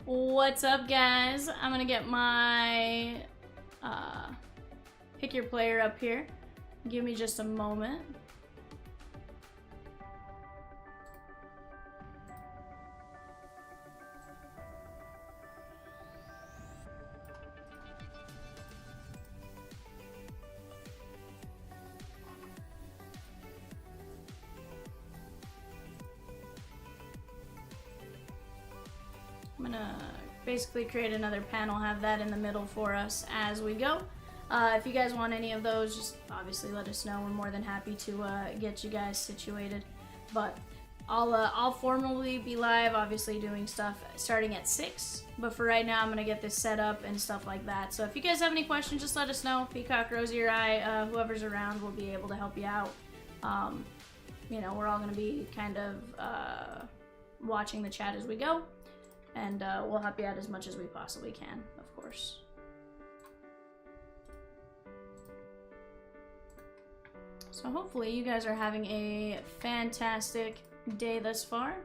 What's up, guys? I'm gonna get my pick your player up here. Give me just a moment. I'm gonna basically create another panel, have that in the middle for us as we go. If you guys want any of those, just obviously let us know. We're more than happy to get you guys situated. But I'll formally be live, obviously doing stuff starting at 6. But for right now, I'm gonna get this set up and stuff like that. So if you guys have any questions, just let us know. Peacock, Rosie, or I, whoever's around, will be able to help you out. You know, we're all gonna be kind of watching the chat as we go. And we'll help you out as much as we possibly can, of course. So hopefully you guys are having a fantastic day thus far.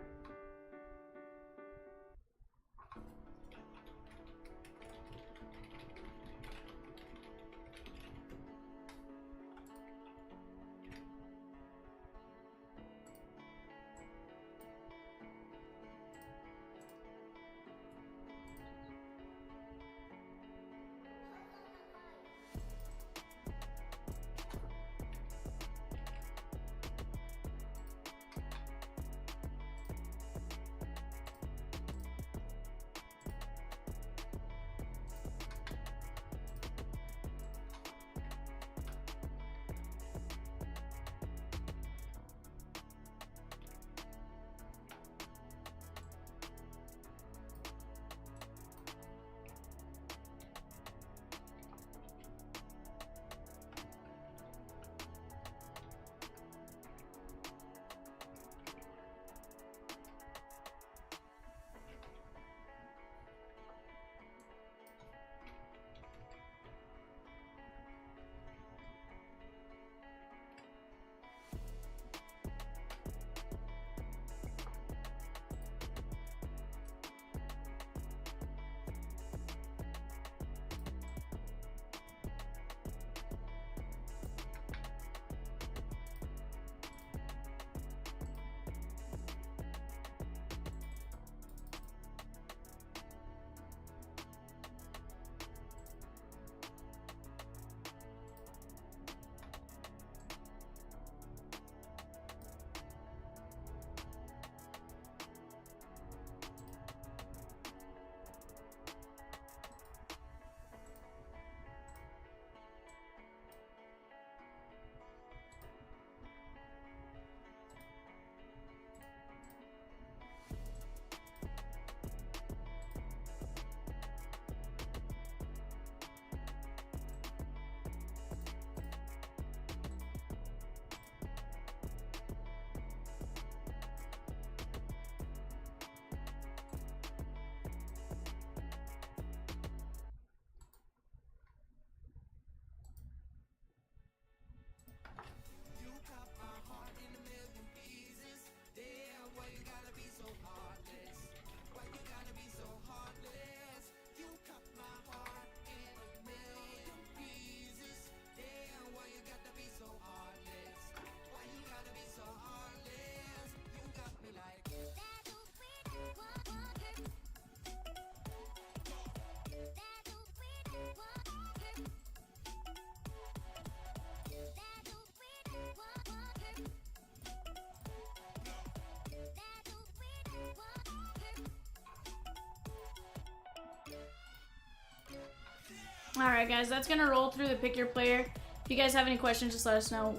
Alright guys, that's gonna roll through the pick your player. If you guys have any questions, just let us know.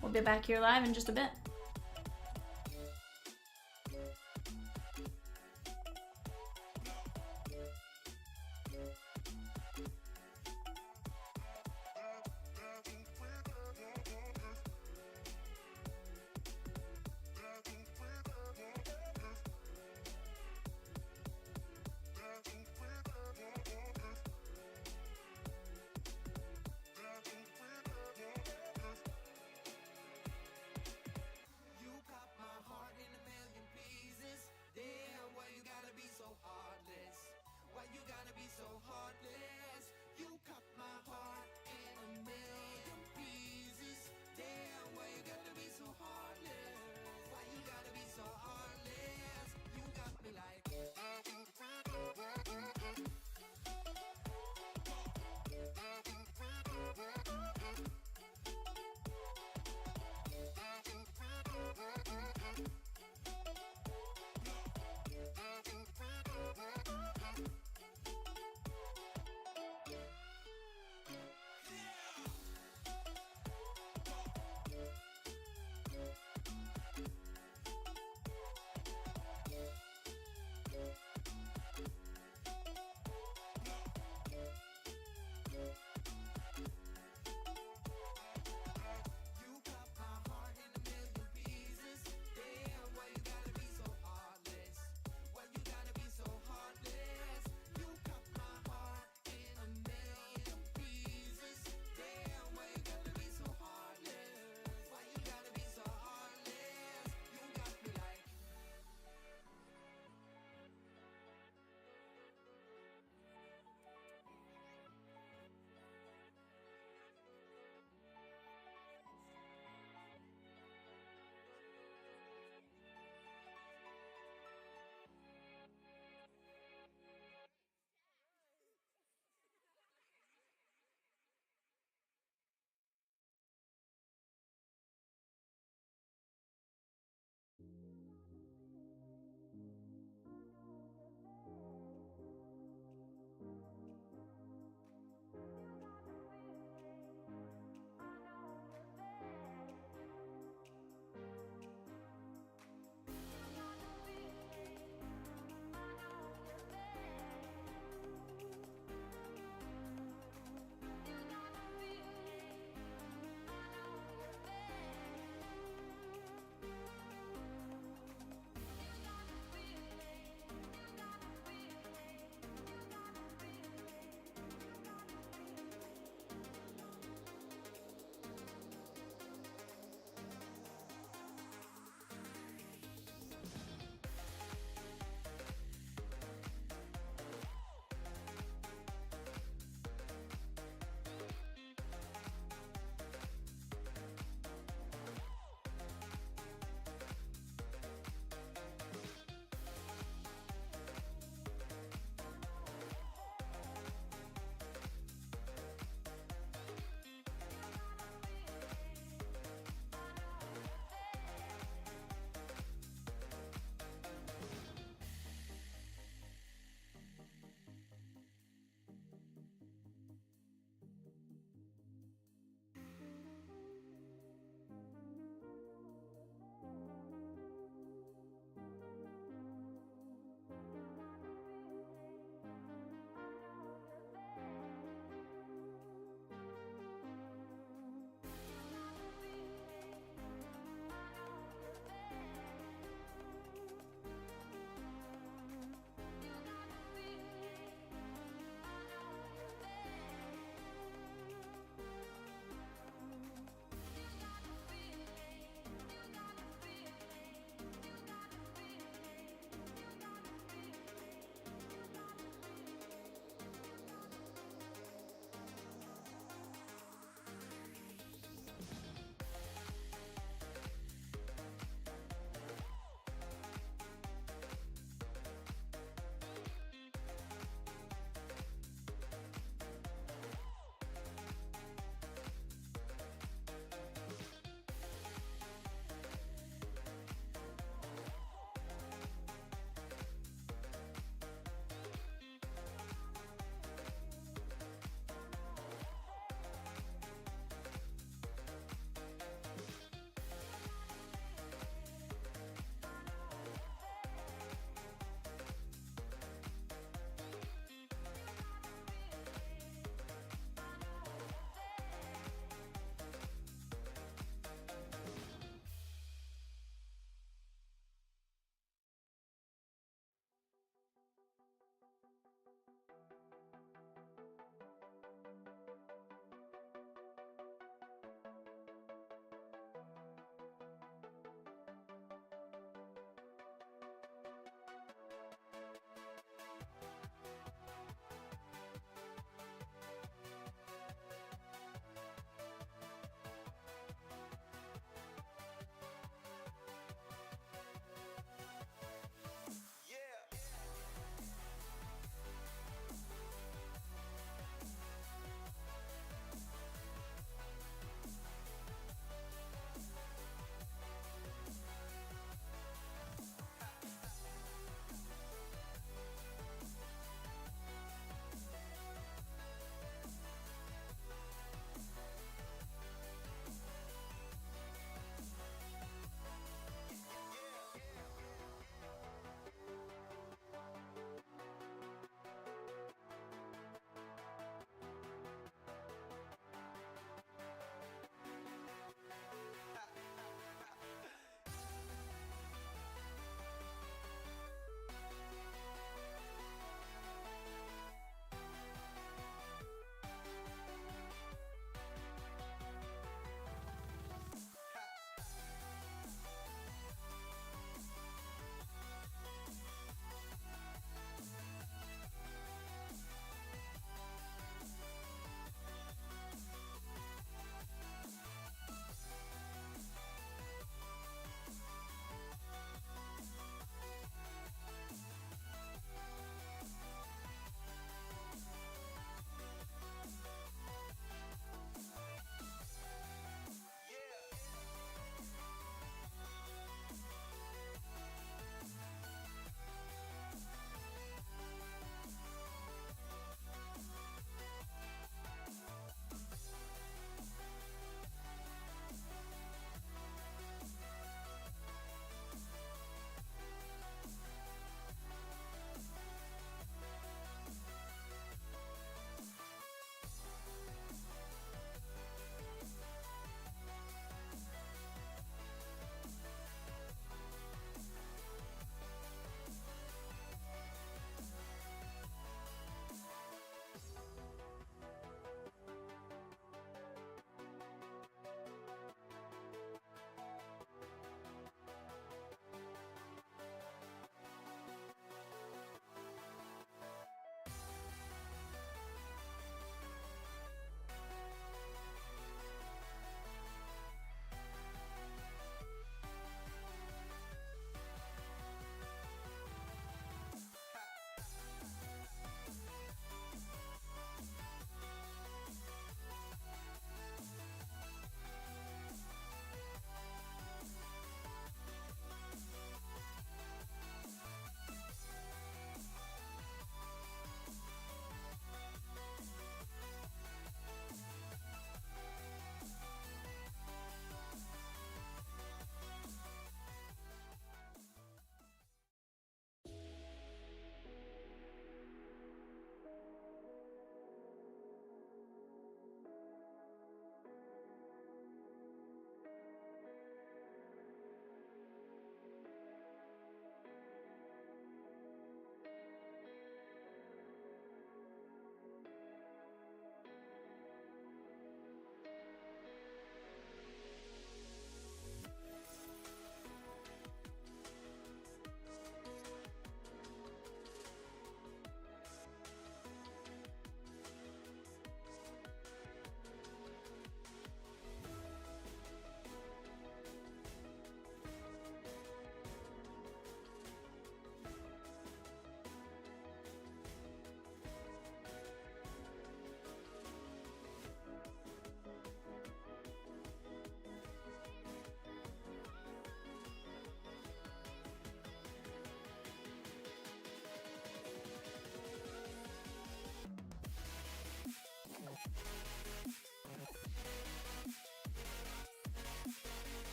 We'll be back here live in just a bit.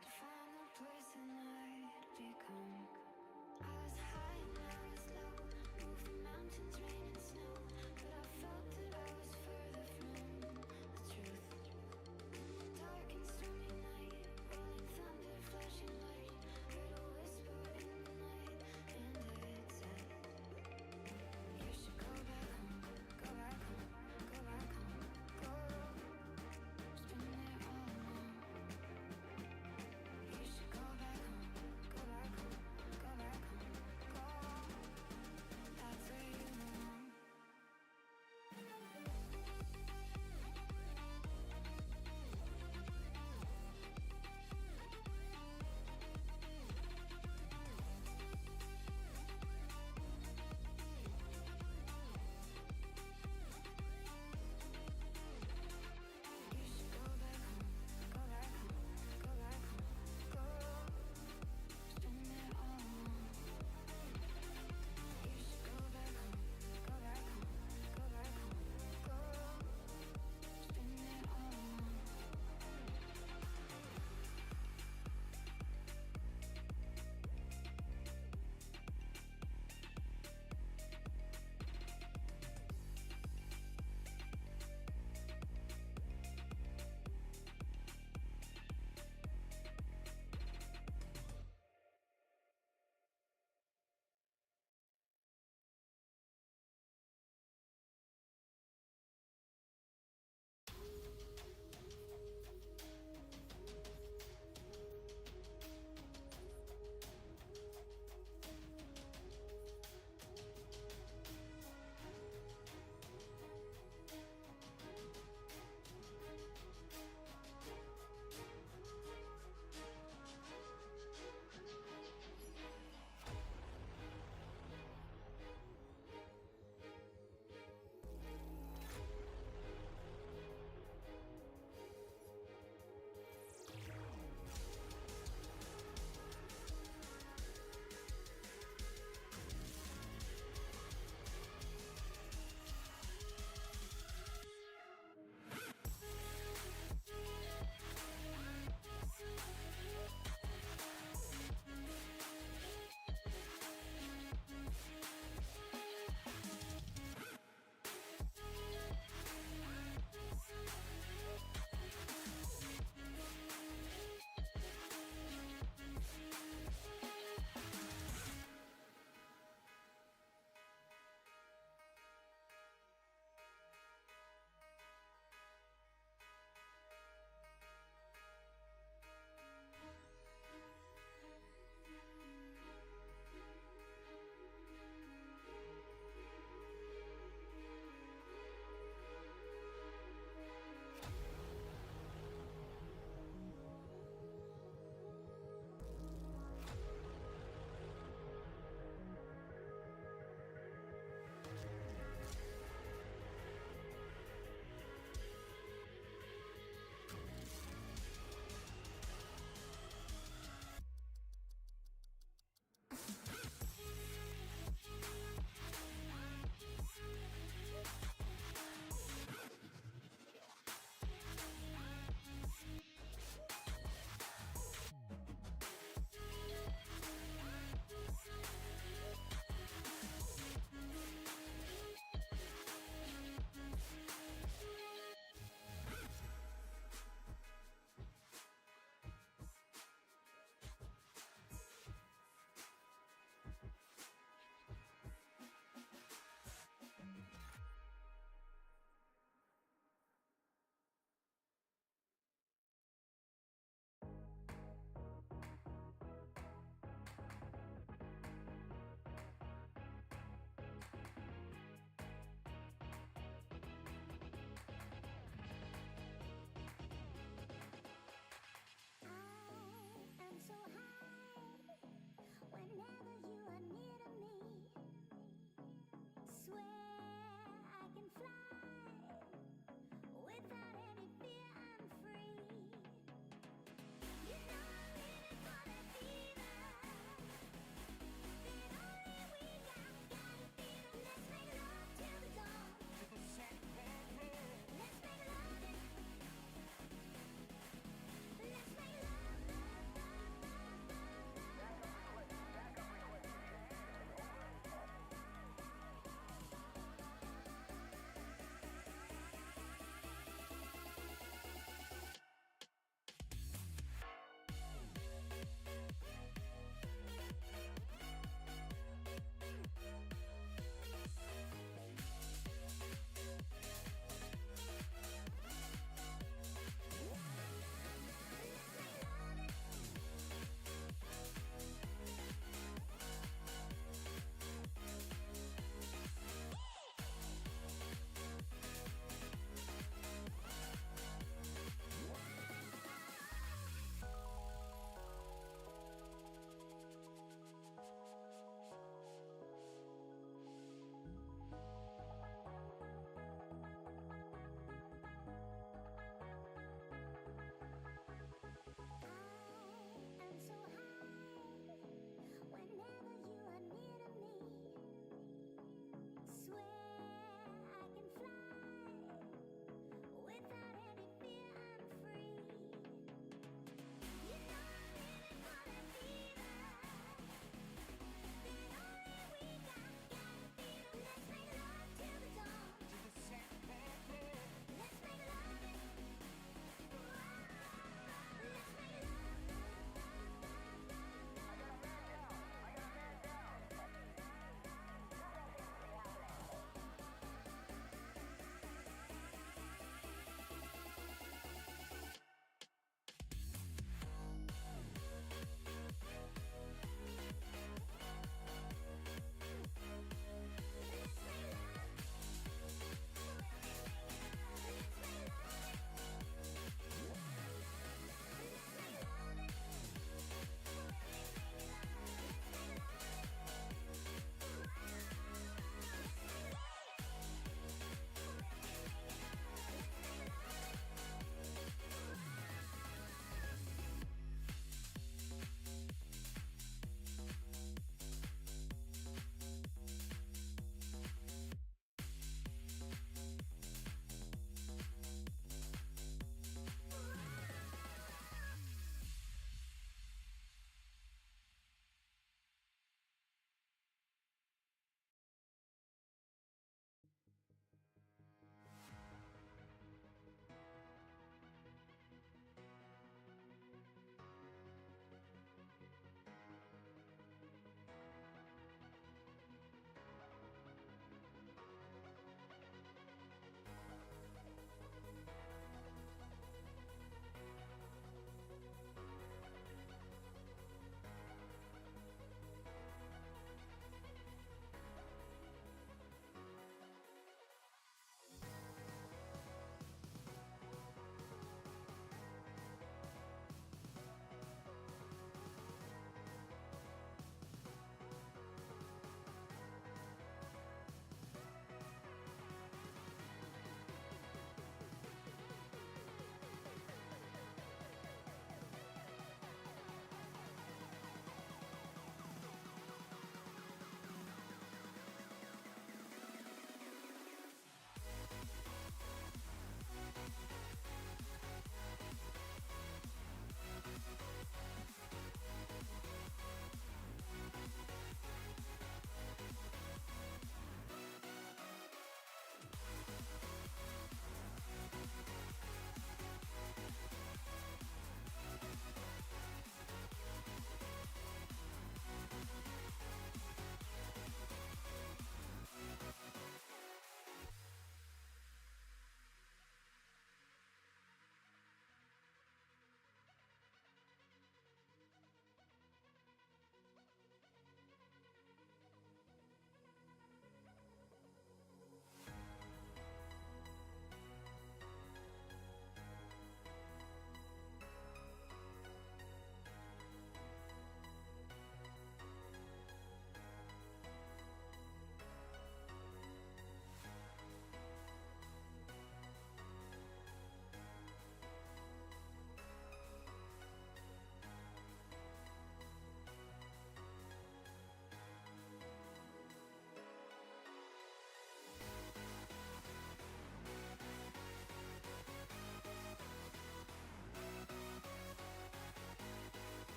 Hard to find the person I'd become. I was high and I was low, moved the mountains, rain and snow, but I felt that I was further from the truth. Dark and stormy night, rolling thunder, flashing light, heard a whisper in the night, and it said, you should go back home, go back home, go back home, go. It's been there all along. You should go back home, go back home, go back home, go. That's where you belong.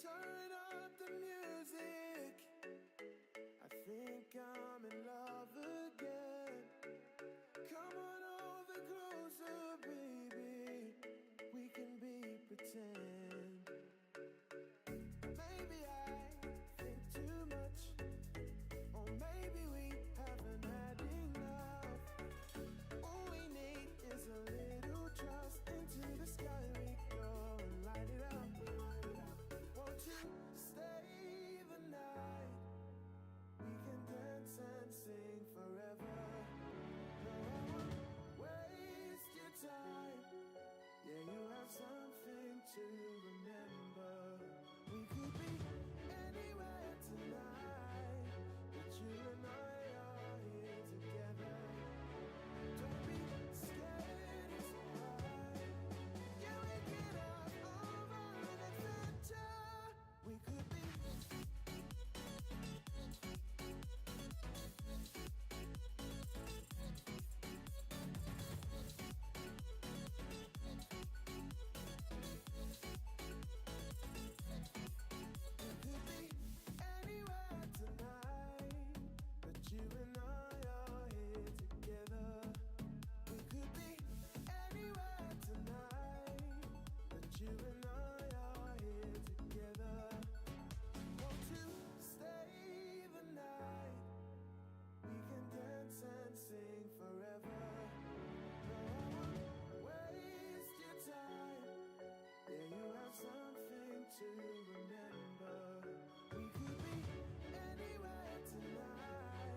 Turn up the music. I think I'm in love again. Come on over closer, baby. We can be pretend. Maybe I think too much, or maybe we haven't had enough. All we need is a little trust. Into the sky we go and light it up. Won't you stay the night? We can dance and sing forever. No, I won't waste your time. Yeah, you have something to remember. We could be anywhere tonight, but you and I are here together. Don't be scared, it's alright. Yeah, we get out over an adventure. We could be anywhere tonight, but you and I are here together. We could be anywhere tonight, but you and I are here together. Won't you stay the night? We can dance and sing forever. No, I won't waste your time. Yeah, you have something to remember. We could be anywhere tonight,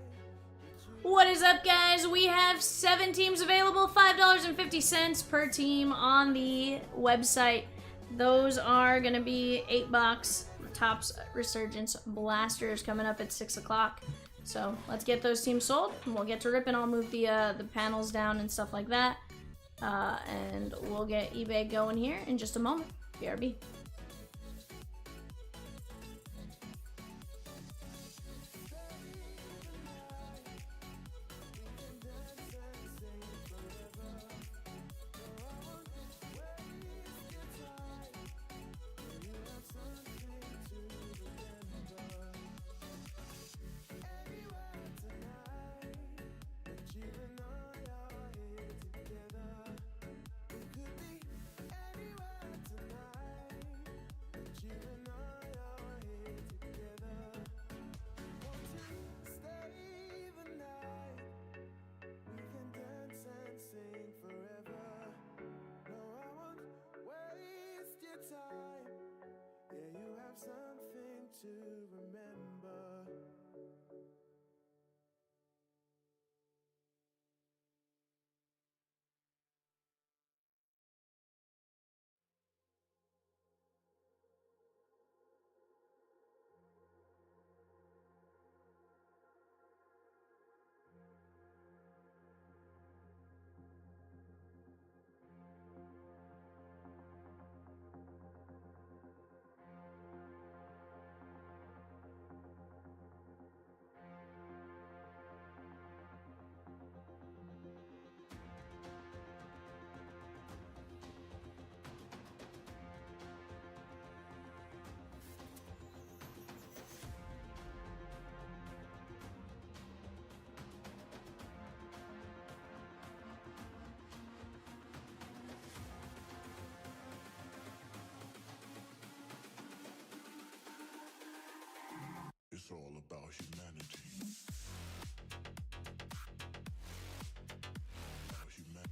but you What is up, guys? We have 7 teams available, $5.50 per team on the website. Those are going to be 8-box Topps Resurgence blasters coming up at 6 o'clock. So let's get those teams sold, and we'll get to ripping. I'll move the panels down and stuff like that, and we'll get eBay going here in just a moment. BRB. something to remember. It's all about humanity. About humanity.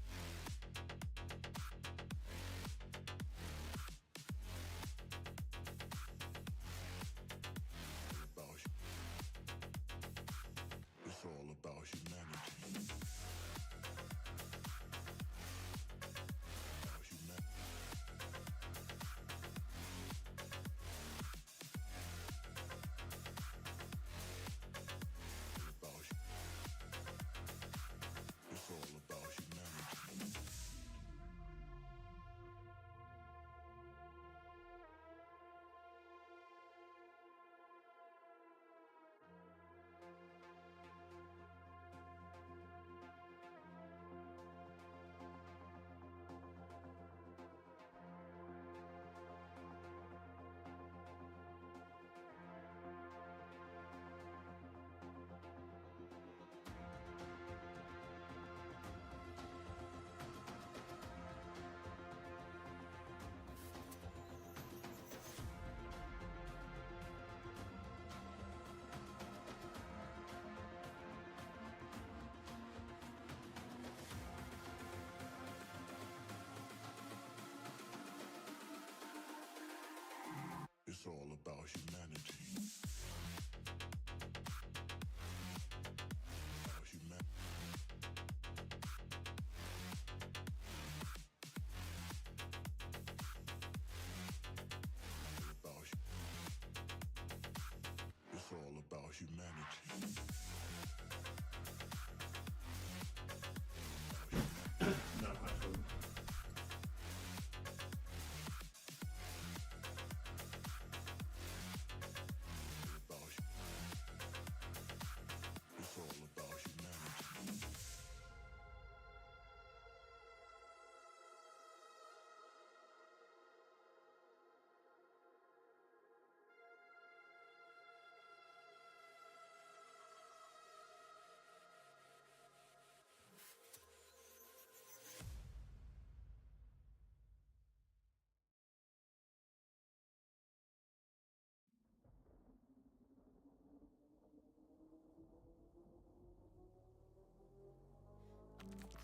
It's all about humanity. About humanity. It's all about humanity. About humanity. It's all about humanity. Not my food. It's all about humanity.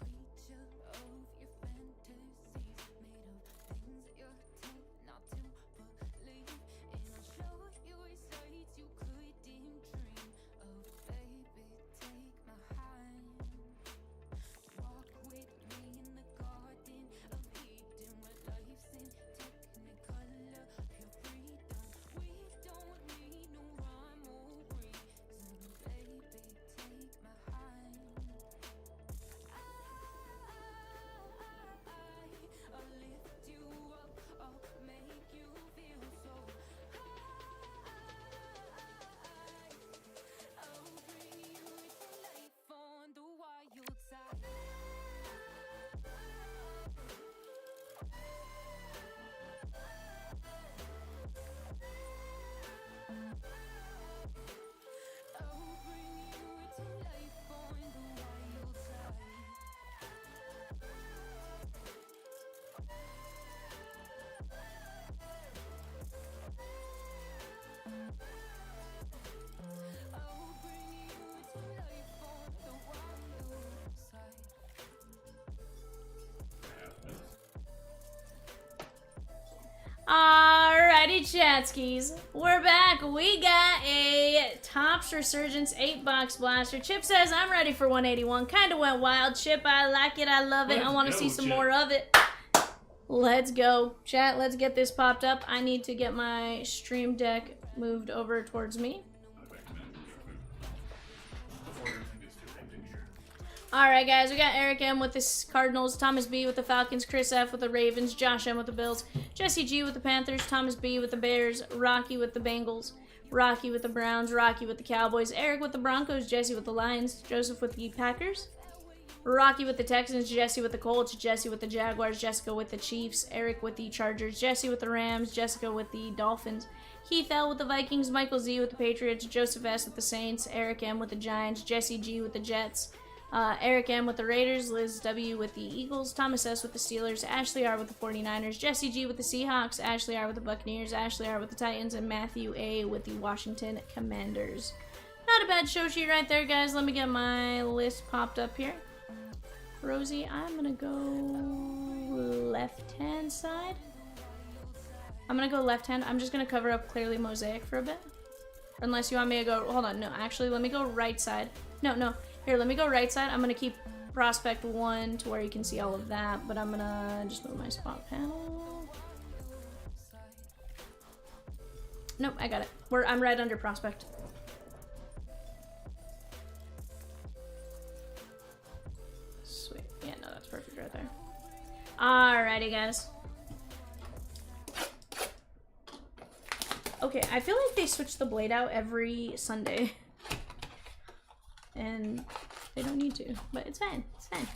Creature of your fantasies, made of things that you're told not to believe. And I'll show you sights you couldn't dream of. Baby, take my hand. Walk with me in the garden of Eden, where life's in technicolor, pure freedom. We don't need no rhyme or reason. Baby, take my hand. I'll lift you up, I'll make you feel so high. I'll bring you to life on the wild side. I'll bring you to life on the wild side. I'll bring you to life on the wild side. Alrighty, chatskis. We're back. We got a Topps Resurgence 8-box blaster. Chip says, I'm ready for 181. Kinda went wild. Chip, I like it. I love it. I Let's want to go, see some Chip. more of it. Let's go. Chat, let's get this popped up. I need to get my stream deck moved over towards me. Before everything gets too hectic here. Alright, guys, we got Eric M with the Cardinals, Thomas B with the Falcons, Chris F with the Ravens, Josh M with the Bills, Jesse G with the Panthers, Thomas B with the Bears, Rocky with the Bengals, Rocky with the Browns, Rocky with the Cowboys, Eric with the Broncos, Jesse with the Lions, Joseph with the Packers, Rocky with the Texans, Jesse with the Colts, Jesse with the Jaguars, Jessica with the Chiefs, Eric with the Chargers, Jesse with the Rams, Jessica with the Dolphins, Keith L with the Vikings, Michael Z with the Patriots, Joseph S with the Saints, Eric M with the Giants, Jesse G with the Jets, Eric M with the Raiders, Liz W with the Eagles, Thomas S with the Steelers, Ashley R with the 49ers, Jesse G with the Seahawks, Ashley R with the Buccaneers, Ashley R with the Titans, and Matthew A with the Washington Commanders. Not a bad show sheet right there, guys. Let me get my list popped up here. Rosie, I'm gonna go left-hand side. I'm gonna go left-hand. I'm just gonna cover up clearly mosaic for a bit. Unless you want me to go, hold on, no, actually, let me go right side. No, here, let me go right side. I'm gonna keep prospect 1 to where you can see all of that, but I'm gonna just move my spot panel. Nope, I got it. I'm right under prospect. Sweet. Yeah, no, that's perfect right there. Alrighty, guys. Okay, I feel like they switch the blade out every Sunday. And they don't need to, but it's fine. It's fine.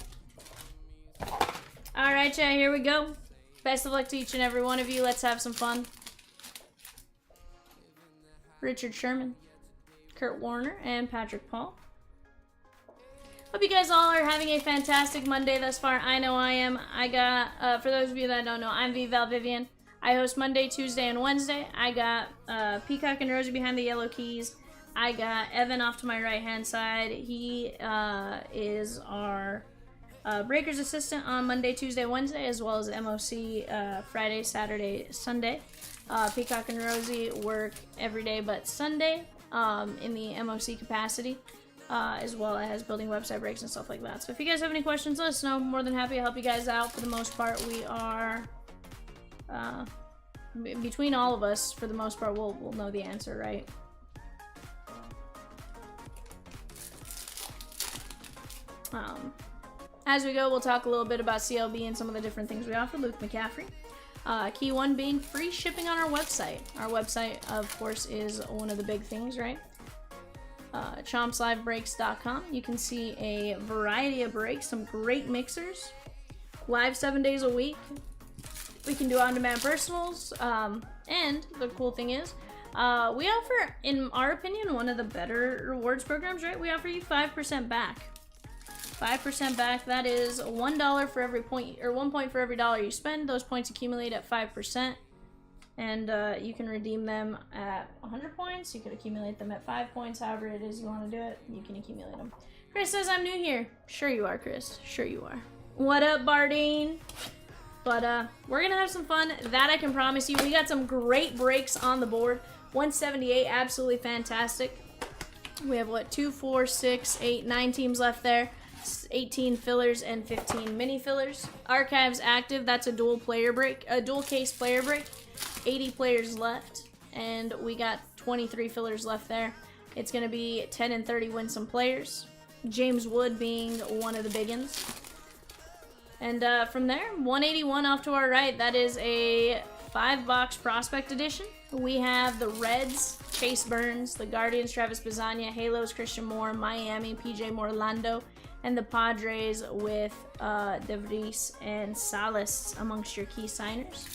Alright, chat, here we go. Best of luck to each and every one of you. Let's have some fun. Richard Sherman, Kurt Warner, and Patrick Paul. Hope you guys all are having a fantastic Monday thus far. I know I am. I got, for those of you that don't know, I'm Vivian. I host Monday, Tuesday, and Wednesday. I got Peacock and Rosie behind the yellow keys. I got Evan off to my right-hand side. He is our Breaker's Assistant on Monday, Tuesday, Wednesday, as well as MOC Friday, Saturday, Sunday. Peacock and Rosie work every day but Sunday in the MOC capacity, as well as building website breaks and stuff like that. So if you guys have any questions, let us know. I'm more than happy to help you guys out. For the most part, we are, between all of us, for the most part, we'll know the answer, right? As we go, we'll talk a little bit about CLB and some of the different things we offer. Luke McCaffrey. Key one being free shipping on our website. Our website, of course, is one of the big things, right? ChompsLiveBreaks.com. You can see a variety of breaks, some great mixers, live 7 days a week. We can do on-demand personals, and the cool thing is, we offer, in our opinion, one of the better rewards programs, right? We offer you 5% back. 5% back. That is $1 for every point, or 1 point for every dollar you spend. Those points accumulate at 5%, and you can redeem them at 100 points. You could accumulate them at 5 points. However it is you want to do it, you can accumulate them. Chris says I'm new here. Sure you are, Chris. Sure you are. What up, Bardine? But we're gonna have some fun. That I can promise you. We got some great breaks on the board. 178, absolutely fantastic. We have what, 2, 4, 6, 8, 9 teams left there. 18 fillers and 15 mini fillers. Archives active. That's a dual player break, a dual case player break. 80 players left, and we got 23 fillers left there. It's gonna be 10 and 30 win some players. James Wood being one of the big ones. And from there, 181 off to our right. That is a 5-box prospect edition. We have the Reds, Chase Burns, the Guardians, Travis Bazzania, Halos, Christian Moore, Miami, PJ Morlando, and the Padres with DeVries and Salas amongst your key signers.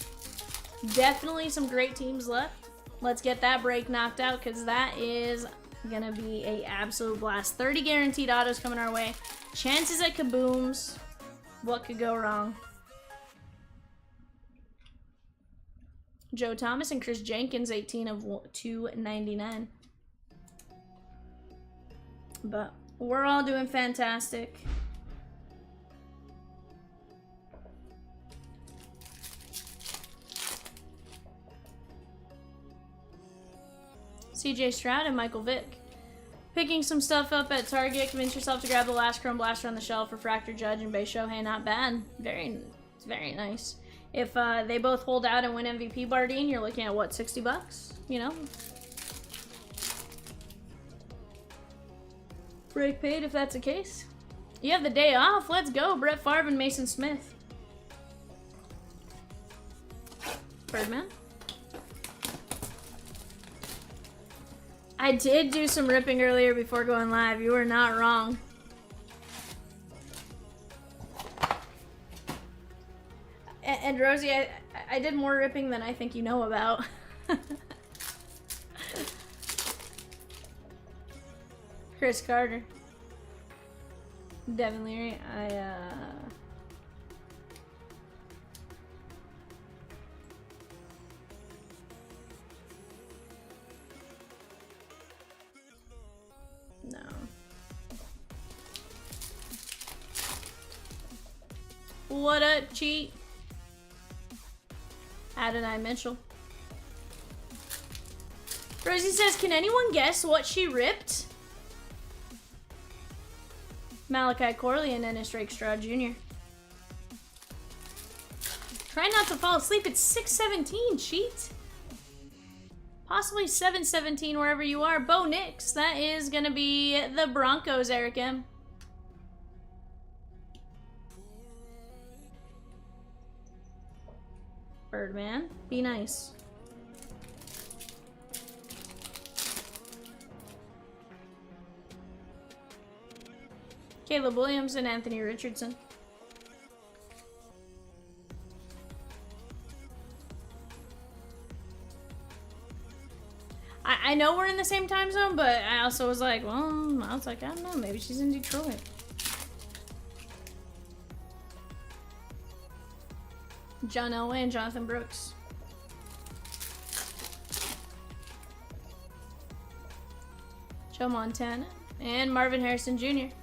Definitely some great teams left. Let's get that break knocked out, because that is gonna be a absolute blast. 30 guaranteed autos coming our way. Chances at kabooms. What could go wrong? Joe Thomas and Chris Jenkins, 18 of 299. But we're all doing fantastic. CJ Stroud and Michael Vick. Picking some stuff up at Target. Convince yourself to grab the last Chrome Blaster on the shelf for Fractor Judge and Bay Shohei. Not bad. It's very nice. If they both hold out and win MVP, Bardine, you're looking at what, 60 bucks? You know? Break paid if that's the case. You have the day off. Let's go. Brett Favre and Mason Smith. Birdman. I did do some ripping earlier before going live. You were not wrong. And Rosie, I did more ripping than I think you know about. Chris Carter. Devin Leary. No. What up, cheat? Adonai Mitchell. Rosie says, can anyone guess what she ripped? Malachi Corley and Ennis Rakestraw Jr. Try not to fall asleep. It's 6:17, cheat. Possibly 7:17 wherever you are. Bo Nix. That is going to be the Broncos, Eric M. Birdman. Be nice. Caleb Williams and Anthony Richardson. I know we're in the same time zone, but I also was like, well, I don't know, maybe she's in Detroit. John Elway and Jonathan Brooks. Joe Montana and Marvin Harrison Jr.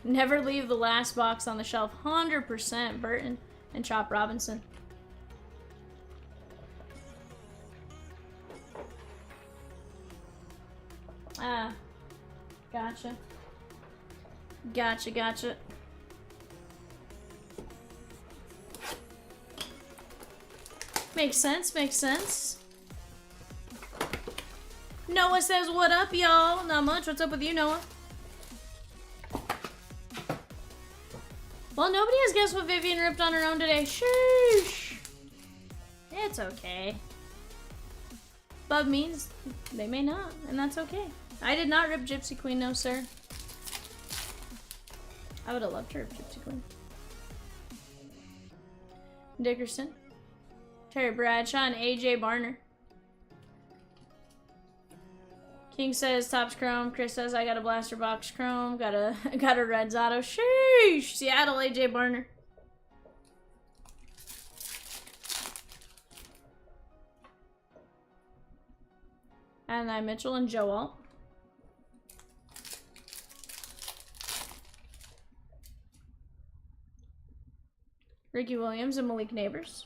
Never leave the last box on the shelf. 100% Burton and Chop Robinson. Ah. Gotcha. Gotcha, gotcha. Makes sense, makes sense. Noah says, what up, y'all? Not much. What's up with you, Noah? Well, nobody has guessed what Vivian ripped on her own today. Sheesh. It's okay. Bub means they may not, and that's okay. I did not rip Gypsy Queen, no, sir. I would have loved to rip Gypsy Queen. Dickerson. Terry Bradshaw and AJ Barner. King says Topps Chrome. Chris says I got a Blaster Box Chrome. Got a Reds Auto. Sheesh! Seattle AJ Barner. And then Mitchell and Joe Alt. Ricky Williams and Malik Neighbors.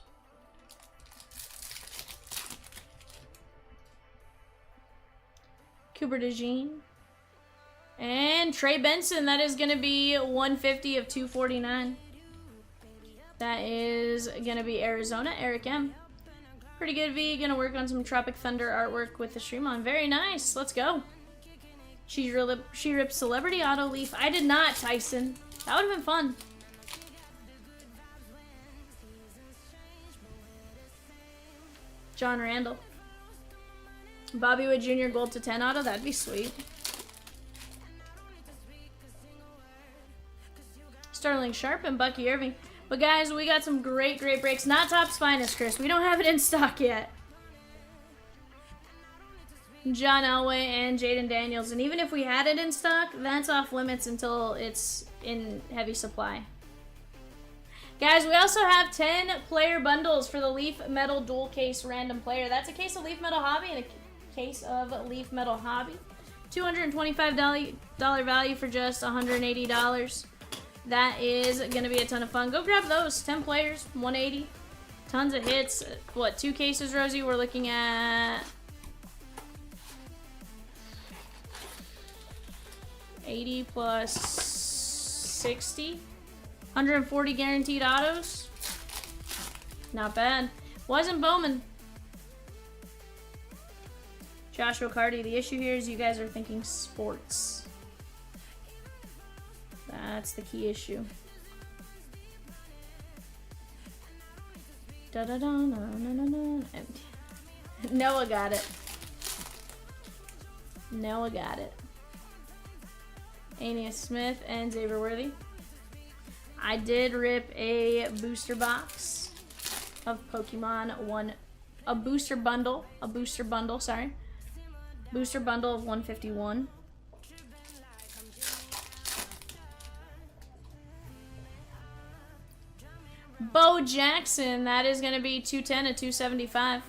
Cooper DeJean. And Trey Benson. That is going to be 150 of 249. That is going to be Arizona. Eric M. Pretty good, V. Going to work on some Tropic Thunder artwork with the stream on. Very nice. Let's go. She ripped Celebrity Auto Leaf. I did not, Tyson. That would have been fun. John Randall. Bobby Wood Jr. Gold to 10 auto. That'd be sweet. Sterling Sharp and Bucky Irving. But guys, we got some great breaks. Not Topps Finest, Chris. We don't have it in stock yet. John Elway and Jaden Daniels. And even if we had it in stock, that's off limits until it's in heavy supply. Guys, we also have 10 player bundles for the Leaf Metal Dual Case Random Player. That's a case of Leaf Metal Hobby and a case of Leaf Metal Hobby. $225 value for just $180. That is going to be a ton of fun. Go grab those. 10 players, 180. Tons of hits. What, 2 cases, Rosie? We're looking at 80 plus 60. 140 guaranteed autos. Not bad. Wasn't Bowman. Joshua Carty. The issue here is you guys are thinking sports. That's the key issue. Da da da no no no no. Noah got it. Noah got it. Aeneas Smith and Xavier Worthy. I did rip a booster box of Pokemon a booster bundle, sorry. Booster bundle of 151. Bo Jackson, that is going to be 210 to 275.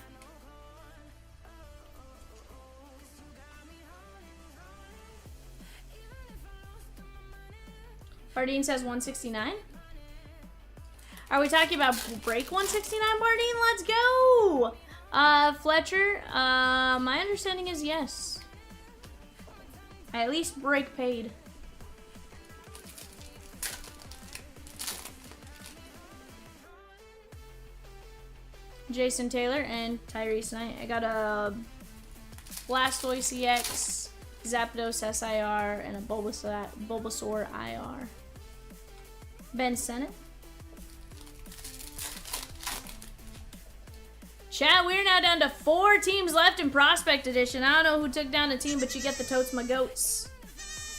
Bardeen says 169. Are we talking about break 169, Bardeen? Let's go! Fletcher, my understanding is yes. I at least break paid. Jason Taylor and Tyrese Knight. I got a Blastoise EX, Zapdos SIR, and a Bulbasaur IR. Ben Sennett. Chat, we're now down to 4 teams left in Prospect Edition. I don't know who took down a team, but you get the totes my goats.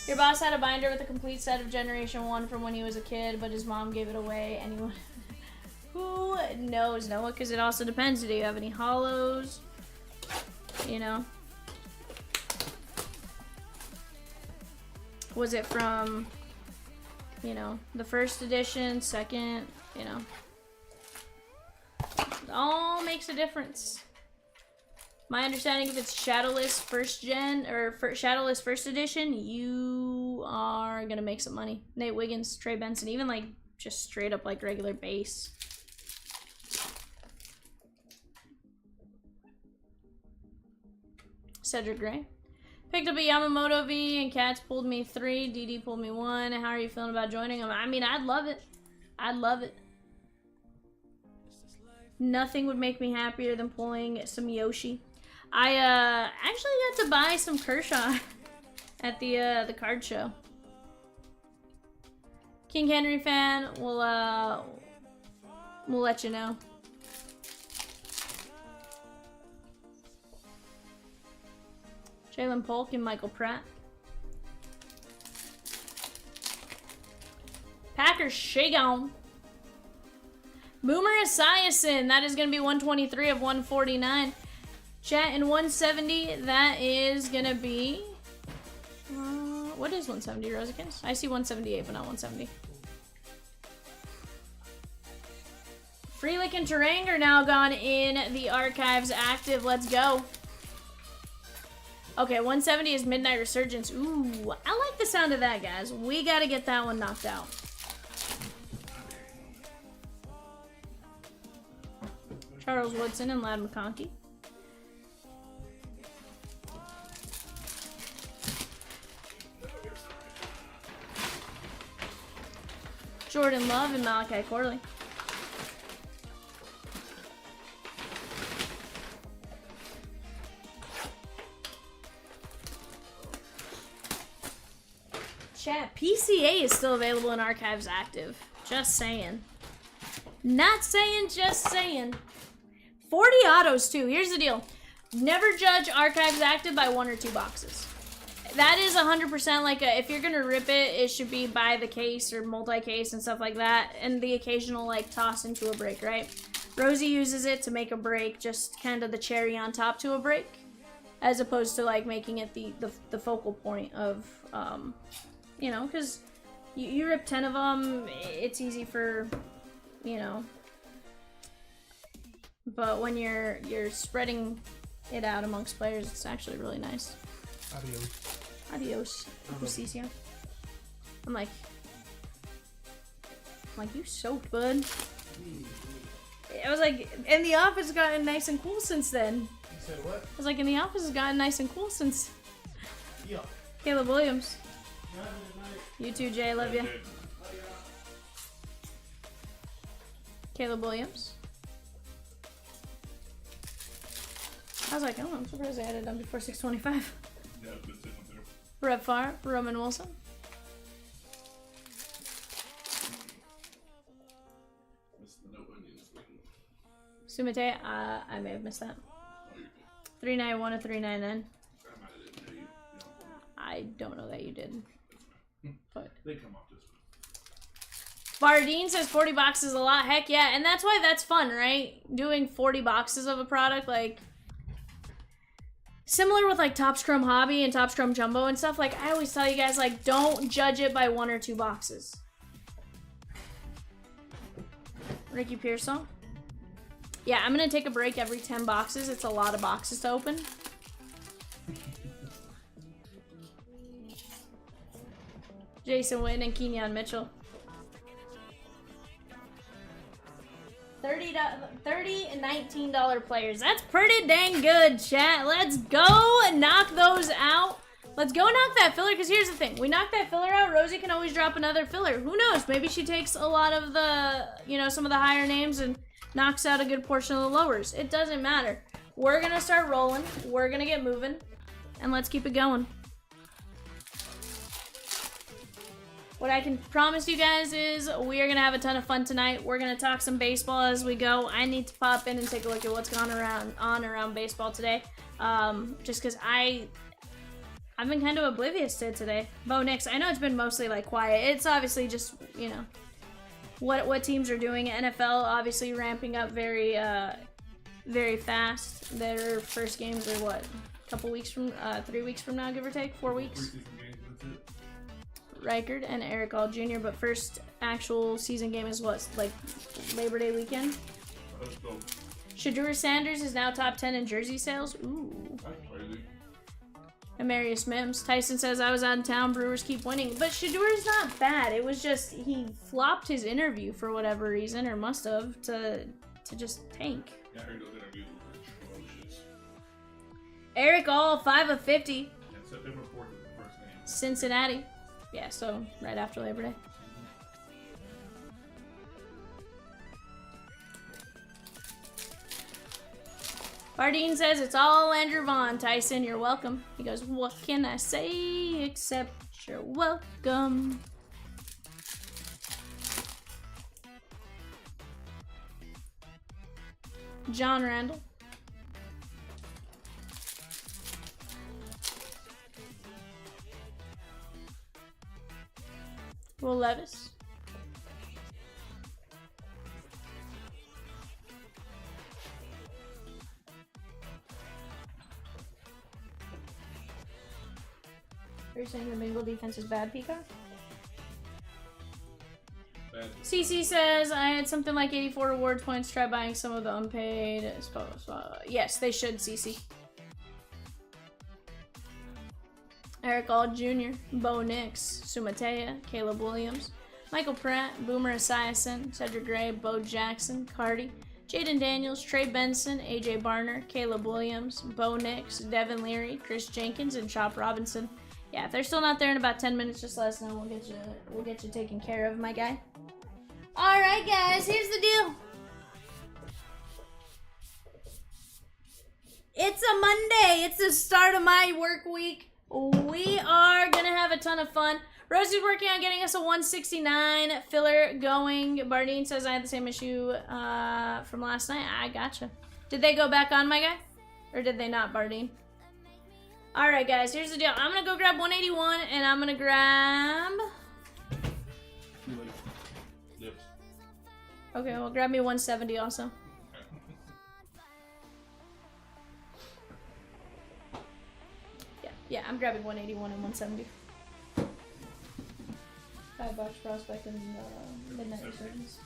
Your boss had a binder with a complete set of Generation 1 from when he was a kid, but his mom gave it away. Anyone? Who knows, Noah? Because it also depends. Do you have any hollows? You know? Was it from, you know, the first edition, second, you know? It all makes a difference. My understanding, if it's Shadowless first gen, or Shadowless first edition, you you are gonna make some money. Nate Wiggins, Trey Benson, even like just straight up like regular base. Cedric Gray. Picked up a Yamamoto V and Cats pulled me 3. DD pulled me 1. How are you feeling about joining them? I mean, I'd love it. I'd love it. Nothing would make me happier than pulling some Yoshi. I actually got to buy some Kershaw at the card show. King Henry fan, we'll let you know. Jalen Polk and Michael Pratt. Packers Shagon. Boomer Esiason. That is going to be 123 of 149. Chat in 170. That is going to be... what is 170, Rosikins? I see 178, but not 170. Freelick and Terang are now gone in the archives active. Let's go. Okay, 170 is Midnight Resurgence. Ooh, I like the sound of that, guys. We got to get that one knocked out. Charles Woodson and Ladd McConkey. Jordan Love and Malachi Corley. Chat, PCA is still available in archives active. Just saying. Not saying, just saying. 40 autos too. Here's the deal. Never judge archives active by 1 or 2 boxes. That is 100% like if you're gonna rip it, it should be by the case or multi-case and stuff like that, and the occasional like toss into a break, right? Rosie uses it to make a break, just kind of the cherry on top to a break, as opposed to like making it the focal point of, you know, because you rip 10 of them, it's easy for, you know, but when you're spreading it out amongst players, it's actually really nice. Adios, Justicia. I'm like, you soaked, bud. I was like, and the office has gotten nice and cool since then. You said what? I was like, and the office has gotten nice and cool since. Yeah. Caleb Williams. You too, Jay. Love you. Caleb Williams. I was like, oh, I'm surprised I had it done before 625. Yeah, just sitting there. Rep Farr, Roman Wilson. Missed the no onions waiting. Sumite, I may have missed that. Oh, you're good. 391 to 399. I might have didn't tell you. I don't know that you did. But They come off this one. Bardeen says 40 boxes is a lot. Heck yeah, and that's why that's fun, right? Doing 40 boxes of a product, like similar with like Topps Chrome Hobby and Topps Chrome Jumbo and stuff. Like I always tell you guys, like don't judge it by 1 or 2 boxes. Ricky Pearsall. Yeah, I'm gonna take a break every 10 boxes. It's a lot of boxes to open. Jason Witten and Kenyon Mitchell. $30 and $19 players. That's pretty dang good, chat. Let's go and knock those out. Let's go knock that filler, because here's the thing. We knock that filler out, Rosie can always drop another filler. Who knows? Maybe she takes a lot of the, you know, some of the higher names and knocks out a good portion of the lowers. It doesn't matter. We're going to start rolling. We're going to get moving. And let's keep it going. What I can promise you guys is we are going to have a ton of fun tonight. We're going to talk some baseball as we go. I need to pop in and take a look at what's gone around baseball today. Just because I've been kind of oblivious to it today. Bo Nix, I know it's been mostly like quiet. It's obviously just, you know, what teams are doing. NFL obviously ramping up very fast. Their first games are what? A couple weeks from, 3 weeks from now, give or take, 4 weeks. Preseason games, that's it. Reichard and Eric All Jr., but first actual season game is what, like Labor Day weekend? Let's go. Shedeur Sanders is now top 10 in jersey sales. Ooh. That's crazy. Amarius Mims. Tyson says, I was out of town. Brewers keep winning. But Shadur's not bad. It was just he flopped his interview for whatever reason, or must have, to just tank. Yeah, I heard those interviews were atrocious. Eric All, 5 of 50. Yeah, September 4th is the first game. Cincinnati. Yeah, so right after Labor Day. Bardeen says it's all Andrew Vaughn. Tyson, you're welcome. He goes, what can I say except you're welcome? John Randall. Will Levis. Are you saying the Bengal defense is bad, Peacock? Bad. CC says, I had something like 84 reward points. Try buying some of the unpaid. Yes, they should, CC. Eric Auld Jr., Bo Nix, Sumatea, Caleb Williams, Michael Pratt, Boomer Esiason, Cedric Gray, Bo Jackson, Cardi, Jaden Daniels, Trey Benson, AJ Barner, Caleb Williams, Bo Nix, Devin Leary, Chris Jenkins, and Chop Robinson. Yeah, if they're still not there in about 10 minutes, just let us know. We'll get you taken care of, my guy. All right, guys, here's the deal. It's a Monday. It's the start of my work week. We are gonna have a ton of fun. Rosie's working on getting us a 169 filler going. Bardeen says I had the same issue from last night. I gotcha. Did they go back on, my guy? Or did they not, Bardeen? Alright, guys, here's the deal. I'm gonna go grab 181, and I'm gonna grab... Lips. Okay, well, grab me 170 also. Yeah, I'm grabbing 181 and 170. $5 prospect and midnight resurgence.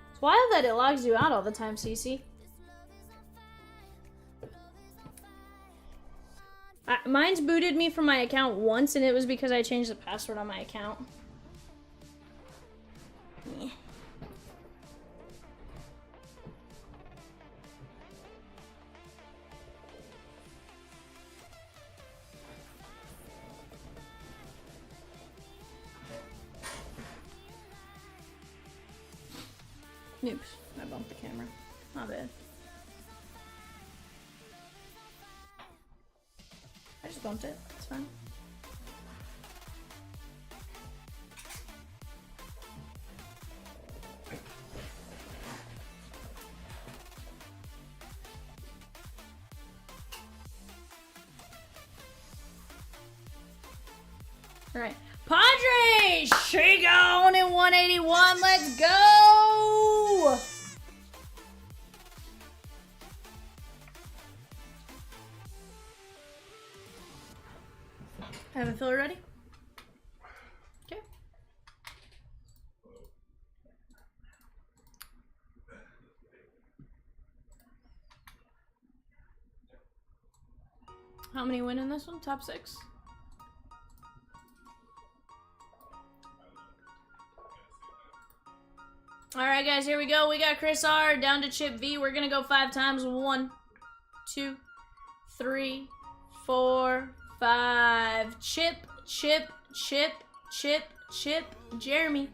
It's wild that it logs you out all the time, CC. Mine's booted me from my account once, and it was because I changed the password on my account. Yeah. Oops, I bumped the camera. Not bad. I just bumped it. It's fine. All right. Padres! She gone in 181. Let's go! Have a filler ready? Okay. How many win in this one? Top 6? Alright, guys, here we go. We got Chris R down to Chip V. We're gonna go 5 times. 1, 2, 3, 4, 5. Chip, Chip, Chip, Chip, Chip, Jeremy.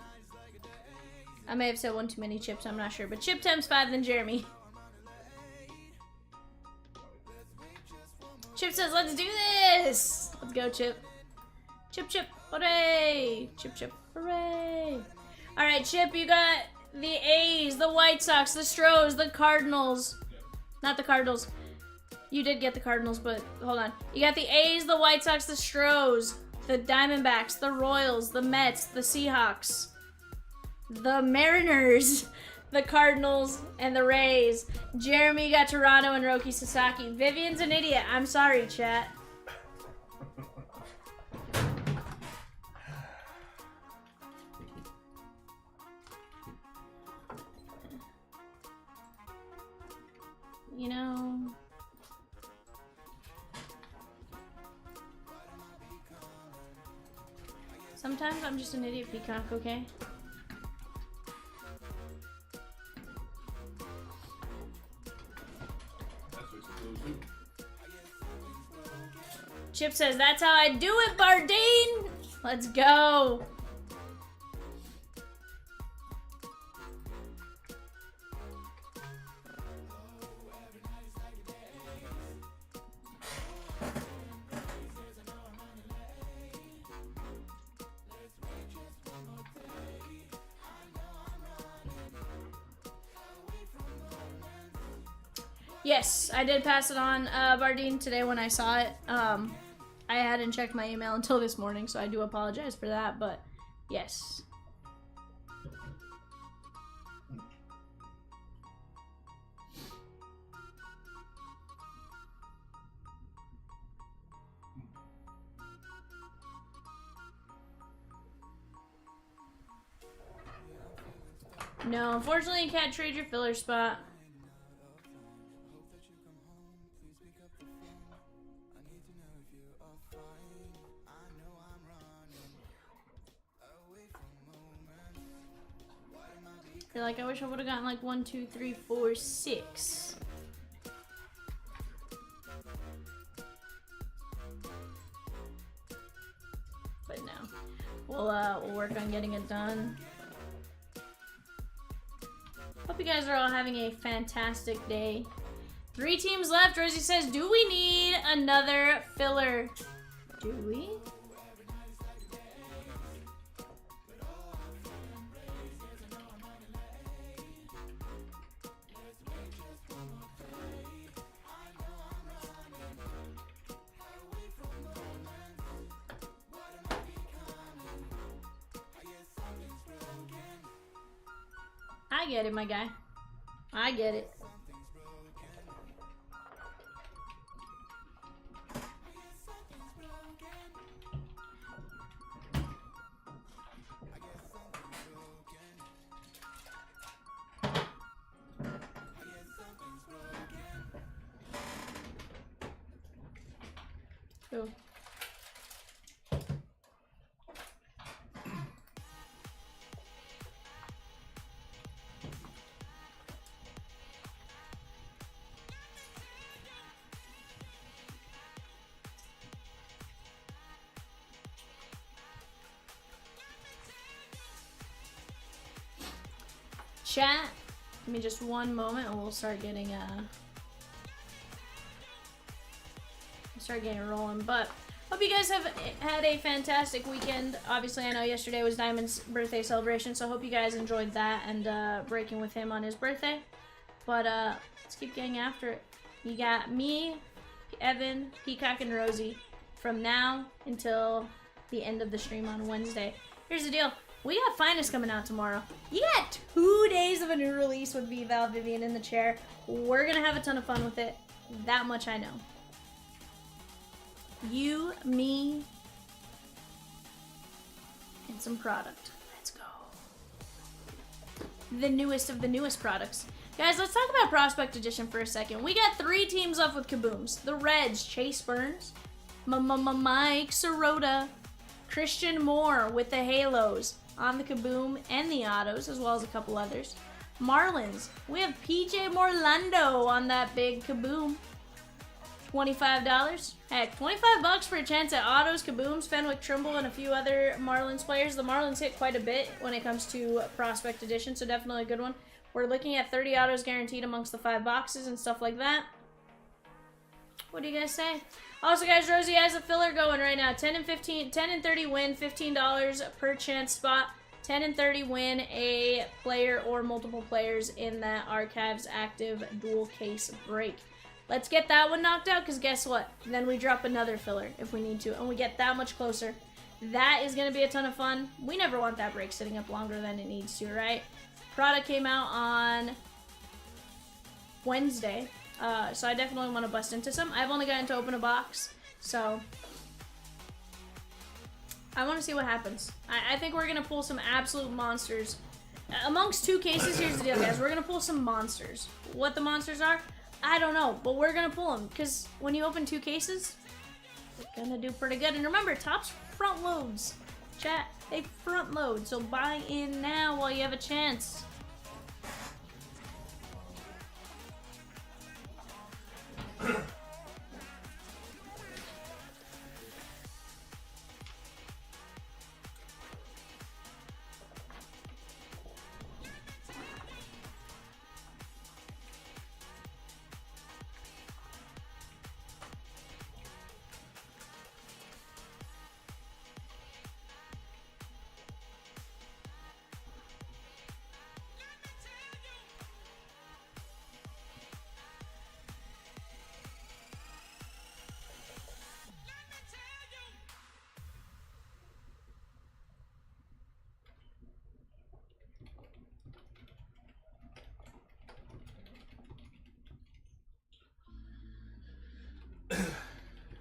I may have said 1 too many chips, I'm not sure. But Chip times 5, then Jeremy. Chip says, let's do this! Let's go, Chip. Chip, Chip, hooray! Chip, Chip, hooray! All right, Chip, you got the A's, the White Sox, the Stros, the Cardinals. Not the Cardinals. You did get the Cardinals, but hold on. You got the A's, the White Sox, the Stros, the Diamondbacks, the Royals, the Mets, the Seahawks, the Mariners, the Cardinals, and the Rays. Jeremy got Toronto and Roki Sasaki. Vivian's an idiot. I'm sorry, chat. You know... Sometimes I'm just an idiot peacock, okay? That's what it's supposed to do. Chip says, that's how I do it, Bardine! Let's go! Yes, I did pass it on, Bardine, today when I saw it. I hadn't checked my email until this morning, so I do apologize for that, but yes. No, unfortunately you can't trade your filler spot. You're like, I wish I would have gotten like 1, 2, 3, 4, 6. But no, we'll work on getting it done. Hope you guys are all having a fantastic day. 3 teams left. Rosie says, do we need another filler? Do we? I get it, my guy. I get it. Cool. Chat, give me just one moment and we'll start getting rolling. But hope you guys have had a fantastic weekend. Obviously, I know yesterday was Diamond's birthday celebration, so I hope you guys enjoyed that and breaking with him on his birthday. But let's keep getting after it. You got me, Evan, Peacock, and Rosie from now until the end of the stream on Wednesday. Here's the deal. We got Finest coming out tomorrow. You got 2 days of a new release with Val, Vivian in the chair. We're gonna have a ton of fun with it. That much I know. You, me, and some product. Let's go. The newest of the newest products. Guys, let's talk about Prospect Edition for a second. We got 3 teams left with Kabooms. The Reds, Chase Burns, Mike Sirota, Christian Moore with the Halos on the Kaboom and the autos, as well as a couple others. Marlins, we have PJ Morlando on that big Kaboom. $25. Heck, $25 for a chance at autos, Kabooms, Fenwick, Trimble, and a few other Marlins players. The Marlins hit quite a bit when it comes to Prospect Edition, so definitely a good one. We're looking at 30 autos guaranteed amongst the 5 boxes and stuff like that. What do you guys say? Also, guys, Rosie has a filler going right now. 10 and 30 win, $15 per chance spot. 10 and 30 win a player or multiple players in that Archives active dual case break. Let's get that one knocked out, because guess what? Then we drop another filler if we need to, and we get that much closer. That is going to be a ton of fun. We never want that break sitting up longer than it needs to, right? Product came out on Wednesday, so I definitely want to bust into some. I've only gotten to open a box, so I want to see what happens. I think we're going to pull some absolute monsters. Amongst 2 cases, here's the deal, guys. We're going to pull some monsters. What the monsters are, I don't know, but we're going to pull them, because when you open 2 cases, you're going to do pretty good. And remember, Topps front loads. Chat, they front load, so buy in now while you have a chance.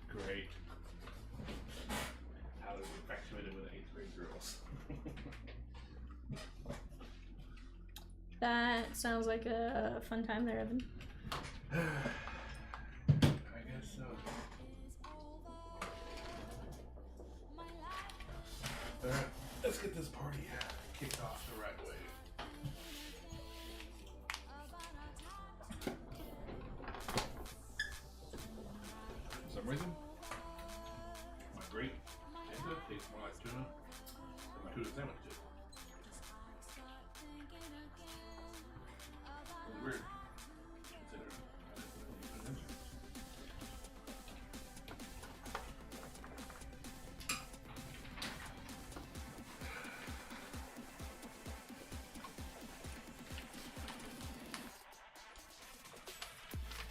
Great. I was infatuated with 8th grade girls. That sounds like a fun time there, Evan. I guess so. Alright, let's get this party kicked off the right way. For some reason, my great pizza tastes more like tuna than my tuna sandwich did. It's weird. Considering I didn't put any tuna in it.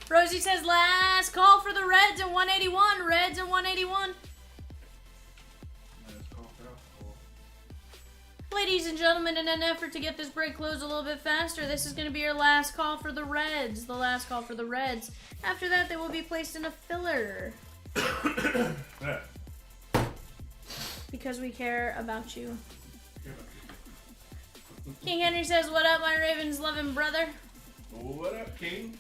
Rosie says last call for the Reds at 181. Reds at 181. Let's call for alcohol. Ladies and gentlemen, in an effort to get this break closed a little bit faster, this is going to be your last call for the Reds. The last call for the Reds. After that, they will be placed in a filler. Yeah. Because we care about you. Here, look. King Henry says, what up, my Ravens loving brother? What up, King?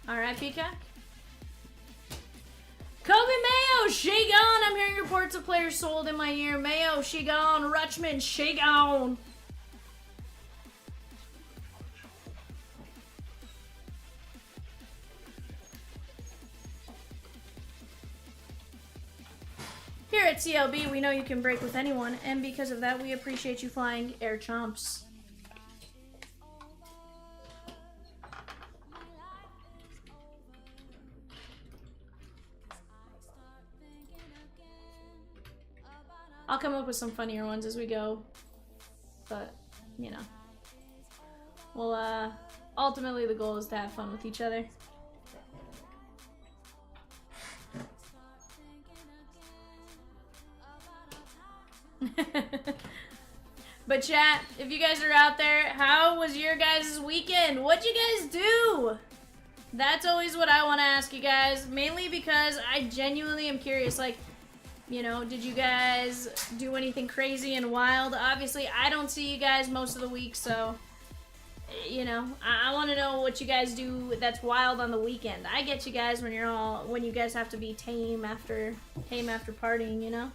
Alright, Peacock. Kobe Mayo, she gone. I'm hearing reports of players sold in my ear. Mayo, she gone. Rutschman, she gone. Here at CLB, we know you can break with anyone, and because of that, we appreciate you flying Air Chomps. I'll come up with some funnier ones as we go, but, you know. Well, ultimately the goal is to have fun with each other. But chat, if you guys are out there, how was your guys' weekend? What'd you guys do? That's always what I want to ask you guys, mainly because I genuinely am curious, like, you know, did you guys do anything crazy and wild? Obviously, I don't see you guys most of the week, so, you know, I want to know what you guys do that's wild on the weekend. I get you guys when you guys have to be tame after partying, you know?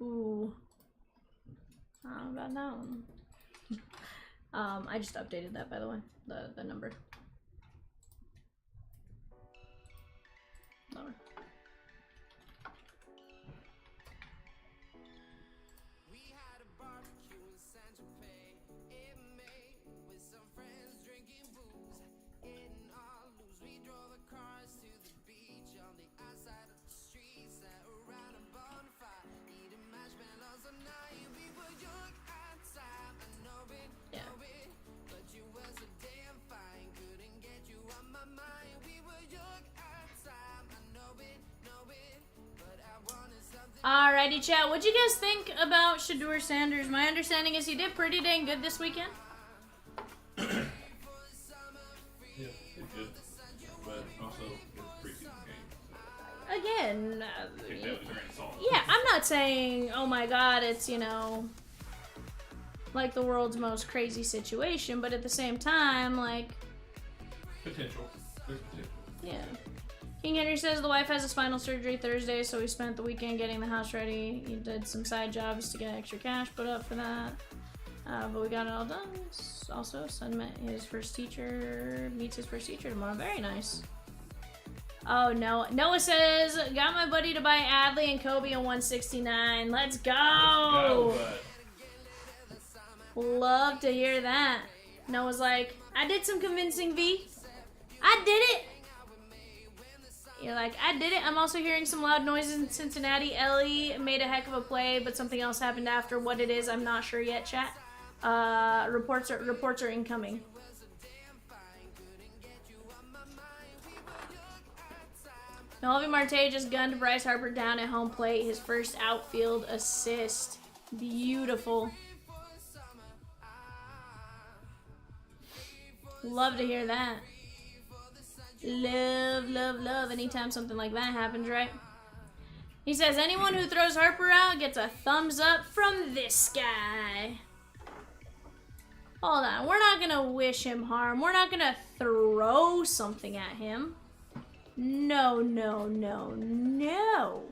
Ooh. How about that one? I just updated that, by the way. The number. Lower. We had a barbecue in San Tropez in May with some friends drinking booze, getting all loose. We drove the cars to the beach on the outside of the street, sat around a bonfire, eating marshmallows all night. We were young at time, I know it, Yeah. but you were so damn fine. Couldn't get you on my mind. We were young at time, I know it, but I wanted something. Alrighty, chat. What'd you guys think about Shadur Sanders? My understanding is he did pretty dang good this weekend. Yeah, it's good. But also, it's a preseason game. So Again, take that with a grain of salt. yeah, I'm not saying, oh my god, it's, you know, like the world's most crazy situation, but at the same time, like, Potential. There's potential. yeah. King Henry says the wife has a spinal surgery Thursday, so we spent the weekend getting the house ready. He did some side jobs to get extra cash put up for that. But we got it all done. Also, son meets his first teacher tomorrow. Very nice. Oh no. Noah says, got my buddy to buy Adley and Kobe in 169. Let's go! Go, bud. Love to hear that. Noah's like, I did some convincing, V. I did it! You're like, I did it. I'm also hearing some loud noises in Cincinnati. Ellie made a heck of a play, but something else happened after. What it is, I'm not sure yet, chat. Reports are incoming. Noelvi Marte just gunned Bryce Harper down at home plate. His first outfield assist. Beautiful. Love to hear that. Love, love, love anytime something like that happens, right? He says, anyone who throws Harper out gets a thumbs up from this guy. Hold on, we're not gonna wish him harm. We're not gonna throw something at him. No, no, no, no.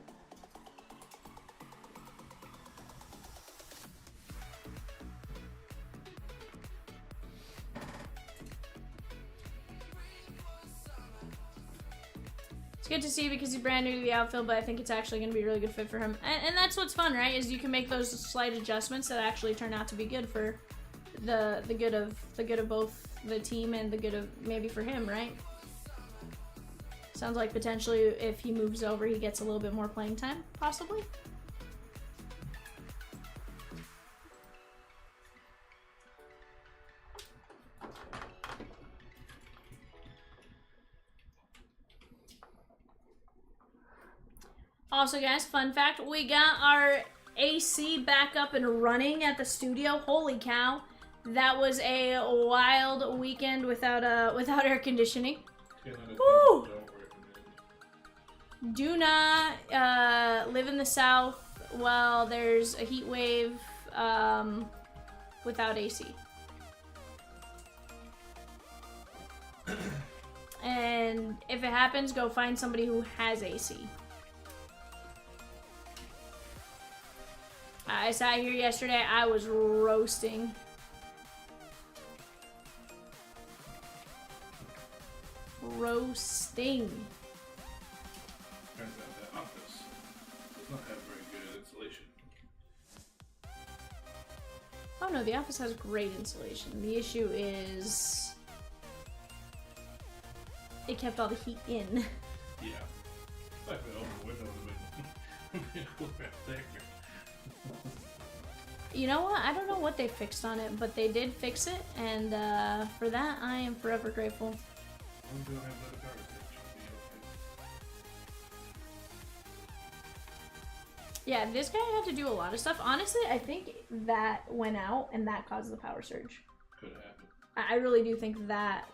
It's good to see because he's brand new to the outfield, but I think it's actually going to be a really good fit for him. And that's what's fun, right? Is you can make those slight adjustments that actually turn out to be good for the good of both the team and the good of maybe for him, right? Sounds like potentially if he moves over, he gets a little bit more playing time, possibly. Also, guys, fun fact, we got our AC back up and running at the studio. Holy cow. That was a wild weekend without air conditioning. Woo! Do not live in the south while there's a heat wave without AC. And if it happens, go find somebody who has AC. I sat here yesterday, I was roasting. Roasting. Turns out that office does not have very good insulation. Oh no, the office has great insulation. The issue is it kept all the heat in. Yeah. It's like the open windows have been cool out there. You know what? I don't know what they fixed on it, but they did fix it, and for that, I am forever grateful. I'm gonna have another garbage ditch. Yeah, this guy had to do a lot of stuff. Honestly, I think that went out, and that caused the power surge. Could have happened. I really do think that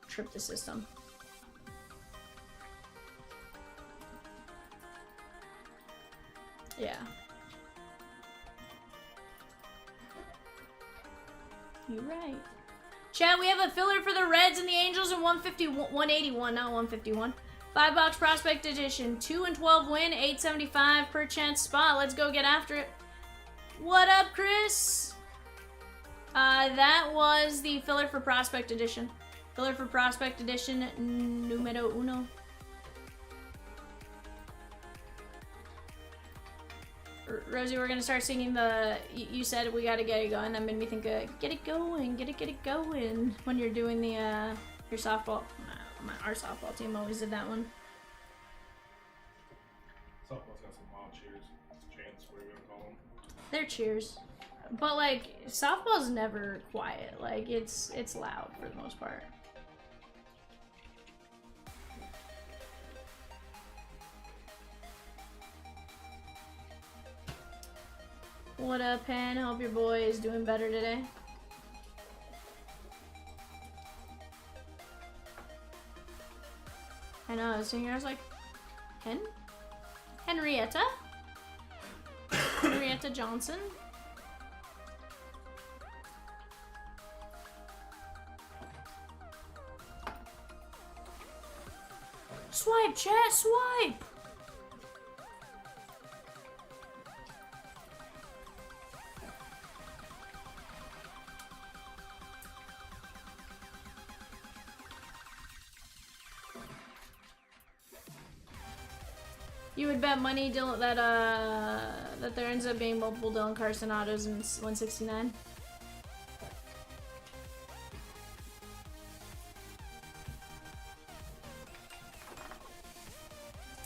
tripped the system. Yeah. You're right. Chat, we have a filler for the Reds and the Angels in 181, not 151. 5-box prospect edition. 2 and 12 win, 875 per chance spot. Let's go get after it. What up, Chris? That was the filler for prospect edition. Filler for prospect edition numero uno. Rosie, we're gonna start singing the. You said we gotta get it going. That made me think of get it going, get it going. When you're doing the your softball, our softball team always did that one. Softball's got some wild cheers. Chants, what are you gonna call them? They're cheers, but like softball's never quiet. Like it's loud for the most part. What up, Pan? Hope your boy is doing better today. I know, I was sitting here, I was like, Henrietta? Henrietta Johnson? Swipe, chat, swipe! You would bet money Dylan, that there ends up being multiple Dylan Carson autos in 169.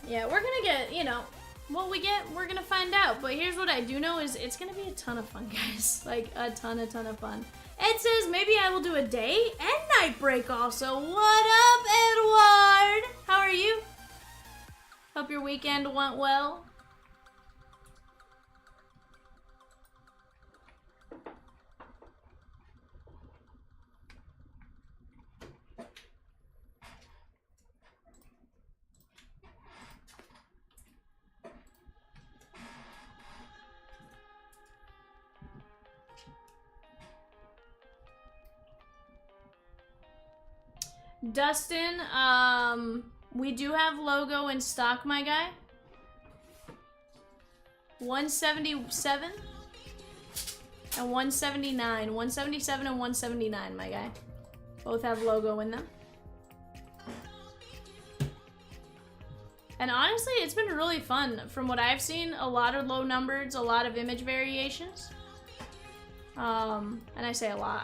Yeah, we're gonna get, you know, what we get, we're gonna find out. But here's what I do know is it's gonna be a ton of fun, guys. Like, a ton of fun. Ed says maybe I will do a day and night break also. What up, Edward? How are you? Hope your weekend went well. Dustin, we do have logo in stock, my guy. 177 and 179. 177 and 179, my guy. Both have logo in them. And honestly, it's been really fun. From what I've seen, a lot of low numbers, a lot of image variations. And I say a lot.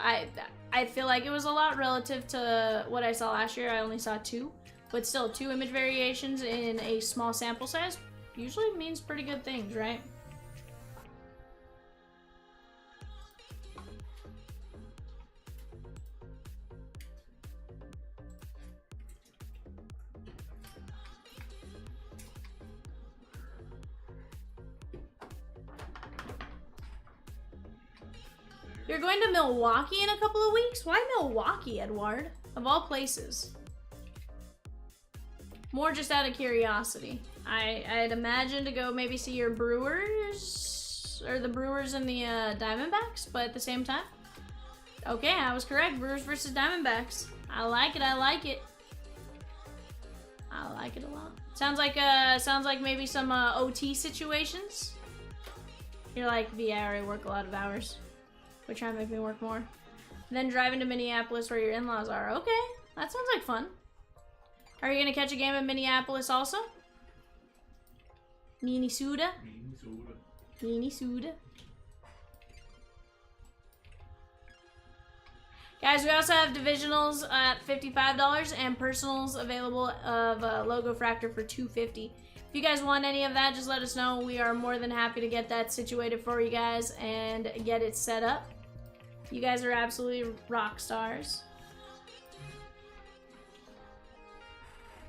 I feel like it was a lot relative to what I saw last year. I only saw 2. But still, 2 image variations in a small sample size usually means pretty good things, right? You're going to Milwaukee in a couple of weeks? Why Milwaukee, Edward? Of all places. More just out of curiosity. I'd imagine to go maybe see your Brewers, or the Brewers and the Diamondbacks, but at the same time. Okay, I was correct. Brewers versus Diamondbacks. I like it. I like it. I like it a lot. Sounds like maybe some OT situations. You're like, V, I already work a lot of hours. But try and make me work more. Then driving to Minneapolis where your in-laws are. Okay, that sounds like fun. Are you gonna catch a game in Minneapolis also? Minnesota? Minnesota. Guys, we also have divisionals at $55 and personals available of Logo Fractor for $250. If you guys want any of that, just let us know. We are more than happy to get that situated for you guys and get it set up. You guys are absolutely rock stars.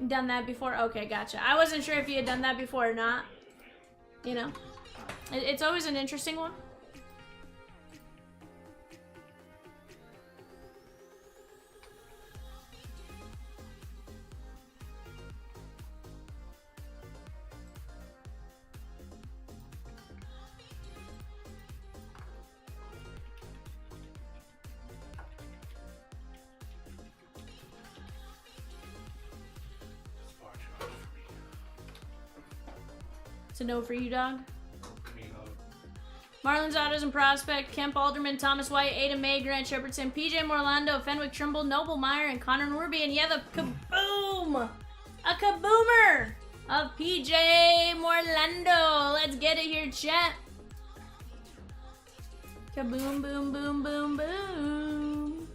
Done that before? Okay, gotcha. I wasn't sure if you had done that before or not. You know, it's always an interesting one. It's a no for you, dog. Clean up. Marlins Autos and Prospect, Kemp Alderman, Thomas White, Ada May, Grant Shepardson, PJ Morlando, Fenwick Trimble, Noble Meyer, and Connor Norby. And yeah, the kaboom! A kaboomer of PJ Morlando. Let's get it here, chat. Kaboom, boom, boom, boom, boom.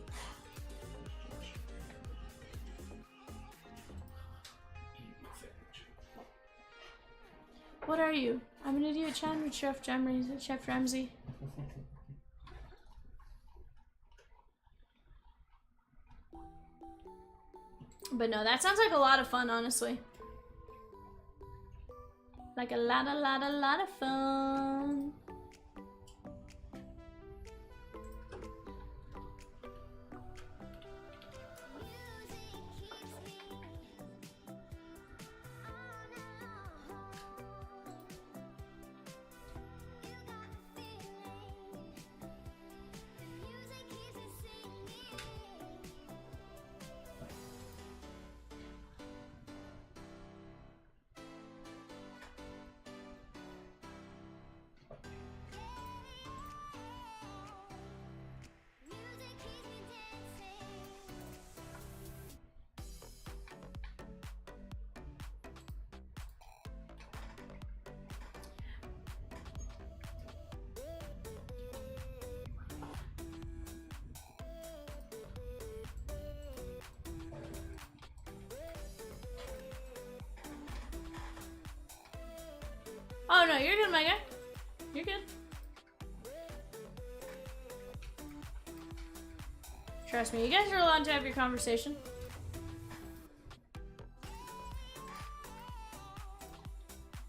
What are you? I'm an idiot chat with Chef Ramsey. But no, that sounds like a lot of fun, honestly. Like a lot of fun. Oh no, you're good, my guy. You're good. Trust me, you guys are allowed to have your conversation.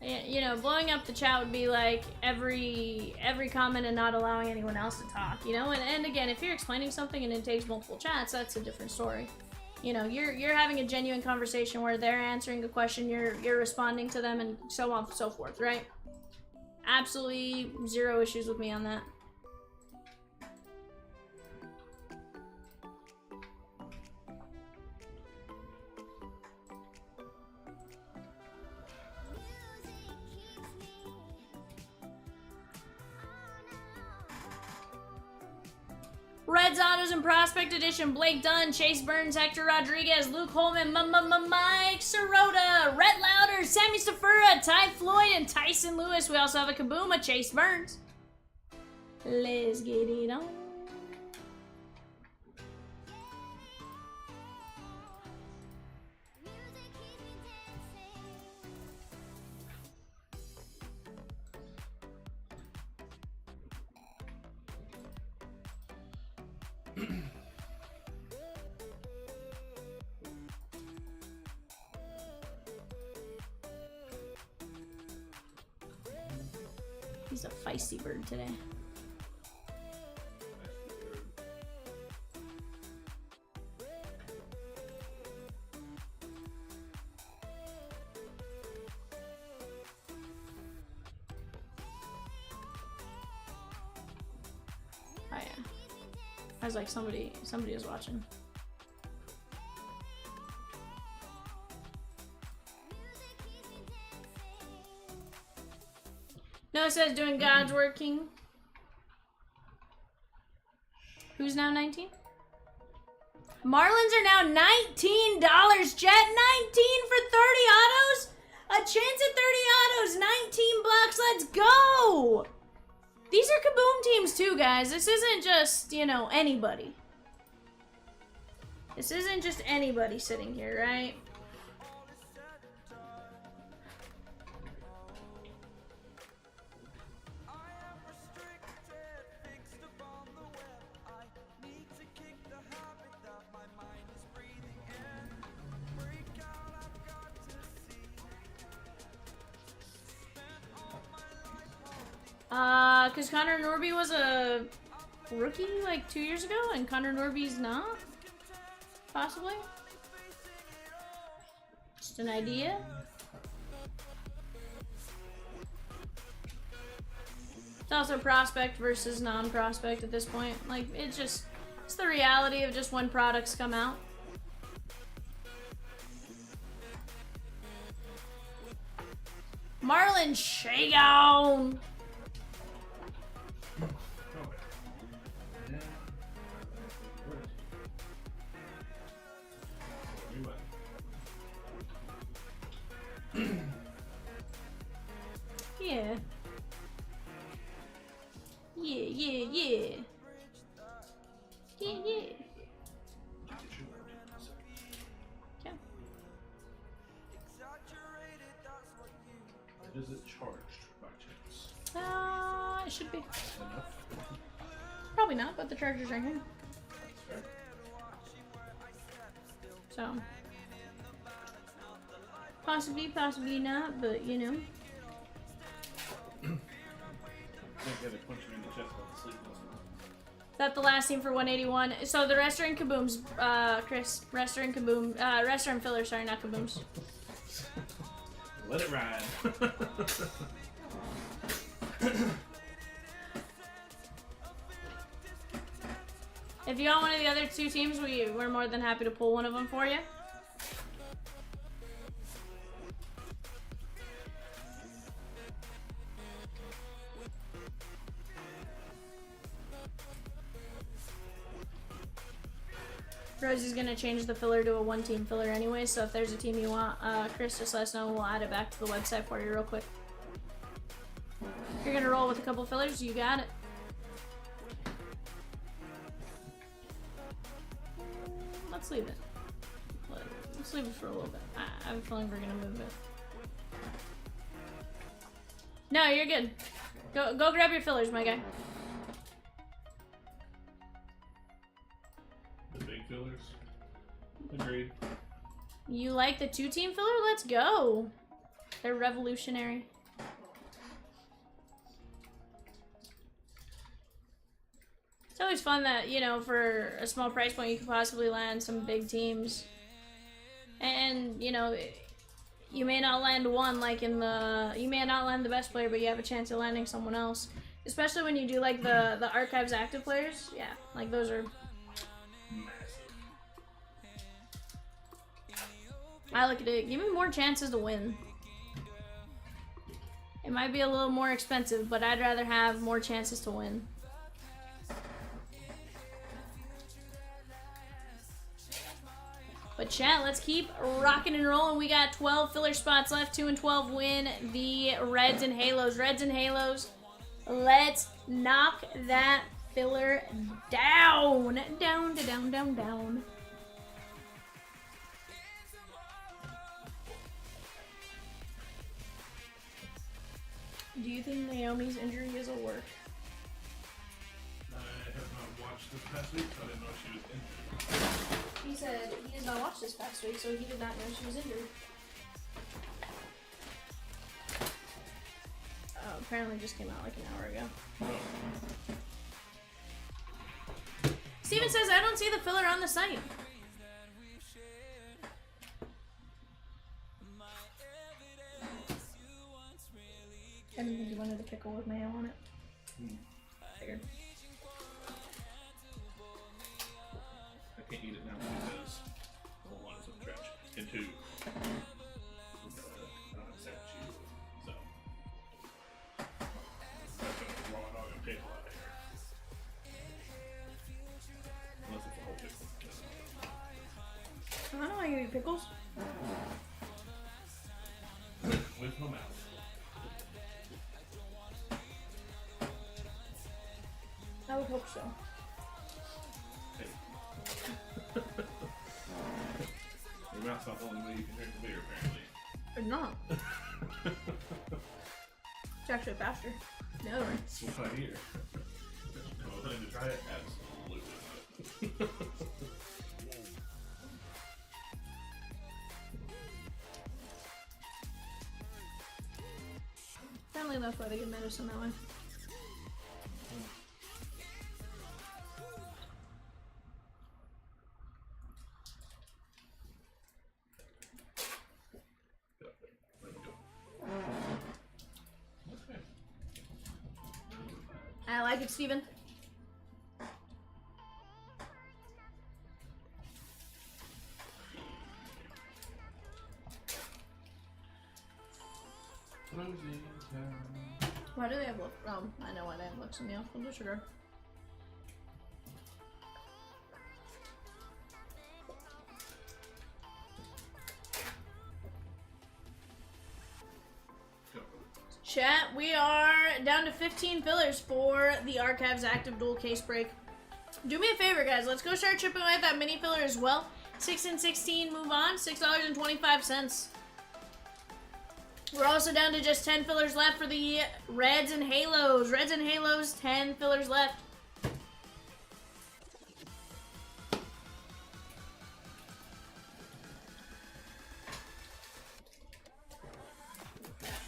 You know, blowing up the chat would be like every comment and not allowing anyone else to talk, you know? And again, if you're explaining something and it takes multiple chats, that's a different story. You know, you're having a genuine conversation where they're answering a question, you're responding to them, and so on and so forth, right? Absolutely zero issues with me on that. Reds Autos and Prospect Edition, Blake Dunn, Chase Burns, Hector Rodriguez, Luke Holman, Mike Sirota, Rhett Lauder, Sammy Stafura, Ty Floyd, and Tyson Lewis. We also have a Kaboom, Chase Burns. Let's get it on. He's a feisty bird today. Oh yeah. I was like, somebody is watching. Noah says doing God's working. Who's now 19? Marlins are now $19, Jet. 19 for 30 autos? A chance at 30 autos, 19 bucks, let's go! These are Kaboom teams too, guys. This isn't just, you know, anybody. This isn't just anybody sitting here, right? Because Connor Norby was a rookie like 2 years ago, and Connor Norby's not? Possibly? Just an idea? It's also prospect versus non-prospect at this point. Like, it's the reality of just when products come out. Marlon Shagon. Yeah. Yeah. Yeah. Okay. Is it charged by chance? It should be. Enough? Probably not, but the charger's right here. Fair. So. Possibly not, but you know. I think they had to punch me in the chest while asleep last night. Is that the last team for 181? So the restaurant kabooms, Chris. Restaurant kaboom. Restaurant filler, sorry, not kabooms. Let it ride. If you want one of the other two teams, we're more than happy to pull one of them for you. Rosie's gonna change the filler to a one-team filler anyway, so if there's a team you want, Chris, just let us know and we'll add it back to the website for you real quick. If you're gonna roll with a couple fillers, you got it. Let's leave it. Let's leave it for a little bit. I have a feeling we're gonna move it. No, you're good. Go grab your fillers, my guy. The big fillers. Agreed. You like the two-team filler? Let's go. They're revolutionary. It's always fun that, you know, for a small price point, you could possibly land some big teams. And, you know, you may not land one, like in the... You may not land the best player, but you have a chance of landing someone else. Especially when you do, like, the Archives active players. Yeah, like, those are... I look at it, give me more chances to win. It might be a little more expensive, but I'd rather have more chances to win. But chat, let's keep rocking and rolling. We got 12 filler spots left. 2 and 12 win the Reds and Halos. Reds and Halos, let's knock that filler down. Down. Do you think Naomi's injury is a work? I have not watched this past week, so I didn't know she was injured. He said he did not watch this past week, so he did not know she was injured. Oh, apparently just came out like an hour ago. Steven says, I don't see the filler on the site. I didn't think you wanted a pickle with mayo on it. Figured. I can't eat it now because one is in the trash, and two, I don't have salad cheese, so raw dog and pickle out of here. Unless it's a whole pickle. I don't know how you eat pickles. With my mouth. I would hope so. Hey. Your mouth's not the only way you can drink the beer, apparently. Or not. It's actually faster. The other one. That's what I hear. Am I willing to try it? Absolutely. Apparently that's why they get medicine that way. I like it, Steven. Closing time. Why do they have looks? I know why they have looks in the alphabet disregard. Go. Chat, we are down to 15 fillers for the Archives Active Dual Case Break. Do me a favor, guys. Let's go start chipping away at that mini filler as well. 6 and 16, move on. $6.25. We're also down to just 10 fillers left for the Reds and Halos. Reds and Halos, 10 fillers left.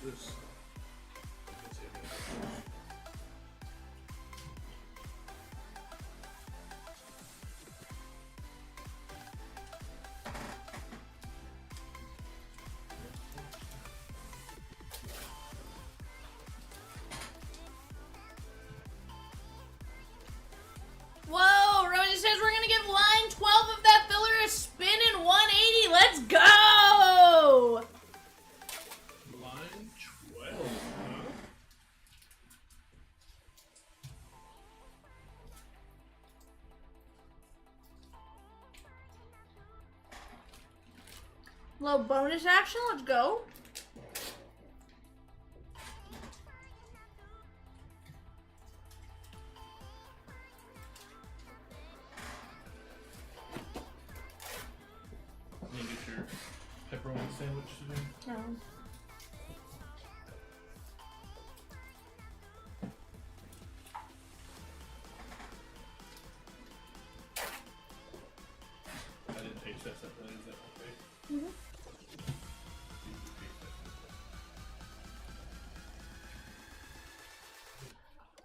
This. Whoa, Rosie says we're gonna give line 12 of that filler a spin in 180. Let's go! Line 12, huh? Little bonus action, let's go. You can get your pepperoni sandwich today. I didn't taste that separately. Is that okay? Mhm.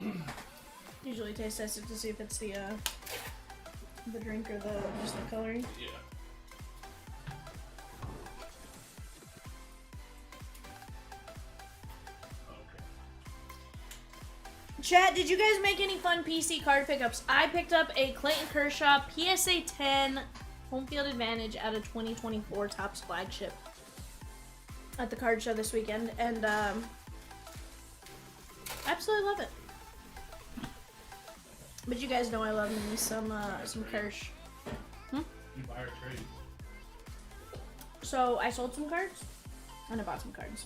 You can taste that. Usually taste test it to see if it's the drink or just the coloring. Yeah. Okay. Chat, did you guys make any fun PC card pickups? I picked up a Clayton Kershaw PSA 10 home field advantage out of 2024 Topps flagship at the card show this weekend, and absolutely love it. But you guys know I love me some Kersh. You buy or trade? So I sold some cards, and I bought some cards.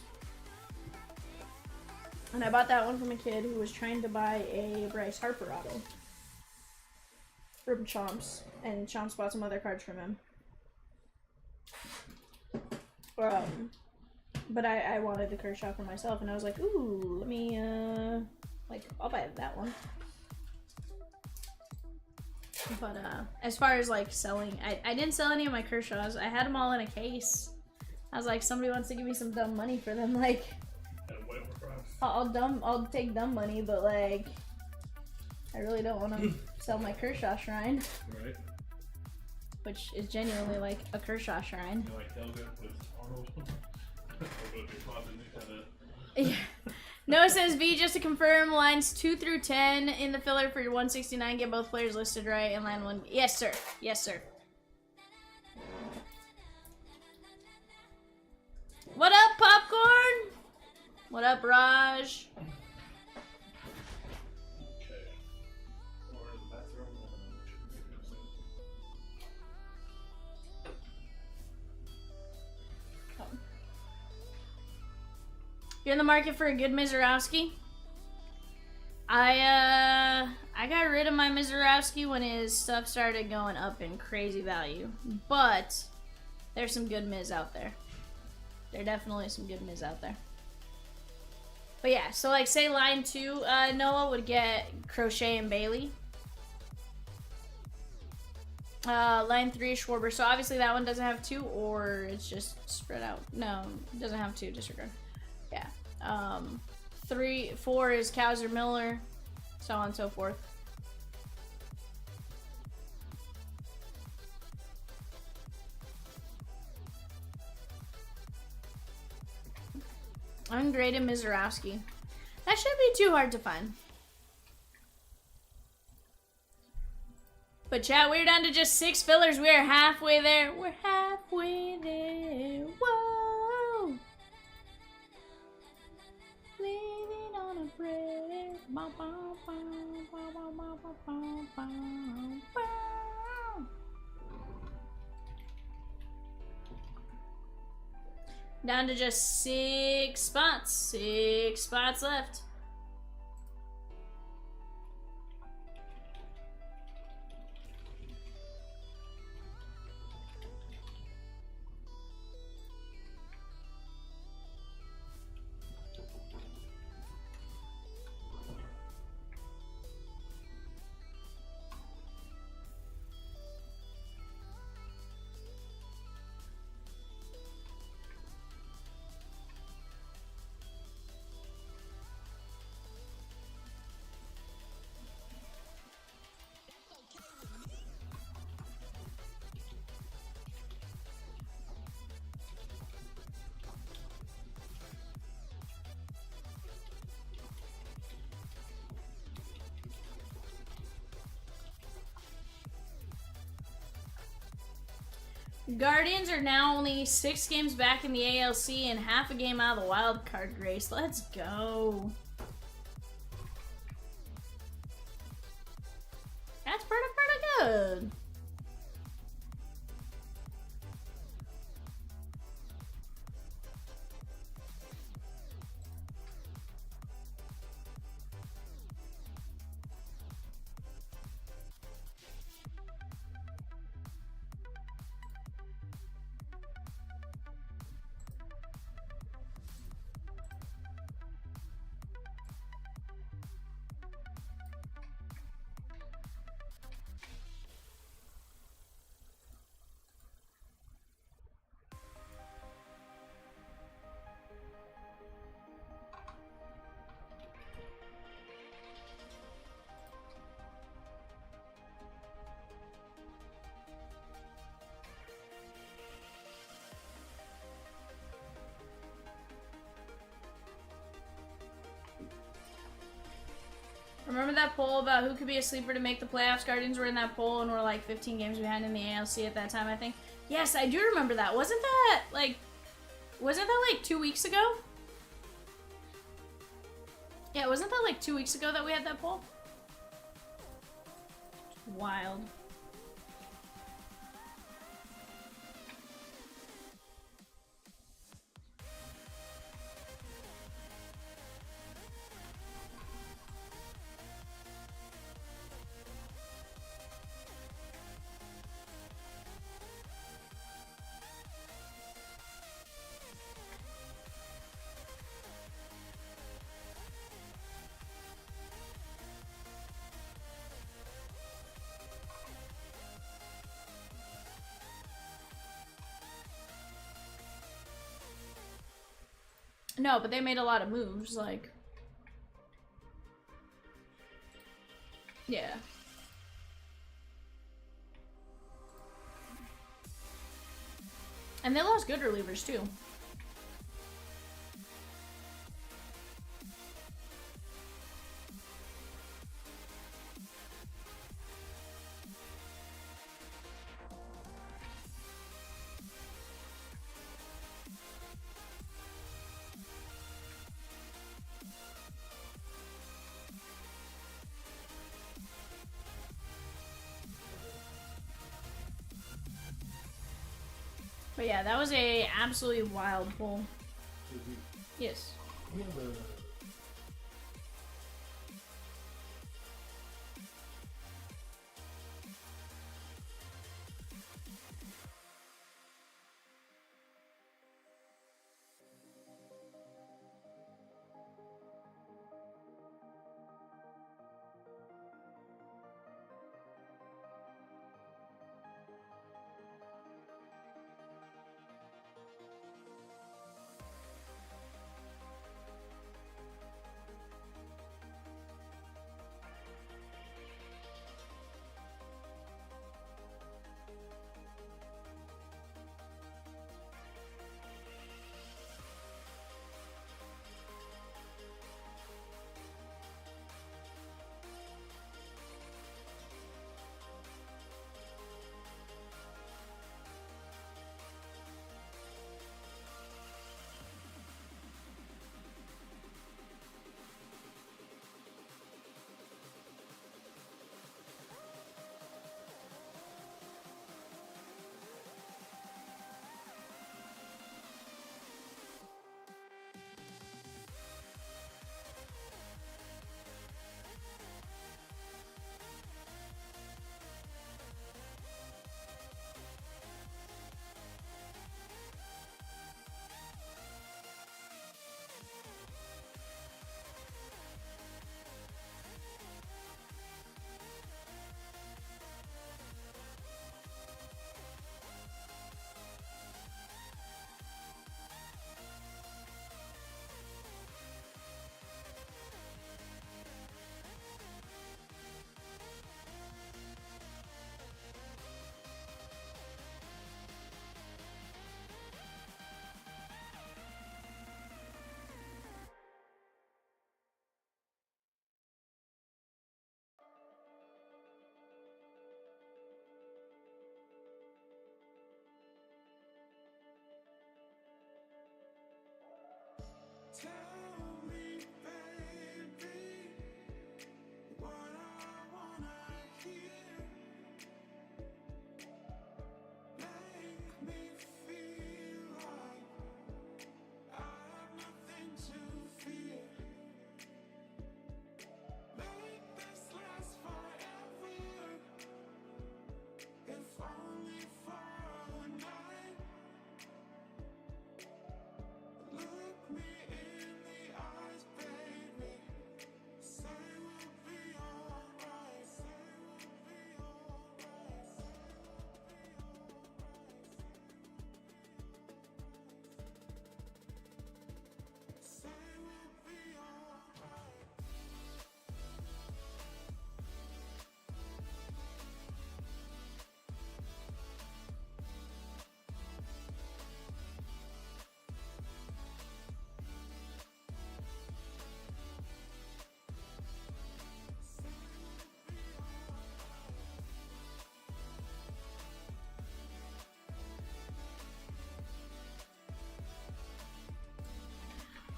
And I bought that one from a kid who was trying to buy a Bryce Harper auto from Chomps, and Chomps bought some other cards from him. But I wanted the Kershaw for myself, and I was like, ooh, let me, I'll buy that one. But, as far as, like, selling, I didn't sell any of my Kershaws. I had them all in a case. I was like, somebody wants to give me some dumb money for them, like, At a whatever price. I'll take dumb money, but, like, I really don't want to sell my Kershaw shrine, Right? which is genuinely, like, a Kershaw shrine. You like Helga with Arnold? Or go to your closet and kind of. Yeah. Noah says, V, just to confirm, lines 2 through 10 in the filler for your 169. Get both players listed right in line 1. Yes, sir. Yes, sir. What up, Popcorn? What up, Raj? Okay. Or in the bathroom. You're in the market for a good Mizorowski? I got rid of my Mizorowski when his stuff started going up in crazy value. But there's some good Miz out there. There are definitely some good Miz out there. But yeah, so like say line 2, Noah would get Crochet and Bailey. Line 3 is Schwarber. So obviously that one doesn't have 2, or it's just spread out. No, it doesn't have 2, disregard. Yeah. 4 is Kowser Miller, so on and so forth. Ungraded Mizorowski. That shouldn't be too hard to find. But chat, we're down to just 6 fillers. We are halfway there. We're halfway there. Whoa! Down to just 6 spots. 6 spots left. Guardians are now only 6 games back in the ALC and half a game out of the wild card race. Let's go. That's pretty good. Remember that poll about who could be a sleeper to make the playoffs? Guardians were in that poll and were like 15 games behind in the ALC at that time, I think. Yes, I do remember that. Wasn't that like 2 weeks ago? Yeah, wasn't that like 2 weeks ago that we had that poll? Wild. No, but they made a lot of moves, like... Yeah. And they lost good relievers, too. But yeah, that was a absolutely wild pull. Yes.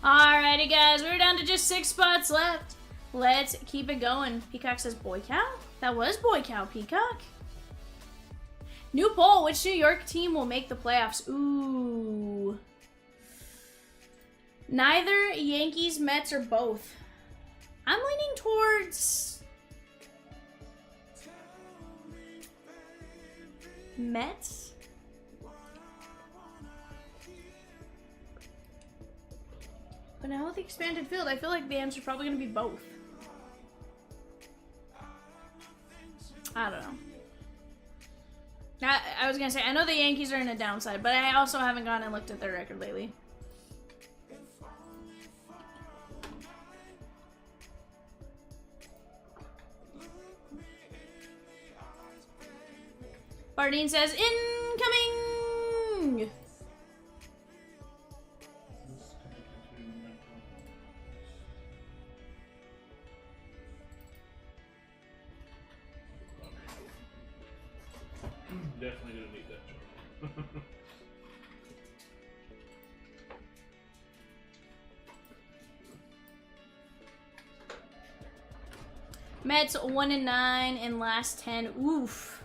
Alrighty, guys, we're down to just 6 spots left. Let's keep it going. Peacock says boy cow? That was boy cow, Peacock. New poll, which New York team will make the playoffs? Ooh. Neither Yankees, Mets, or both. I'm leaning towards Mets. But now with the expanded field, I feel like the answer's probably going to be both. I don't know. I was going to say, I know the Yankees are in a downside, but I also haven't gone and looked at their record lately. Bardine says, incoming! Definitely gonna need that job. Mets 1-9 in last 10. Oof.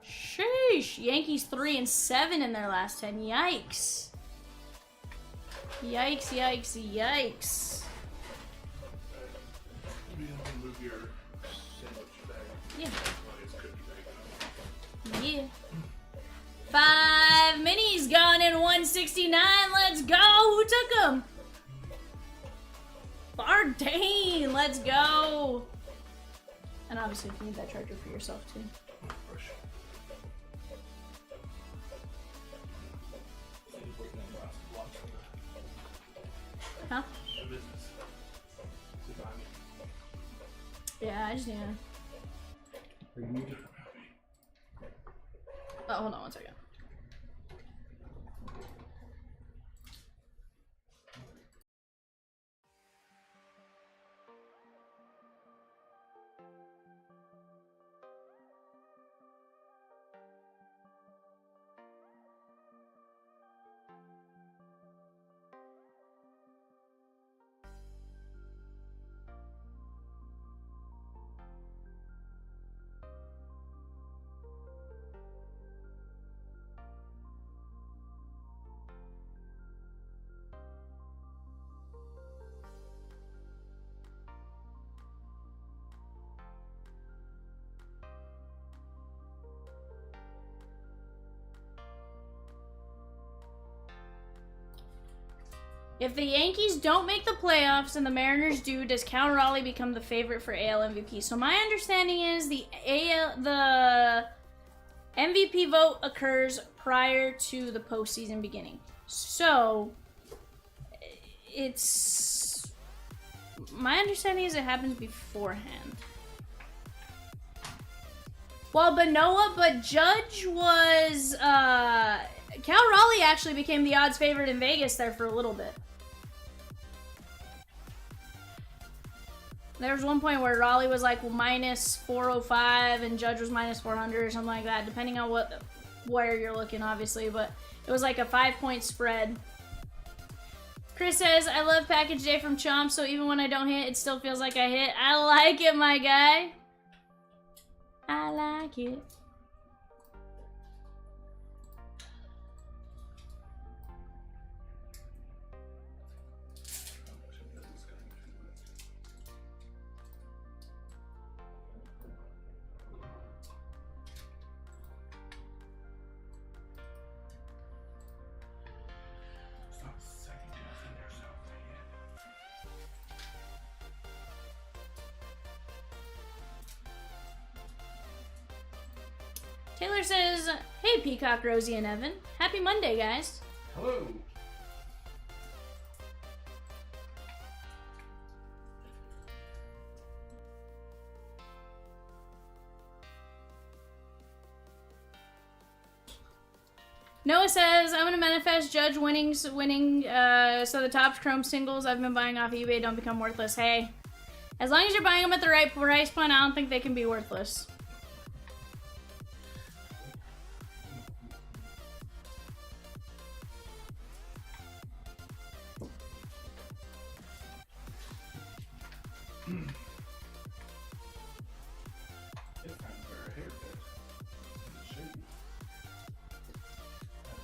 Sheesh. Yankees 3-7 in their last 10. Yikes. Yikes, yikes, yikes. You want to move your sandwich bag? Yeah. Well, it's cookie bag. Yeah. 5 minis gone in 169. Let's go. Who took them? Bardane. Let's go. And obviously, if you need that charger for yourself, too. Brush. Huh? No business. Goodbye. Yeah, I just need to. Oh, hold on one second. If the Yankees don't make the playoffs and the Mariners do, does Cal Raleigh become the favorite for AL MVP? So my understanding is the MVP vote occurs prior to the postseason beginning. So it's my understanding is it happens beforehand. Well, but Judge was Cal Raleigh actually became the odds favorite in Vegas there for a little bit. There was one point where Raleigh was like minus 405 and Judge was minus 400 or something like that, depending on where you're looking, obviously. But it was like a 5-point spread. Chris says, I love package day from Chomps, so even when I don't hit, it still feels like I hit. I like it, my guy. I like it. Stop second guessing yourself, man. Taylor says, hey, Peacock, Rosie, and Evan. Happy Monday, guys. Hello. Noah says, I'm gonna manifest Judge winning, so the top Chrome singles I've been buying off eBay don't become worthless. Hey, as long as you're buying them at the right price point, I don't think they can be worthless. It's time for a haircut. Shady.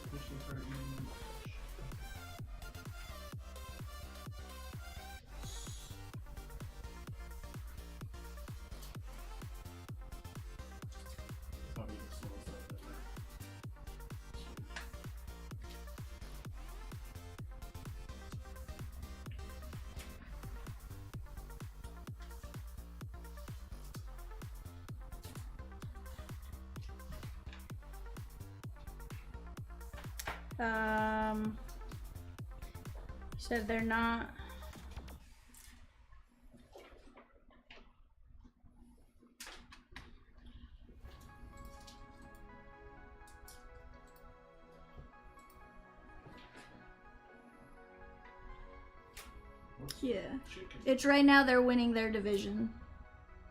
Officially for eating lunch. Probably the slowest I've ever. Said they're not. Yeah. Chicken. It's right now they're winning their division,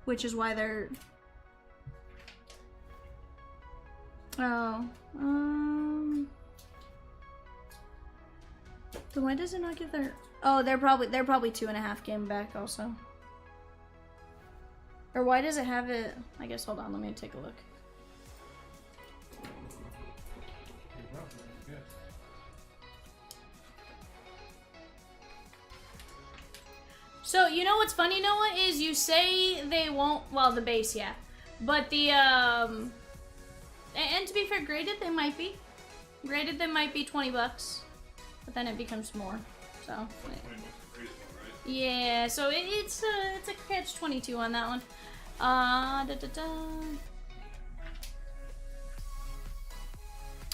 which is why they're. Oh, then why does it not give their? Oh, they're probably 2.5 game back also. Or why does it have it? I guess hold on, let me take a look. You're welcome, I guess. So you know what's funny, Noah, is you say they won't. Well, the base, yeah, but the and to be fair, graded they might be. Graded they might be $20, but then it becomes more. So. Like 20 bucks the greatest one, right? Yeah, so it's a catch-22 on that one.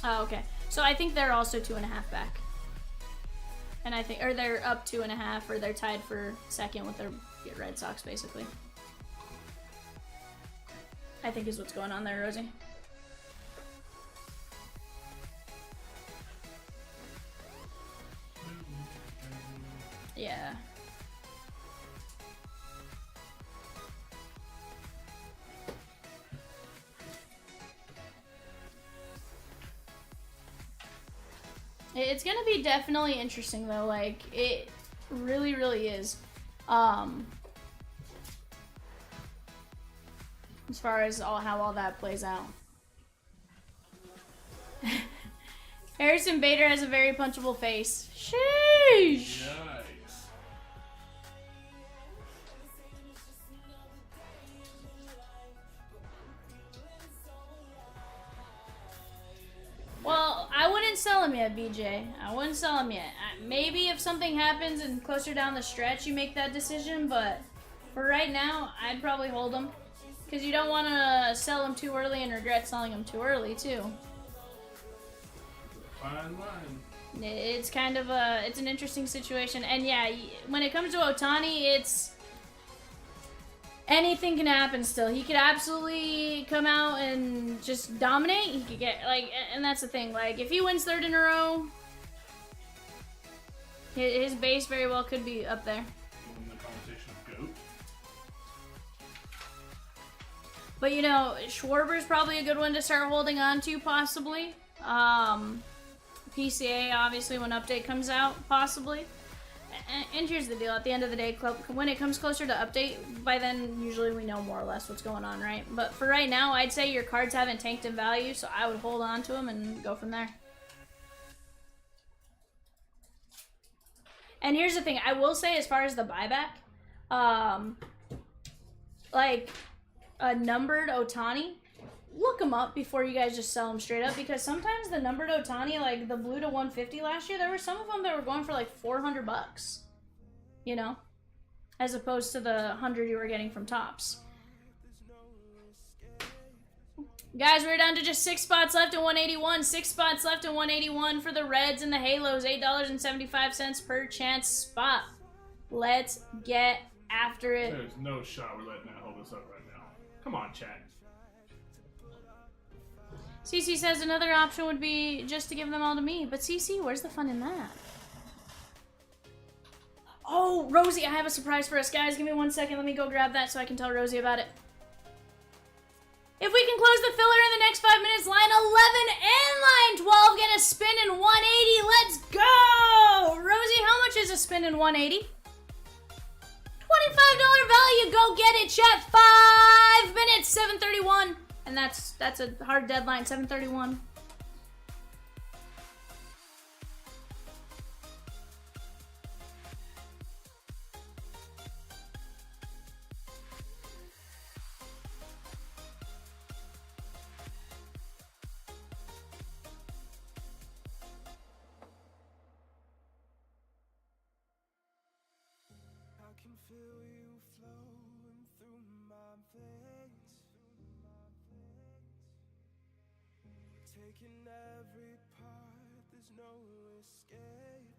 Oh, okay. So I think they're also 2.5 back. And I think, or they're up 2.5, or they're tied for second with their Red Sox, basically. I think is what's going on there, Rosie. Yeah. It's gonna be definitely interesting though, like, it really, really is. As far as how all that plays out. Harrison Bader has a very punchable face. Sheesh! Nice. Well, I wouldn't sell him yet, BJ. I wouldn't sell him yet. Maybe if something happens and closer down the stretch, you make that decision, but for right now, I'd probably hold him. Because you don't want to sell him too early and regret selling him too early, too. Fine line. It's kind of it's an interesting situation. And yeah, when it comes to Ohtani, it's... anything can happen still. He could absolutely come out and just dominate. He could get, like, and that's the thing. Like, if he wins third in a row, his base very well could be up there. In the conversation of GOAT. But, you know, Schwarber's probably a good one to start holding on to, possibly. PCA, obviously, when update comes out, possibly. And here's the deal, at the end of the day, when it comes closer to update, by then usually we know more or less what's going on, right? But for right now, I'd say your cards haven't tanked in value, so I would hold on to them and go from there. And here's the thing, I will say as far as the buyback, like a numbered Otani, look them up before you guys just sell them straight up, because sometimes the numbered Otani, like the blue to 150 last year, there were some of them that were going for like 400 bucks, you know, as opposed to the 100 you were getting from Tops. Guys, we're down to just 6 spots left in 181. 6 spots left in 181 for the Reds and the Halos. $8.75 per chance spot. Let's get after it. There's no shot we're letting that hold us up right now. Come on, chat. CC says another option would be just to give them all to me. But CC, where's the fun in that? Oh, Rosie, I have a surprise for us. Guys, give me 1 second. Let me go grab that so I can tell Rosie about it. If we can close the filler in the next 5 minutes, line 11 and line 12 get a spin in 180. Let's go! Rosie, how much is a spin in 180? $25 value. Go get it, chat. 5 minutes, 7:31. And that's a hard deadline, 7:31. I can feel you flowing through my veins. Taking every part, there's no escape.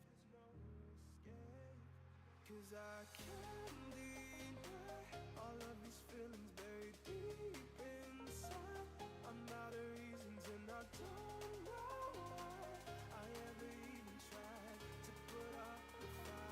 'Cause I can't deny all of these feelings buried deep inside. I'm out of reasons and I don't know why I ever even tried to put up the fight.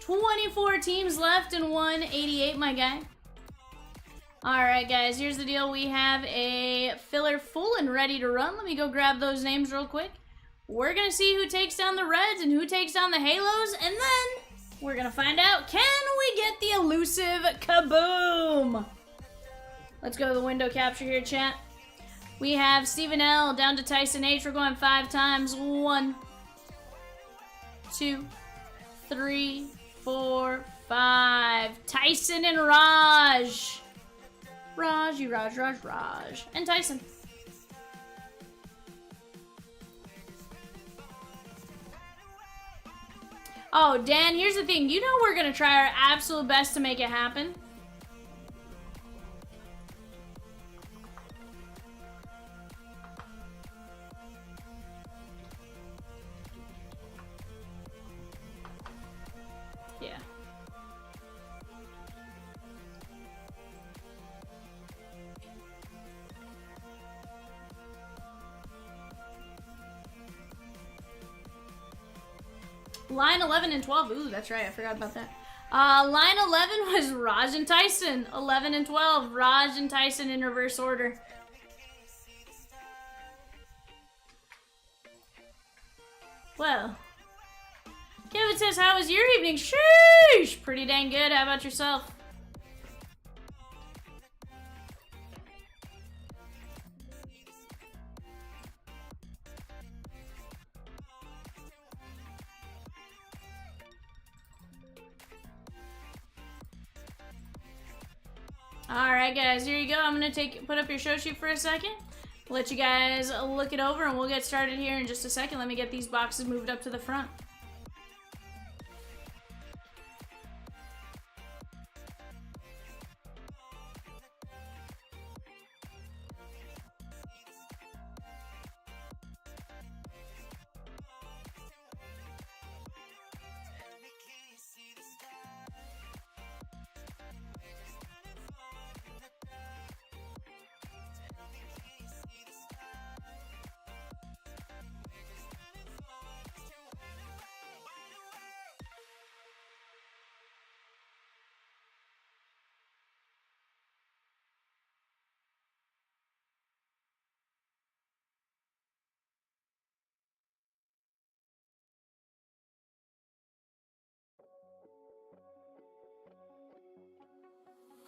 $24 teams left in 188, my guy. Alright guys, here's the deal. We have a filler full and ready to run. Let me go grab those names real quick. We're gonna see who takes down the Reds and who takes down the Halos, and then we're gonna find out, can we get the elusive Kaboom? Let's go to the window capture here, chat. We have Stephen L. down to Tyson H. We're going 5 times. 1, 2, 3, 4, 5. Tyson and Raj. Raj. And Tyson. Oh, Dan, here's the thing. You know we're going to try our absolute best to make it happen. Yeah. Line 11 and 12. Ooh, that's right. I forgot about that. Line 11 was Raj and Tyson. 11 and 12. Raj and Tyson in reverse order. Well. Kevin says, how was your evening? Sheesh! Pretty dang good. How about yourself? Alright guys, here you go. I'm gonna put up your show sheet for a second. Let you guys look it over and we'll get started here in just a second. Let me get these boxes moved up to the front.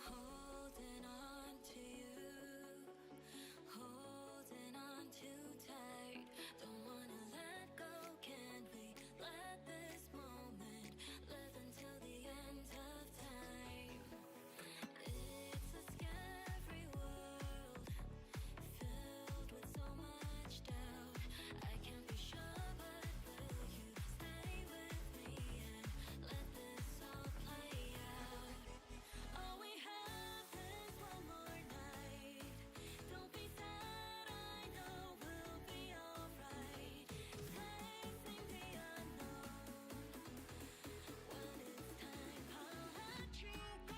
Holding on to you, holding on too tight. Don't wanna let go, can we let this moment live until the end of time? It's a scary world, filled with so much doubt. I can't be sure, but will you stay with me and let this all play out? All we have is one more night. Don't be sad, I know we'll be alright. Facing the unknown. When it's time, I'll let you go.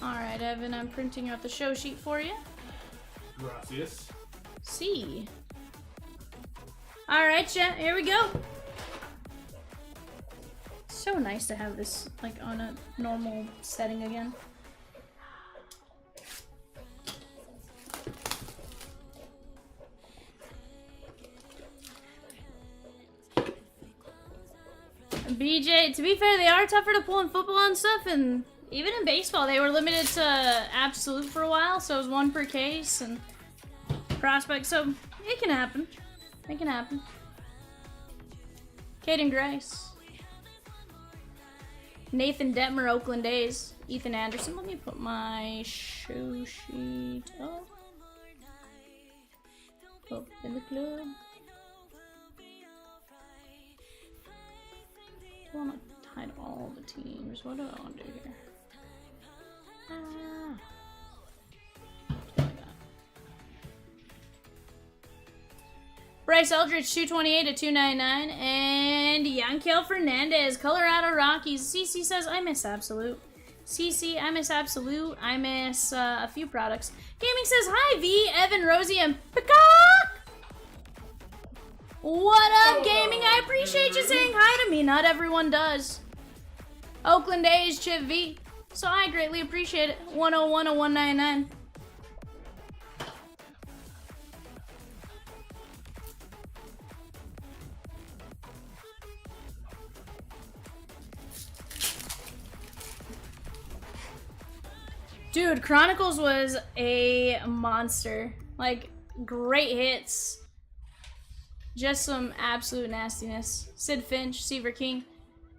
Alright, Evan, I'm printing out the show sheet for you. Gracias. See. Alright, chat, here we go. So nice to have this like on a normal setting again. BJ, to be fair, they are tougher to pull in football and stuff, and even in baseball, they were limited to absolute for a while, so it was 1 per case and prospect, so it can happen. It can happen. Caden Grace. Nathan Detmer, Oakland A's. Ethan Anderson. Let me put my show sheet up. Up in the club. I want to hide all the teams. What do I want to do here? Bryce Eldridge, 228 to 299. And Yankel Fernandez, Colorado Rockies. CC says, I miss Absolute. CC, I miss Absolute. I miss a few products. Gaming says, hi, V, Evan, Rosie, and Peacock! What up, Gaming? I appreciate you saying hi to me. Not everyone does. Oakland A's, Chip V. So I greatly appreciate it. 101 and 199. Dude, Chronicles was a monster. Like, great hits. Just some absolute nastiness. Sid Finch, Seaver King,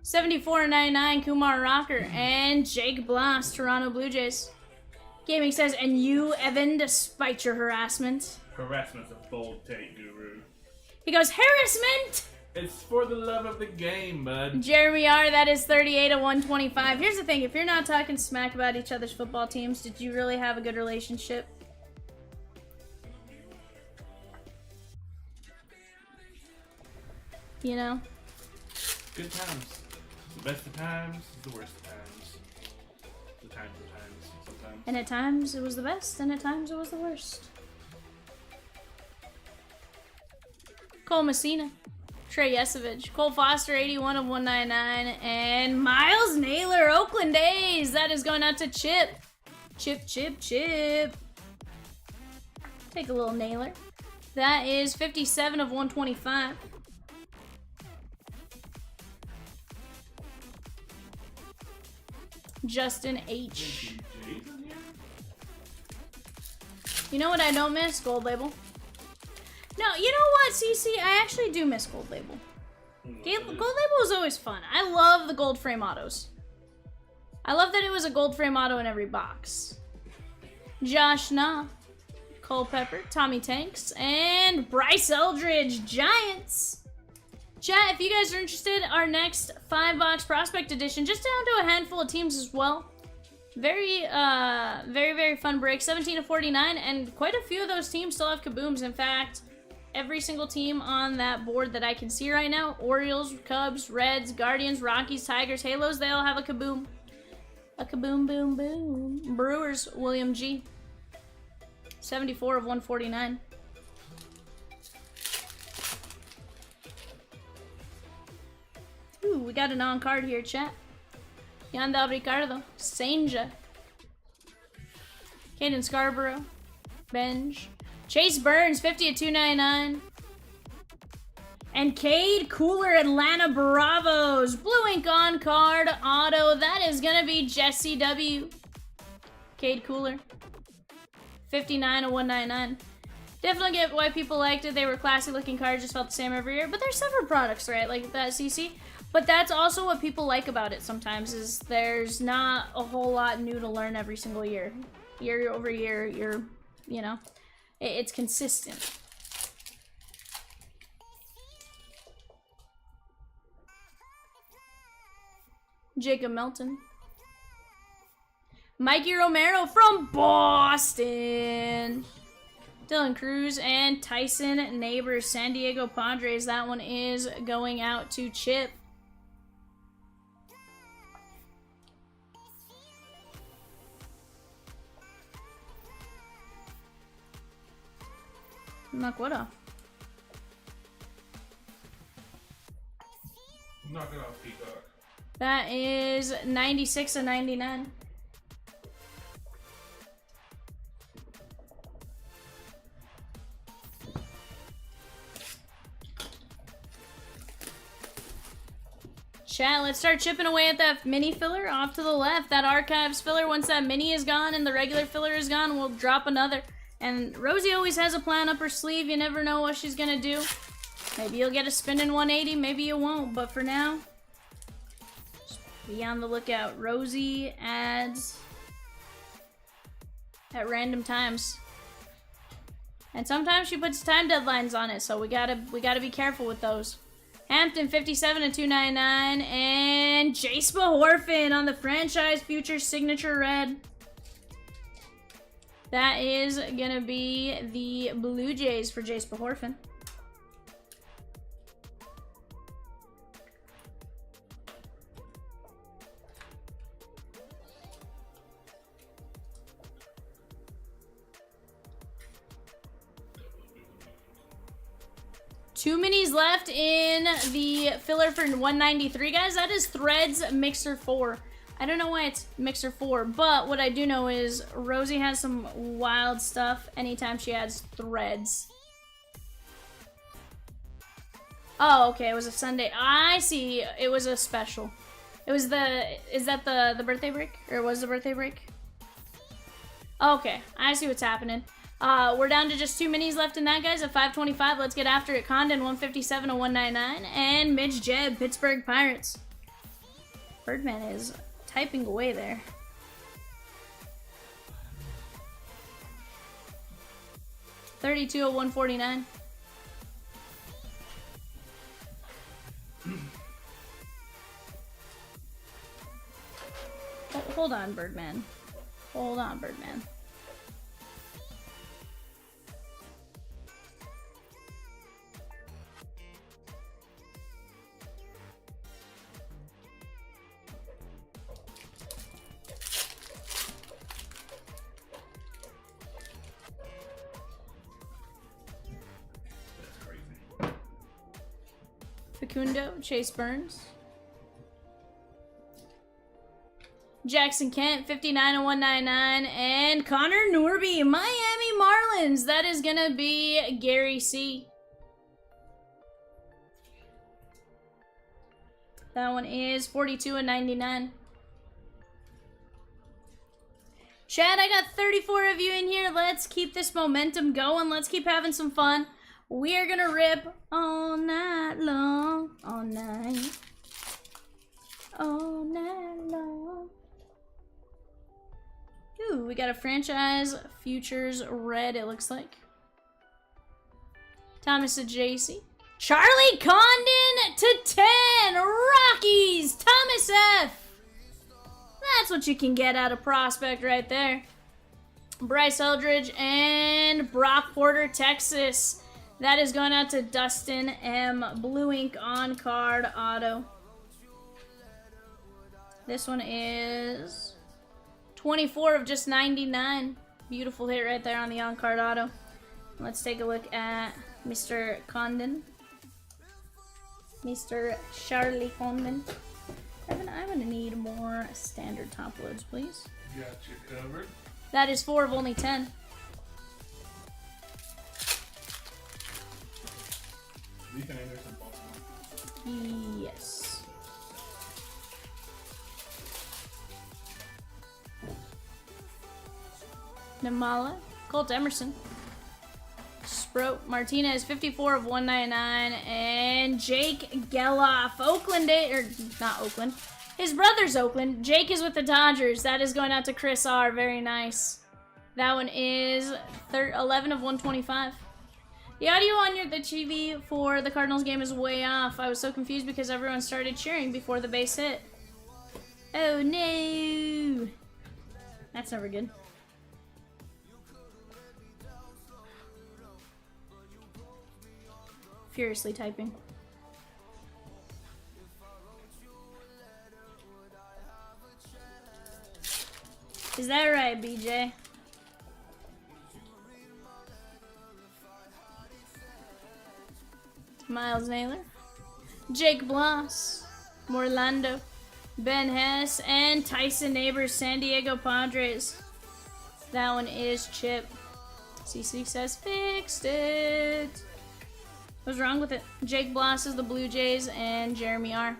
74.99, Kumar Rocker, and Jake Bloss, Toronto Blue Jays. Gaming says, and you, Evan, despite your harassment. Harassment's a bold take, Guru. He goes, harassment! It's for the love of the game, bud. Jeremy R, that is 38 of 125. Here's the thing, if you're not talking smack about each other's football teams, did you really have a good relationship? You know? Good times. The best of times, the worst of times. The times of times, sometimes. And at times it was the best, and at times it was the worst. Cole Messina, Trey Yesovich, Cole Foster, 81 of 199, and Miles Naylor, Oakland A's. That is going out to Chip. Chip, Chip, Chip. Take a little Naylor. That is 57 of 125. Justin H. You know what I don't miss? Gold Label. No, you know what, CC? I actually do miss Gold Label. Gold Label was always fun. I love the gold frame autos. I love that it was a gold frame auto in every box. Josh Nah, Cole Pepper, Tommy Tanks, and Bryce Eldridge, Giants. Chat, if you guys are interested, our next 5-box prospect edition, just down to a handful of teams as well. Very, very fun break. 17 to 49, and quite a few of those teams still have kabooms. In fact, every single team on that board that I can see right now, Orioles, Cubs, Reds, Guardians, Rockies, Tigers, Halos, they all have a kaboom. A kaboom, boom, boom. Brewers, William G. 74 of 149. Ooh, we got an on-card here, chat. Yandel Ricardo, Senja, Caden Scarborough, Benj, Chase Burns, 50 at 299, and Cade Cooler, Atlanta Bravos, blue ink on card auto. That is gonna be Jesse W. Cade Cooler, 59 at 199. Definitely get why people liked it. They were classy looking cards, just felt the same every year. But they're separate products, right? Like that CC. But that's also what people like about it sometimes, is there's not a whole lot new to learn every single year. Year over year, you know, it's consistent. Jacob Melton. Mikey Romero from Boston. Dylan Cruz and Tyson Neighbors, San Diego Padres. That one is going out to Chip. Knock what off? Knock it off, Peacock. That is 96 and 99. Chat, let's start chipping away at that mini filler off to the left. That archives filler, once that mini is gone and the regular filler is gone, we'll drop another. And Rosie always has a plan up her sleeve. You never know what she's gonna do. Maybe you'll get a spinning 180, maybe you won't. But for now, just be on the lookout. Rosie adds at random times. And sometimes she puts time deadlines on it, so we gotta be careful with those. Hampton, 57 and 299, and Jace Behorfin on the franchise future signature red. That is gonna be the Blue Jays for Jace Behorfin. 2 minis left in the filler for 193, guys. That is Threads Mixer 4. I don't know why it's Mixer 4, but what I do know is Rosie has some wild stuff anytime she adds threads. Oh, okay, it was a Sunday. I see. It was a special. It was the... Is that the birthday break? Or was the birthday break? Okay, I see what's happening. We're down to just 2 minis left in that, guys, at 525. Let's get after it. Condon, 157 to 199. And Mitch Jebb, Pittsburgh Pirates. Birdman is typing away there. $32 of 149. Hold on, Birdman. Hold on, Birdman. Facundo, Chase Burns. Jackson Kent, 59 of 199. And Connor Norby, Miami Marlins. That is going to be Gary C. That one is 42 of 99. Chad, I got 34 of you in here. Let's keep this momentum going. Let's keep having some fun. We are gonna rip all night long, all night long. Ooh, we got a franchise futures red, it looks like. Thomas Ajacey. Charlie Condon to 10, Rockies, Thomas F. That's what you can get out of prospect right there. Bryce Eldridge and Brock Porter, Texas. That is going out to Dustin M. Blue ink on card auto. This one is 24 of just 99. Beautiful hit right there on the on card auto. Let's take a look at Mr. Condon. Mr. Charlie Condon. Evan, I'm going to need more standard top loads, please. Got you covered. That is 4 of only 10. Ethan Anderson, Baltimore. Yes. Namala, Colt Emerson. Sproat Martinez, 54 of 199. And Jake Geloff, Oakland, or not Oakland. His brother's Oakland. Jake is with the Dodgers. That is going out to Chris R. Very nice. That one is 11 of 125. The audio on the TV for the Cardinals game is way off. I was so confused because everyone started cheering before the base hit. Oh no! That's never good. Furiously typing. Is that right, BJ? Miles Naylor, Jake Bloss, Morlando, Ben Hess, and Tyson Neighbors, San Diego Padres. That one is Chip. C6 says fixed it. What's wrong with it? Jake Bloss is the Blue Jays, and Jeremy R.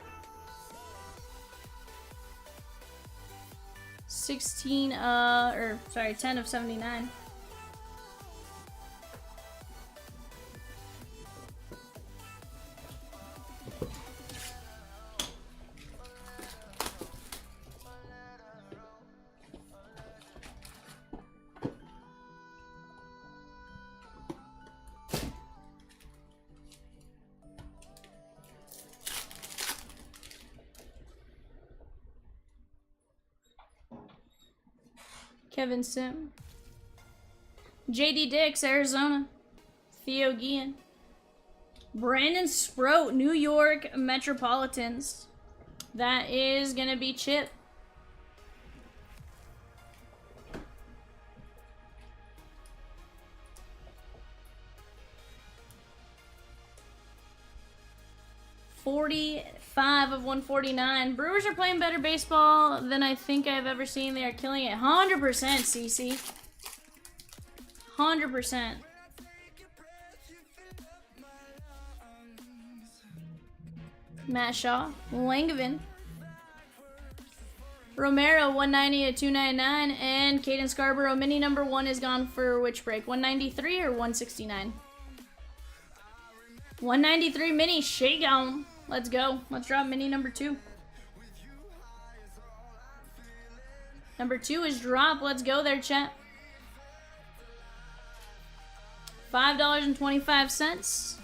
10 of 79. Kevin Sim. JD Dix, Arizona. Theo Guillen. Brandon Sproat, New York Metropolitans. That is going to be Chip. 45 of 149. Brewers are playing better baseball than I think I've ever seen. They are killing it. 100% CC. 100%. Matt Shaw, Langevin, Romero, 190 of 299, and Caden Scarborough. Mini number 1 is gone for which break? 193 or 169? 193 mini, shake on. Let's go. Let's drop mini number 2. Number 2 is drop. Let's go there, chat. $5.25.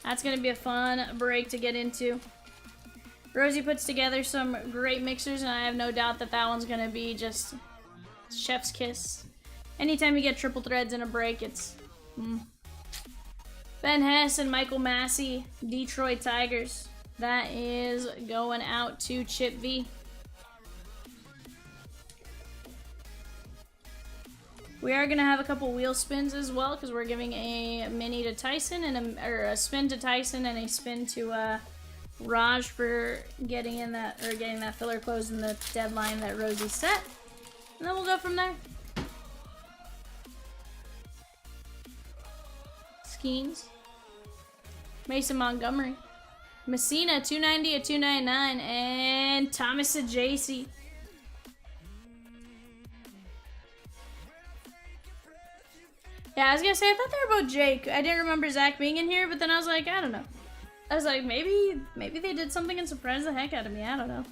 That's going to be a fun break to get into. Rosie puts together some great mixers, and I have no doubt that that one's going to be just chef's kiss. Anytime you get triple threads in a break, it's... Ben Hess and Michael Massey, Detroit Tigers. That is going out to Chip V. We are going to have a couple wheel spins as well, because we're giving a mini to Tyson, and a spin to Tyson and a spin to Raj for getting in that, or getting that filler closed in the deadline that Rosie set. And then we'll go from there. Skeens. Mason Montgomery. Messina, 290 of 299, and Thomas Ajacey. Yeah, I was gonna say, I thought they were both Jake. I didn't remember Zach being in here, but then I was like, I don't know. I was like, maybe they did something and surprised the heck out of me. I don't know.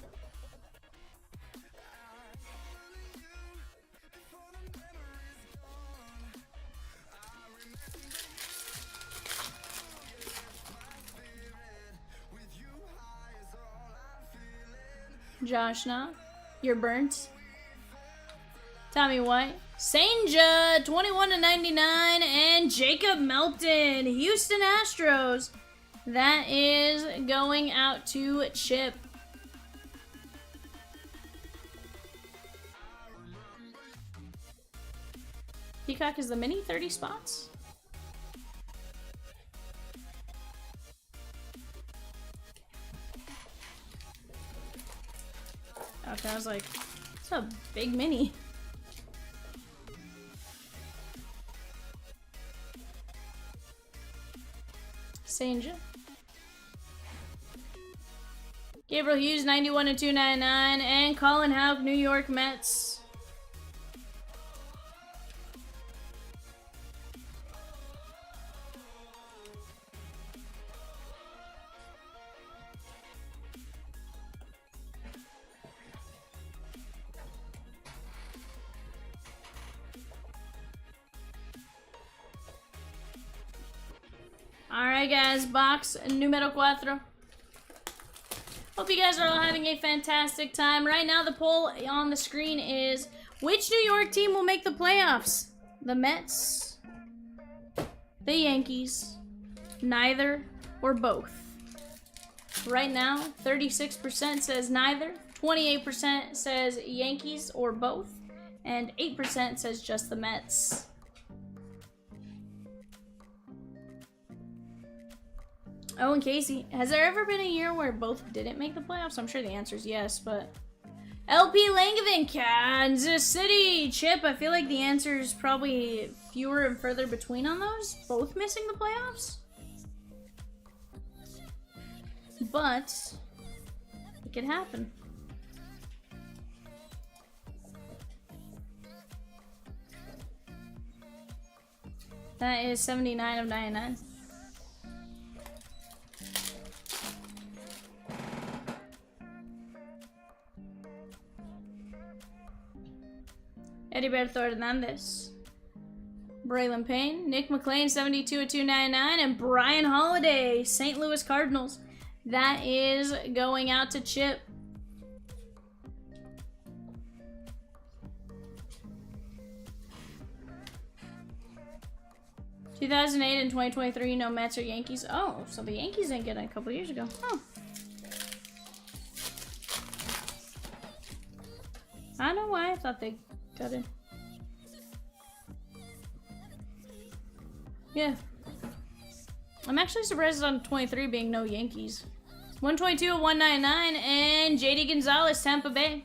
Josh Knott, you're burnt. Tommy White, Sanger, 21 of 99, and Jacob Melton, Houston Astros. That is going out to Chip. Peacock is the mini, 30 spots. Okay, I was like, it's a big mini. Sanger. Gabriel Hughes, 91 of 299, and Colin Houck, New York Mets. Alright guys, box numero 4. Hope you guys are all having a fantastic time. Right now the poll on the screen is, which New York team will make the playoffs? The Mets? The Yankees? Neither or both? Right now, 36% says neither, 28% says Yankees or both, and 8% says just the Mets. Oh, and Casey, has there ever been a year where both didn't make the playoffs? I'm sure the answer is yes, but... LP Langevin, Kansas City! Chip, I feel like the answer is probably fewer and further between on those. Both missing the playoffs? But... it could happen. That is 79 of 99. Heriberto Hernandez, Braylon Payne, Nick McLean, 72 of 299, and Brian Holiday, St. Louis Cardinals. That is going out to Chip. ...2008 and 2023, no Mets or Yankees. Oh, so the Yankees didn't get it a couple years ago. Oh. I don't know why I thought they got it. Yeah. I'm actually surprised on 23 being no Yankees. 122 of 199 and JD Gonzalez, Tampa Bay.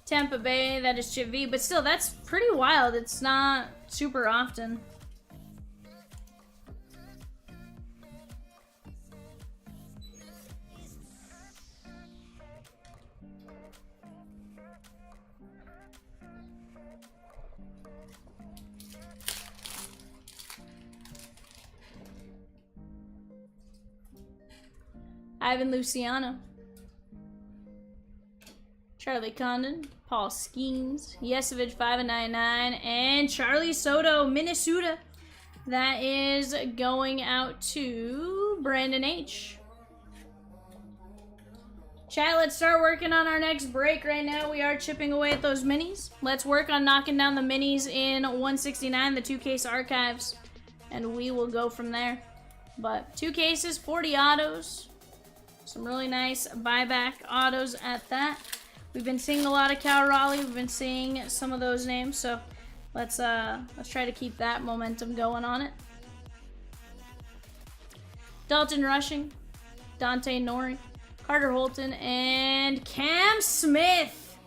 Tampa Bay, that is Chip V, but still, that's pretty wild. It's not super often. Ivan Luciano. Charlie Condon. Paul Skeens. Yesevich 5 of 99. And Charlie Soto, Minnesota. That is going out to Brandon H. Chat, let's start working on our next break. Right now, we are chipping away at those minis. Let's work on knocking down the minis in 169, the 2-case archives. And we will go from there. But 2 cases, 40 autos. Some really nice buyback autos at that. We've been seeing a lot of Cal Raleigh. We've been seeing some of those names, so let's try to keep that momentum going on it. Dalton Rushing, Dante Nori, Carter Holton, and Cam Smith.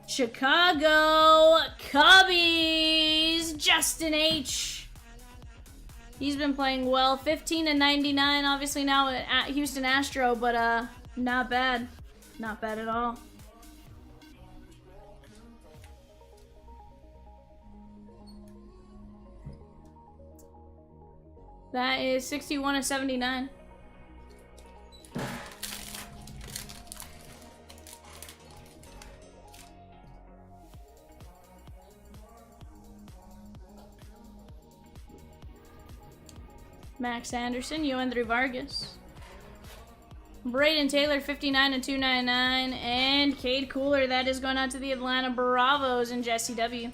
Chicago Cubbies, Justin H. He's been playing well. 15 and 99, obviously now at Houston Astro, but not bad. Not bad at all. That is 61 and 79. Max Anderson, Yoendry Vargas. Braden Taylor, 59 and 299. And Cade Cooler, that is going out to the Atlanta Bravos and Jesse W.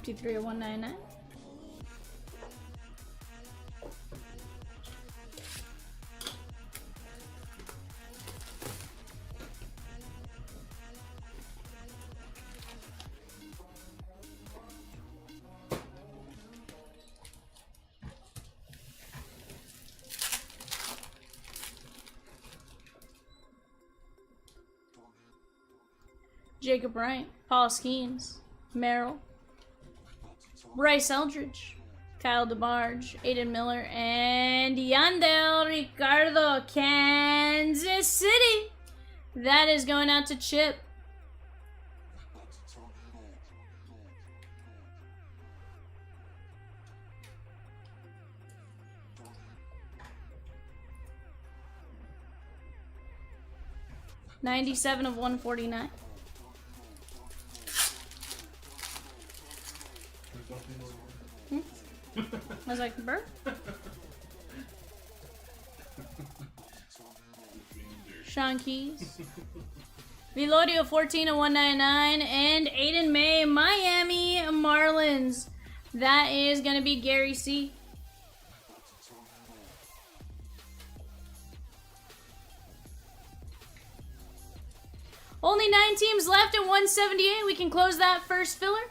$53 of 199. Jacob Bryant, Paul Skeens, Merrill, Bryce Eldridge, Kyle DeBarge, Aiden Miller, and Yandel Ricardo, Kansas City. That is going out to Chip. $97 of 149. I was like, burr? Sean Keys. Velodio 14 of 199. And Aiden May, Miami Marlins. That is going to be Gary C. Only 9 teams left at 178. We can close that first filler.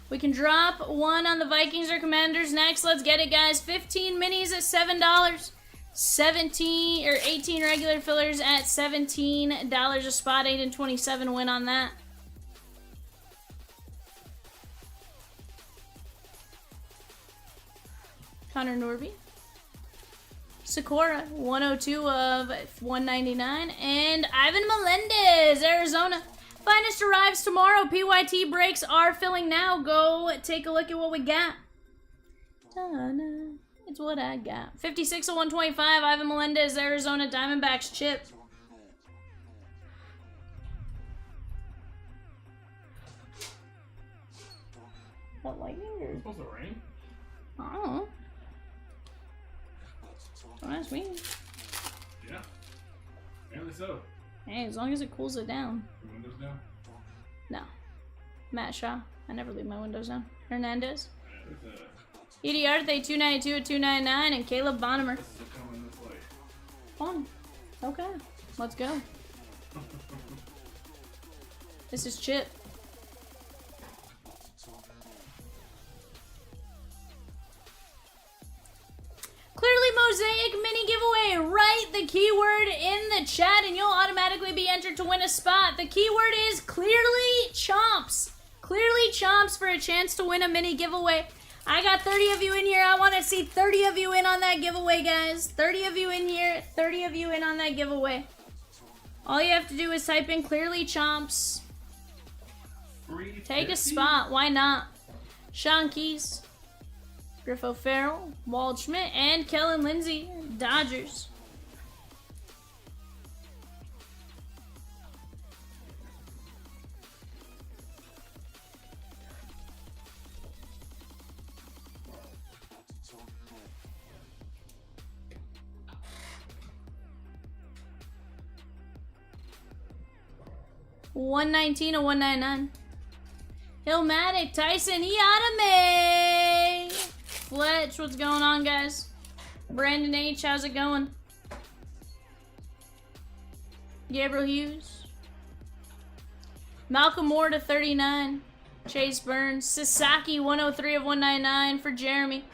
We can drop one on the Vikings or Commanders next. Let's get it, guys. 15 minis at $7. 17 or 18 regular fillers at $17 a spot. 8 and 27 win on that. Connor Norby. Sakura, 102 of 199. And Ivan Melendez, Arizona. Finest arrives tomorrow. PYT breaks are filling now. Go take a look at what we got. Ta-da. It's what I got. 56 of 125. Ivan Melendez, Arizona Diamondbacks chip. What lightning? It's supposed to rain? I don't know. sweet. Yeah. Apparently so. Hey, as long as it cools it down. Your windows down? No. Matt Shaw. I never leave my windows down. Hernandez. There's Idiarte 292 at 299 and Caleb Bonnemer. this is coming this way. Fun. Okay. Let's go. This is Chip. Clearly Mosaic mini giveaway. Write the keyword in the chat and you'll automatically be entered to win a spot. The keyword is clearly Chomps. Clearly Chomps for a chance to win a mini giveaway. I got 30 of you in here. I want to see 30 of you in on that giveaway, guys. 30 of you in here. 30 of you in on that giveaway. All you have to do is type in clearly Chomps. Take a spot. Why not? Sean Keys, Griffo Farrell, Wald Schmidt, and Kellen Lindsay, Dodgers. $119 or $199. Hillmatic, Tyson, Iadame. Fletch, what's going on, guys? Brandon H, how's it going? Gabriel Hughes. Malcolm Moore to 39. Chase Burns. Sasaki, 103 of 199 for Jeremy.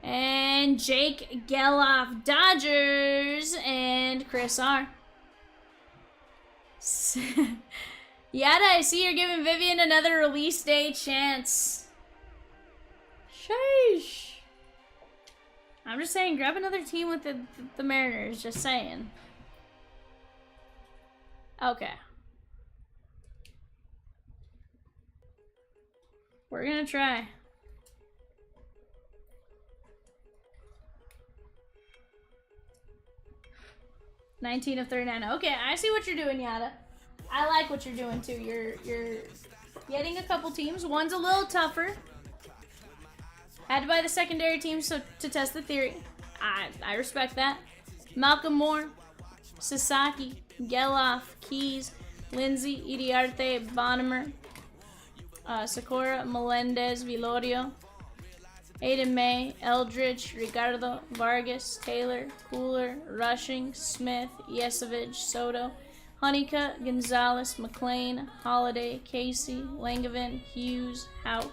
And Jake Geloff, Dodgers. And Chris R. Yada, I see you're giving Vivian another release day chance. Sheesh. I'm just saying, grab another team with the Mariners. Just saying. Okay. We're gonna try. $19 of 39. Okay, I see what you're doing, Yada. I like what you're doing too. You're getting a couple teams. One's a little tougher. Had to buy the secondary team so to test the theory. I respect that. Malcolm Moore, Sasaki, Geloff, Keys, Lindsay, Idiarte, Bonnemer, Sakura, Melendez, Vilorio, Aiden May, Eldridge, Ricardo, Vargas, Taylor, Cooler, Rushing, Smith, Yesevich, Soto, Honeycutt, Gonzalez, McLean, Holiday, Casey, Langevin, Hughes, Hauk,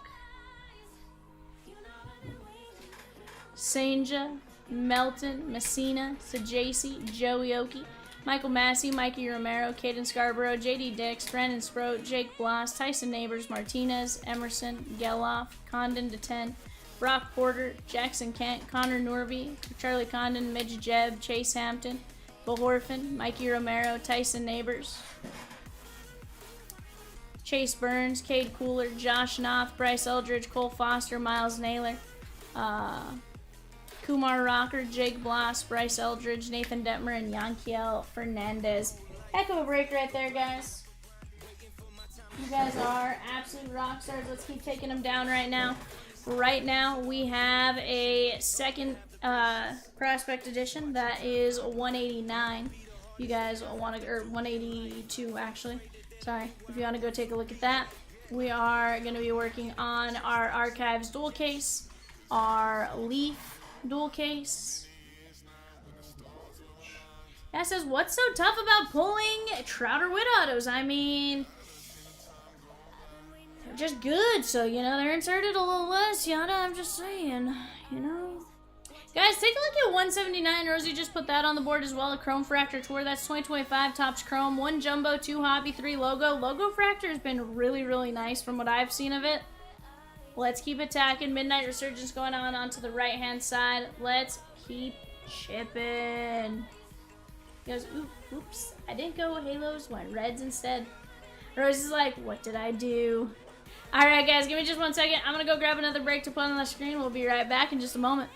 Sanja, Melton, Messina, Sajasi, Joey Oki, Michael Massey, Mikey Romero, Caden Scarborough, JD Dix, Brandon Sproat, Jake Bloss, Tyson Neighbors, Martinez, Emerson, Geloff, Condon to 10, Brock Porter, Jackson Kent, Connor Norby, Charlie Condon, Midge Jebb, Chase Hampton, Bo Horfin, Mikey Romero, Tyson Neighbors, Chase Burns, Cade Cooler, Josh Knopf, Bryce Eldridge, Cole Foster, Miles Naylor, Kumar Rocker, Jake Bloss, Bryce Eldridge, Nathan Detmer, and Yankiel Fernandez. Heck of a break right there, guys. You guys are absolute rock stars. Let's keep taking them down right now. Right now, we have a second prospect edition that is 189. You guys want to, or 182 actually. Sorry, if you want to go take a look at that. We are going to be working on our Archives dual case, our Leaf dual case. That says, what's so tough about pulling Trouter Witt autos? I mean, they're just good, so, you know, they're inserted a little less, Yada, I'm just saying, you know. Guys, take a look at 179. Rosie just put that on the board as well, a Chrome Fractor Tour. That's 2025 Topps Chrome. 1 Jumbo, 2 Hobby, 3 Logo. Logo Fractor has been really, really nice from what I've seen of it. Let's keep attacking. Midnight Resurgence going on onto the right-hand side. Let's keep chipping. He goes, oops, I didn't go Halos, went Reds instead. Rose is like, what did I do? Alright guys, give me just 1 second. I'm going to go grab another break to put on the screen. We'll be right back in just a moment.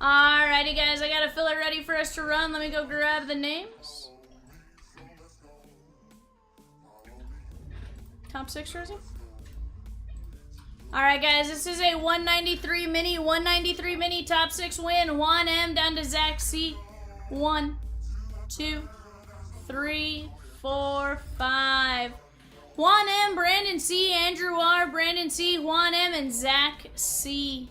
Alrighty, guys, I got a filler ready for us to run. Let me go grab the names. Top 6, Rosie? Alright, guys, this is a 193 mini. 193 mini top 6 win. Juan M down to Zach C. 1, 2, 3, 4, 5. Juan M, Brandon C, Andrew R, Brandon C, Juan M, and Zach C.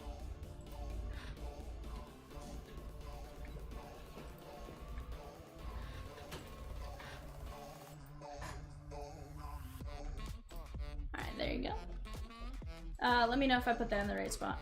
Alright, there you go. Let me know if I put that in the right spot.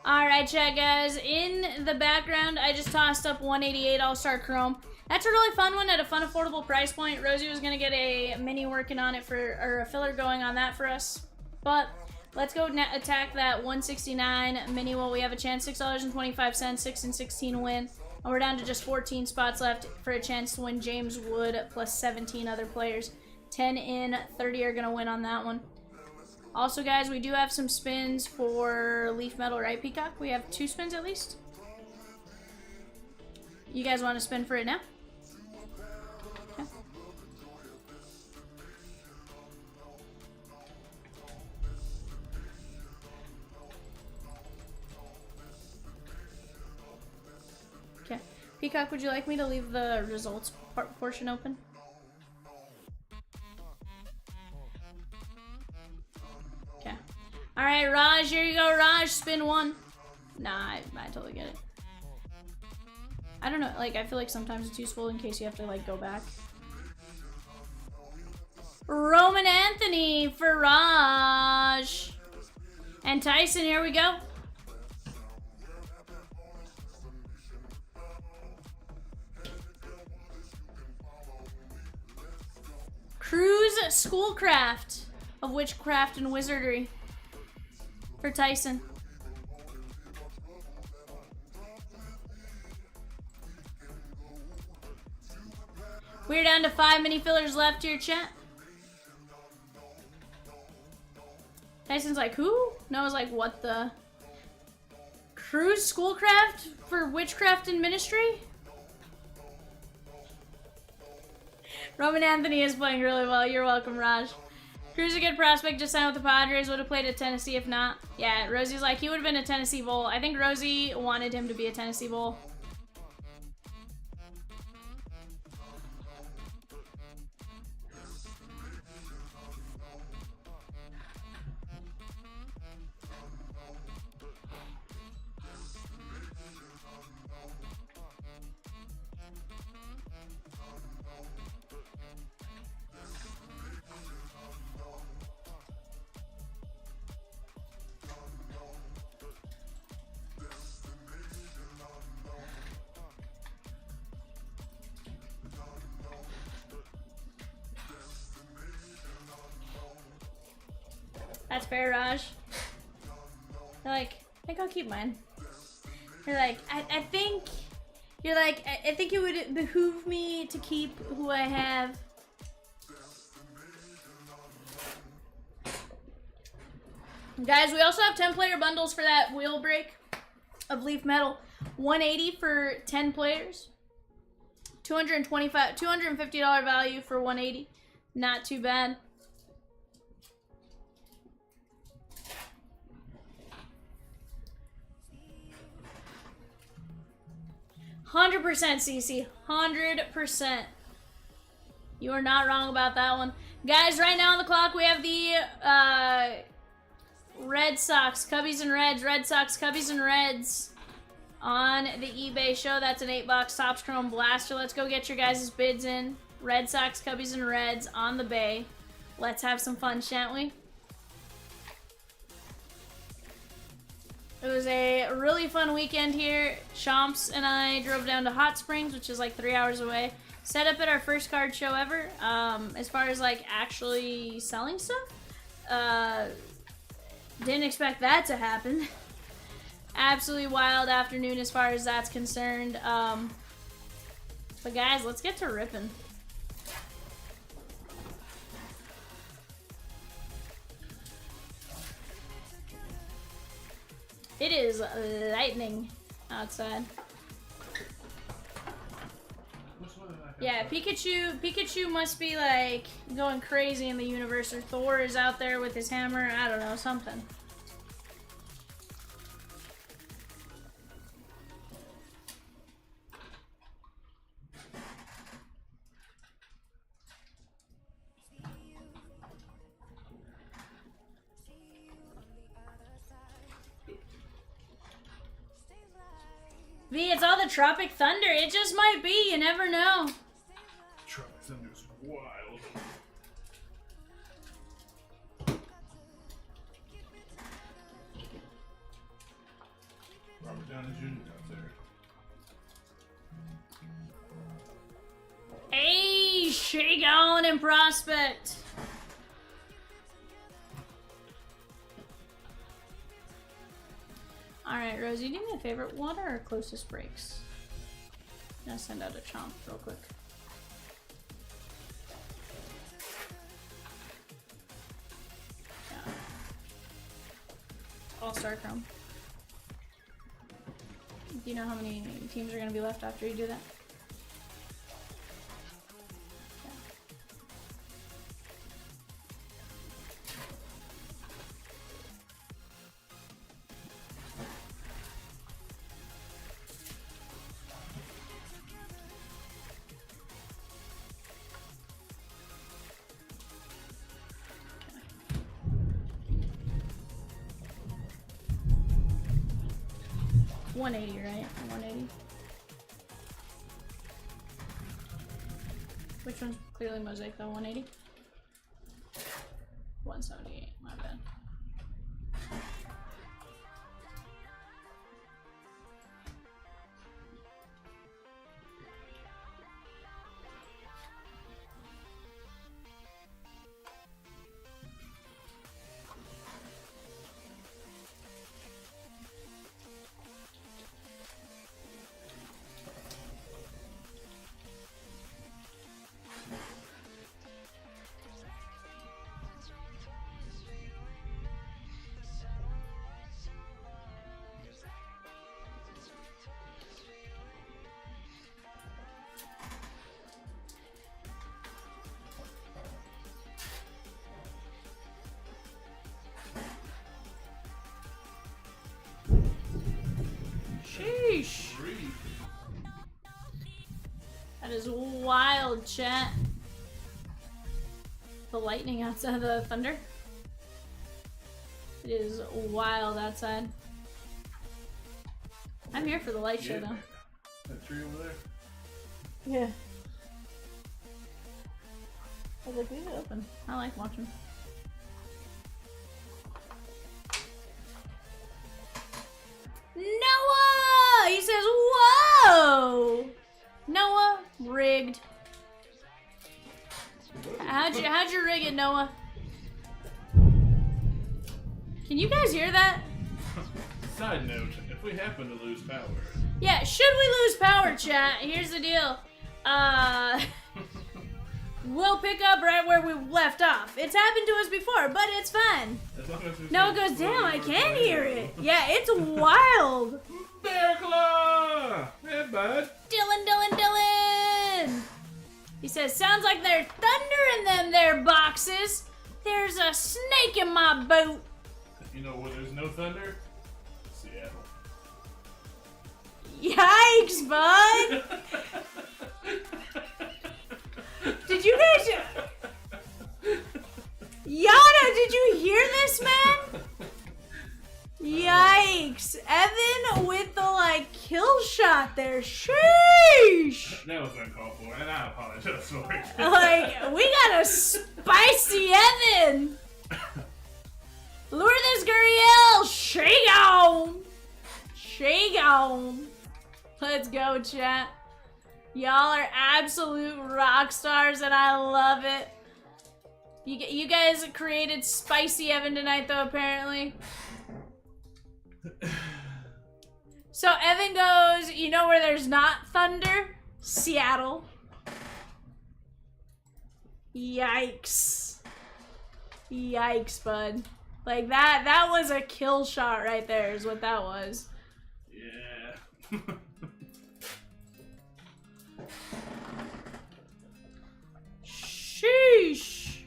Alright, chat, guys. In the background, I just tossed up 188 All-Star Chrome. That's a really fun one at a fun, affordable price point. Rosie was going to get a mini working on it or a filler going on that for us. But let's go attack that 169 mini while we have a chance. $6.25, 6 and 16 win. And we're down to just 14 spots left for a chance to win James Wood plus 17 other players. 10 in, 30 are going to win on that one. Also, guys, we do have some spins for Leaf Metal, right, Peacock? We have 2 spins at least. You guys want to spin for it now? Okay. Okay. Peacock, would you like me to leave the results portion open? Okay. Alright, Raj, here you go, Raj. Spin 1. Nah, I totally get it. I don't know, like, I feel like sometimes it's useful in case you have to, like, go back. Roman Anthony for Raj. And Tyson, here we go. Cruz Schoolcraft of Witchcraft and Wizardry for Tyson. We're down to 5 mini fillers left here, chat. Tyson's like, who? Noah's like, what the? Cruz Schoolcraft for Witchcraft and Ministry? Roman Anthony is playing really well. You're welcome, Raj. Cruz a good prospect, just signed with the Padres. Would have played at Tennessee if not. Yeah, Rosie's like, he would have been a Tennessee Bowl. I think Rosie wanted him to be a Tennessee Bowl. That's fair, Raj. You're like, I think I'll keep mine. You're like, I think... You're like, I think it would behoove me to keep who I have. Guys, we also have 10-player bundles for that wheel break of Leaf Metal. 180 for 10 players. $250 value for 180. Not too bad. $100% CC, 100%. You are not wrong about that one. Guys, right now on the clock, we have the Red Sox, Cubbies and Reds, Red Sox, Cubbies and Reds on the eBay show. That's an 8-box Topps Chrome Blaster. Let's go get your guys' bids in. Red Sox, Cubbies and Reds on the bay. Let's have some fun, shan't we? It was a really fun weekend here. Chomps and I drove down to Hot Springs, which is like 3 hours away. Set up at our first card show ever. As far as like actually selling stuff, didn't expect that to happen. Absolutely wild afternoon as far as that's concerned. But guys, let's get to ripping. It is lightning outside. What's weather like Yeah, outside? Pikachu must be like going crazy in the universe, or Thor is out there with his hammer. I don't know, something. V, it's all the Tropic Thunder. It just might be. You never know. Tropic Thunder's wild. Robert Downey Jr. out there. Hey, shake on and prospect. Alright, Rosie, do me a favor. What are our closest breaks? I'm gonna send out a chomp real quick. Yeah. All-Star Chrome. Do you know how many teams are gonna be left after you do that? Yeah. 180, right? 180. Which one's clearly Mosaic though? 180? 178, my bad. Sheesh. Three. That is wild, chat. The lightning outside the thunder. It is wild outside. I'm here for the light show Yeah, though. man. That tree over there. Yeah. I was like, leave it open. I like watching. Noah! He says, whoa! Noah, rigged. How'd you rig it, Noah? Can you guys hear that? Side note, if we happen to lose power, Yeah, should we lose power, chat? Here's the deal. We'll pick up right where we left off. It's happened to us before, but it's fun. as long as there's Noah no goes, damn, I floating can or hear tornado. it. Yeah, it's wild. Bear Claw! Hey, bud. Dylan. He says, sounds like there's thunder in them there boxes. There's a snake in my boot. You know where there's no thunder? Seattle. Yikes, bud. Did you guys... Yana, did you hear this, man? Yikes. Evan with the, like, kill shot there. Sheesh. That was uncalled for, and I apologize for it. Like, we got a spicy Evan. Lure this Guriel. Shake on. Shake on. Let's go, chat. Y'all are absolute rock stars, and I love it. You guys created spicy Evan tonight, though, apparently. So Evan goes, you know where there's not thunder? Seattle. Yikes. Yikes, bud. Like that was a kill shot right there is what that was. Yeah. Sheesh.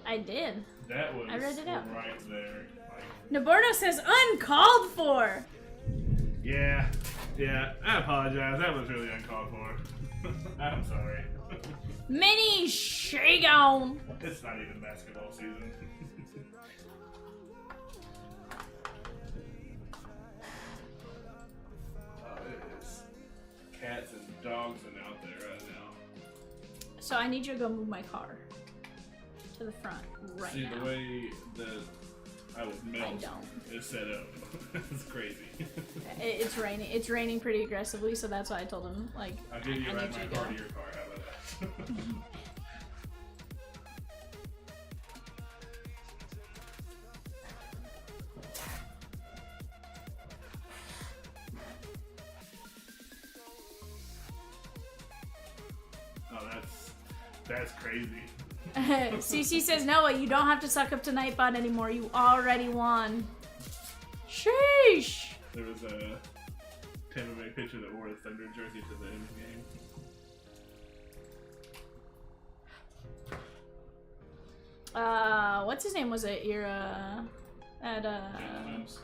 I did. That was I read it out. right there. Like, Naborno says uncalled for. yeah, I apologize. That was really uncalled for. I'm sorry. Mini Shagon. It's not even basketball season. Oh, it is cats and dogs and out there right now. So I need you to go move my car to the front right See, now. the way that I would melt don't. is set up. It's crazy. It's raining. It's raining pretty aggressively, so that's why I told him like I'll give you I a ride need my you to car go. to your car. How about that? Oh, that's crazy. CC says Noah, you don't have to suck up to Nightbot anymore. You already won. Sheesh. There was a Tampa Bay pitcher that wore a Thunder jersey to the end of the game. What's his name? Was it Ira? At Jalen Mims.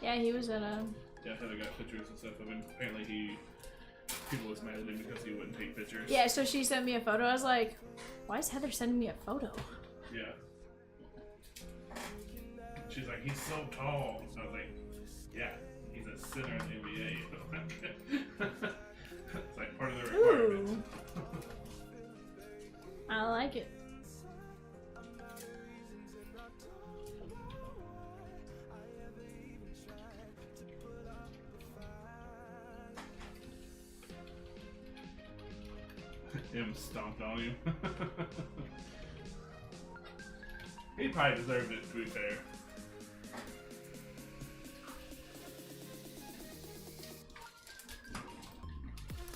yeah, he was at Yeah, Heather got pictures and stuff of him. Apparently people was mad at him because he wouldn't take pictures. yeah. So she sent me a photo. I was like, why is Heather sending me a photo? Yeah. She's like, he's so tall. I was like, yeah, he's a center in the NBA. It's like part of the requirements. Ooh. I like it. Him stomped on him. He probably deserved it, to be fair.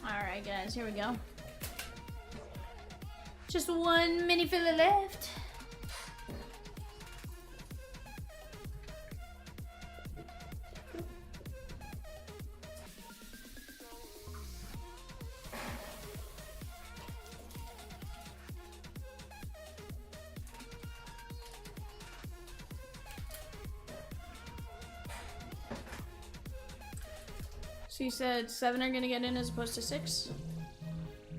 Alright guys, here we go. Just one mini filler left. So you said 7 are gonna get in as opposed to 6?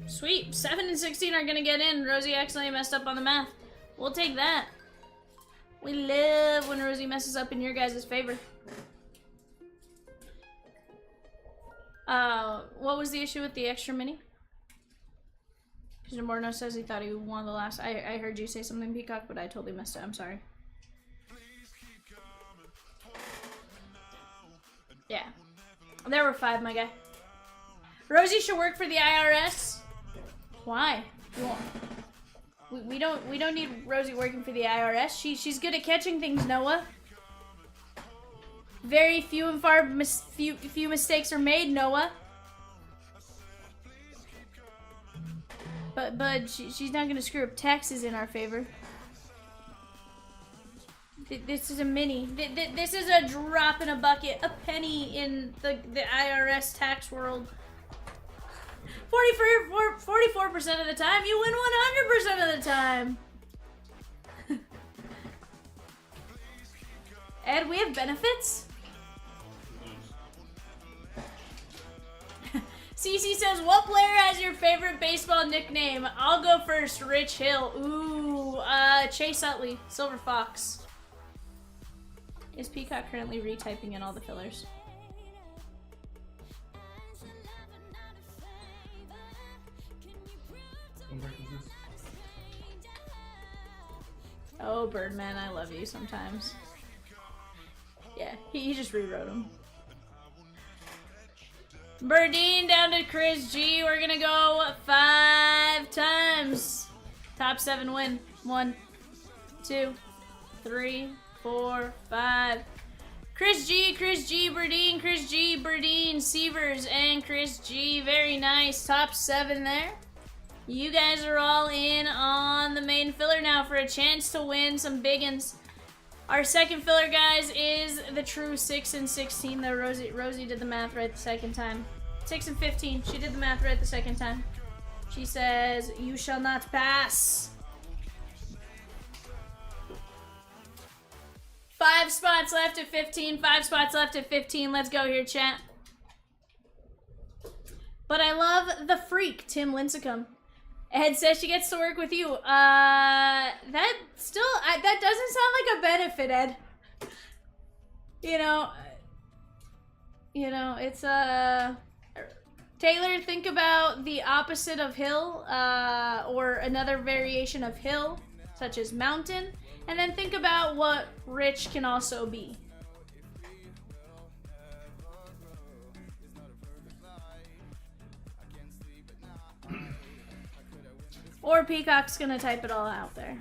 Sweet, 7 and 16 are gonna get in. Rosie accidentally messed up on the math. We'll take that. We love when Rosie messes up in your guys' favor. What was the issue with the extra mini? Because Morno says he thought he won the last. I heard you say something, Peacock, but I totally messed it. I'm sorry. Yeah. There were 5, my guy. Rosie should work for the IRS. Why? We don't need Rosie working for the IRS. She's good at catching things, Noah. Very few and far few mistakes are made, Noah. But she's not gonna screw up taxes in our favor. This is a mini. This is a drop in a bucket, a penny in the IRS tax world. 44% of the time, you win 100% of the time. Ed, we have benefits? CC says, what player has your favorite baseball nickname? I'll go first, Rich Hill. Ooh, Chase Utley, Silver Fox. Is Peacock currently retyping in all the fillers? Oh, Birdman, I love you sometimes. Yeah, he just rewrote them. Birdine down to Chris G. We're gonna go 5 times. Top 7 win. 1, 2, 3, 4, 5. Chris G, Birdine, Chris G, Birdine, Sievers, and Chris G. Very nice. Top 7 there. You guys are all in on the main filler now for a chance to win some biggins. Our second filler, guys, is the true 6 and 16. Though Rosie did the math right the second time. 6 and 15. She did the math right the second time. She says, "You shall not pass." 5 spots left at 15. 5 spots left at 15. Let's go here, chat. But I love the freak, Tim Lincecum. Ed says she gets to work with you. That doesn't sound like a benefit, Ed. It's Taylor, think about the opposite of hill, or another variation of hill, such as mountain, and then think about what rich can also be. Or Peacock's gonna type it all out there.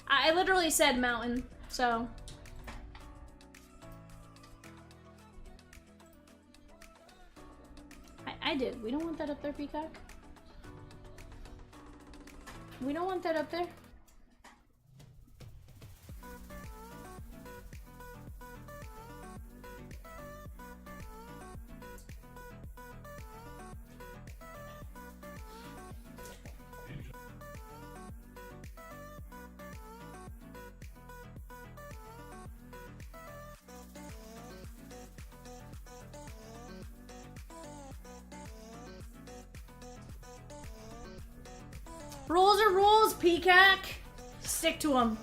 I literally said mountain, so. I did. We don't want that up there, Peacock. We don't want that up there. Rules are rules, Peacock. Stick to them.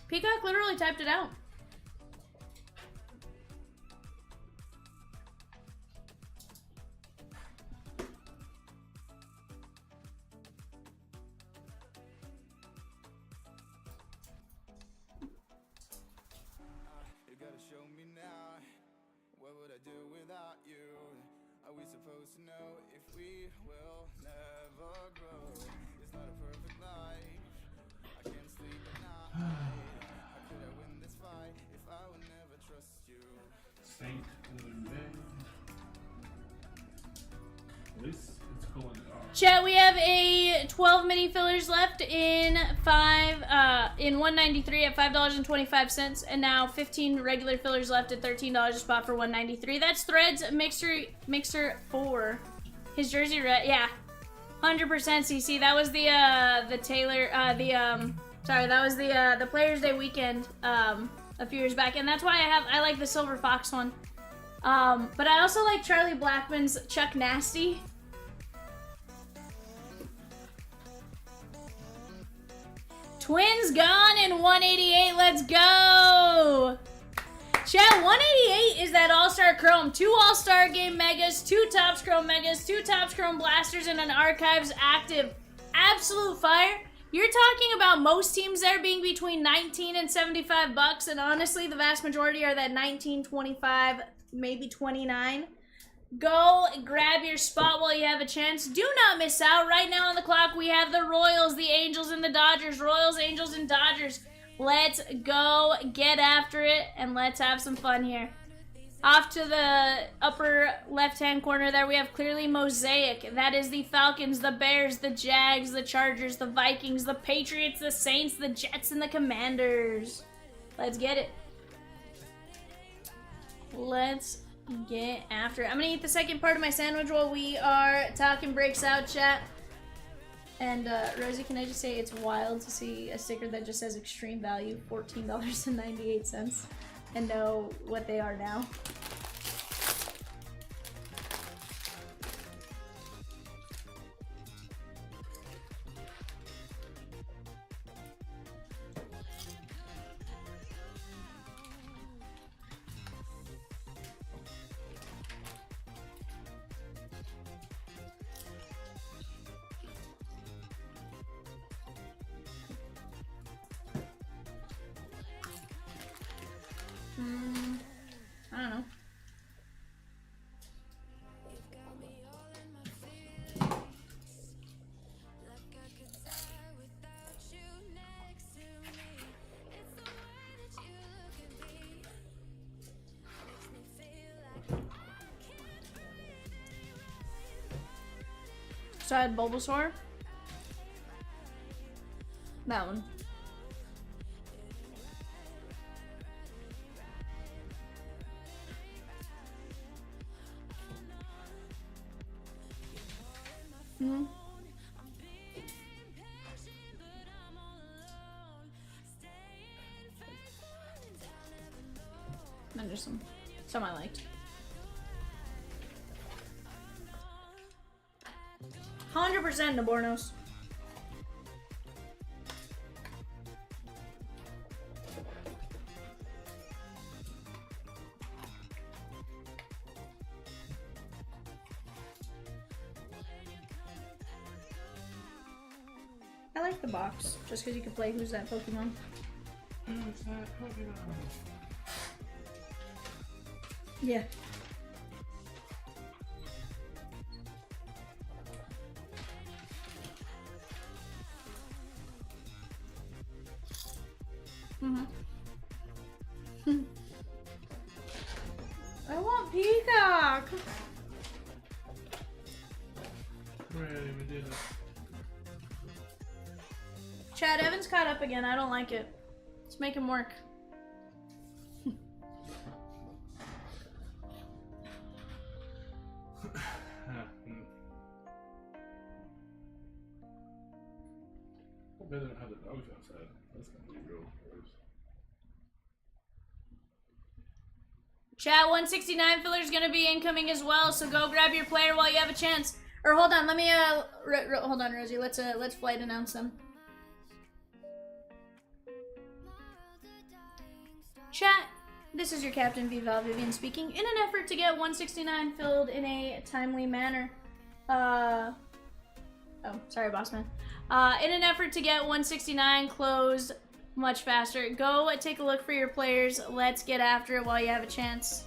Peacock literally typed it out. You gotta show me now. What would I do without you? Are we supposed to know if we will never grow? It's not a perfect life. I can't sleep at night. How could I win this fight if I would never trust you? Saint Louis. At least it's cool in the car. Chat, we have a 12 mini fillers left in 193 at $5.25, and now 15 regular fillers left at $13 a spot for 193. That's Threads Mixer 4. His jersey red, yeah, 100% CC. That was the Taylor that was the Players Day weekend a few years back, and that's why I like the Silver Fox one. But I also like Charlie Blackman's Chuck Nasty. Twins gone in 188. Let's go. Chat, 188 is that All-Star Chrome. 2 All-Star Game Megas, 2 Topps Chrome Megas, 2 Topps Chrome Blasters, and an Archives Active. Absolute fire. You're talking about most teams there being between 19 and 75 bucks, and honestly, the vast majority are that 19, 25, maybe 29. Go grab your spot while you have a chance. Do not miss out. Right now on the clock, we have the Royals, the Angels, and the Dodgers. Royals, Angels, and Dodgers. Let's go get after it, and let's have some fun here. Off to the upper left-hand corner there, we have clearly Mosaic. That is the Falcons, the Bears, the Jags, the Chargers, the Vikings, the Patriots, the Saints, the Jets, and the Commanders. Let's get it. Let's get after it. I'm gonna eat the second part of my sandwich while we are talking breaks out, chat. And Rosie, can I just say it's wild to see a sticker that just says extreme value, $14.98, and know what they are now. I don't know. So I had Bulbasaur. That one. Hmm. And just some I liked. 100% Nabornos. I like the box, just because you can play Who's That Pokemon. Who's that Pokemon? Yeah. I want Peacock! Right, we did it. Chad, Evan's caught up again. I don't like it. Let's make him work. I better have the dogs outside. That's gonna be real gross. Chat 169 filler's gonna be incoming as well, so go grab your player while you have a chance. Or hold on, let me hold on, Rosie. Let's flight announce them. Chat, this is your Captain Vivian speaking. In an effort to get 169 filled in a timely manner, oh, sorry, boss man. In an effort to get 169 closed much faster, go take a look for your players. Let's get after it while you have a chance.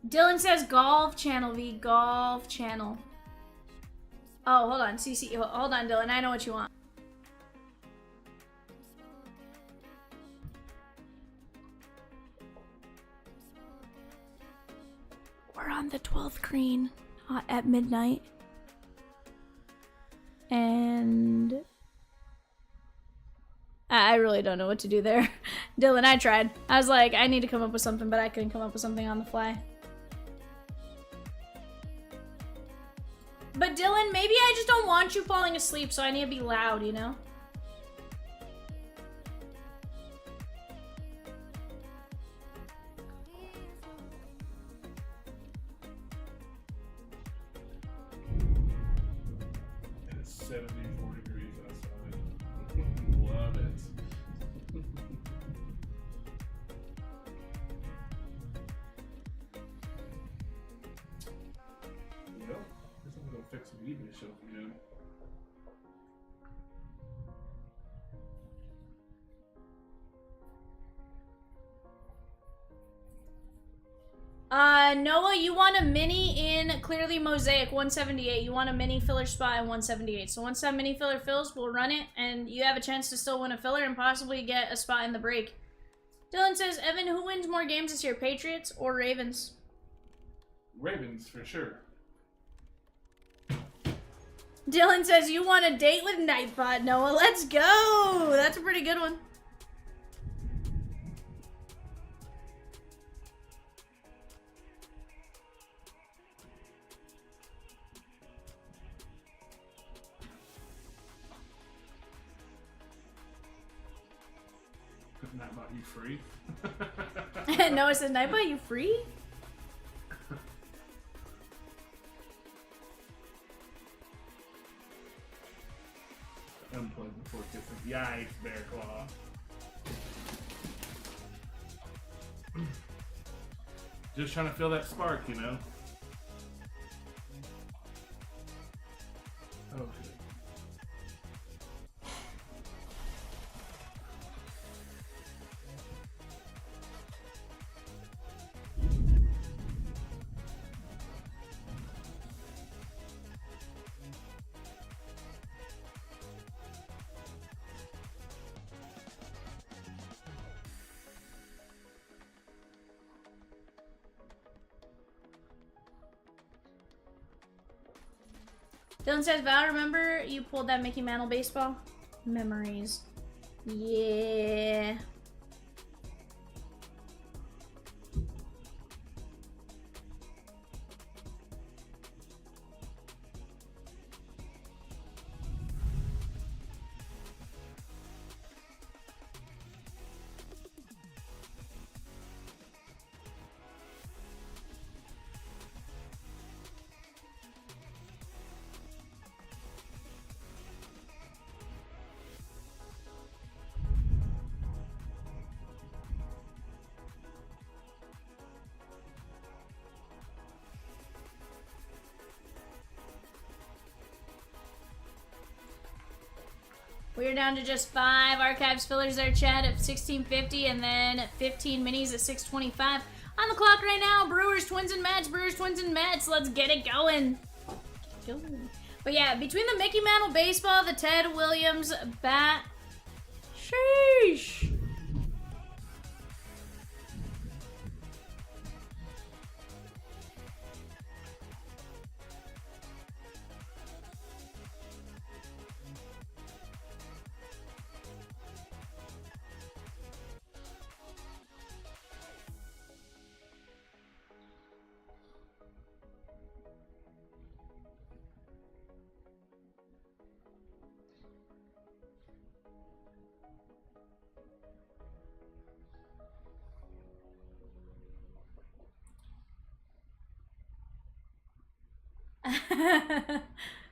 Dylan says golf channel, V, golf channel. Oh, hold on, CC, hold on, Dylan, I know what you want. We're on the 12th green at midnight. And I really don't know what to do there. Dylan, I tried. I was like, I need to come up with something, but I couldn't come up with something on the fly. But Dylan, maybe I just don't want you falling asleep, so I need to be loud, you know? And it's 74 degrees outside. Love it. Well, I guess I'm gonna fix some evening shelf again. Noah, you want a mini in clearly Mosaic 178. You want a mini filler spot in 178. So once that mini filler fills, we'll run it, and you have a chance to still win a filler and possibly get a spot in the break. Dylan says, Evan, who wins more games this year, Patriots or Ravens? Ravens, for sure. Dylan says, you want a date with Nightbot, Noah. Let's go! That's a pretty good one. Couldn't that buy you free? Noah says, Nightbot, you free? Yikes, Bear Claw. Just trying to feel that spark, you know? Oh, shit. Dylan says, Val, remember you pulled that Mickey Mantle baseball? Memories. Yeah. We're down to just 5 archives fillers there, Chad, at 1650, and then 15 minis at 625. On the clock right now, Brewers, Twins, and Mets. Brewers, Twins, and Mets. Let's get it going. But yeah, between the Mickey Mantle baseball, the Ted Williams bat. Sheesh.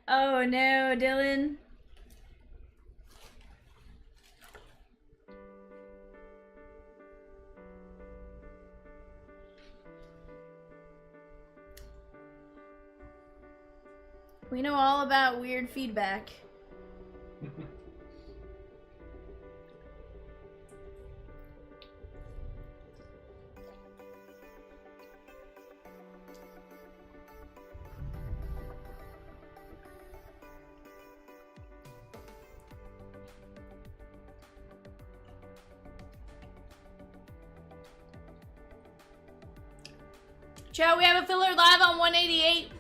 Oh no, Dylan. We know all about weird feedback. Chat, we have a filler live on 188.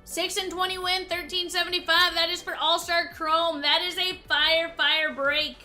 6 and 20 win, 1375. That is for All-Star Chrome. That is a fire break.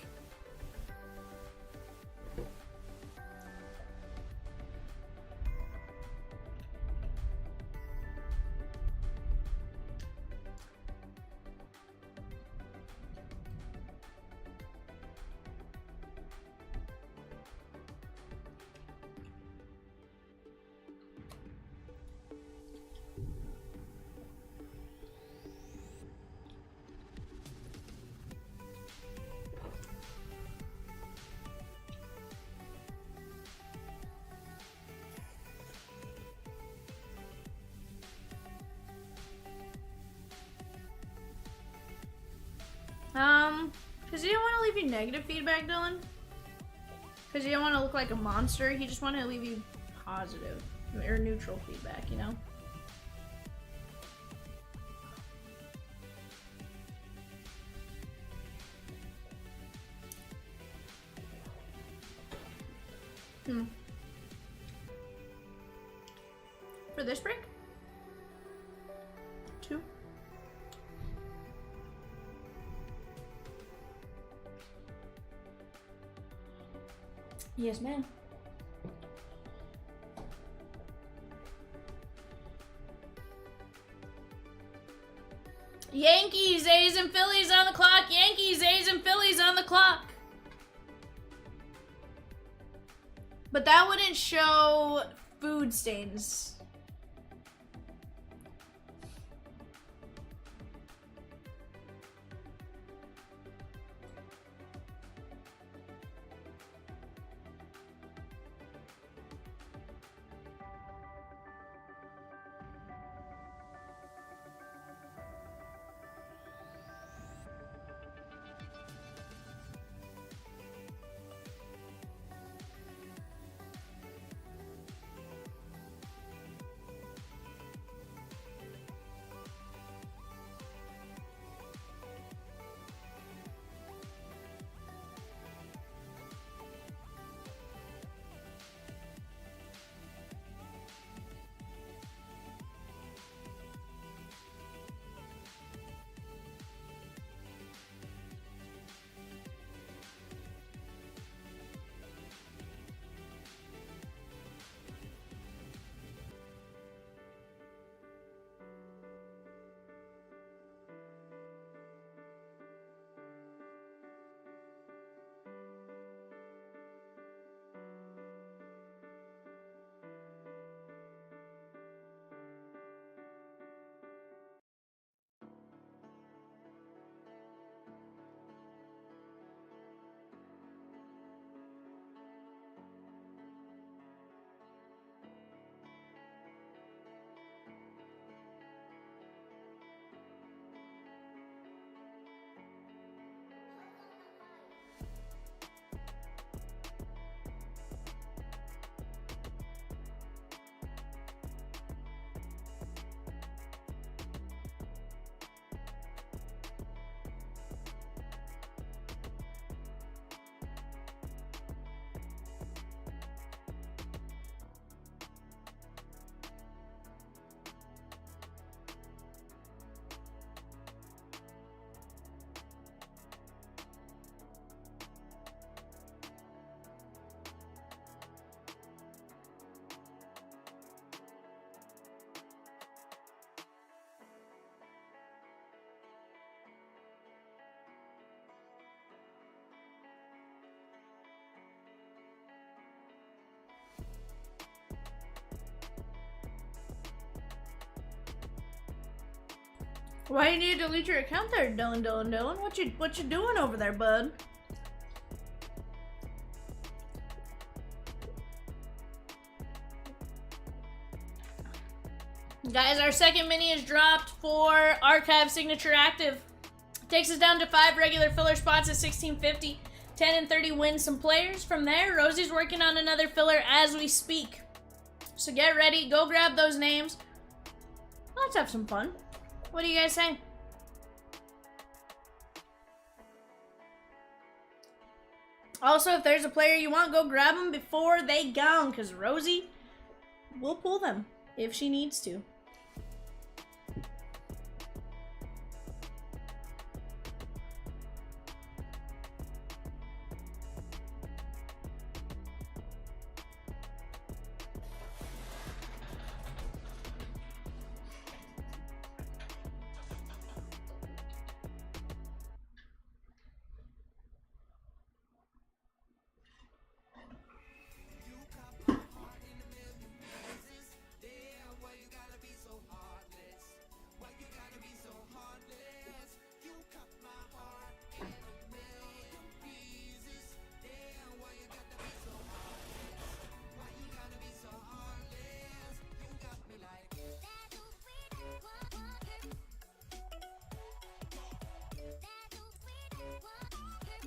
Because he didn't want to leave you negative feedback, Dylan. Because he didn't want to look like a monster. He just wanted to leave you positive or neutral feedback, you know? For this break? 2. Yes, ma'am. Yankees, A's, and Phillies on the clock. Yankees, A's, and Phillies on the clock. But that wouldn't show food stains. Why you need to delete your account there, Dylan? What you doing over there, bud? Guys, our second mini is dropped for Archive Signature Active. Takes us down to 5 regular filler spots at $16.50. 10 and 30 win some players. From there, Rosie's working on another filler as we speak. So get ready. Go grab those names. Let's have some fun. What do you guys say? Also, if there's a player you want, go grab them before they gone, because Rosie will pull them if she needs to.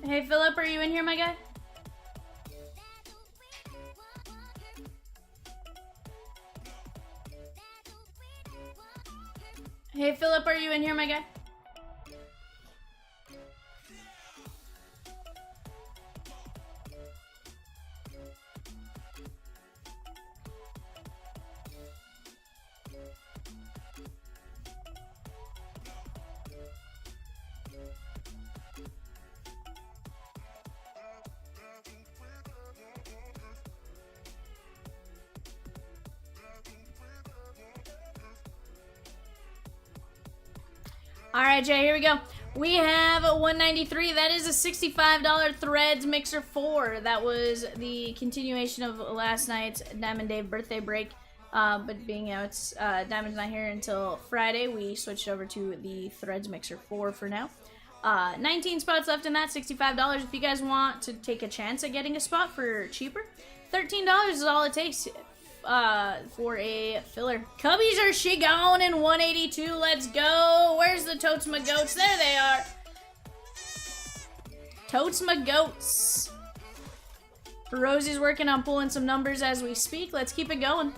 Hey, Philip, are you in here, my guy? Hey, Philip, are you in here, my guy? All right, Jay, here we go. We have a 193. That is a $65 Threads Mixer 4. That was the continuation of last night's Diamond Dave birthday break. But being out, Diamond's not here until Friday, we switched over to the Threads Mixer 4 for now. 19 spots left in that, $65. If you guys want to take a chance at getting a spot for cheaper, $13 is all it takes for a filler. Cubbies are she gone in 182. Let's go. Where's the Totes My Goats? There they are. Totes My Goats. Rosie's working on pulling some numbers as we speak. Let's keep it going.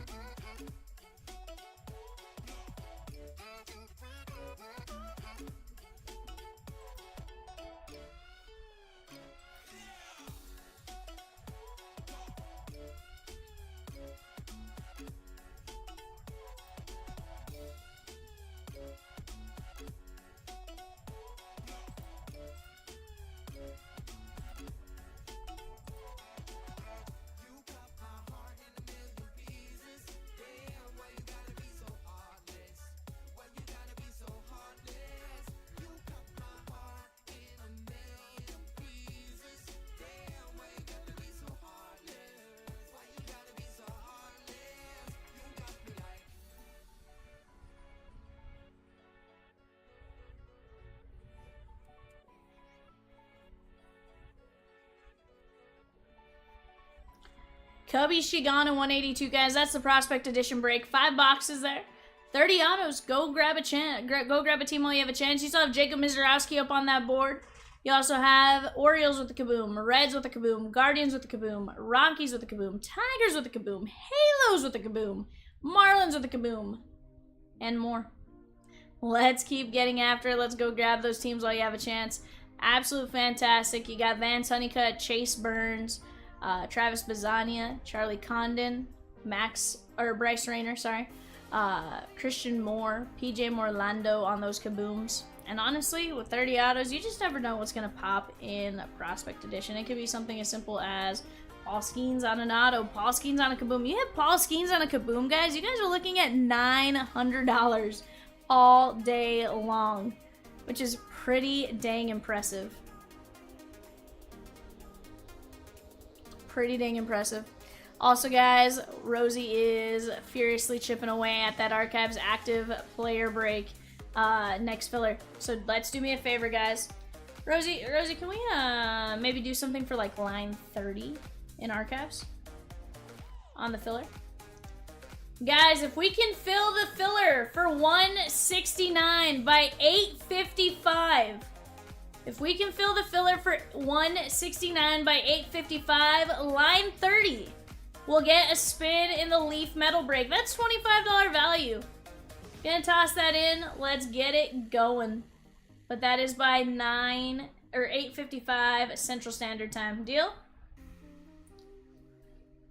Cubby Shigan in 182, guys. That's the Prospect Edition break. 5 boxes there. 30 autos. Go grab a chance. Go grab a team while you have a chance. You still have Jacob Mizorowski up on that board. You also have Orioles with the Kaboom, Reds with the Kaboom, Guardians with the Kaboom, Rockies with the Kaboom, Tigers with the Kaboom, Halos with the Kaboom, Marlins with the Kaboom, and more. Let's keep getting after it. Let's go grab those teams while you have a chance. Absolute fantastic. You got Vance Honeycutt, Chase Burns, Travis Bazzania, Charlie Condon, Bryce Rayner, sorry, Christian Moore, PJ Morlando on those Kabooms. And honestly, with 30 autos, you just never know what's going to pop in Prospect Edition. It could be something as simple as Paul Skeens on an auto, Paul Skeens on a Kaboom. You hit Paul Skeens on a Kaboom, guys, you guys are looking at $900 all day long, which is pretty dang impressive. Pretty dang impressive. Also, guys, Rosie is furiously chipping away at that Archives active player break. next filler. So let's do me a favor, guys. Rosie, can we maybe do something for like line 30 in archives on the filler? Guys, if we can fill the filler for 169 by 855, if we can fill the filler for 169 by 855, line 30, we'll get a spin in the Leaf Metal Break. That's $25 value. Gonna toss that in. Let's get it going. But that is by 8:55 Central Standard Time. Deal?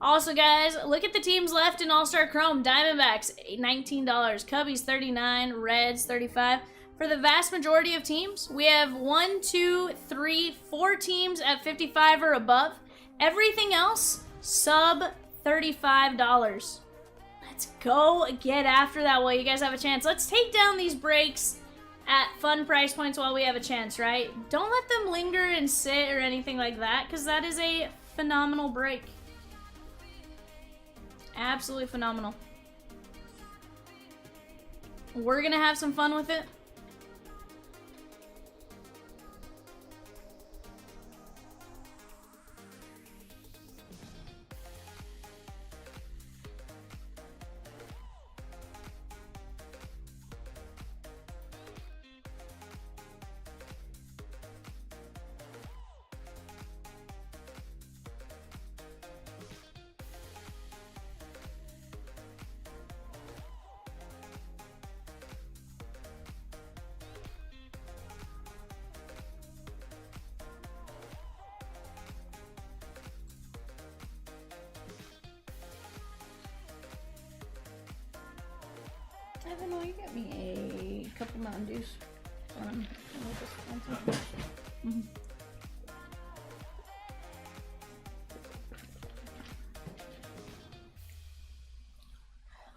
Also, guys, look at the teams left in All-Star Chrome. Diamondbacks, $19. Cubbies, $39. Reds, $35. For the vast majority of teams, we have 1, 2, 3, 4 teams at 55 or above. Everything else, sub $35. Let's go get after that while you guys have a chance. Let's take down these breaks at fun price points while we have a chance, right? Don't let them linger and sit or anything like that, because that is a phenomenal break. Absolutely phenomenal. We're gonna have some fun with it. Evan, will you get me a couple Mountain Dews?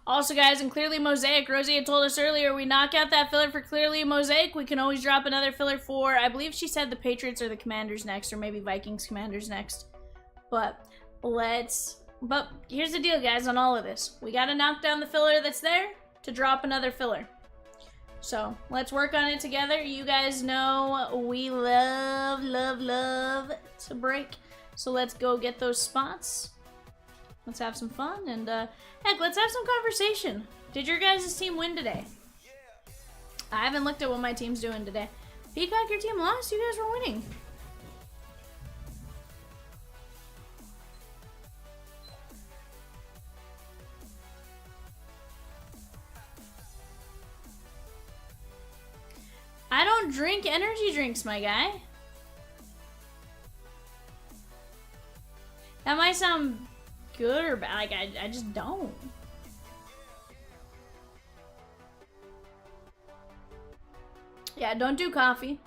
Also, guys, in Clearly Mosaic, Rosie had told us earlier, we knock out that filler for Clearly Mosaic, we can always drop another filler for, I believe she said the Patriots or the Commanders next, or maybe Vikings Commanders next. But here's the deal, guys, on all of this. We gotta knock down the filler that's there to drop another filler. So let's work on it together. You guys know we love to break. So let's go get those spots. Let's have some fun and heck, let's have some conversation. Did your guys' team win today? I haven't looked at what my team's doing today. Peacock, your team lost. You guys were winning. I don't drink energy drinks, my guy. That might sound good or bad. Like, I just don't. Yeah, don't do coffee.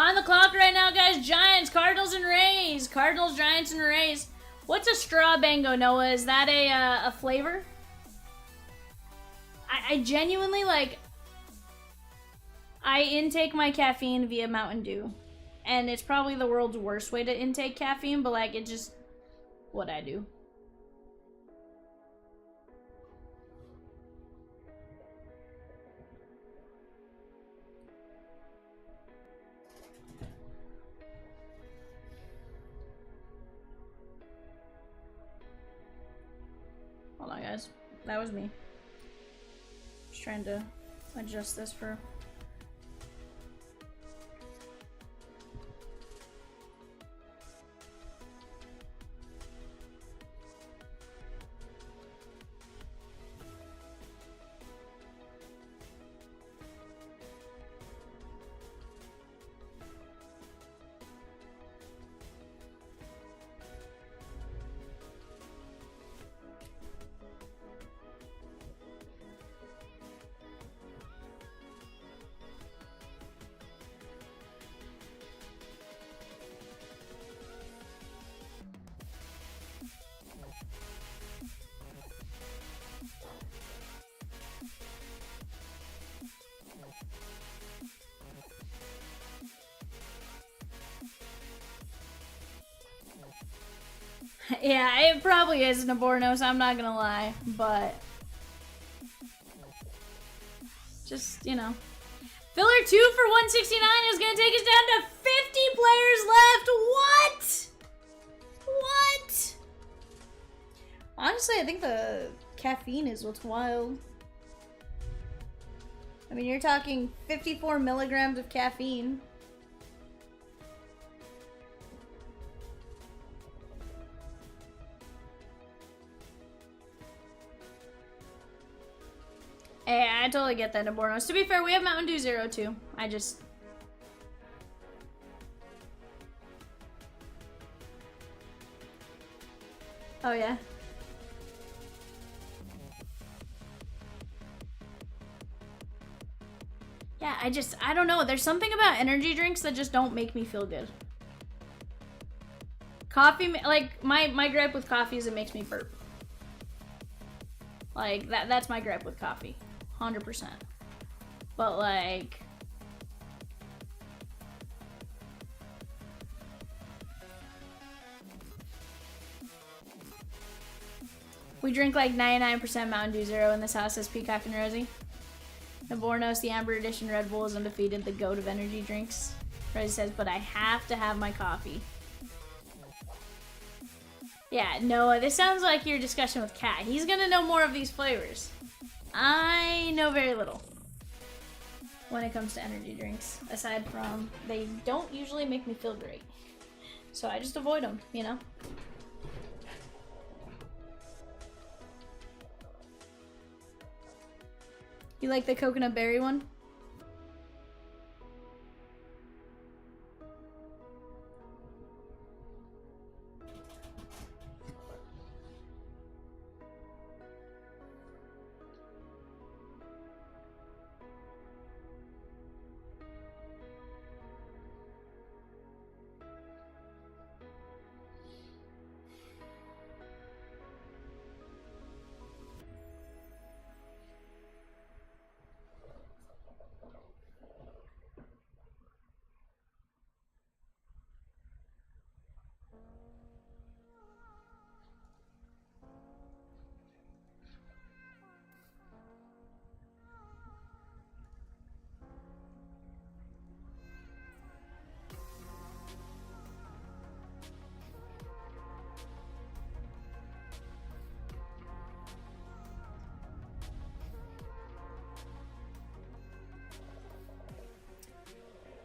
On the clock right now, guys. Giants, Cardinals, and Rays. Cardinals, Giants, and Rays. What's a straw bango, Noah? Is that a flavor? I genuinely, like... I intake my caffeine via Mountain Dew. And it's probably the world's worst way to intake caffeine, but, like, it just... what I do. Hold on, guys. That was me. Just trying to adjust this for... Yeah, it probably is Nabornos, I'm not gonna lie, but... just, you know. Filler 2 for 169 is gonna take us down to 50 players left! What? What? Honestly, I think the caffeine is what's wild. I mean, you're talking 54 milligrams of caffeine. Hey, I totally get that, Nabornos. To be fair, we have Mountain Dew Zero too. I just... oh, yeah. Yeah, I don't know. There's something about energy drinks that just don't make me feel good. Coffee, like, my gripe with coffee is it makes me burp. Like, that's my gripe with coffee. 100%. But, like... we drink like 99% Mountain Dew Zero in this house, says Peacock and Rosie. Nabornos, the Amber Edition Red Bull is undefeated, the goat of energy drinks. Rosie says, but I have to have my coffee. Yeah, Noah, this sounds like your discussion with Kat. He's gonna know more of these flavors. I know very little when it comes to energy drinks, aside from they don't usually make me feel great. So I just avoid them, you know? You like the coconut berry one?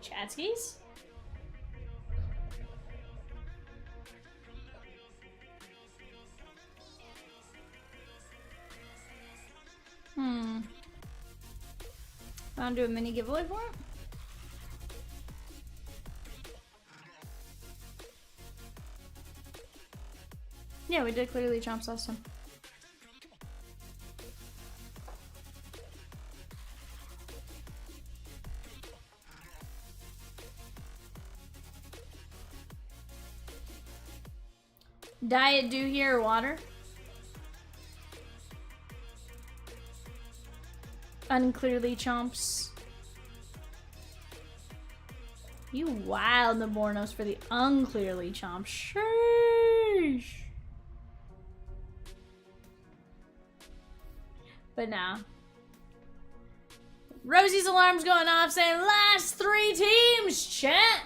Chatskis? Wanna do a mini giveaway for it? Yeah, we did clearly Chomps last time. Diet Dew here or water? Unclearly Chomps. You wild Nabornos for the unclearly Chomps. Sheesh. But nah. Rosie's alarm's going off saying last 3 teams, chat.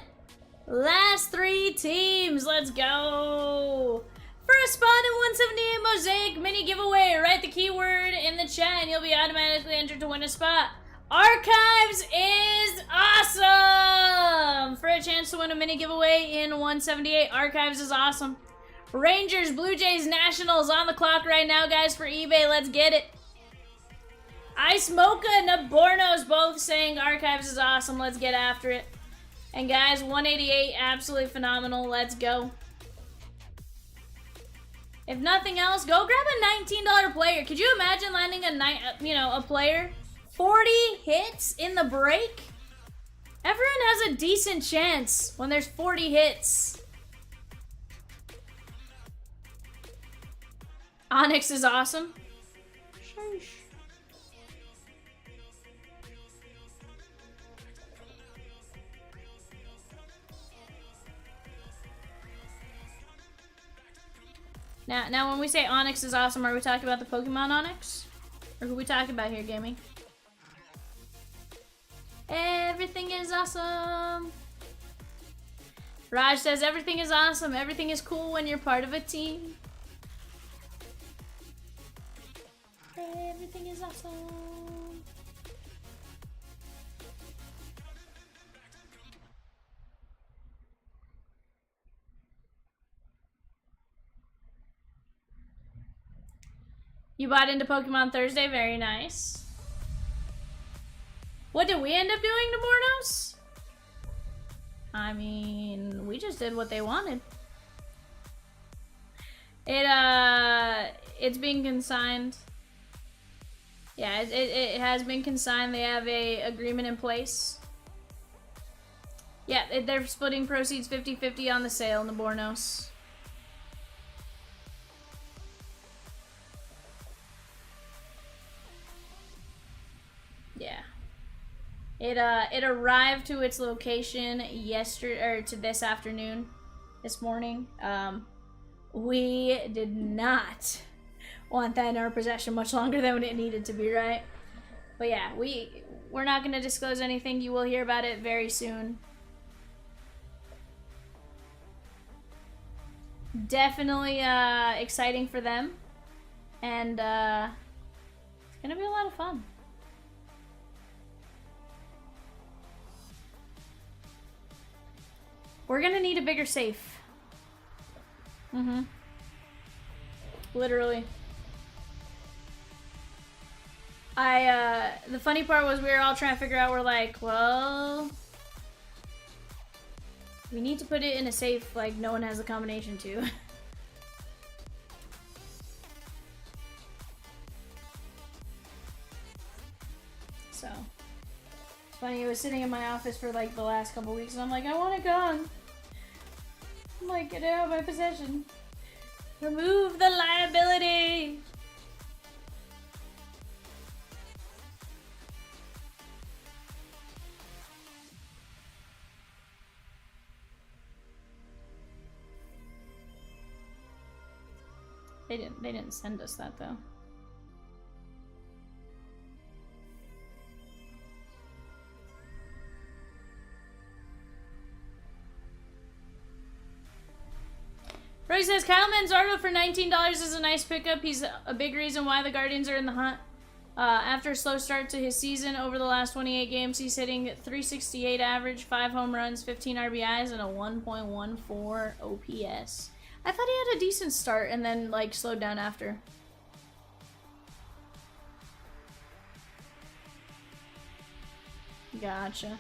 Last 3 teams. Let's go. For a spot in 178 Mosaic mini giveaway, write the keyword in the chat and you'll be automatically entered to win a spot. Archives is awesome! For a chance to win a mini giveaway in 178, Archives is awesome. Rangers, Blue Jays, Nationals on the clock right now, guys, for eBay. Let's get it. Ice Mocha and Nabornos both saying Archives is awesome. Let's get after it. And guys, 188, absolutely phenomenal. Let's go. If nothing else, go grab a $19 player. Could you imagine landing a player? 40 hits in the break? Everyone has a decent chance when there's 40 hits. Onyx is awesome. Sheesh. Now, when we say Onyx is awesome, are we talking about the Pokemon Onyx? Or who we talking about here, gaming? Everything is awesome. Raj says everything is awesome. Everything is cool when you're part of a team. Everything is awesome. You bought into Pokemon Thursday? Very nice. What did we end up doing to Bornos? I mean, we just did what they wanted. It's being consigned. Yeah, it has been consigned. They have a agreement in place. Yeah, they're splitting proceeds 50-50 on the sale in the Bornos. Yeah. It arrived to its location this afternoon, this morning. We did not want that in our possession much longer than it needed to be, right? But yeah, we're not going to disclose anything. You will hear about it very soon. Definitely exciting for them, and it's gonna be a lot of fun. We're gonna need a bigger safe. Literally. The funny part was we were all trying to figure out, we're like, well, we need to put it in a safe like no one has a combination to. So, it's funny, it was sitting in my office for like the last couple weeks and I'm like, I want a gun. I'm like, get it out of my possession. Remove the liability. They didn't send us that though. Roy says Kyle Manzardo for $19 is a nice pickup. He's a big reason why the Guardians are in the hunt. After a slow start to his season, over the last 28 games, he's hitting 368 average, 5 home runs, 15 RBIs, and a 1.14 OPS. I thought he had a decent start and then like slowed down after. Gotcha.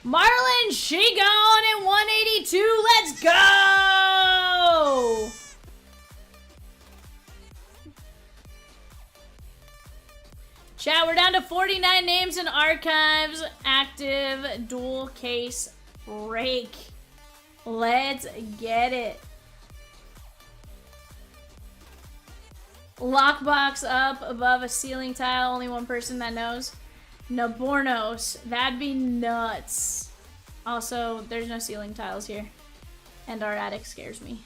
Marlon Shigon at 182. Let's go! Chat, we're down to 49 names in archives. Active dual case break. Let's get it. Lockbox up above a ceiling tile. Only one person that knows. Nabornos. That'd be nuts. Also, there's no ceiling tiles here. And our attic scares me.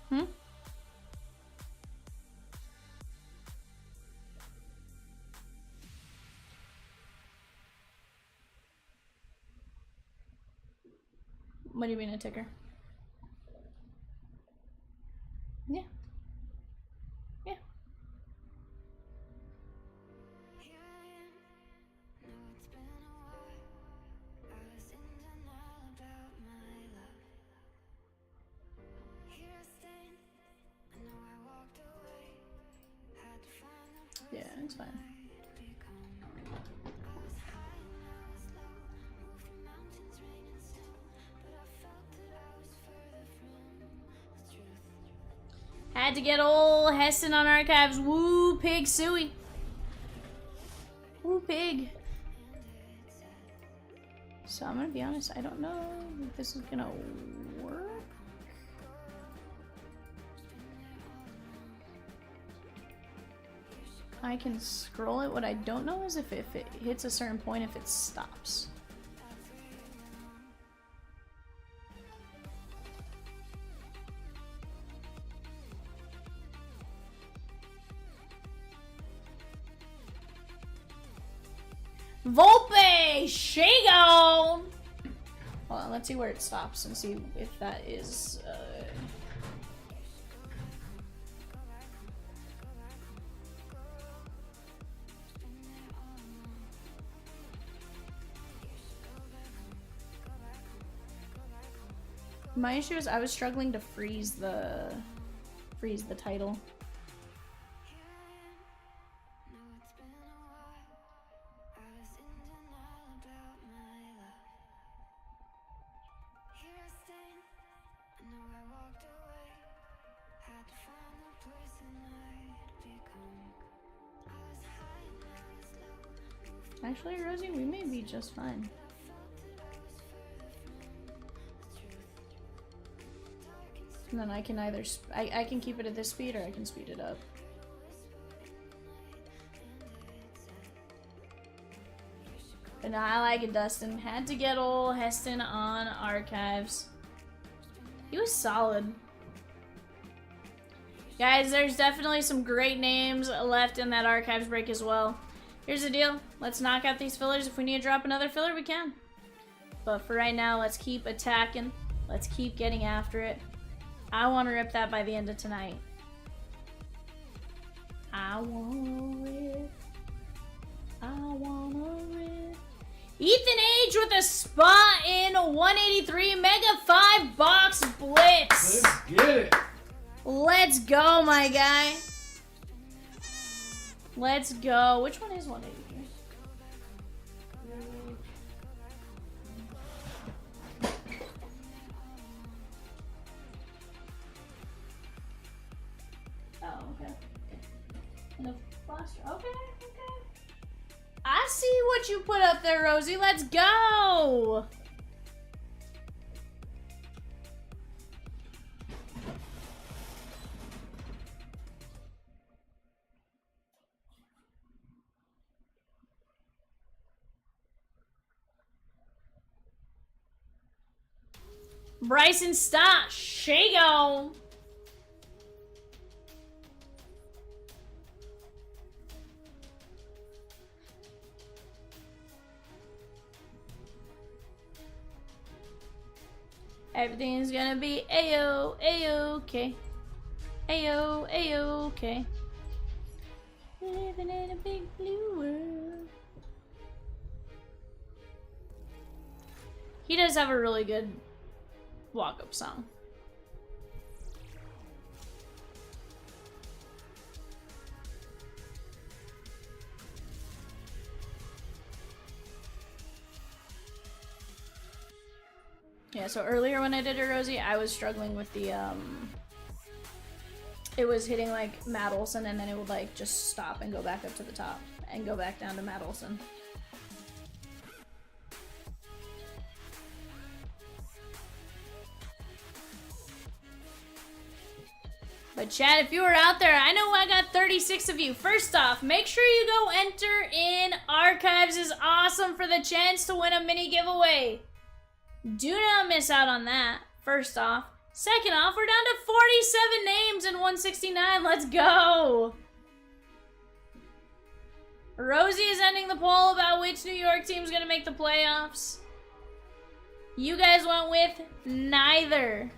Hmm? What do you mean a ticker? Yeah. Yeah. Here I am. Know it's been a while. I was in denial about my love. Here I stand. I know I walked away. Had to find the person Yeah, it's fine. I'd become. I was high and I was low. Moved through mountains, rain and snow. But I felt that I was further from the truth. Had to get old Heston on archives. Woo, pig suey. Woo, pig. So I'm gonna be honest, I don't know if this is gonna work. I can scroll it. What I don't know is if it hits a certain point, if it stops. Volpe! Shago! Hold on, let's see where it stops and see if that is, My issue is I was struggling to freeze the title. Know it's been a while. I was in denial about my love. Here I stand. I know I walked away. Had to find the person I'd become. I was high and I was low. Actually, Rosie, we may be just fine. And then I can either I can keep it at this speed or I can speed it up. But no, I like it, Dustin. Had to get old Heston on archives. He was solid. Guys, there's definitely some great names left in that archives break as well. Here's the deal. Let's knock out these fillers. If we need to drop another filler, we can. But for right now, let's keep attacking. Let's keep getting after it. I want to rip that by the end of tonight. I want to rip. I want to rip. Ethan Age with a spot in 183 Mega 5 Box Blitz. Let's get it. Let's go, my guy. Let's go. Which one is 183? Oh, okay. And a blaster. Okay, okay. I see what you put up there, Rosie. Let's go. Bryson Stott, Shago. Everything's gonna be A-O, A-OK. A-O, A-OK. Living in a big blue world. He does have a really good walk-up song. Yeah, so earlier when I did it, Rosie, I was struggling with the, it was hitting, like, Matt Olson, and then it would, like, just stop and go back up to the top, and go back down to Matt Olson. But Chad, if you were out there, I know I got 36 of you. First off, make sure you go enter in. Archives is awesome for the chance to win a mini giveaway. Do not miss out on that, first off. Second off, we're down to 47 names in 169. Let's go. Rosie is ending the poll about which New York team's going to make the playoffs. You guys went with neither.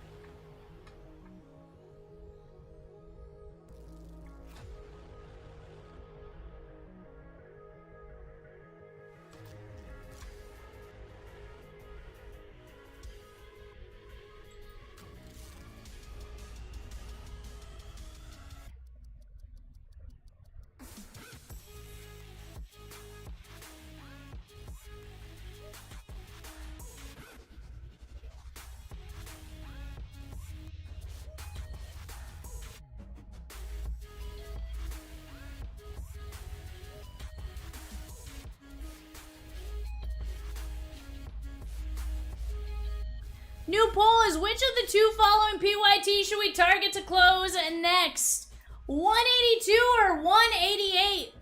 New poll is, which of the two following PYT should we target to close next? 182 or 188?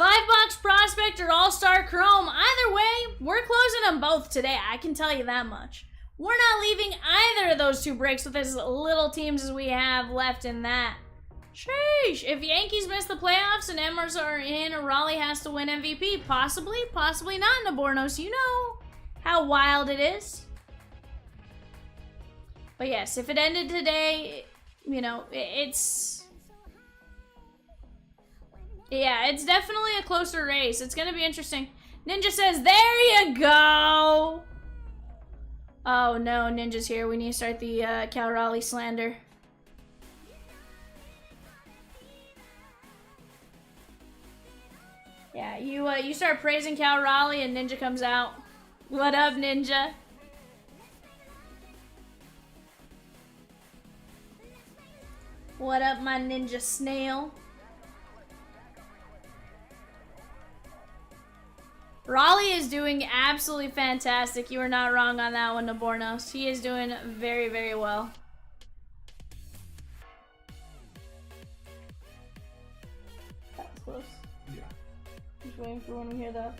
5-box prospect or all-star chrome? Either way, we're closing them both today. I can tell you that much. We're not leaving either of those two breaks with as little teams as we have left in that. Sheesh. If Yankees miss the playoffs and Emers are in, Raleigh has to win MVP. Possibly, possibly not, Nabornos. You know how wild it is. But yes, if it ended today, you know, it's... Yeah, it's definitely a closer race. It's going to be interesting. Ninja says, there you go! Oh no, Ninja's here. We need to start the Cal Raleigh slander. Yeah, you start praising Cal Raleigh and Ninja comes out. What up, Ninja? What up, my ninja snail? Raleigh is doing absolutely fantastic. You are not wrong on that one, Nabornos. He is doing very, very well. That was close. Yeah. Just waiting for when we hear that.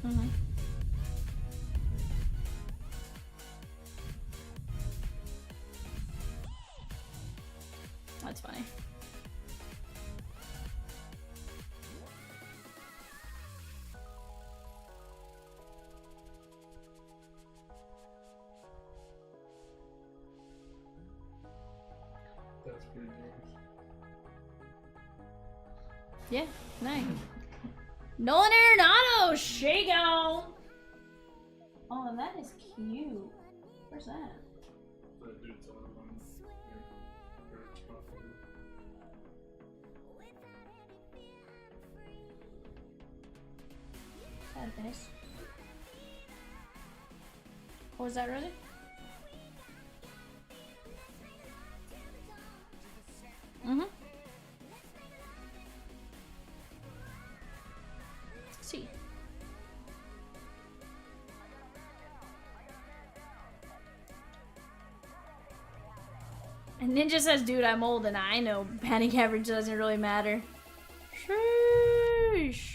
Mm-hmm. That's funny. That's pretty nice. Yeah, nice. Nolan Arenado, Shago. Oh, and that is cute. Where's that? That dude's on one. Your spot. That nice. What was that, Rosie? Mm-hmm. See. And Ninja says, dude, I'm old and I know batting average doesn't really matter. Sheesh.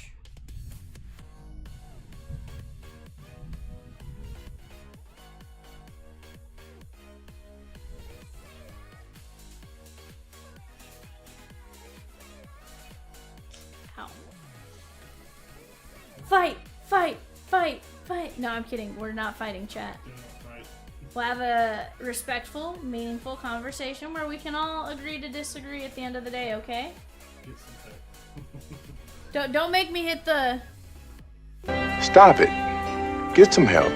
Ow. Fight! Fight! Fight! Fight! No, I'm kidding. We're not fighting, chat. We'll have a respectful, meaningful conversation where we can all agree to disagree at the end of the day, okay? Don't make me hit the... Stop it. Get some help.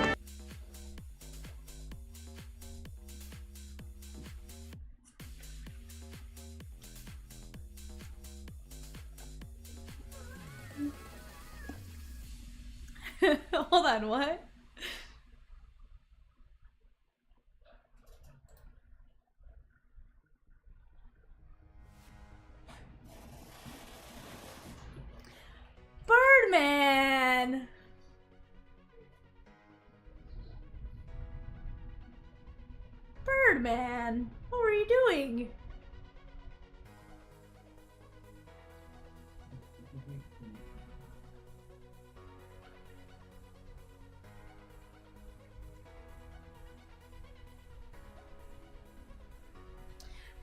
Hold on, what? Birdman! man. What were you doing?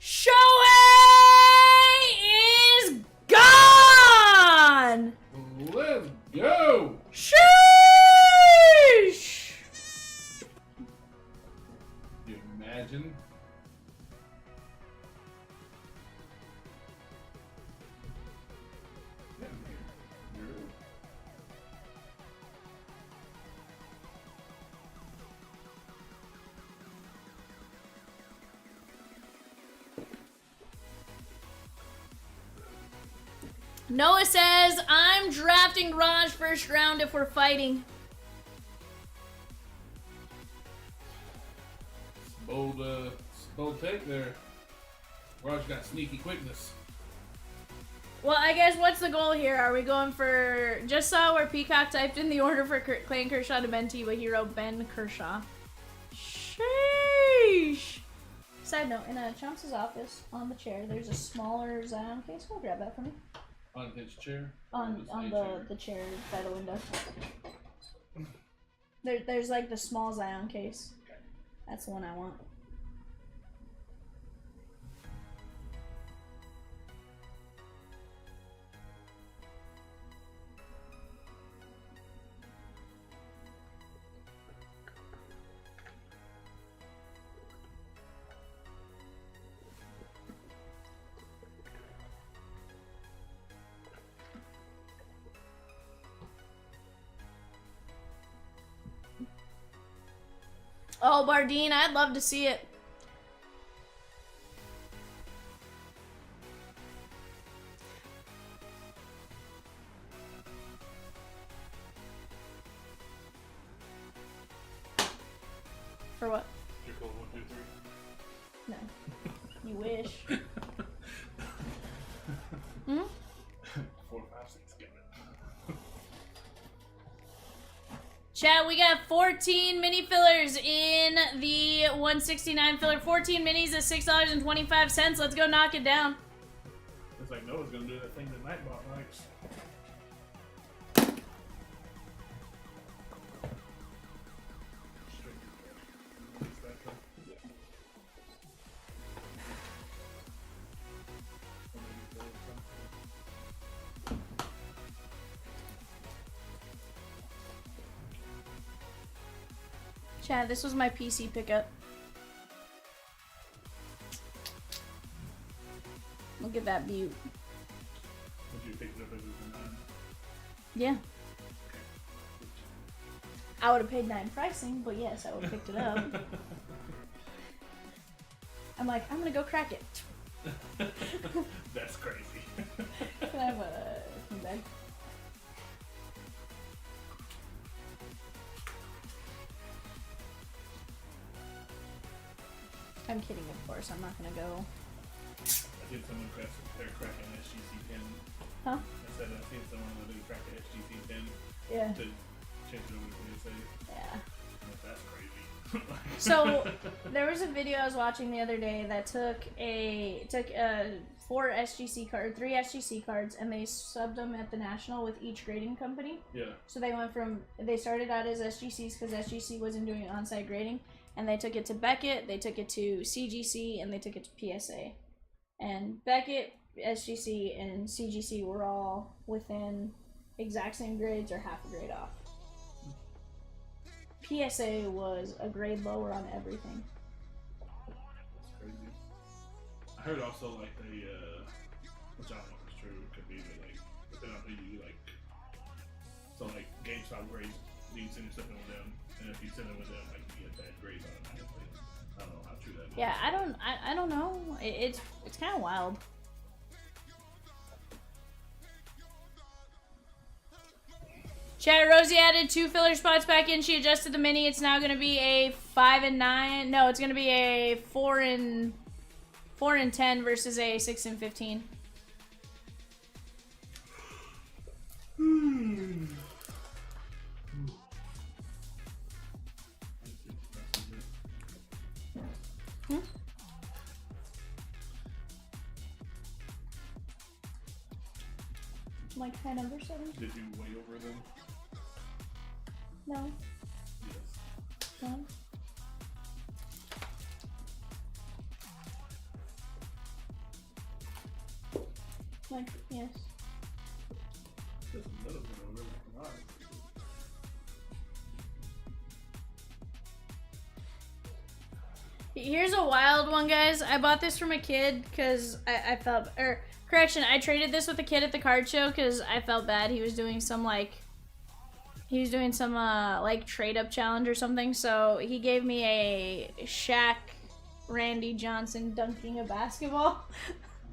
Shohei is gone! Let's go! Sheesh! You imagine? Noah says, I'm drafting Raj first round if we're fighting. Bold take there. Raj got sneaky quickness. Well, I guess what's the goal here? Are we going for... Just saw where Peacock typed in the order for Clayton Kershaw to Menti, but he wrote Ben Kershaw. Sheesh! Side note, in Chomps' office, on the chair, there's a smaller Zion case. Go grab that for me. On his chair? On the chair by the window. There's like the small Zion case. Okay. That's the one I want. Oh, Bardine, I'd love to see it. For what? You're cool, 1, 2, 3. No. You wish. Hmm? 4, 5, 6, give it. Chat, we got 14 mini fillers in the 169 filler. 14 minis at $6.25. Let's go knock it down. It's like Noah's gonna do that thing that Nightbot likes. Chat, this was my PC pickup. Look at that view. Would you pick it up if it was a 9? Yeah. I would have paid 9 pricing, but yes, I would have picked it up. I'm like, I'm gonna go crack it. That's crazy. Can I have a bag? I'm kidding, of course. I'm not gonna go. I seen someone crack an SGC pin. Huh? I said I seen someone that did crack an SGC pin Yeah. to change it over to PSA. Yeah. That's crazy. So there was a video I was watching the other day that took 4 SGC cards, 3 SGC cards, and they subbed them at the National with each grading company. Yeah. So they started out as SGCs because SGC wasn't doing on-site grading, and they took it to Beckett, they took it to CGC, and they took it to PSA. And Beckett, SGC, and CGC were all within exact same grades or half a grade off. PSA was a grade lower on everything. That's crazy. I heard also like they, which I don't know if it's true, it could be that like, depending on who you like, so like GameStop grades, you can send your stuff in with them, and if you send it with them, like you get bad grades automatically. I don't know how true that is. Yeah, I don't know. It's kind of wild. Chat, Rosie added 2 filler spots back in. She adjusted the mini. It's now going to be a 5 and 9. No, it's going to be a 4 and 10 versus a 6 and 15. Hmm? like high number 7. Did you weigh over them? No. Yes. No. Like, yes. Just a little bit over. Alright. Here's a wild one, guys. I bought this from a kid because I felt, or correction, I traded this with a kid at the card show because I felt bad. He was doing some like trade up challenge or something. So he gave me a Shaq Randy Johnson dunking a basketball.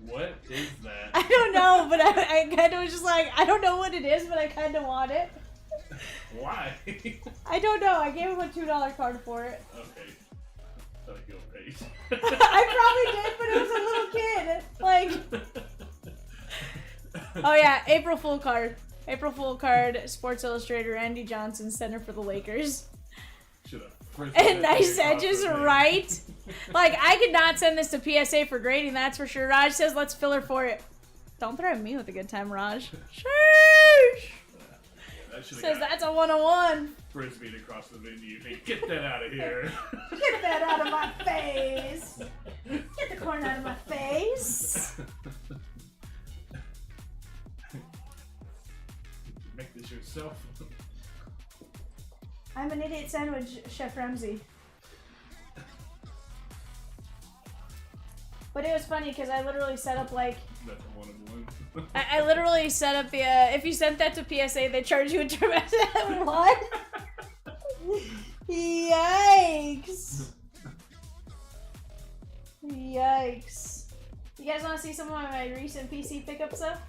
What is that? I don't know, but I kind of was just like, I don't know what it is, but I kind of want it. Why? I don't know. I gave him a $2 card for it. Okay. Like you'll pay. I probably did, but it was a little kid. Like, oh yeah, April Fool card. April Fool card, Sports Illustrated, Randy Johnson, center for the Lakers. And nice edges, right? Like, I could not send this to PSA for grading, that's for sure. Raj says, let's filler for it. Don't threaten me with a good time, Raj. Sheesh! Says that's a 101. Frisbeed across the venue. Hey, get that out of here. Get that out of my face. Get the corn out of my face. Make this yourself. I'm an idiot sandwich, Chef Ramsay. But it was funny because I literally set up like... That's a 101. I literally set up the, if you sent that to PSA, they charge you a term. What? Yikes. Yikes. You guys want to see some of my recent PC pickup stuff?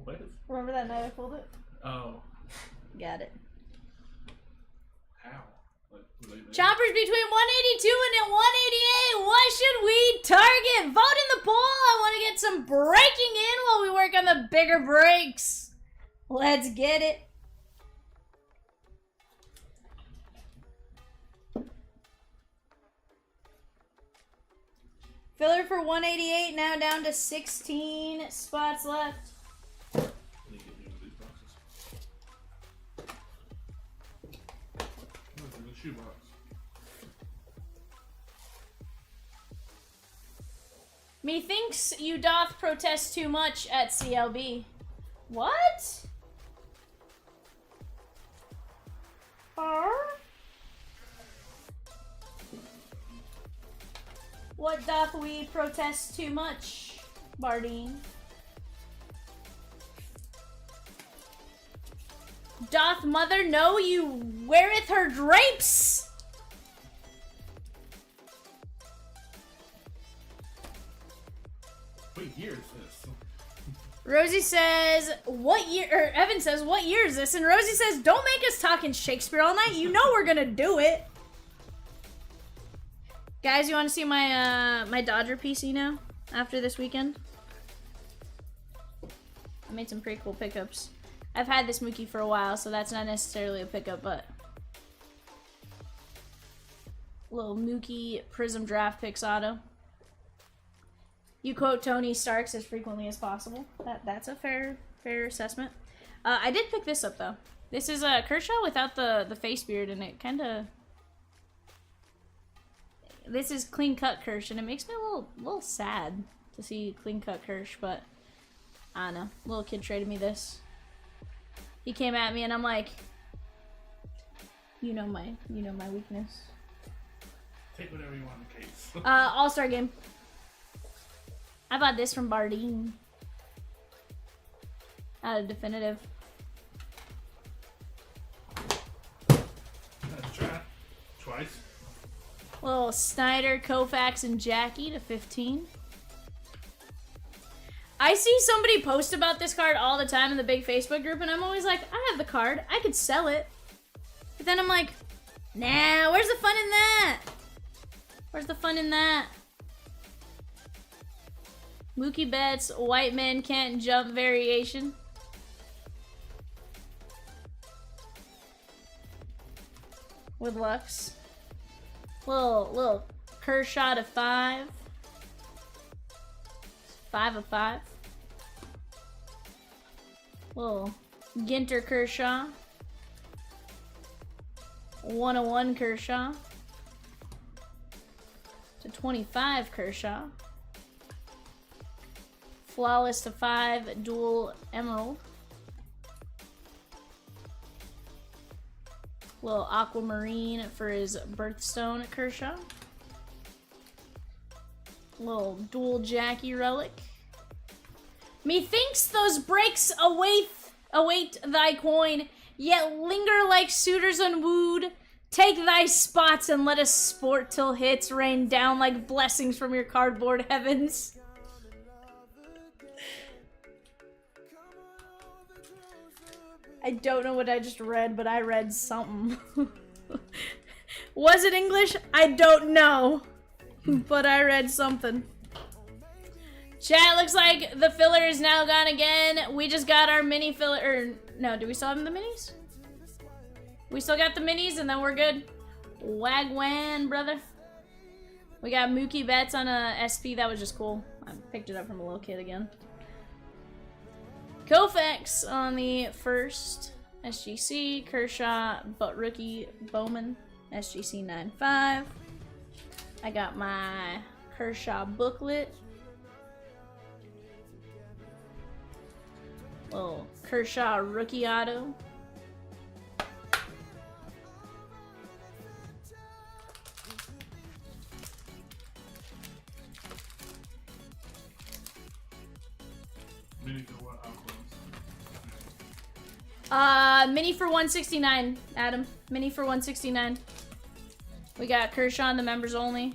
What? Remember that night I pulled it? Oh. Got it. How? Choppers between 182 and 188. What should we target? Vote in the poll. I want to get some breaking in while we work on the bigger breaks. Let's get it. Filler for 188, now down to 16 spots left. Methinks you doth protest too much at CLB. What? What doth we protest too much, Bardine? Doth mother know you weareth her drapes? What year is this? Rosie says, what year, or Evan says, what year is this? And Rosie says, don't make us talking Shakespeare all night. You know we're gonna do it. Guys, you want to see my my Dodger PC now? After this weekend? I made some pretty cool pickups. I've had this Mookie for a while, so that's not necessarily a pickup, but... Little Mookie Prism Draft Picks auto. You quote Tony Starks as frequently as possible. That's a fair assessment. I did pick this up, though. This is Kershaw without the face beard, and it kind of... This is clean cut Kersh, and it makes me a little sad to see clean cut Kersh, but I don't know. Little kid traded me this. He came at me, and I'm like, you know my weakness. Take whatever you want in the case. All-Star Game. I bought this from Bardine. Out of definitive. Let's try. Twice. Little Snyder, Koufax, and Jackie to 15. I see somebody post about this card all the time in the big Facebook group, and I'm always like, I have the card. I could sell it. But then I'm like, nah, where's the fun in that? Where's the fun in that? Mookie Betts, White Man Can't Jump variation. with Lux. Little Kershaw to 5. 5 of 5. Little Ginter Kershaw. 101 Kershaw. To 25 Kershaw. Flawless to 5 dual emerald. Little aquamarine for his birthstone at Kershaw. Little dual Jackie relic. Methinks those breaks await thy coin, yet linger like suitors unwooed. Take thy spots and let us sport till hits rain down like blessings from your cardboard heavens. I don't know what I just read, but I read something. Was it English? I don't know. But I read something. Chat, looks like the filler is now gone again. We just got our mini filler. Or, no, do we still have the minis? We still got the minis and then we're good. Wagwan, brother. We got Mookie Betts on a SP. That was just cool. I picked it up from a little kid again. Koufax on the first SGC. Kershaw, but rookie Bowman. SGC 9.5. I got my Kershaw booklet. Little Kershaw rookie auto. Mini for what? Mini for 169, Adam. Mini for 169. We got Kershaw on the members only.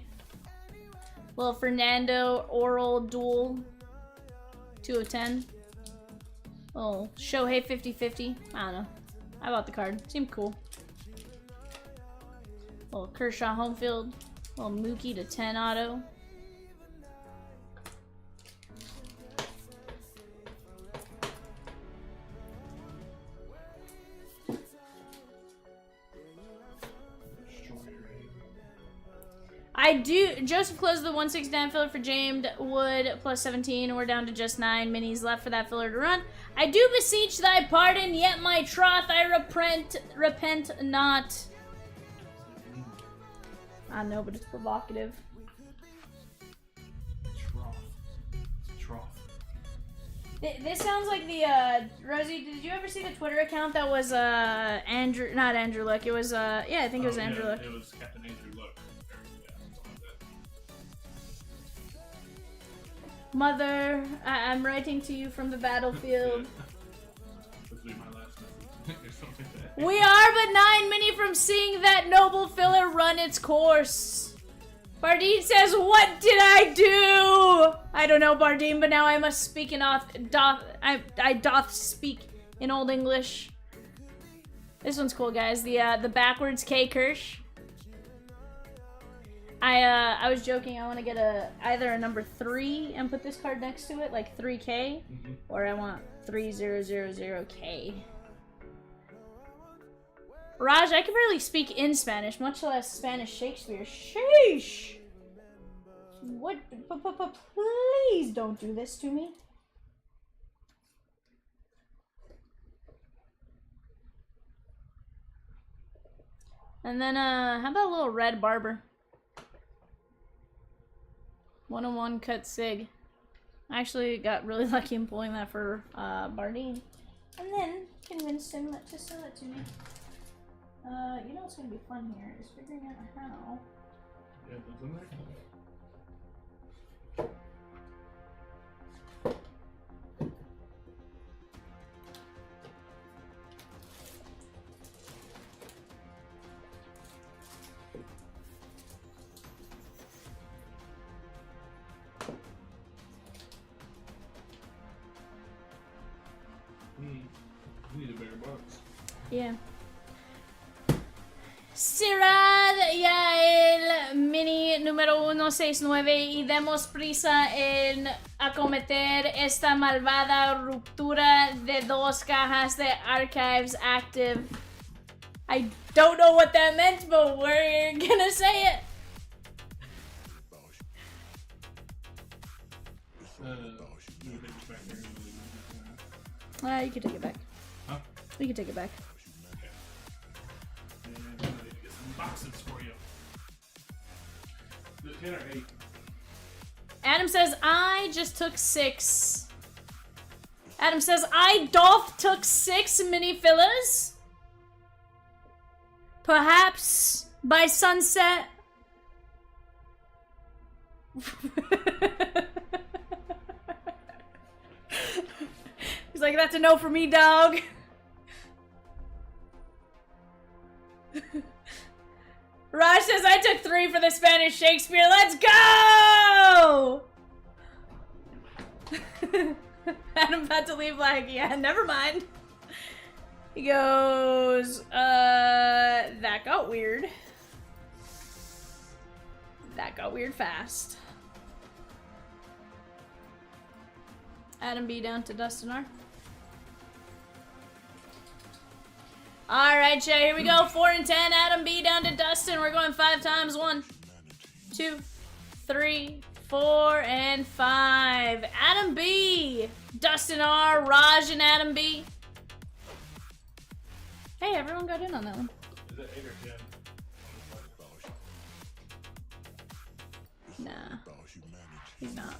Little Fernando oral dual. 2 of 10. Little Shohei 50-50. I don't know. I bought the card. Seemed cool. Little Kershaw home field. Little Mookie to 10 auto. I do. Joseph closed the 169 filler for James Wood plus 17. We're down to just 9 minis left for that filler to run. I do beseech thy pardon, yet my troth I repent not. I know, but it's provocative. Trough. This sounds like the Rosie. Did you ever see the Twitter account that was Andrew? Not Andrew Luck. It was yeah, I think it was Andrew Luck. It was Captain Andrew Luck. Mother, I'm writing to you from the battlefield. This will be my last message. Or something like that. We are but 9 mini from seeing that noble filler run its course. Bardeen says, what did I do? I don't know, Bardeen, but now I must speak in I doth speak in Old English. This one's cool, guys. The backwards K Kirsch. I was joking. I want to get either a number 3 and put this card next to it, like 3K, or I want 3000K. Raj, I can barely speak in Spanish, much less Spanish Shakespeare. Sheesh! What? Please don't do this to me. And then, how about a little red barber? 101 cut sig. I actually got really lucky in pulling that for Bardeen. And then convinced him to sell it to me. You know what's gonna be fun here is figuring out how. Yeah, that's in there. We need a bigger box. Yeah. Sirad ya el mini número 169 y demos prisa en acometer esta malvada ruptura de 2 cajas de Archives Active. I don't know what that meant, but we're gonna say it. You can take it back. Huh? You can take it back. Okay. And I'm gonna need to get some boxes for you. The 10 or 8? Adam says, I just took 6. Adam says, I, Dolph, took 6 mini fillers. Perhaps by sunset. He's like, that's a no for me, dog. Raj says, I took 3 for the Spanish Shakespeare. Let's go! I'm about to leave like, yeah, never mind. He goes, that got weird. That got weird fast. Adam B down to Dustin R. Alright, Jay, here we go. 4 and 10. Adam B down to Dustin. We're going 5 times. 1, 2, 3, 4, and 5. Adam B. Dustin R. Raj and Adam B. Hey, everyone got in on that one. Is it 8 or 10? Nah. He's not.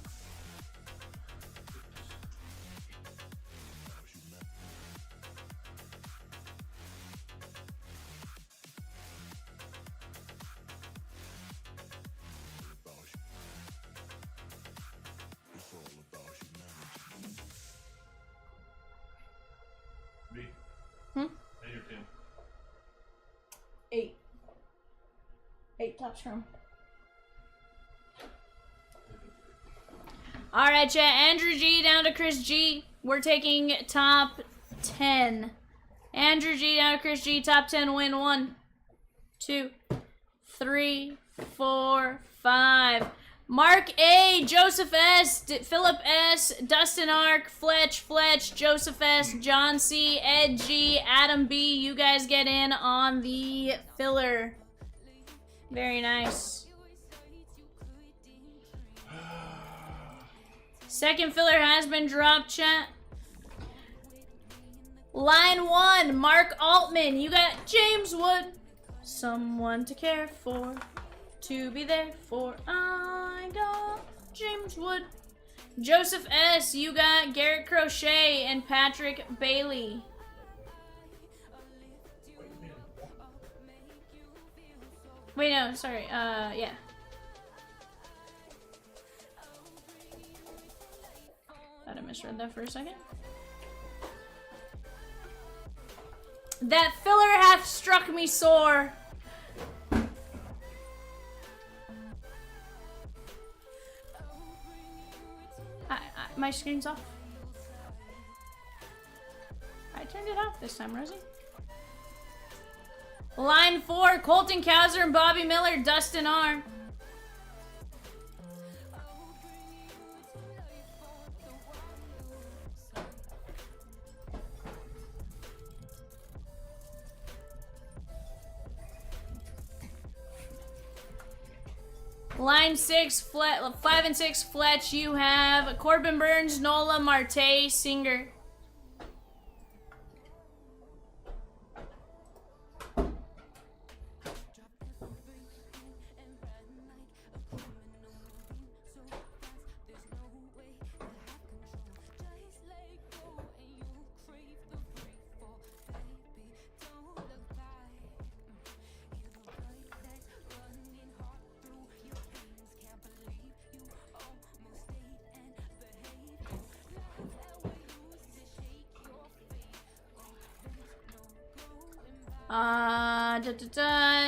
B? 8 or 10? 8. 8 top strum. Alright, chat. Andrew G down to Chris G. We're taking top 10. Andrew G down to Chris G. Top 10 win. 1, 2, 3, 4, 5. Mark A, Joseph S, Philip S, Dustin Ark, Fletch, Joseph S, John C, Ed G, Adam B. You guys get in on the filler. Very nice. Second filler has been dropped, chat. Line 1, Mark Altman. You got James Wood. Someone to care for. To be there for. I got James Wood. Joseph S. You got Garrett Crochet and Patrick Bailey. Wait, no, sorry. Yeah. Thought I misread that for a second. That filler hath struck me sore. My screen's off. I turned it off this time, Rosie. Line 4, Colton Cowser and Bobby Miller, Dustin R. Line 6, 5 and 6, Fletch. You have Corbin Burns, Nola, Marte, Singer.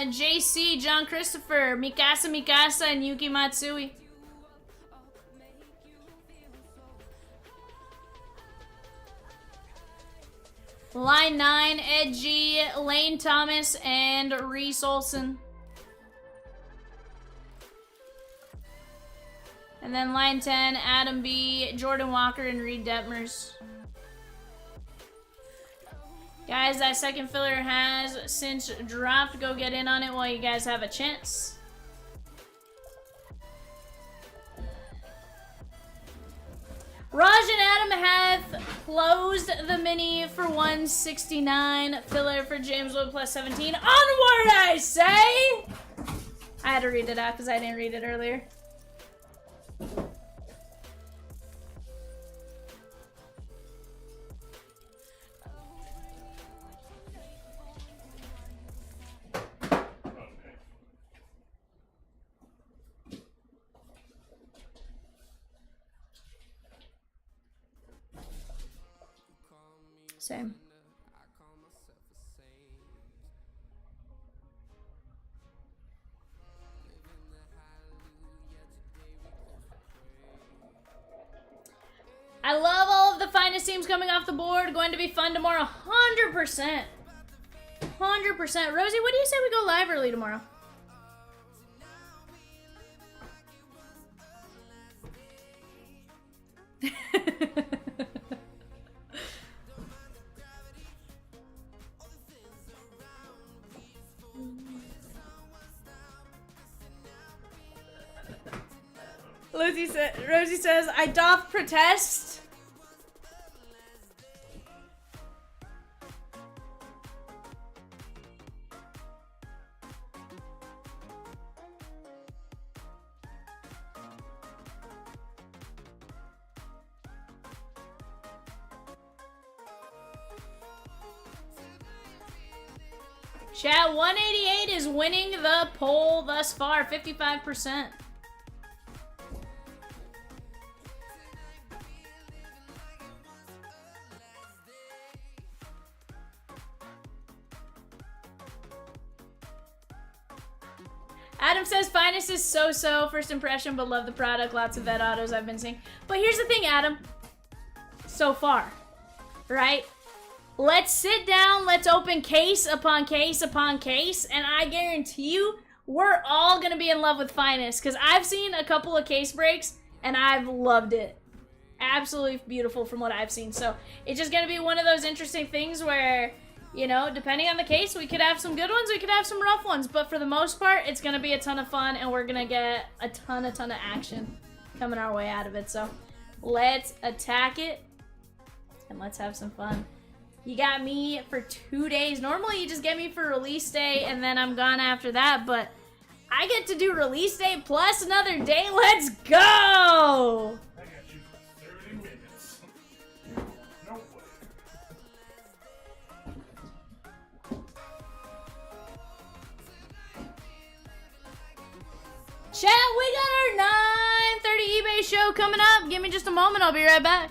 JC, John Christopher, Mikasa, and Yuki Matsui. Line 9, Ed G, Lane Thomas, and Reese Olson. And then line 10, Adam B, Jordan Walker, and Reed Detmers. Guys, that second filler has since dropped. Go get in on it while you guys have a chance. Raj and Adam have closed the mini for 169. Filler for James Wood plus 17. Onward, I say! I had to read it out because I didn't read it earlier. Same. I love all of the finest teams coming off the board. Going to be fun tomorrow. 100%. 100%. Rosie, what do you say we go live early tomorrow? Rosie says, I doth protest. Chat, 188 is winning the poll thus far, 55%. Adam says, finest is so-so, first impression, but love the product. Lots of vet autos I've been seeing. But here's the thing, Adam. So far, right? Let's sit down, let's open case upon case upon case, and I guarantee you, we're all gonna be in love with finest, because I've seen a couple of case breaks, and I've loved it. Absolutely beautiful from what I've seen. So, it's just gonna be one of those interesting things where, you know, depending on the case, we could have some good ones, we could have some rough ones, but for the most part, it's gonna be a ton of fun, and we're gonna get a ton of action coming our way out of it. So, let's attack it, and let's have some fun. You got me for 2 days. Normally, you just get me for release day, and then I'm gone after that, but I get to do release day plus another day. Let's go! I got you for 30 minutes. No way. Chat, we got our 9:30 eBay show coming up. Give me just a moment. I'll be right back.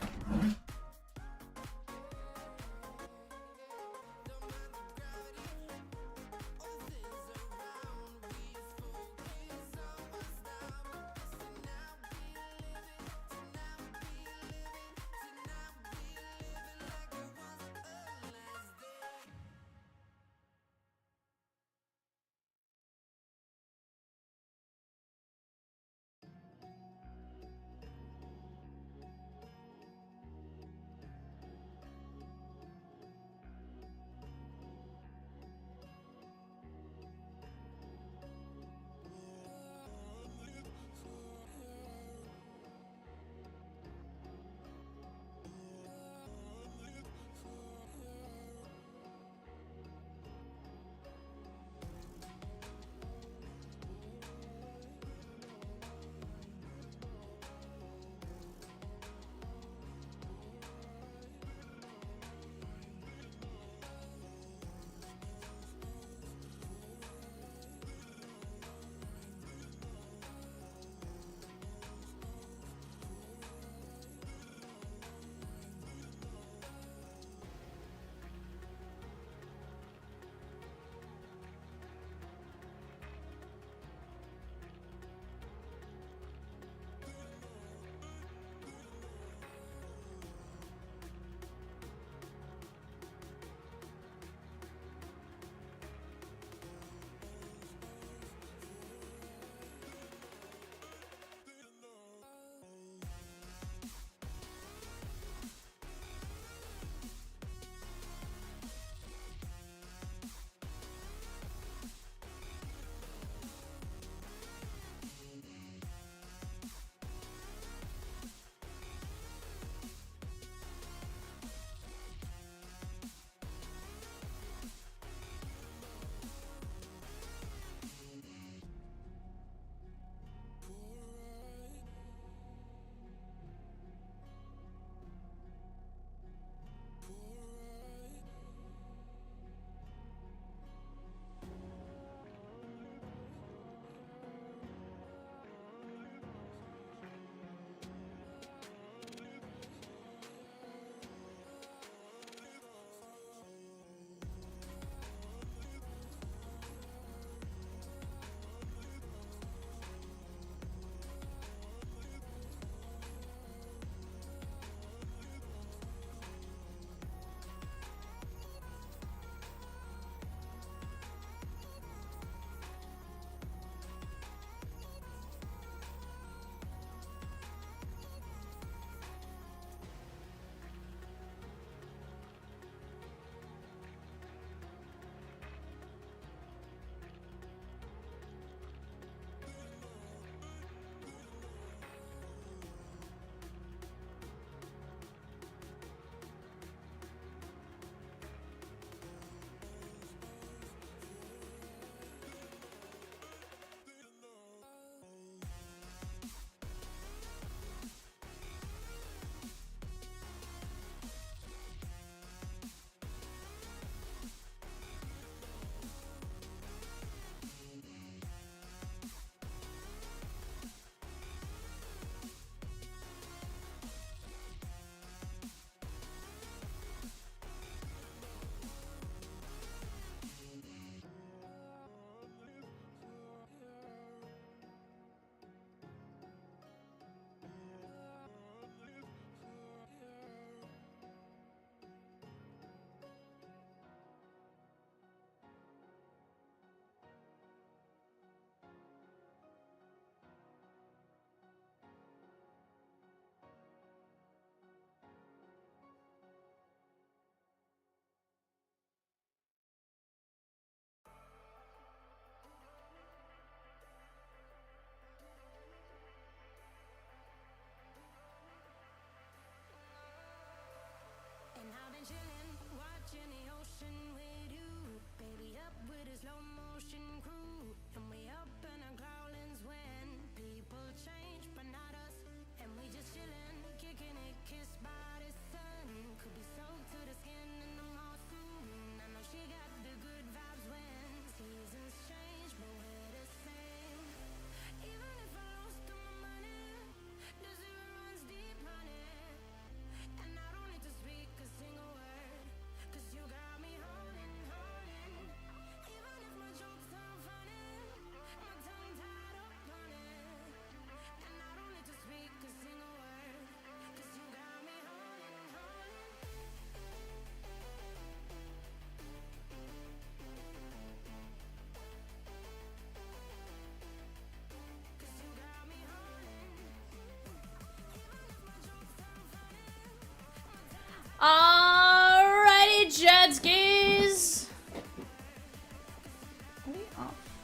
Alrighty, jet skis.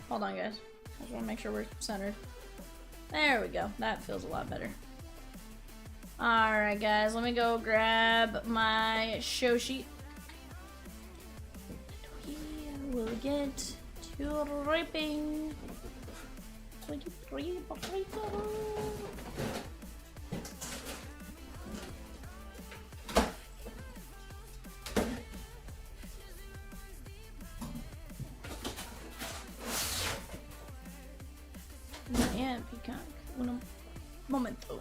Hold on, guys. I just want to make sure we're centered. There we go. That feels a lot better. Alright, guys. Let me go grab my show sheet. We will get to ripping. 23 burrito. Yeah, peacock. Un momento.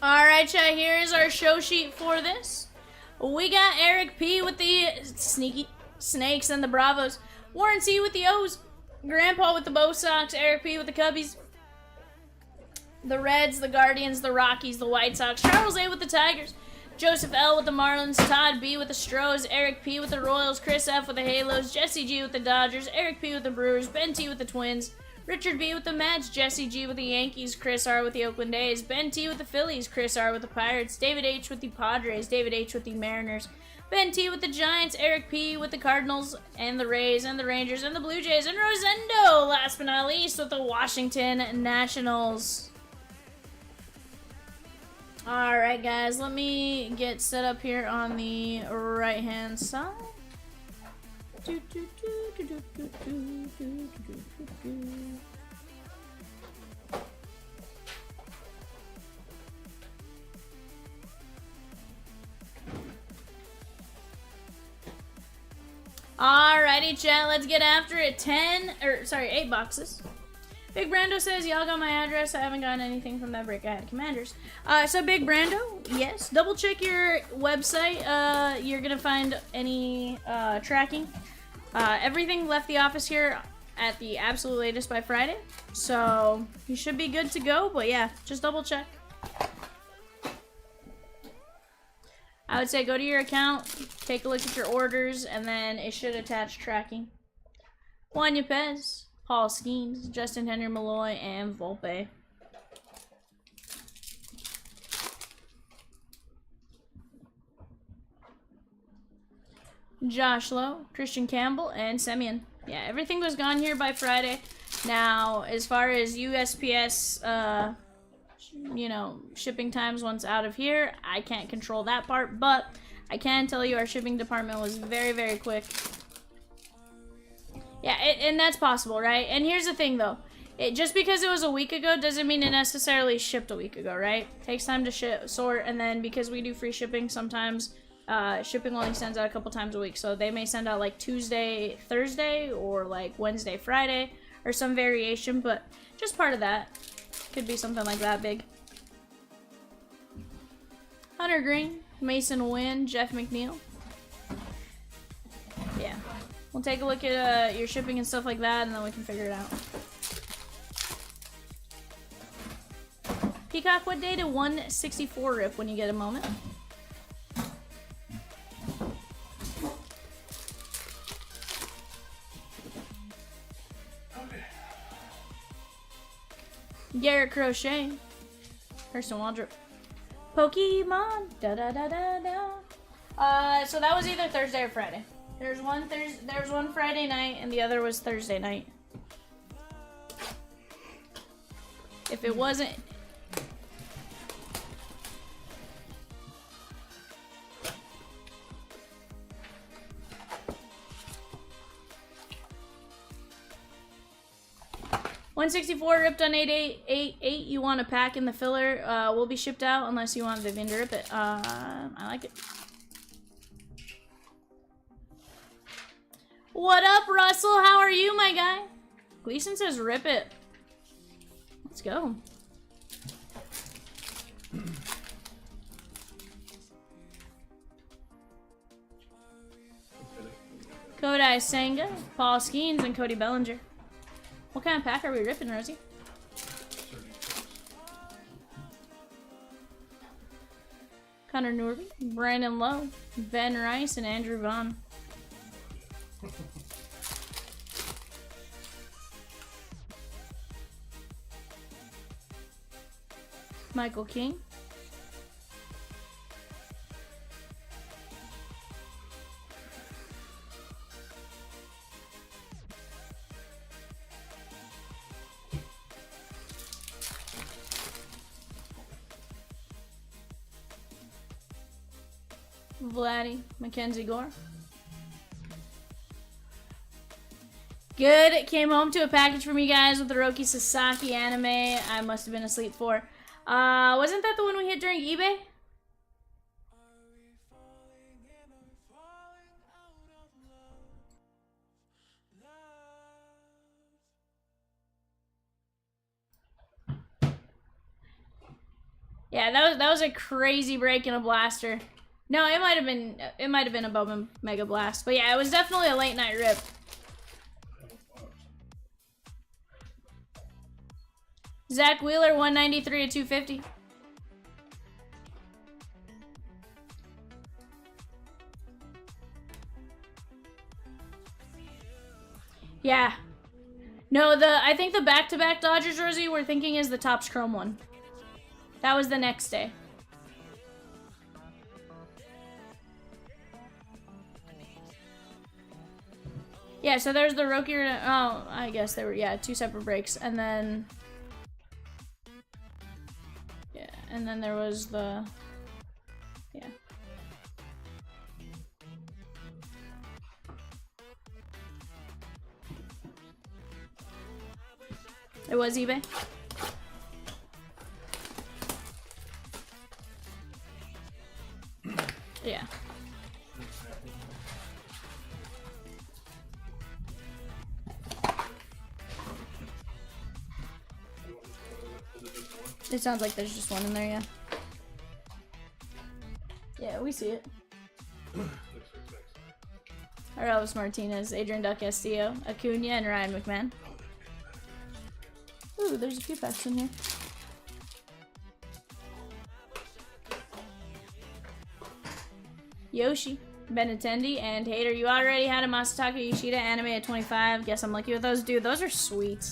Alright, chat, here's our show sheet for this. We got Eric P with the sneaky snakes and the Bravos. Warren C with the O's. Grandpa with the Bo Sox. Eric P with the Cubbies. The Reds, the Guardians, the Rockies, the White Sox. Charles A with the Tigers. Joseph L with the Marlins, Todd B with the Stros, Eric P with the Royals, Chris F with the Halos, Jesse G with the Dodgers, Eric P with the Brewers, Ben T with the Twins, Richard B with the Mets, Jesse G with the Yankees, Chris R with the Oakland A's, Ben T with the Phillies, Chris R with the Pirates, David H with the Padres, David H with the Mariners, Ben T with the Giants, Eric P with the Cardinals, and the Rays, and the Rangers, and the Blue Jays, and Rosendo, last but not least, with the Washington Nationals. Alright, guys, let me get set up here on the right hand side. Alrighty, chat, let's get after it. 8 boxes. Big Brando says, y'all got my address. I haven't gotten anything from that break. I had Commanders. So Big Brando, yes. Double check your website. You're going to find any tracking. Everything left the office here at the absolute latest by Friday. So you should be good to go. But yeah, just double check. I would say go to your account, take a look at your orders, and then it should attach tracking. Juan Yepes. Paul Skeens, Justin Henry Malloy, and Volpe. Josh Lowe, Christian Campbell, and Semyon. Yeah, everything was gone here by Friday. Now, as far as USPS, shipping times once out of here, I can't control that part, but I can tell you our shipping department was very, very quick. Yeah, and that's possible, right? And here's the thing, though. Just because it was a week ago doesn't mean it necessarily shipped a week ago, right? It takes time to sort, and then because we do free shipping, sometimes shipping only sends out a couple times a week. So they may send out like Tuesday, Thursday, or like Wednesday, Friday, or some variation, but just part of that. Could be something like that big. Hunter Green, Mason Wynn, Jeff McNeil. Yeah. We'll take a look at your shipping and stuff like that, and then we can figure it out. Peacock, what day did 164 rip when you get a moment? Okay. Garrett Crochet. Kirsten Waldrop. Pokemon. Da da da da da. So that was either Thursday or Friday. There was one Friday night and the other was Thursday night. If it wasn't 164 ripped on 8888. You want a pack in the filler? Will be shipped out unless you want Vivian to rip it. I like it. What up, Russell? How are you, my guy? Gleason says rip it. Let's go. Kodai Senga, Paul Skeens, and Cody Bellinger. What kind of pack are we ripping, Rosie? Connor Norby, Brandon Lowe, Ben Rice, and Andrew Vaughn. Michael King. Vladdy, Mackenzie Gore. Good. Came home to a package from you guys with the Roki Sasaki anime. I must have been asleep for. Wasn't that the one we hit during eBay? Yeah, that was a crazy break in a blaster. No, it might have been a Bowman Mega Blast. But yeah, it was definitely a late night rip. Zach Wheeler, 193 to 250. Yeah. No, I think the back-to-back Dodgers jersey we're thinking is the Topps Chrome one. That was the next day. Yeah, so there's the Roki. Oh, I guess there were, yeah, two separate breaks. And then... yeah, and then there was the... yeah. It was eBay? Yeah. It sounds like there's just one in there, yeah. Yeah, we see it. Elvis Martinez, Adrian Duck Castillo, Acuna, and Ryan McMahon. Ooh, there's a few packs in here. Yoshi, Benintendi, and Hater. You already had a Masataka Yoshida anime at 25. Guess I'm lucky with those. Dude, those are sweet.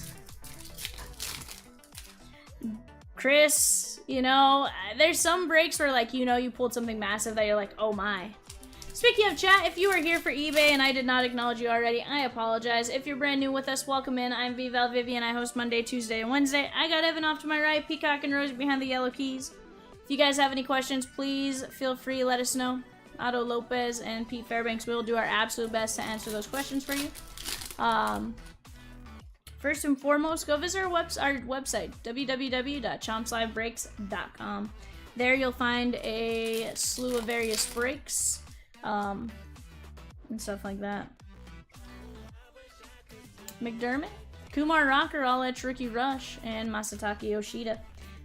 Chris, you know, there's some breaks where, like, you know, you pulled something massive that you're like, oh my. Speaking of chat, if you are here for eBay and I did not acknowledge you already, I apologize. If you're brand new with us, welcome in. I'm Vivian. I host Monday, Tuesday, and Wednesday. I got Evan off to my right, Peacock and Rosie behind the yellow keys. If you guys have any questions, please feel free, let us know. Otto Lopez and Pete Fairbanks will do our absolute best to answer those questions for you. First and foremost, go visit our website, www.chompslivebreaks.com. There you'll find a slew of various breaks and stuff like that. McDermott, Kumar Rocker, All Edge Rookie Rush, and Masataka Yoshida.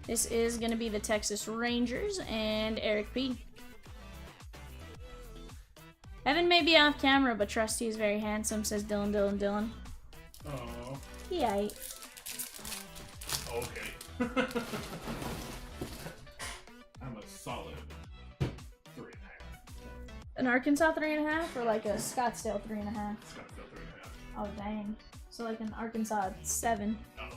This is going to be the Texas Rangers and Eric P. Evan may be off camera, but trust he's very handsome, says Dylan. Oh. Yeah. Okay. I'm a solid 3.5. An Arkansas 3.5 or like a Scottsdale 3.5? Scottsdale 3.5. Oh dang. So like an Arkansas 7. Oh,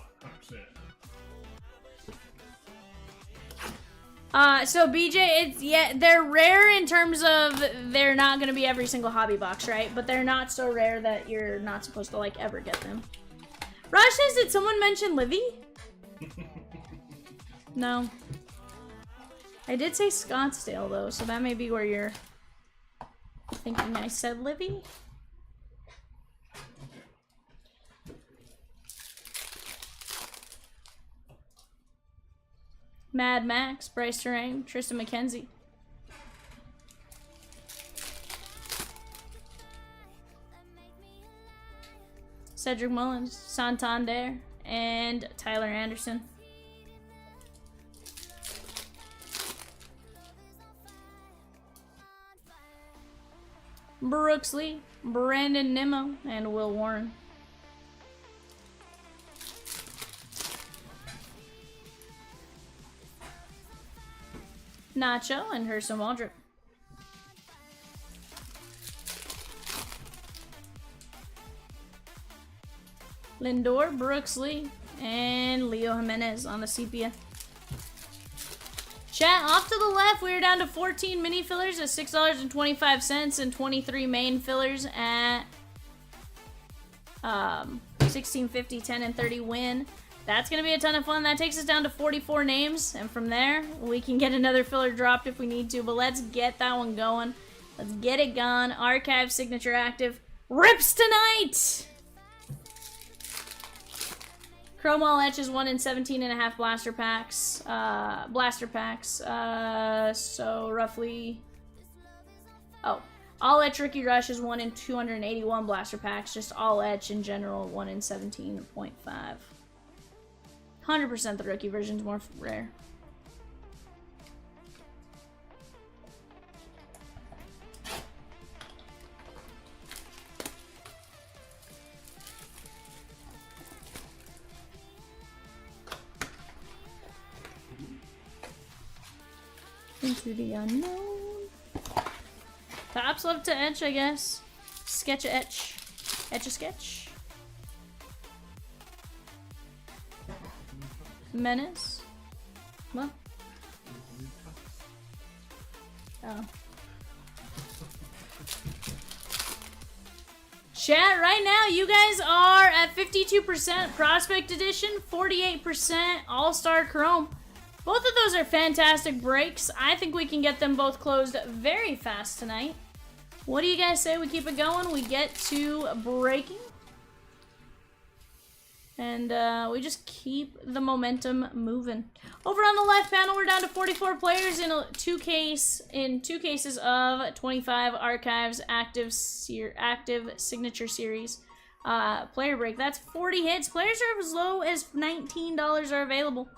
100%. So BJ, it's, yeah, they're rare in terms of they're not gonna be every single hobby box, right? But they're not so rare that you're not supposed to like ever get them. Raj says, did someone mention Livy? No. I did say Scottsdale though, so that may be where you're thinking I said Livy. Mad Max, Bryce Terang, Tristan McKenzie. Cedric Mullins, Santander, and Tyler Anderson. Brooks Lee, Brandon Nimmo, and Will Warren. Nacho and Herson Waldrop. Lindor, Brooks Lee, and Leo Jimenez on the sepia. Chat, off to the left, we are down to 14 mini fillers at $6.25 and 23 main fillers at $16.50, 10, and 30 win. That's going to be a ton of fun. That takes us down to 44 names, and from there, we can get another filler dropped if we need to, but let's get that one going. Let's get it gone. Archive, signature active. Rips tonight! Chrome All Etch is 1 in 17.5 blaster packs. So roughly... Oh. All Etch Rookie Rush is 1 in 281 blaster packs. Just All Etch in general, 1 in 17.5. 100% the rookie version's more rare. Into the unknown. Tops love to etch, I guess. Sketch a etch. Etch a sketch. Menace. What? Oh. Chat, right now you guys are at 52% Prospect Edition, 48% All-Star Chrome. Both of those are fantastic breaks. I think we can get them both closed very fast tonight. What do you guys say we keep it going? We get to breaking. And we just keep the momentum moving. Over on the left panel, we're down to 44 players in two cases of 25 Archives active signature series player break. That's 40 hits. Players are as low as $19 are available.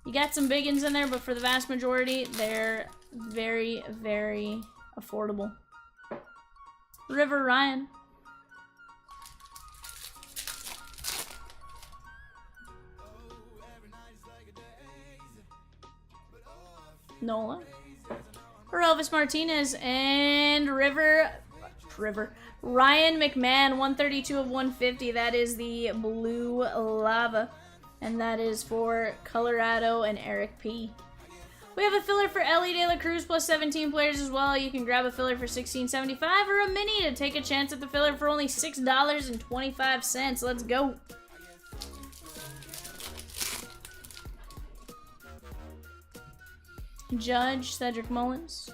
You got some big ones in there, but for the vast majority, they're very, very affordable. River Ryan. Nola. For Elvis Martinez and Ryan McMahon, 132 of 150. That is the blue lava. And that is for Colorado and Eric P. We have a filler for Ellie De La Cruz plus 17 players as well. You can grab a filler for $16.75 or a mini to take a chance at the filler for only $6.25. Let's go. Judge, Cedric Mullins.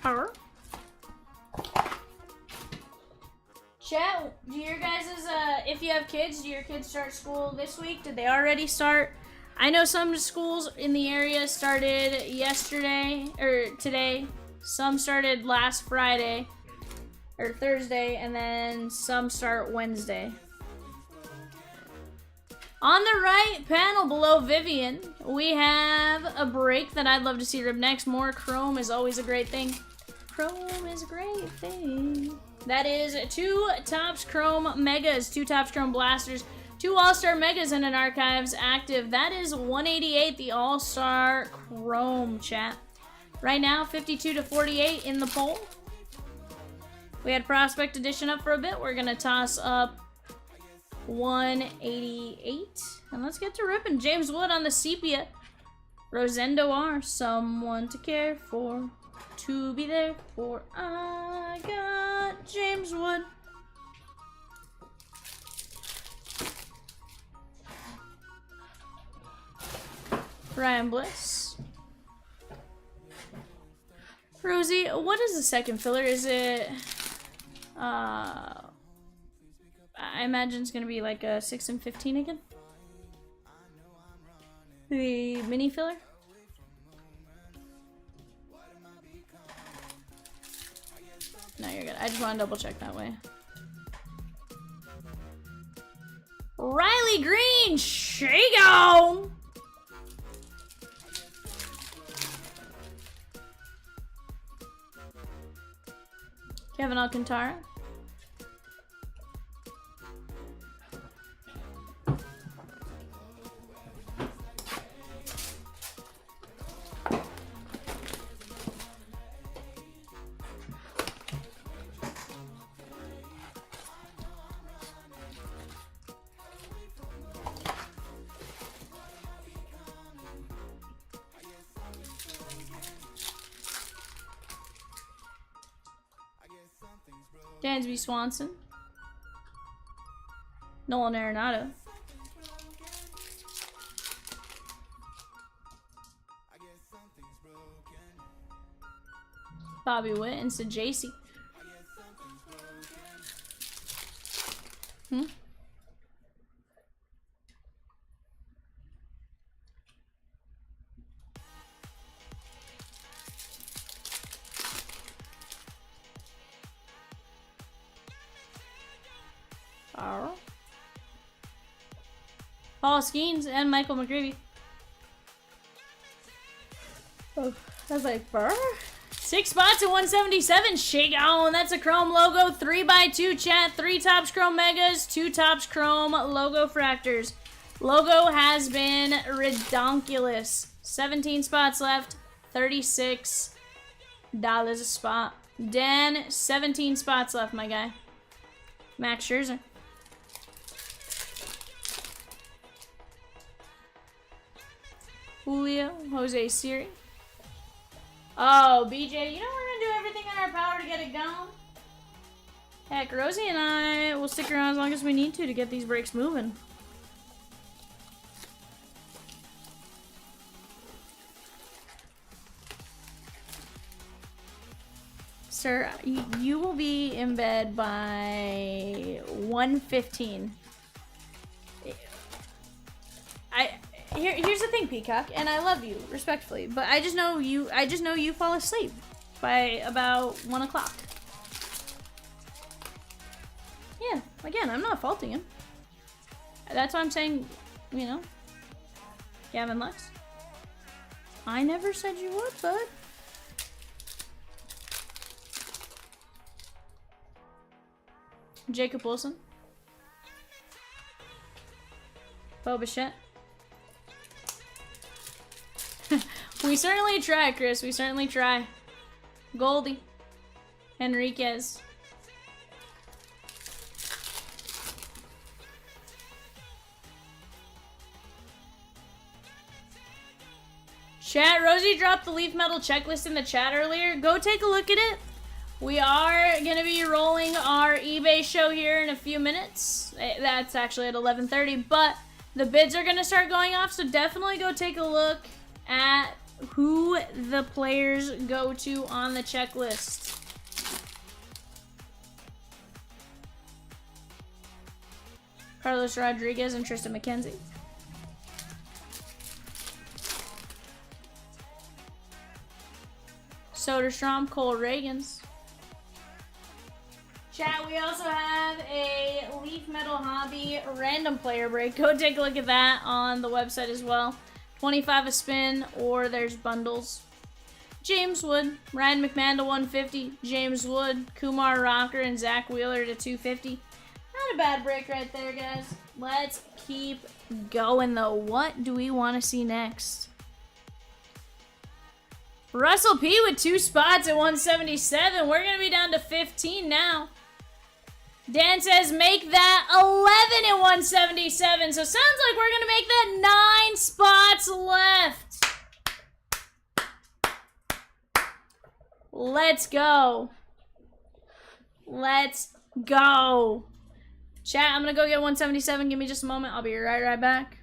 Her. Chat, do your guys' if you have kids, do your kids start school this week? Did they already start? I know some schools in the area started yesterday, or today. Some started last Friday, or Thursday, and then some start Wednesday. On the right panel below Vivian, we have a break that I'd love to see rip next. More Chrome is always a great thing. Chrome is a great thing. That is 2 Topps Chrome Megas, 2 Topps Chrome Blasters, 2 All-Star Megas, and an Archives active. That is 188, the All-Star Chrome, chat. Right now, 52 to 48 in the poll. We had Prospect Edition up for a bit. We're going to toss up 188. And let's get to ripping. James Wood on the sepia. Rosendo R. Someone to care for. To be there for. I got James Wood. Ryan Bliss. Rosie, what is the second filler? Is it, I imagine it's gonna be like a 6 and 15 again? The mini filler? No, you're good. I just want to double check that way. Riley Green, shake on! Kevin Alcantara. Dansby Swanson. Nolan Arenado. Bobby Witt and Sajasi. Paul Skeens and Michael McGreevy. Oh, I was like, burr? 6 spots at 177. Shake on. That's a Chrome logo. 3x2 chat. 3 Topps Chrome Megas. 2 Topps Chrome logo fractors. Logo has been redonkulous. 17 spots left. $36 a spot. Dan, 17 spots left, my guy. Max Scherzer. Julio, Jose Siri. Oh, BJ, you know we're gonna do everything in our power to get it going. Heck, Rosie and I will stick around as long as we need to get these breaks moving. Sir, you will be in bed by 1:15. Here's the thing, Peacock, and I love you respectfully, but I just know you fall asleep by about 1 o'clock. Yeah, again, I'm not faulting him. That's why I'm saying, you know, Gavin Lux. I never said you would, bud. Jacob Wilson. Bo Bichette. We certainly try, Chris. We certainly try. Goldie. Henriquez. Chat, Rosie dropped the Leaf Metal checklist in the chat earlier. Go take a look at it. We are going to be rolling our eBay show here in a few minutes. That's actually at 11:30, but the bids are going to start going off, so definitely go take a look at who the players go to on the checklist. Carlos Rodriguez and Tristan McKenzie. Soderstrom, Cole Reagans. Chat, we also have a Leaf Metal Hobby random player break. Go take a look at that on the website as well. 25 a spin, or there's bundles. James Wood, Ryan McMahon to 150, James Wood, Kumar Rocker, and Zach Wheeler to 250. Not a bad break right there, guys. Let's keep going, though. What do we want to see next? Russell P with 2 spots at 177. We're going to be down to 15 now. Dan says make that 11 at 177. So sounds like we're going to make that 9 spots left. Let's go. Let's go. Chat, I'm going to go get 177. Give me just a moment. I'll be right back.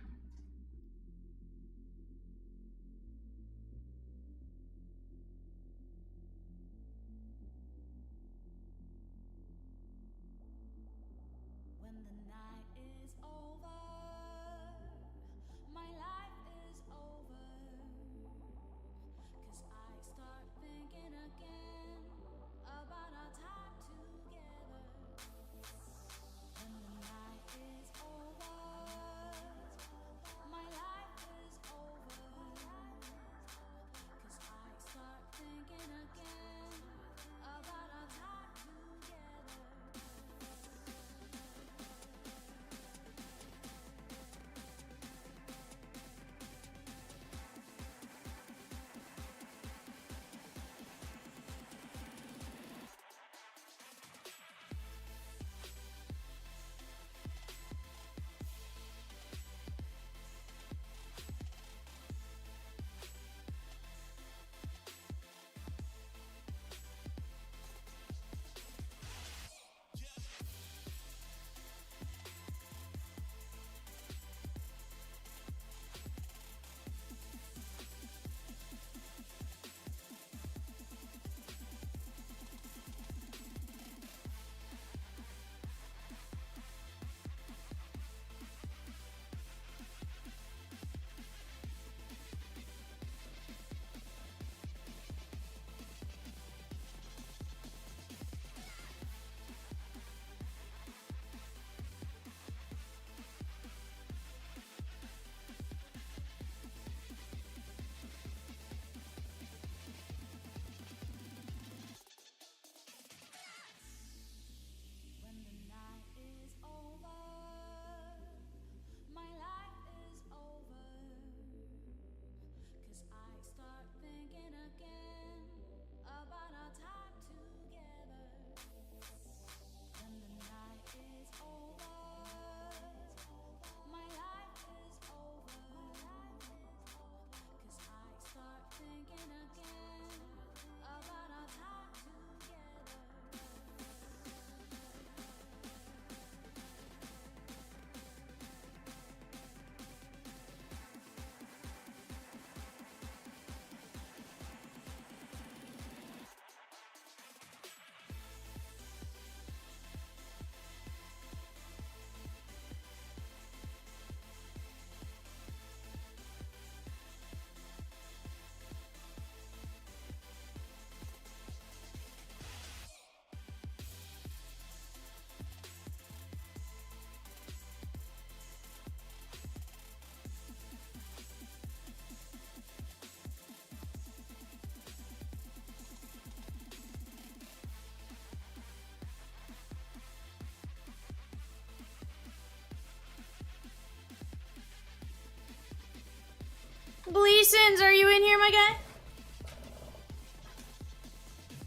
Gleasons, are you in here, my guy?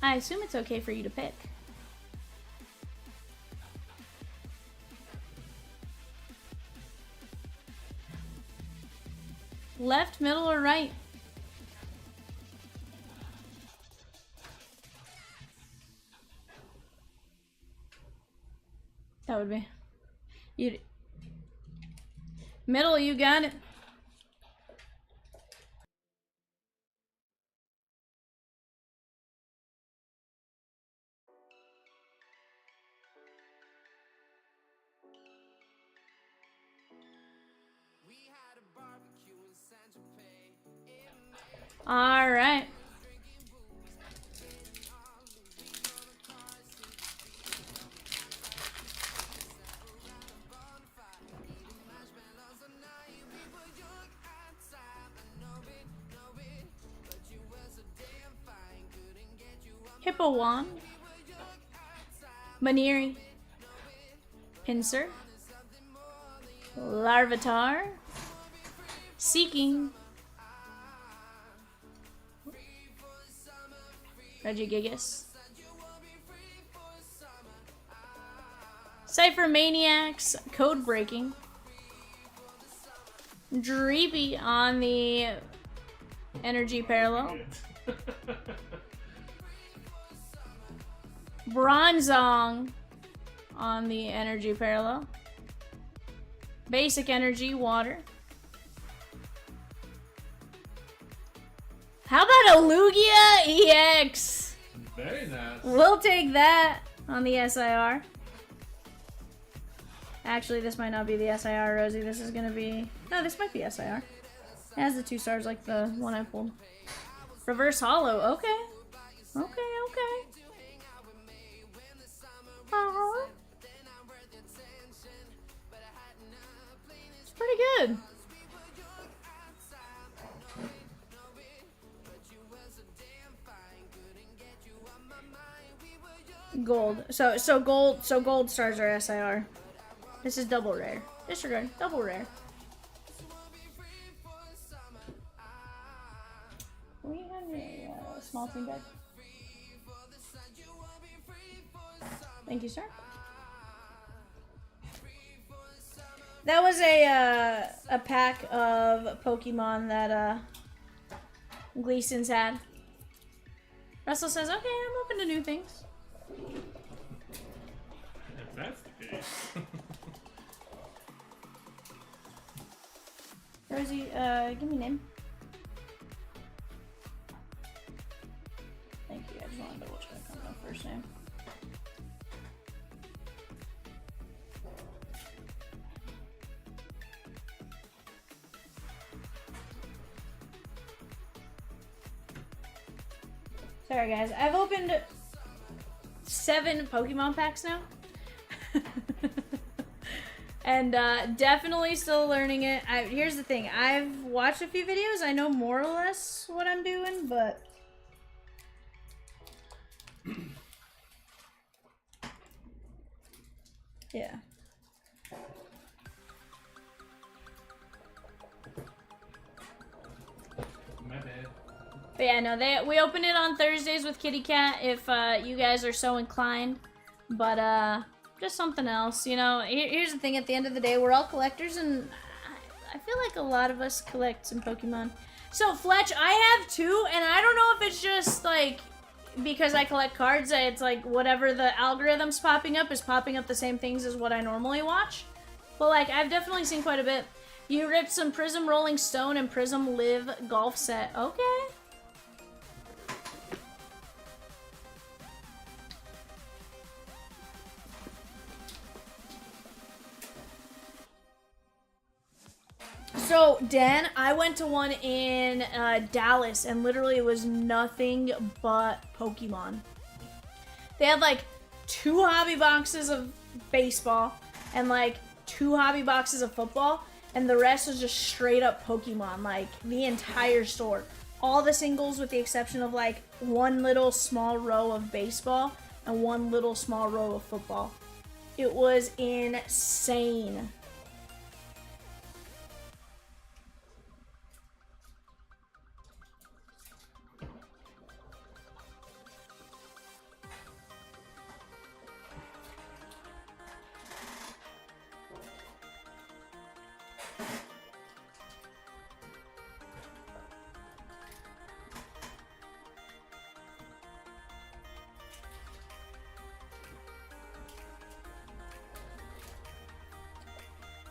I assume it's okay for you to pick. Left, middle, or right? That would be. You. Middle, you got it. All right. Hippo wand. Maniri. Pinsir. Larvitar. Seeking. Regigigas. Cypher Maniacs. Code breaking. Dreepy on the energy parallel. Bronzong on the energy parallel. Basic energy, water. How about a Lugia EX? Very nice. We'll take that on the SIR. Actually, this might not be the SIR, Rosie. This is gonna be... No, this might be SIR. It has the 2 stars like the one I pulled. Reverse Hollow. Okay. Okay, okay. It's pretty good. Gold. So gold stars are SIR. This is double rare. Disregard. Double rare. We have a small team bag. Thank you, sir. That was a pack of Pokemon that Gleason's had. Russell says, "Okay, I'm open to new things." If that's the case. Rosie, give me a name. Thank you. I just wanted to double check on my first name. Sorry guys, I've opened 7 Pokemon packs now. And definitely still learning it. Here's the thing, I've watched a few videos, I know more or less what I'm doing, but... yeah. My bad. But yeah, no, we open it on Thursdays with Kitty Cat if you guys are so inclined. But just something else, you know. Here's the thing: at the end of the day, we're all collectors, and I feel like a lot of us collect some Pokemon. So Fletch, I have 2, and I don't know if it's just like because I collect cards. It's like whatever the algorithm's popping up is popping up the same things as what I normally watch. But like I've definitely seen quite a bit. You ripped some Prism Rolling Stone and Prism Live Golf set. Okay. So, Dan, I went to one in Dallas, and literally it was nothing but Pokemon. They had like 2 hobby boxes of baseball and like 2 hobby boxes of football, and the rest was just straight up Pokemon, like the entire store. All the singles with the exception of like 1 little small row of baseball and 1 little small row of football. It was insane.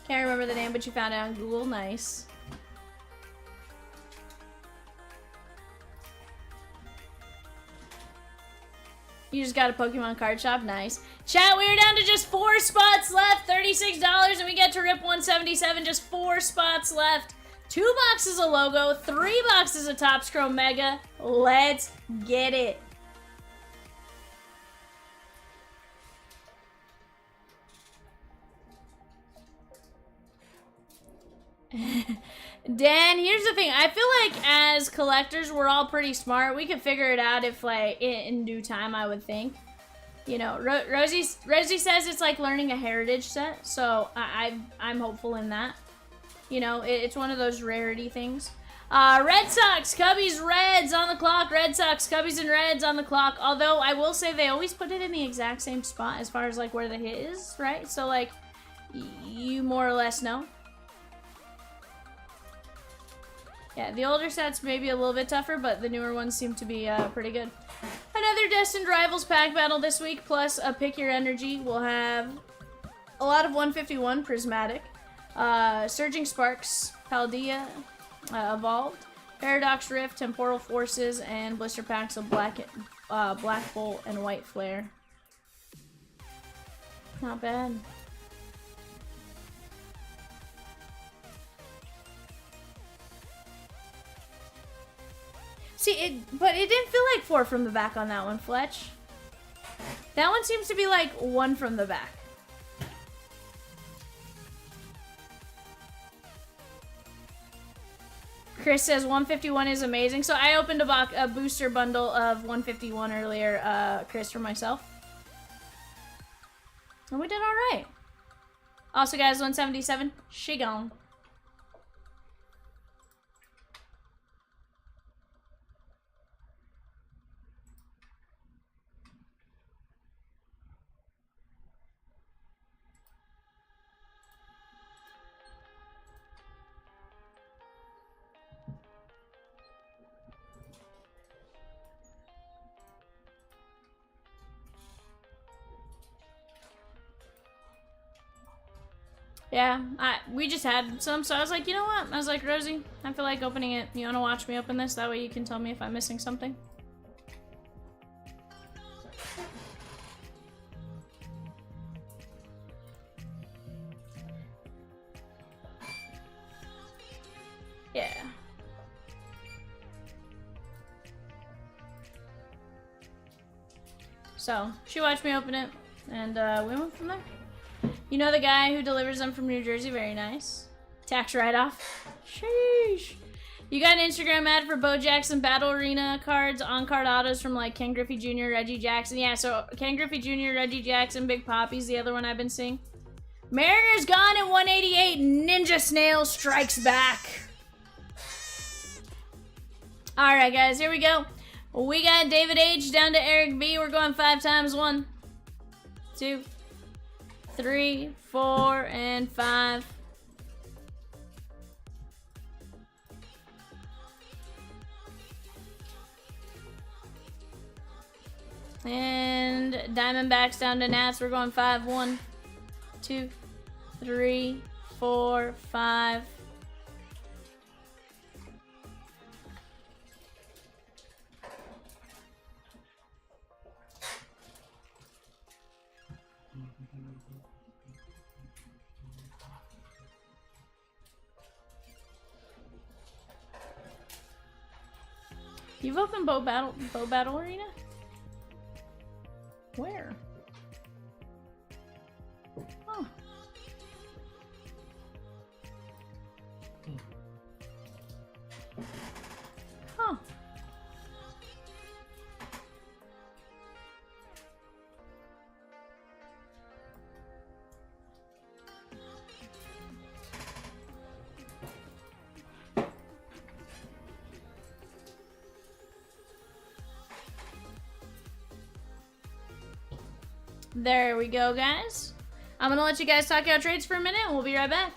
Can't remember the name, but you found it on Google. Nice. You just got a Pokemon card shop. Nice. Chat, we are down to just 4 spots left. $36, and we get to rip 177. Just 4 spots left. 2 boxes of logo, 3 boxes of Topps Chrome Mega. Let's get it. Dan, here's the thing. I feel like as collectors, we're all pretty smart. We can figure it out if, like, in due time, I would think. You know, Rosie says it's like learning a heritage set, so I'm hopeful in that. You know, it's one of those rarity things. Red Sox, Cubbies, Reds on the clock. Red Sox, Cubbies, and Reds on the clock. Although, I will say they always put it in the exact same spot as far as, like, where the hit is, right? So, like, you more or less know. Yeah, the older sets may be a little bit tougher, but the newer ones seem to be pretty good. Another Destined Rivals pack battle this week, plus a Pick Your Energy. We'll have a lot of 151 Prismatic, Surging Sparks, Paldea, Evolved, Paradox Rift, Temporal Forces, and blister packs of Black Bolt and White Flare. Not bad. See, but it didn't feel like 4 from the back on that one, Fletch. That one seems to be like 1 from the back. Chris says 151 is amazing. So I opened a booster bundle of 151 earlier, Chris, for myself. And we did all right. Also, guys, 177, she gone. Yeah, we just had some, so I was like, you know what? I was like, Rosie, I feel like opening it. You want to watch me open this? That way you can tell me if I'm missing something. Yeah. So, she watched me open it, and we went from there. You know the guy who delivers them from New Jersey? Very nice. Tax write-off. Sheesh. You got an Instagram ad for Bo Jackson Battle Arena cards, on-card autos from like Ken Griffey Jr., Reggie Jackson. Yeah, so Ken Griffey Jr., Reggie Jackson, Big Poppy's the other one I've been seeing. Mariners gone at 188. Ninja Snail strikes back. Alright, guys, here we go. We got David H. down to Eric B. We're going 5 times. 1, 2, 3, 4, and 5. And Diamondbacks down to Nats. We're going 5. 1, 2, 3, 4, 5. You've opened Bo Battle Arena? Where? Oh. Huh. There we go, guys. I'm gonna let you guys talk out trades for a minute, and we'll be right back.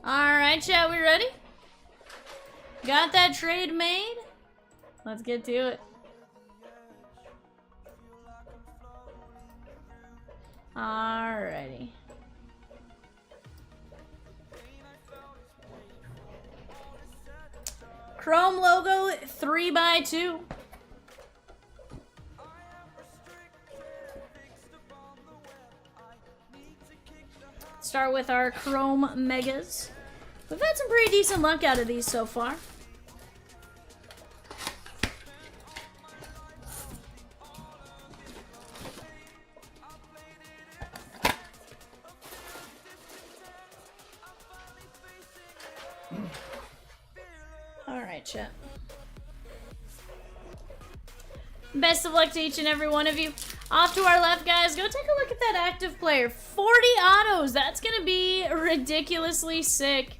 Alright, chat, we ready? Got that trade made? Let's get to it. Alrighty. Chrome logo 3x2. Start with our Chrome Megas. We've had some pretty decent luck out of these so far. Alright, chat. Best of luck to each and every one of you. Off to our left, guys. Go take a look at that active player. 40 autos. That's going to be ridiculously sick.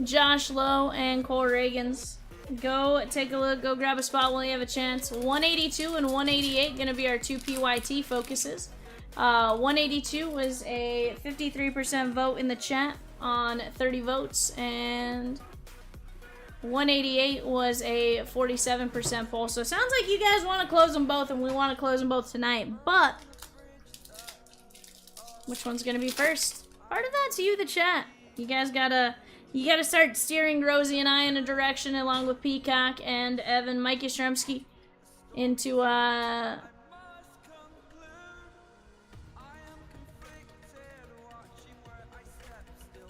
Josh Lowe and Cole Reagans. Go take a look. Go grab a spot while you have a chance. 182 and 188 going to be our two PYT focuses. 182 was a 53% vote in the chat on 30 votes. And 188 was a 47% poll. So it sounds like you guys want to close them both, and we want to close them both tonight. But which one's going to be first? Part of that's you, the chat. You guys gotta start steering Rosie and I in a direction, along with Peacock and Evan, Mike Yastrzemski, into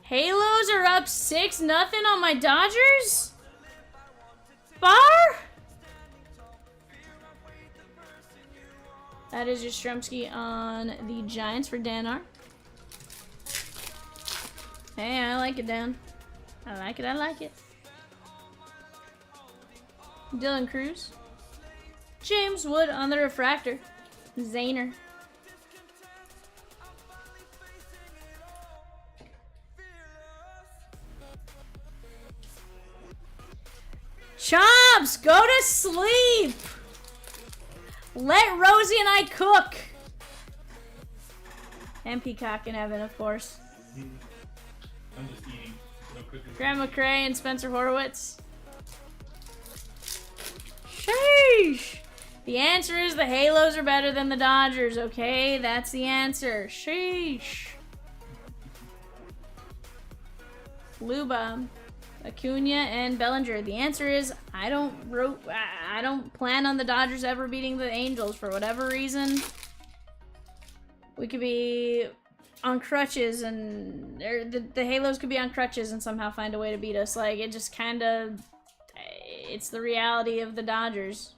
Halos are up 6-0 on my Dodgers. Bar? That is Yastrzemski on the Giants for Dan R. Hey, I like it, Dan. I like it, I like it. Dylan Cruz. James Wood on the refractor. Zayner. Chomps, go to sleep. Let Rosie and I cook. And Peacock and Evan, of course. I'm just eating. No cooking. Graham McRae and Spencer Horowitz. Sheesh. The answer is the Halos are better than the Dodgers, okay? That's the answer. Sheesh. Luba, Acuna, and Bellinger. The answer is I don't plan on the Dodgers ever beating the Angels for whatever reason. We could be on crutches, and the Halos could be on crutches and somehow find a way to beat us. Like, it just kind of, it's the reality of the Dodgers.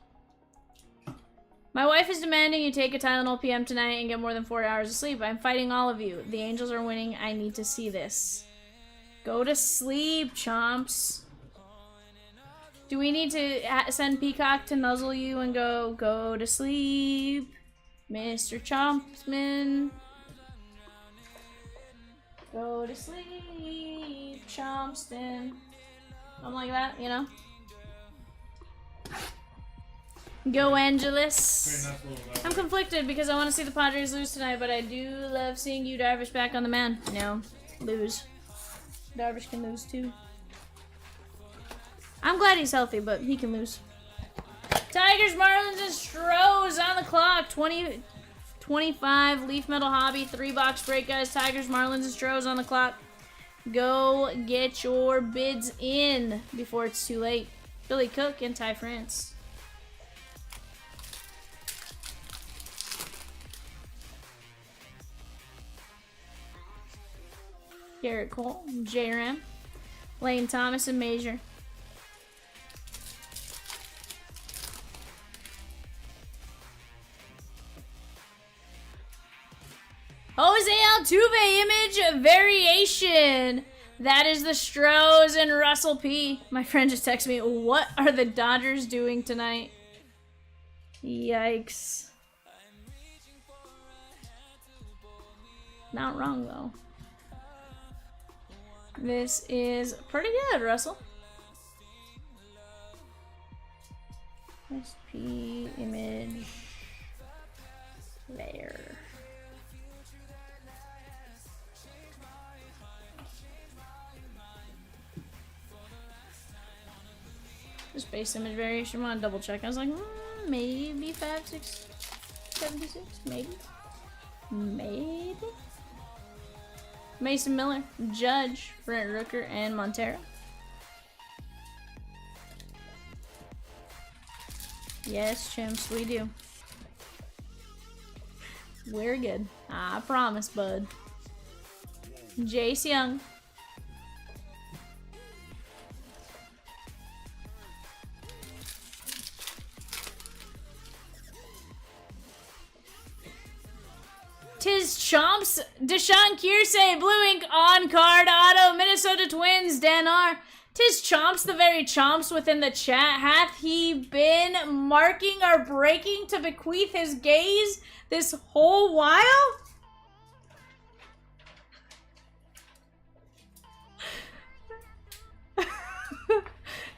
My wife is demanding you take a Tylenol PM tonight and get more than 4 hours of sleep. I'm fighting all of you. The Angels are winning. I need to see this. Go to sleep, Chomps. Do we need to send Peacock to nuzzle you and go to sleep, Mr. Chompsman? Go to sleep, Chompston. Something like that, you know? Go, Angeles. I'm conflicted because I want to see the Padres lose tonight, but I do love seeing you Darvish back on the man. No, lose. Darvish can lose too. I'm glad he's healthy, but he can lose. Tigers, Marlins, and Stros on the clock. 20-25 Leaf Metal Hobby 3-box break, guys. Tigers, Marlins, and Stros on the clock. Go get your bids in before it's too late. Billy Cook and Ty France. Garrett Cole, J-Ram, Lane Thomas, and Major. Jose Altuve image variation. That is the Stros and Russell P. My friend just texted me, what are the Dodgers doing tonight? Yikes. Not wrong, though. This is pretty good, Russell. SP image there. Just base image variation. I want to double check. I was like, maybe 5676, maybe. Maybe. Mason Miller, Judge, Brent Rooker, and Montero. Yes, Chimps, we do. We're good. I promise, bud. Jace Young. Tis Chomps, Deshaun Kiersey, Blue Ink on card auto, Minnesota Twins, Dan R. Tis Chomps, the very Chomps within the chat. Hath he been marking or breaking to bequeath his gaze this whole while?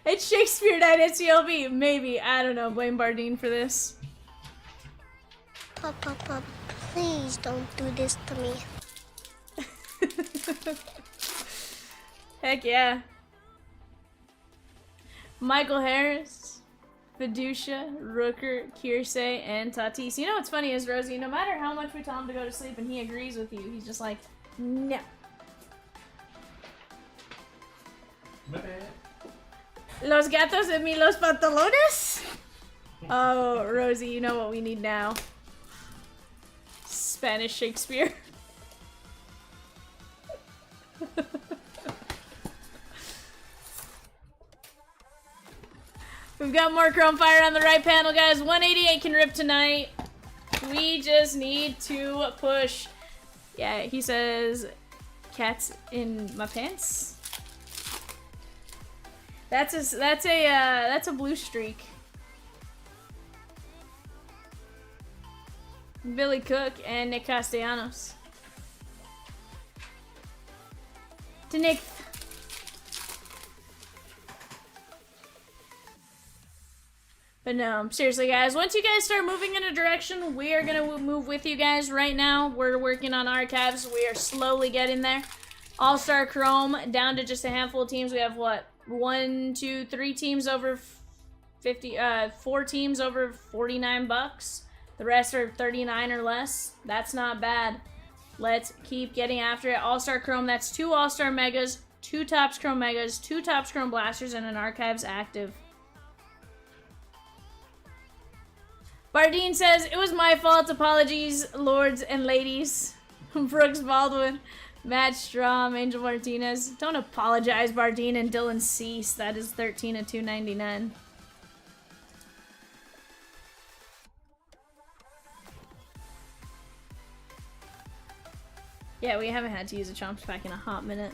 It's Shakespeare Night at CLB. Maybe. I don't know. Blame Bardeen for this. Papa, please don't do this to me. Heck yeah. Michael Harris, Fiducia, Rooker, Kiersey, and Tatis. You know what's funny is, Rosie, no matter how much we tell him to go to sleep and he agrees with you, he's just like, no. Los gatos de mi los pantalones? Oh, Rosie, you know what we need now. Spanish Shakespeare. We've got more Chrome Fire on the right panel, guys. 188 can rip tonight. We just need to push. Yeah, he says, cats in my pants. That's a blue streak. Billy Cook and Nick Castellanos. To Nick. But no, seriously guys, once you guys start moving in a direction, we are gonna move with you guys. Right now, we're working on archives. We are slowly getting there. All-Star Chrome, down to just a handful of teams. We have what? 1, 2, 3 teams over 50, 4 teams over $49. The rest are 39 or less. That's not bad. Let's keep getting after it. All-Star Chrome, that's 2 All-Star Megas, 2 Topps Chrome Megas, 2 Topps Chrome Blasters, and an Archives active. Bardeen says, it was my fault. Apologies, lords and ladies. Brooks Baldwin, Matt Strom, Angel Martinez. Don't apologize, Bardeen and Dylan Cease. That is 13 of 299. Yeah, we haven't had to use a Chomps pack in a hot minute.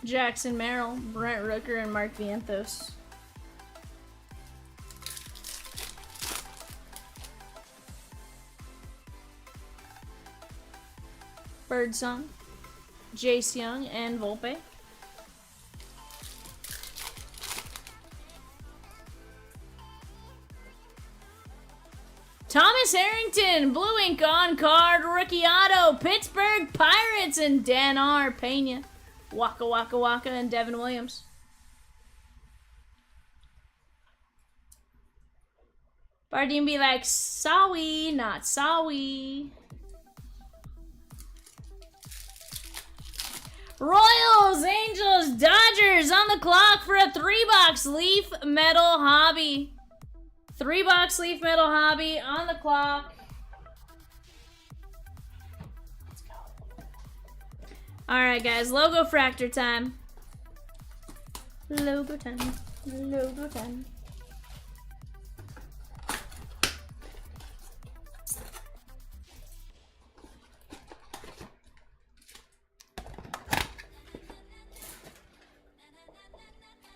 Jackson Merrill, Brent Rooker, and Mark Vientos. Birdsong, Jace Young, and Volpe. Thomas Harrington, Blue Ink on card, rookie auto, Pittsburgh Pirates, and Dan R. Pena. Waka Waka Waka and Devin Williams. Bardeen be like, sorry, not sorry. Royals, Angels, Dodgers on the clock for a 3-box Leaf Metal Hobby. 3-box Leaf Metal Hobby on the clock. Alright guys, logo fractor time. Logo time. Logo time.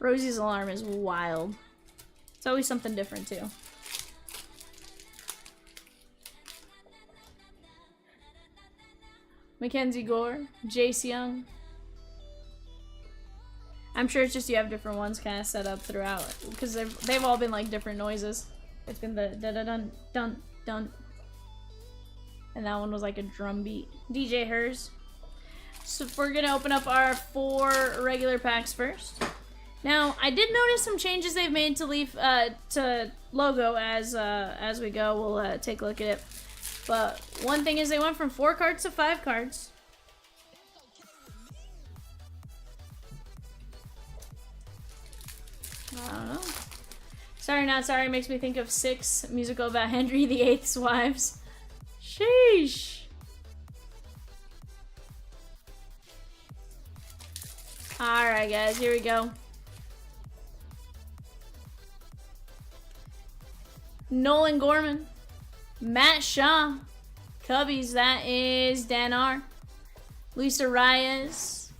Rosie's alarm is wild. It's always something different too. Mackenzie Gore, Jace Young. I'm sure it's just you have different ones kind of set up throughout because they've all been like different noises. It's been the dun dun dun dun. And that one was like a drum beat. DJ Hers. So we're gonna open up our 4 regular packs first. Now, I did notice some changes they've made to to logo as we go. We'll take a look at it. But one thing is they went from 4 cards to 5 cards. I don't know. Sorry Not Sorry makes me think of 6, musical about Henry VIII's wives. Sheesh. Alright guys, here we go. Nolan Gorman. Matt Shaw. Cubbies, that is Dan R. Lisa Reyes.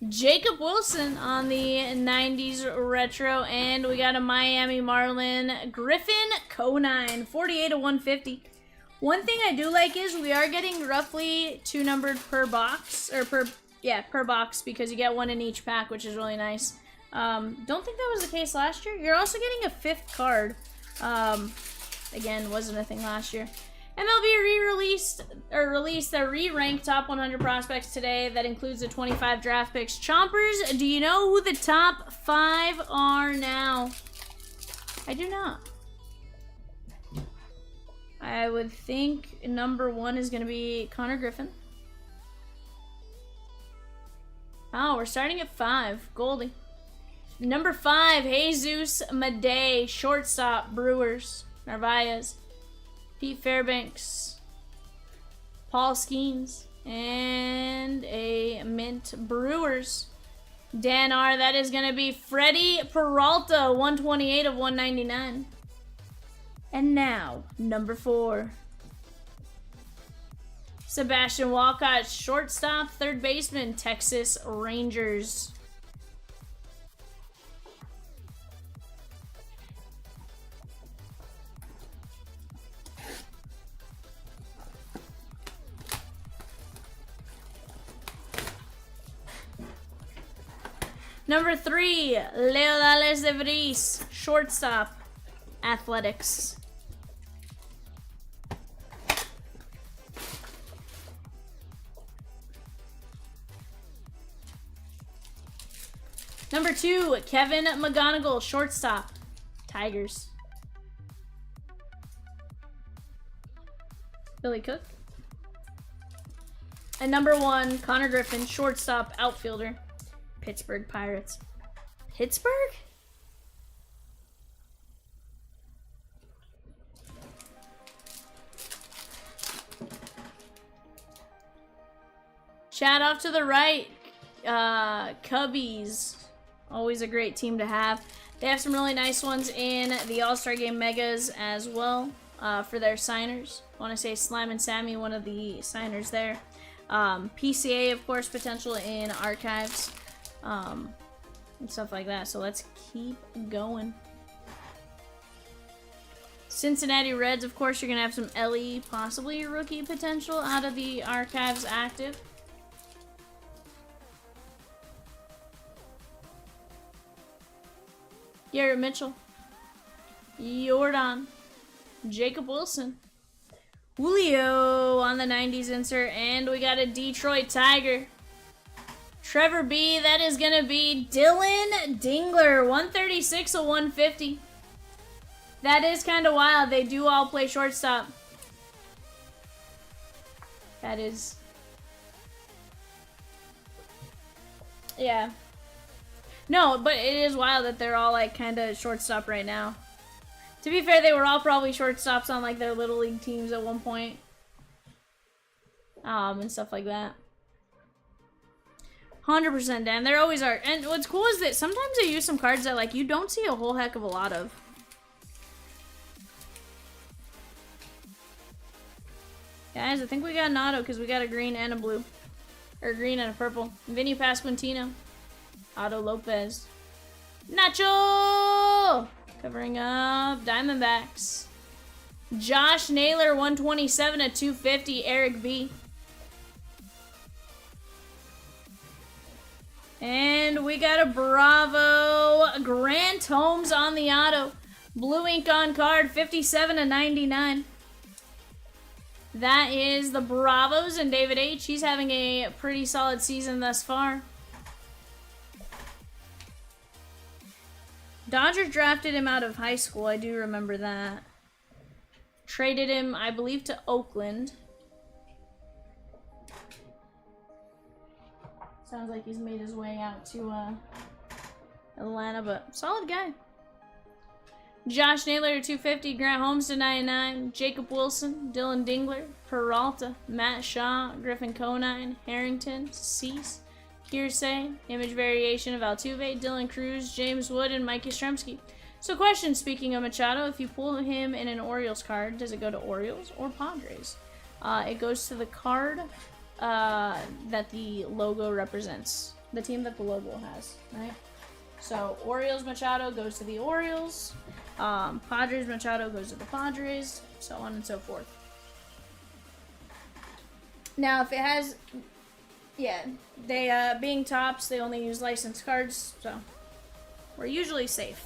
Jacob Wilson on the 90s retro. And we got a Miami Marlin Griffin Conine. 48/150. One thing I do like is we are getting roughly 2 numbered per box. Or per box, because you get 1 in each pack, which is really nice. Don't think that was the case last year. You're also getting a 5th card. Again, wasn't a thing last year. MLB released the re-ranked top 100 prospects today. That includes the 25 draft picks. Chompers, do you know who the top 5 are now? I do not. I would think number 1 is going to be Connor Griffin. Oh, we're starting at 5. Goldie. Number 5, Jesus Madej, shortstop, Brewers. Narvaez. Pete Fairbanks. Paul Skeens. And a mint, Brewers. Dan R, that is going to be Freddie Peralta, 128/199. And now, number 4. Sebastian Walcott, shortstop, 3rd baseman, Texas Rangers. Number 3, Leodales de Vries, shortstop, Athletics. Number 2, Kevin McGonigal, shortstop, Tigers. Billy Cook. And number 1, Connor Griffin, shortstop, outfielder, Pittsburgh Pirates. Pittsburgh? Chat off to the right. Cubbies. Always a great team to have. They have some really nice ones in the All-Star Game Megas as well for their signers. I want to say Slime and Sammy, one of the signers there. PCA, of course, potential in archives. And stuff like that. So let's keep going. Cincinnati Reds, of course, you're going to have some Ellie, possibly rookie potential out of the archives active. Garrett Mitchell. Jordan. Jacob Wilson. Julio on the 90s insert. And we got a Detroit Tiger. Trevor B, that is going to be Dylan Dingler, 136/150. That is kind of wild. They do all play shortstop. That is... Yeah. No, but it is wild that they're all like kind of shortstop right now. To be fair, they were all probably shortstops on like their little league teams at one point. And stuff like that. 100% Dan. There always are. And what's cool is that sometimes they use some cards that like you don't see a whole heck of a lot of. Guys, I think we got an auto because we got a green and a blue. Or green and a purple. Vinny Pasquantino. Otto Lopez. Nacho! Covering up Diamondbacks. Josh Naylor, 127/250. Eric B. And we got a Bravo. Grant Holmes on the auto. Blue ink on card, 57/99. That is the Bravos and David H. He's having a pretty solid season thus far. Dodgers drafted him out of high school. I do remember that. Traded him, I believe, to Oakland. Sounds like he's made his way out to Atlanta, but solid guy. Josh Naylor to 250, Grant Holmes to 99, Jacob Wilson, Dylan Dingler, Peralta, Matt Shaw, Griffin Conine, Harrington, Cease, Hearsay, image variation of Altuve, Dylan Cruz, James Wood, and Mike Yastrzemski. So question, speaking of Machado, if you pull him in an Orioles card, does it go to Orioles or Padres? It goes to the card that the logo represents, the team that the logo has, right? So Orioles Machado goes to the Orioles, Padres Machado goes to the Padres, so on and so forth. Now, if it has, yeah, they being tops, they only use licensed cards, so we're usually safe.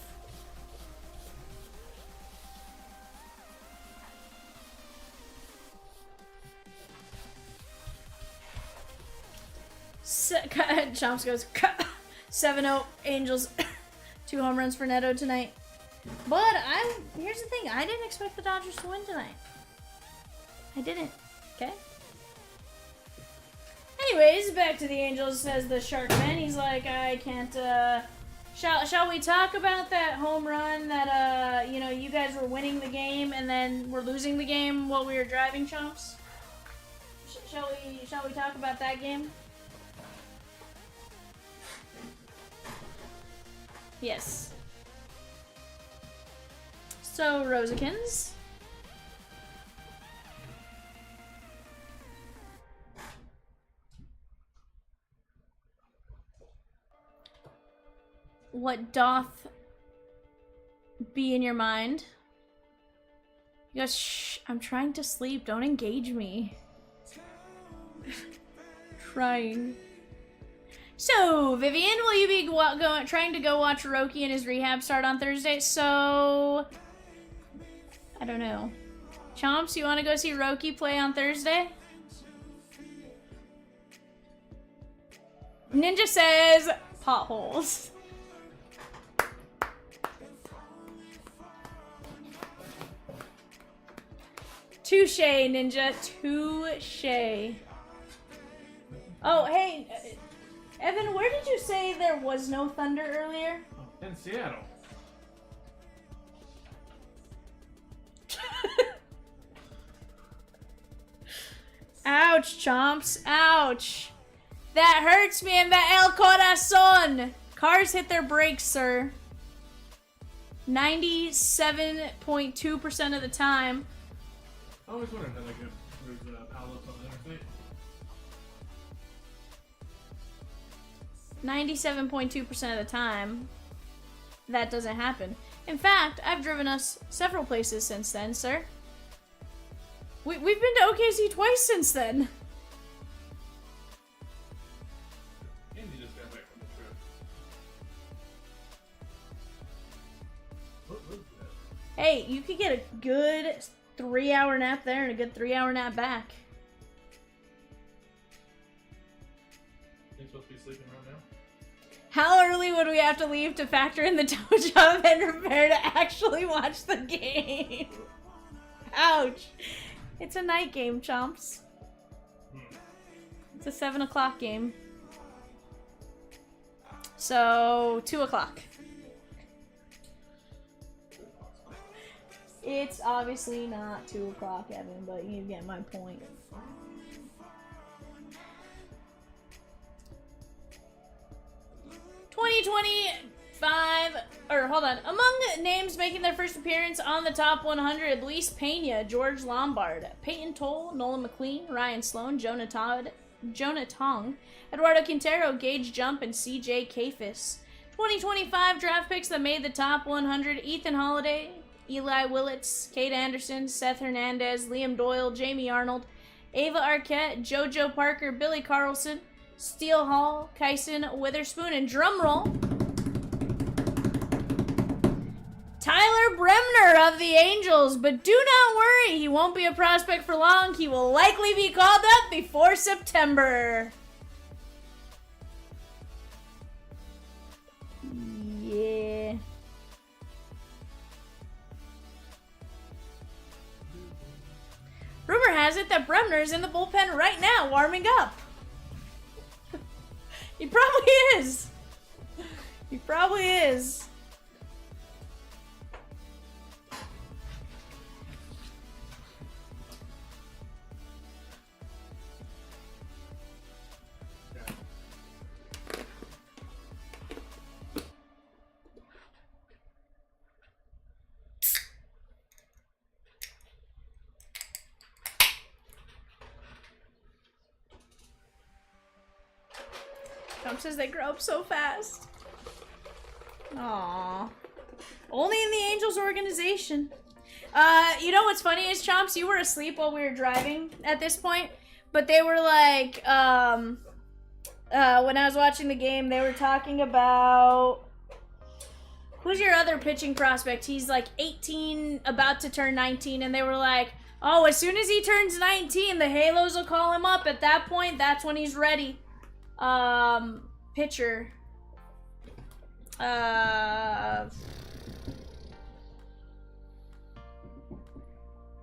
Chomps goes 7-0 Angels, 2 home runs for Neto tonight. But here's the thing, I didn't expect the Dodgers to win tonight. I didn't. Okay. Anyways, back to the Angels, says the Sharkman. He's like, I can't. Shall we talk about that home run that you guys were winning the game and then we're losing the game while we were driving, Chomps? Shall we talk about that game? Yes. So, Rosikins. What doth be in your mind? You guys, shh, I'm trying to sleep. Don't engage me. Trying. So, Vivian, will you be trying to go watch Roki and his rehab start on Thursday? So, I don't know. Chomps, you want to go see Roki play on Thursday? Ninja says potholes. Touche, Ninja. Touche. Oh, hey, Evan, where did you say there was no thunder earlier? In Seattle. Ouch, Chomps. Ouch. That hurts me in the El Corazon. Cars hit their brakes, sir. 97.2% of the time. I always wondered how like there's pallets on the interstate. 97.2% of the time, that doesn't happen. In fact, I've driven us several places since then, sir. We've been to OKC twice since then. Andy just got back from the trip. What was that? Hey, you could get a good 3-hour nap there and a good 3-hour nap back. You supposed to be sleeping right now? How early would we have to leave to factor in the tow job and repair to actually watch the game? Ouch. It's a night game, Chomps. It's a 7 o'clock game. So, 2 o'clock. It's obviously not 2 o'clock, Evan, but you get my point. Among names making their first appearance on the top 100, Luis Pena, George Lombard, Peyton Toll, Nolan McLean, Ryan Sloan, Jonah Tong, Eduardo Quintero, Gage Jump, and CJ Kafis. 2025 draft picks that made the top 100, Ethan Holiday, Eli Willits, Kate Anderson, Seth Hernandez, Liam Doyle, Jamie Arnold, Ava Arquette, JoJo Parker, Billy Carlson, Steele Hall, Kyson Witherspoon, and drumroll, Tyler Bremner of the Angels, but do not worry, he won't be a prospect for long. He will likely be called up before September. Yeah. Rumor has it that Bremner is in the bullpen right now, warming up. He probably is. He probably is. Chomps says they grow up so fast. Aww. Only in the Angels organization. You know what's funny is, Chomps, you were asleep while we were driving at this point, but they were like, when I was watching the game, they were talking about, who's your other pitching prospect? He's like 18, about to turn 19, and they were like, oh, as soon as he turns 19, the Halos will call him up. At that point, that's when he's ready. Pitcher.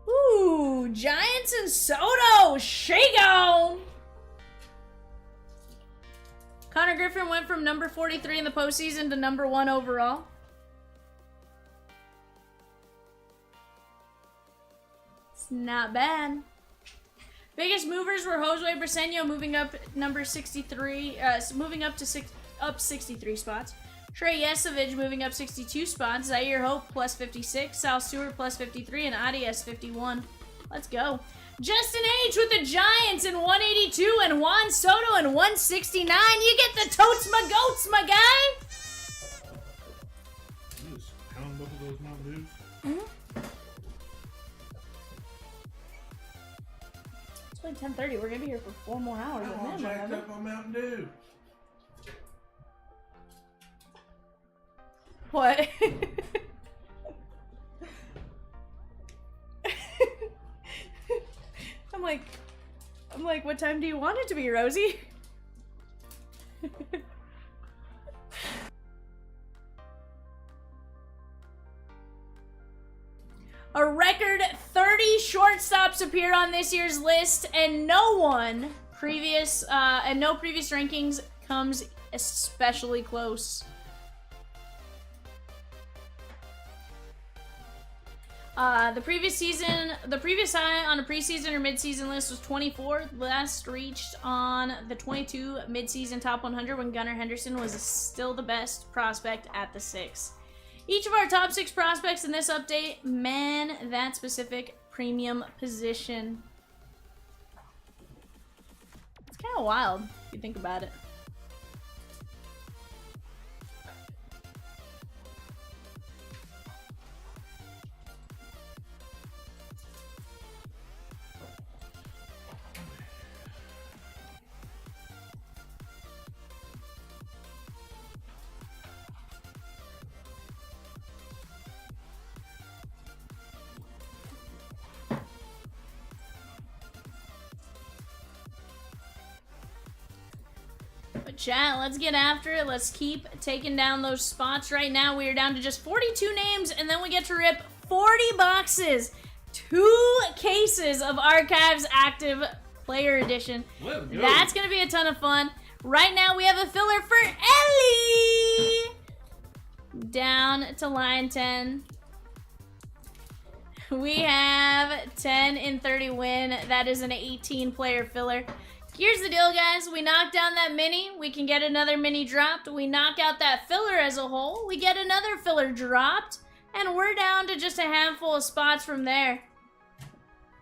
Ooh, Giants and Soto. Shake on. Connor Griffin went from number 43 in the postseason to number 1 overall. It's not bad. Biggest movers were Jose Briseño moving up number 63, moving up to up 63 spots. Trey Yesovich moving up 62 spots. Zaire Hope plus 56, Sal Stewart plus 53, and Arias 51. Let's go. Justin H with the Giants in 182 and Juan Soto in 169. You get the totes my goats, my guy. You just pound both of those Mountain Dews. Mm-hmm. It's only 10:30. We're gonna be here for 4 more hours. I'm all jacked up on Mountain Dew. What? I'm like, what time do you want it to be, Rosie? A record 30 shortstops appear on this year's list, and no previous rankings comes especially close. The previous high on a preseason or midseason list was 24, last reached on the 22 midseason top 100 when Gunnar Henderson was still the best prospect at the 6. Each of our top 6 prospects in this update man that specific premium position. It's kind of wild if you think about it. But chat, let's get after it. Let's keep taking down those spots. Right now, we are down to just 42 names, and then we get to rip 40 boxes. 2 cases of Archives Active Player Edition. That's going to be a ton of fun. Right now, we have a filler for Ellie. Down to line 10. We have 10 in 30 win. That is an 18-player filler. Here's the deal, guys. We knock down that mini. We can get another mini dropped. We knock out that filler as a whole. We get another filler dropped. And we're down to just a handful of spots from there.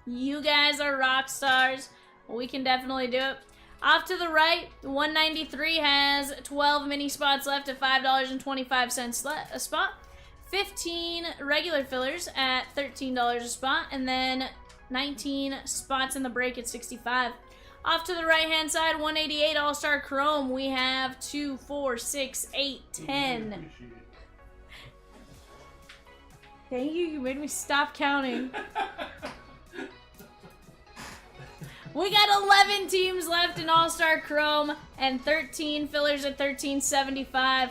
You guys are rock stars. We can definitely do it. Off to the right, 193 has 12 mini spots left at $5.25 a spot. 15 regular fillers at $13 a spot. And then 19 spots in the break at $65. Off to the right-hand side, 188 All-Star Chrome. We have 2, 4, 6, 8, 10. Thank you. You made me stop counting. We got 11 teams left in All-Star Chrome and 13 fillers at 1375.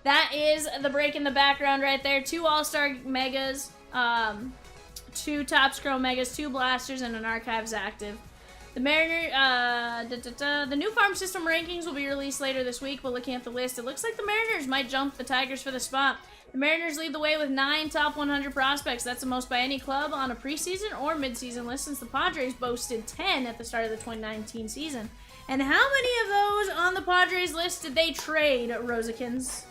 That is the break in the background right there. 2 All-Star Megas, 2 Topps Chrome Megas, 2 Blasters, and an Archives Active. The the new farm system rankings will be released later this week, but looking at the list, it looks like the Mariners might jump the Tigers for the spot. The Mariners lead the way with 9 top 100 prospects. That's the most by any club on a preseason or midseason list since the Padres boasted 10 at the start of the 2019 season. And how many of those on the Padres list did they trade, Rosikins?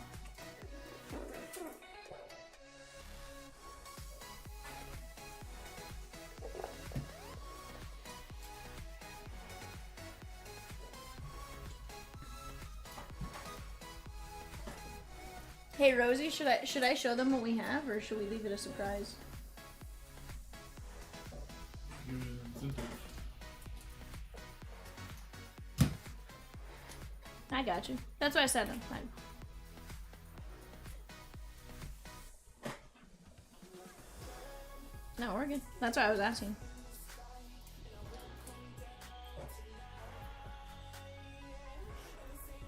Hey Rosie, should I show them what we have, or should we leave it a surprise? I got you. That's why I said them. No, we're good. That's why I was asking.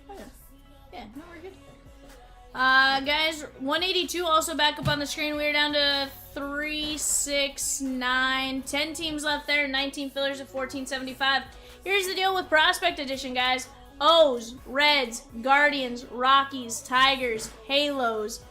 Oh yeah. Yeah, no, we're good. Guys, 182 also back up on the screen. We're down to 3, 6, 9, 10 teams left there, 19 fillers at 1475. Here's the deal with Prospect Edition, guys. O's, Reds, Guardians, Rockies, Tigers, Halos,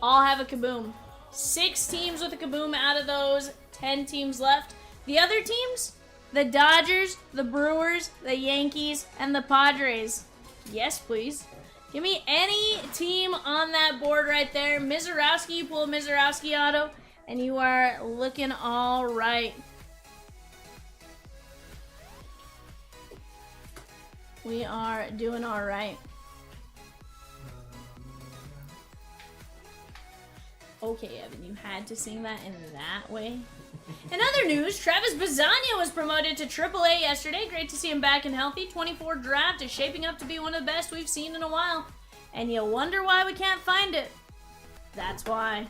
all have a kaboom. 6 teams with a kaboom out of those, 10 teams left. The other teams, the Dodgers, the Brewers, the Yankees, and the Padres. Yes, please. Give me any team on that board right there. Mizorowski, you pull a Mizorowski auto, and you are looking all right. We are doing all right. Okay, Evan, you had to sing that in that way. In other news, Travis Bazzania was promoted to AAA yesterday. Great to see him back and healthy. 24 draft is shaping up to be one of the best we've seen in a while. And you wonder why we can't find it. That's why.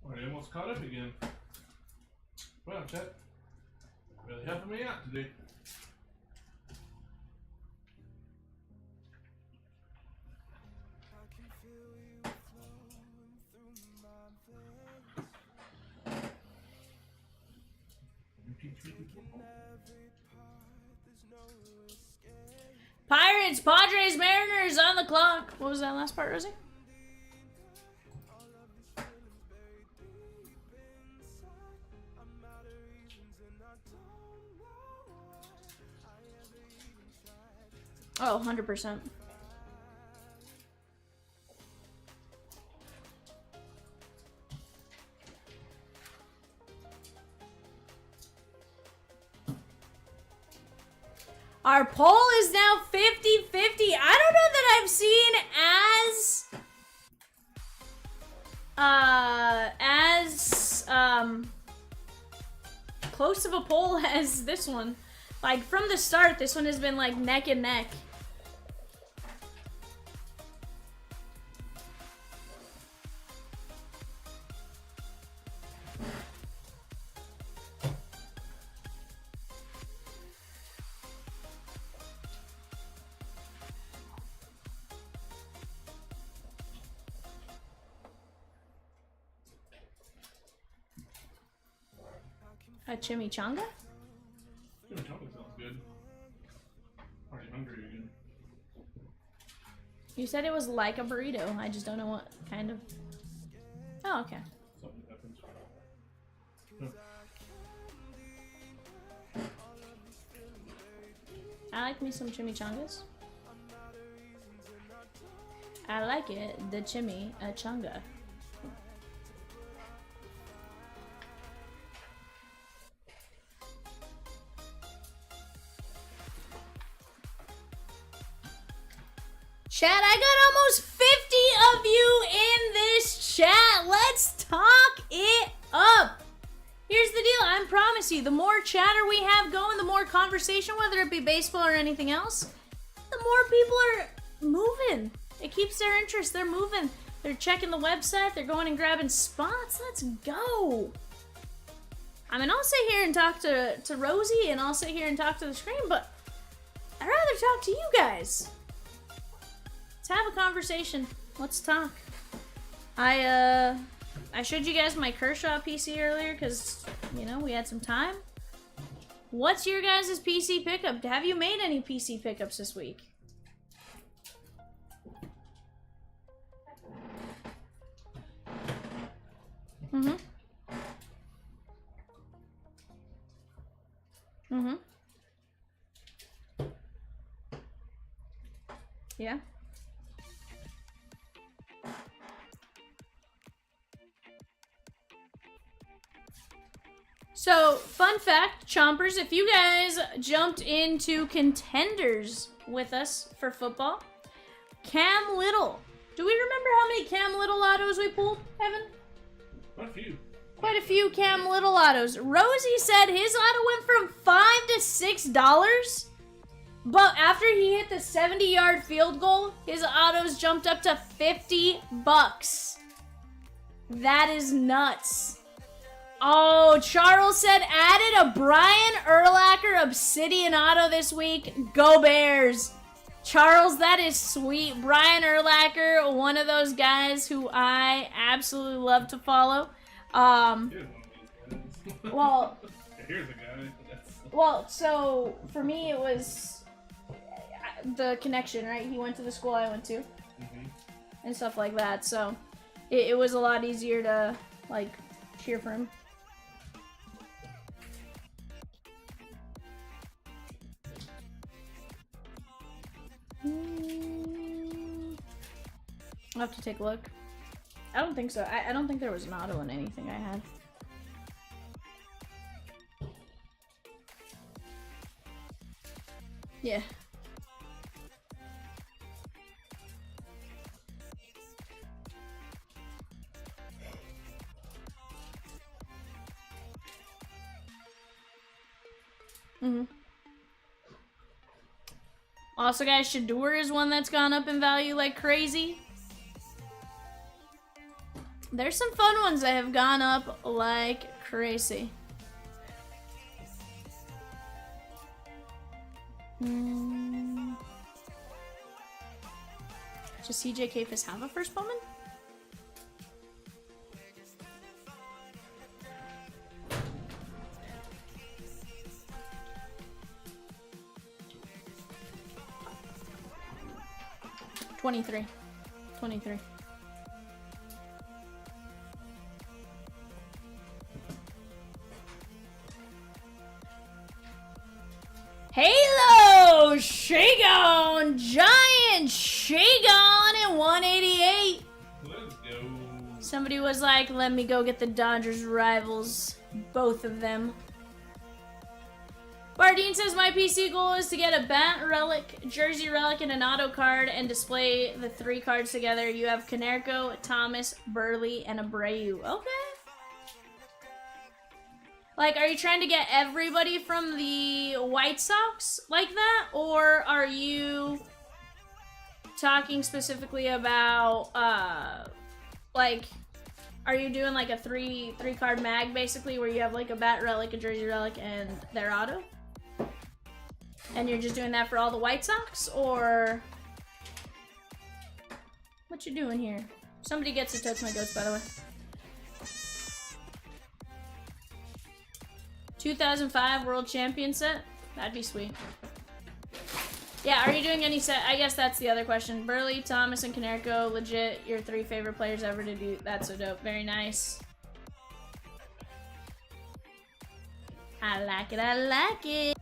Already almost caught up again. Well, chat. Really helping me out today. Pirates, Padres, Mariners on the clock. What was that last part, Rosie? Oh, 100%. Our poll is now 50-50. I don't know that I've seen as close of a poll as this one. Like, from the start, this one has been like neck and neck. A chimichanga? Chomps sounds good. Already hungry again. You said it was like a burrito. I just don't know what kind of. Oh, okay. Something happens. I like me some chimichangas. I like it, the chimichanga. Chat, I got almost 50 of you in this chat. Let's talk it up. Here's the deal. I promise you, the more chatter we have going, the more conversation, whether it be baseball or anything else, the more people are moving. It keeps their interest. They're moving. They're checking the website. They're going and grabbing spots. Let's go. I mean, I'll sit here and talk to Rosie, and I'll sit here and talk to the screen, but I'd rather talk to you guys. Let's have a conversation. Let's talk. I showed you guys my Kershaw PC earlier because, you know, we had some time. What's your guys' PC pickup? Have you made any PC pickups this week? Mm-hmm. Mm-hmm. Yeah. So, fun fact, Chompers, if you guys jumped into Contenders with us for football, Cam Little. Do we remember how many Cam Little autos we pulled, Evan? Quite a few. Quite a few Cam Little autos. Rosie said his auto went from $5 to $6, but after he hit the 70-yard field goal, his autos jumped up to $50. That is nuts. Oh, Charles said added a Brian Urlacher Obsidian auto this week. Go Bears. Charles, that is sweet. Brian Urlacher, one of those guys who I absolutely love to follow. Here's one of these guys. Well, Here's a guy. well, so for me it was the connection, right? He went to the school I went to and stuff like that. So it was a lot easier to like cheer for him. I'll have to take a look. I don't think so. I don't think there was an auto in anything I had. Yeah. Mm-hmm. Also, guys, Shador is one that's gone up in value like crazy. There's some fun ones that have gone up like crazy. Does CJ Kafis have a first Bowman? $23. Halo! Shagon! Giant Shagon at 188! Let's go. Somebody was like, let me go get the Dodgers rivals. Both of them. Bardeen says, my PC goal is to get a bat relic, jersey relic, and an auto card and display the 3 cards together. You have Canerco, Thomas, Burley, and Abreu. Okay. Like, are you trying to get everybody from the White Sox like that? Or are you talking specifically about, like, are you doing like a three card mag basically where you have like a bat relic, a jersey relic, and their auto? And you're just doing that for all the White Sox? Or what you doing here? Somebody gets to touch my goats, by the way. 2005 World Champion set? That'd be sweet. Yeah, are you doing any set? I guess that's the other question. Burley, Thomas, and Canerco, legit your 3 favorite players ever to do. That's so dope. Very nice. I like it. I like it.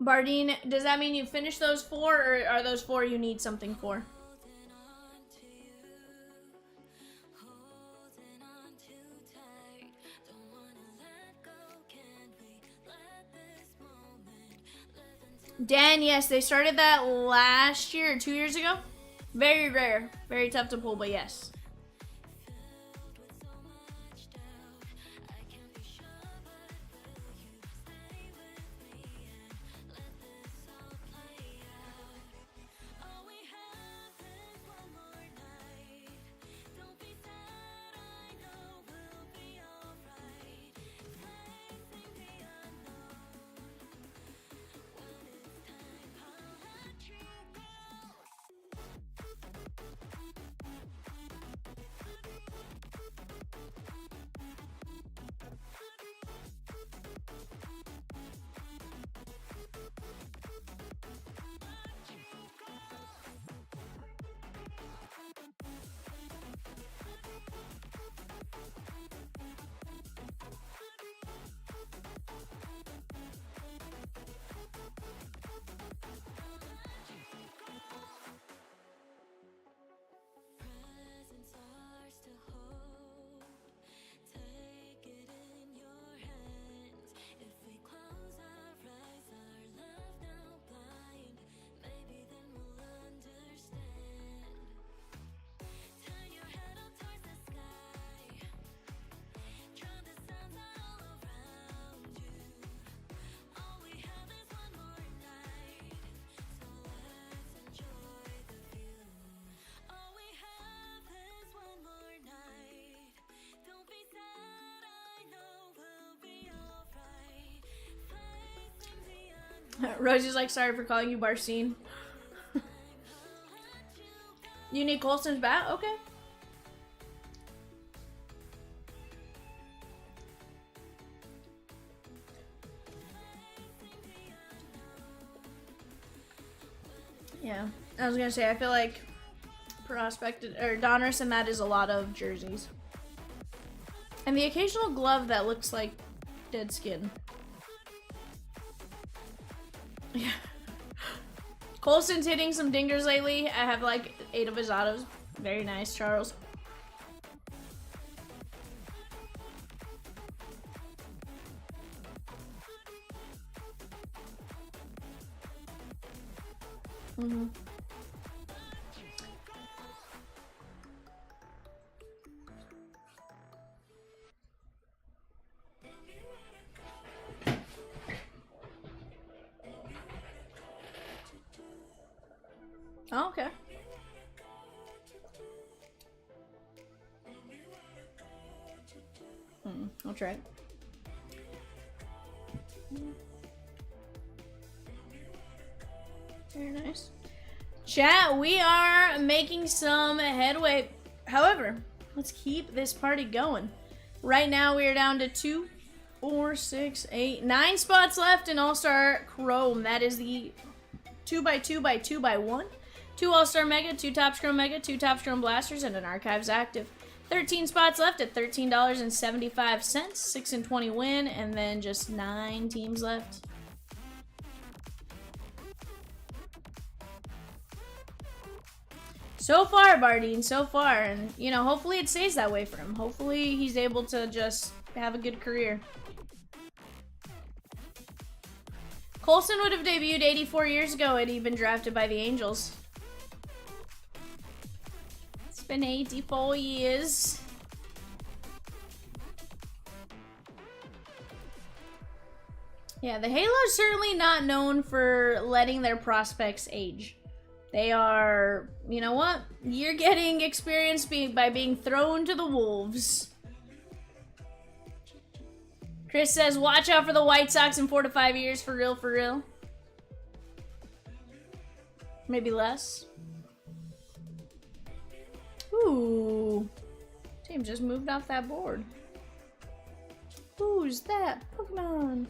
Bardine, does that mean you finished those 4, or are those 4 you need something for? Dan, yes, they started that last year or 2 years ago. Very rare. Very tough to pull, but yes. Rosie's like, sorry for calling you Barsine. You need Colson's bat? Okay. Yeah, I was gonna say, I feel like Prospected or Donruss and that is a lot of jerseys. And the occasional glove that looks like dead skin. Yeah. Colson's hitting some dingers lately. I have like 8 of his autos. Very nice, Charles. Mm-hmm. Oh, okay. I'll try it. Very nice. Chat, we are making some headway. However, let's keep this party going. Right now, we are down to 2, 4, 6, 8, 9 spots left in All-Star Chrome. That is the 2x2x2x1. 2 All-Star Mega, 2 Topps Chrome Mega, 2 Topps Chrome Blasters, and an Archives Active. 13 spots left at $13.75. 6 and 20 win, and then just 9 teams left. So far, Bardine, so far. And, you know, hopefully it stays that way for him. Hopefully he's able to just have a good career. Colson would have debuted 84 years ago had he been drafted by the Angels. It's been 84 years. Yeah, the Halo's certainly not known for letting their prospects age. They are, you know what? You're getting experience by being thrown to the wolves. Chris says, watch out for the White Sox in 4 to 5 years, for real, for real. Maybe less. Ooh. Team just moved off that board. Who's that? Pokemon.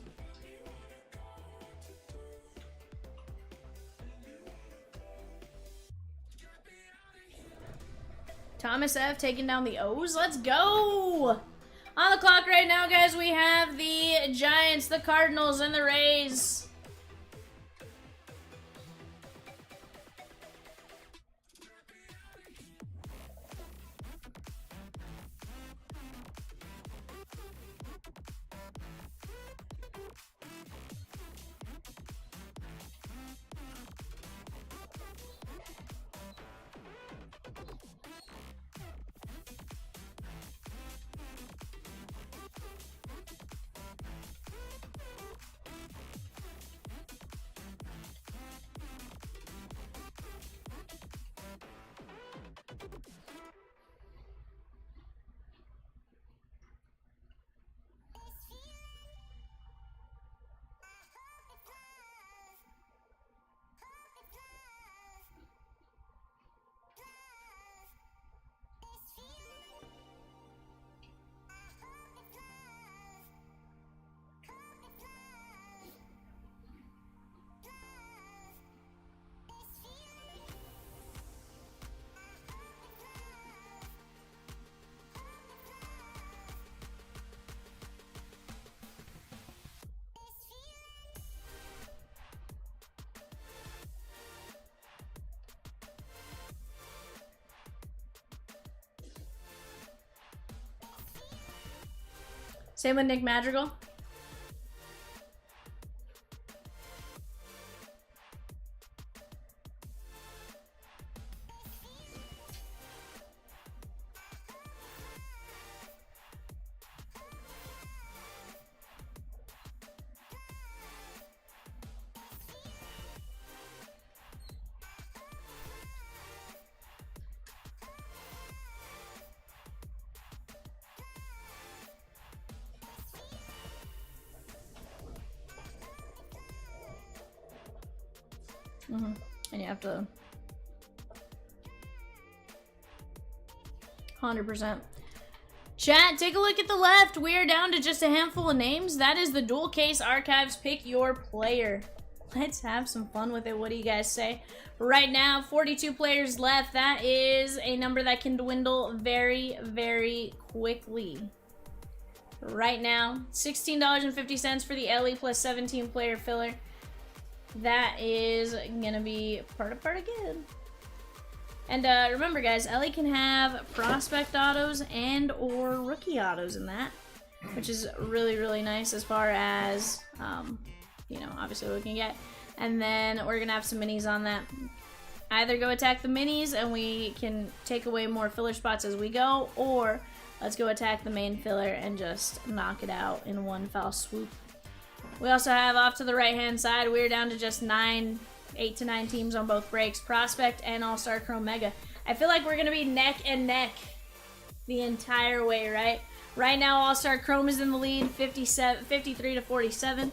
Thomas F taking down the O's. Let's go! On the clock right now, guys, we have the Giants, the Cardinals, and the Rays. Same with Nick Madrigal. And you have to 100%. Chat, take a look at the left. We are down to just a handful of names. That is the dual case archives. Pick your player. Let's have some fun with it. What do you guys say? Right now, 42 players left. That is a number that can dwindle very, very quickly. Right now, $16.50 for the LE plus 17 player filler. That is gonna be part again. And remember guys, Ellie can have prospect autos and or rookie autos in that, which is really, really nice as far as, you know, obviously what we can get. And then we're gonna have some minis on that. Either go attack the minis and we can take away more filler spots as we go, or let's go attack the main filler and just knock it out in one foul swoop. We also have off to the right-hand side, we're down to just 8 to 9 teams on both breaks, Prospect and All-Star Chrome Mega. I feel like we're going to be neck and neck the entire way, right? Right now, All-Star Chrome is in the lead, 53 to 47,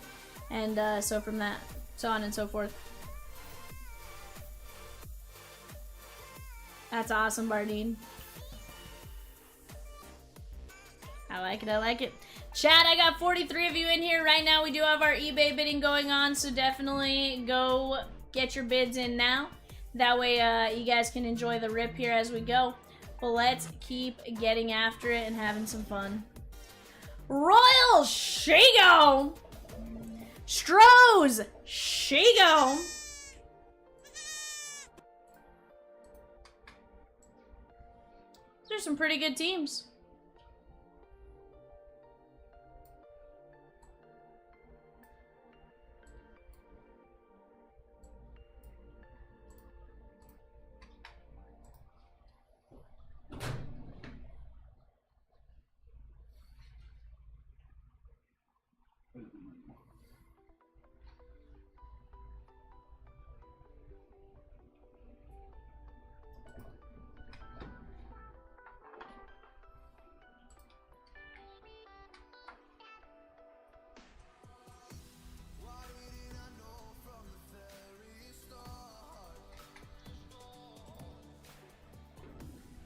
and so from that, so on and so forth. That's awesome, Bardine. I like it, I like it. Chat, I got 43 of you in here right now. We do have our eBay bidding going on, so definitely go get your bids in now. That way you guys can enjoy the rip here as we go. But let's keep getting after it and having some fun. Royal Shigo! Strohs Shigo! These are some pretty good teams.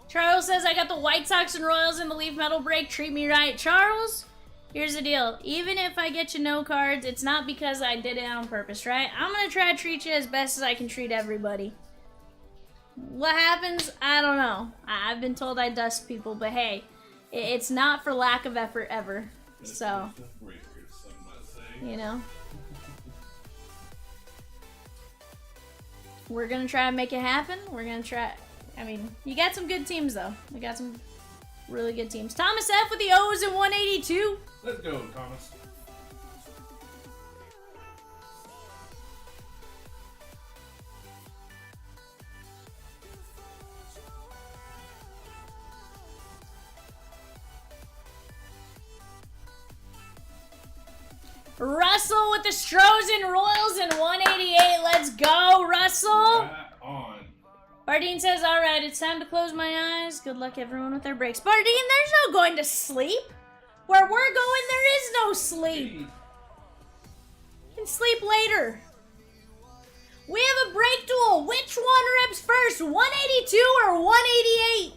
Charles says, I got the White Sox and Royals in the Leaf Metal break. Treat me right. Charles, here's the deal. Even if I get you no cards, it's not because I did it on purpose, right? I'm going to try to treat you as best as I can treat everybody. What happens? I don't know. I've been told I dust people, but hey, it's not for lack of effort ever. So, you know. We're going to try and make it happen. We're going to try... I mean, you got some good teams, though. We got some really good teams. Thomas F with the O's and 182. Let's go, Thomas. Russell with the Strohs and Royals and 188. Let's go, Russell. Right on. Bardine says, all right, it's time to close my eyes. Good luck, everyone, with their breaks. Bardine, there's no going to sleep. Where we're going, there is no sleep. You can sleep later. We have a break duel. Which one rips first, 182 or 188?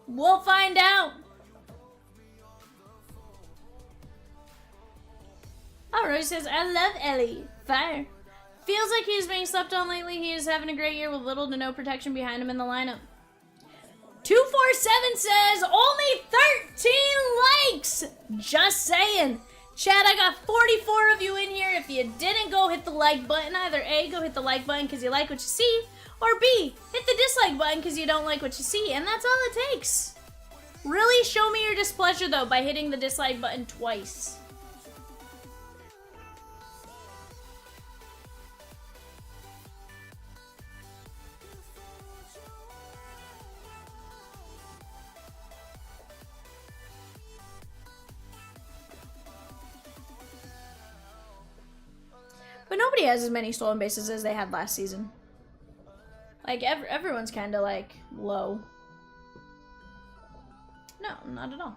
We'll find out. Oh, Rose says, I love Ellie. Fire. Feels like he's being slept on lately. He is having a great year with little to no protection behind him in the lineup. 247 says, only 13 likes. Just saying. Chad, I got 44 of you in here. If you didn't go hit the like button, either A, go hit the like button because you like what you see, or B, hit the dislike button because you don't like what you see, and that's all it takes. Really show me your displeasure though by hitting the dislike button twice. But nobody has as many stolen bases as they had last season. Like, everyone's kind of, like, low. No, not at all.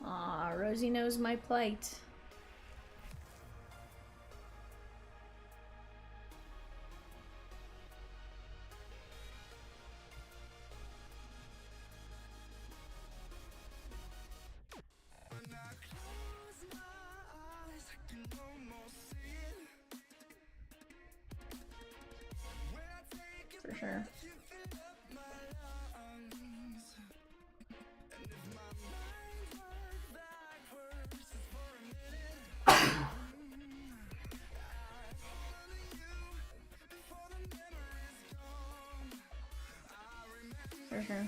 Aw, Rosie knows my plight. For sure. For sure.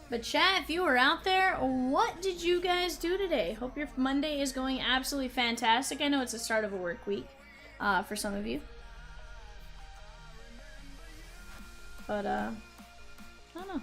But chat, if you were out there, what did you guys do today? Hope your Monday is going absolutely fantastic. I know it's the start of a work week for some of you. But, I don't know.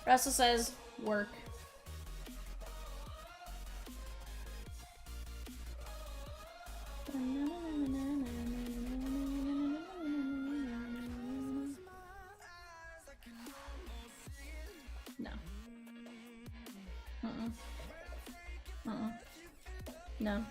Russell says, work. No. No.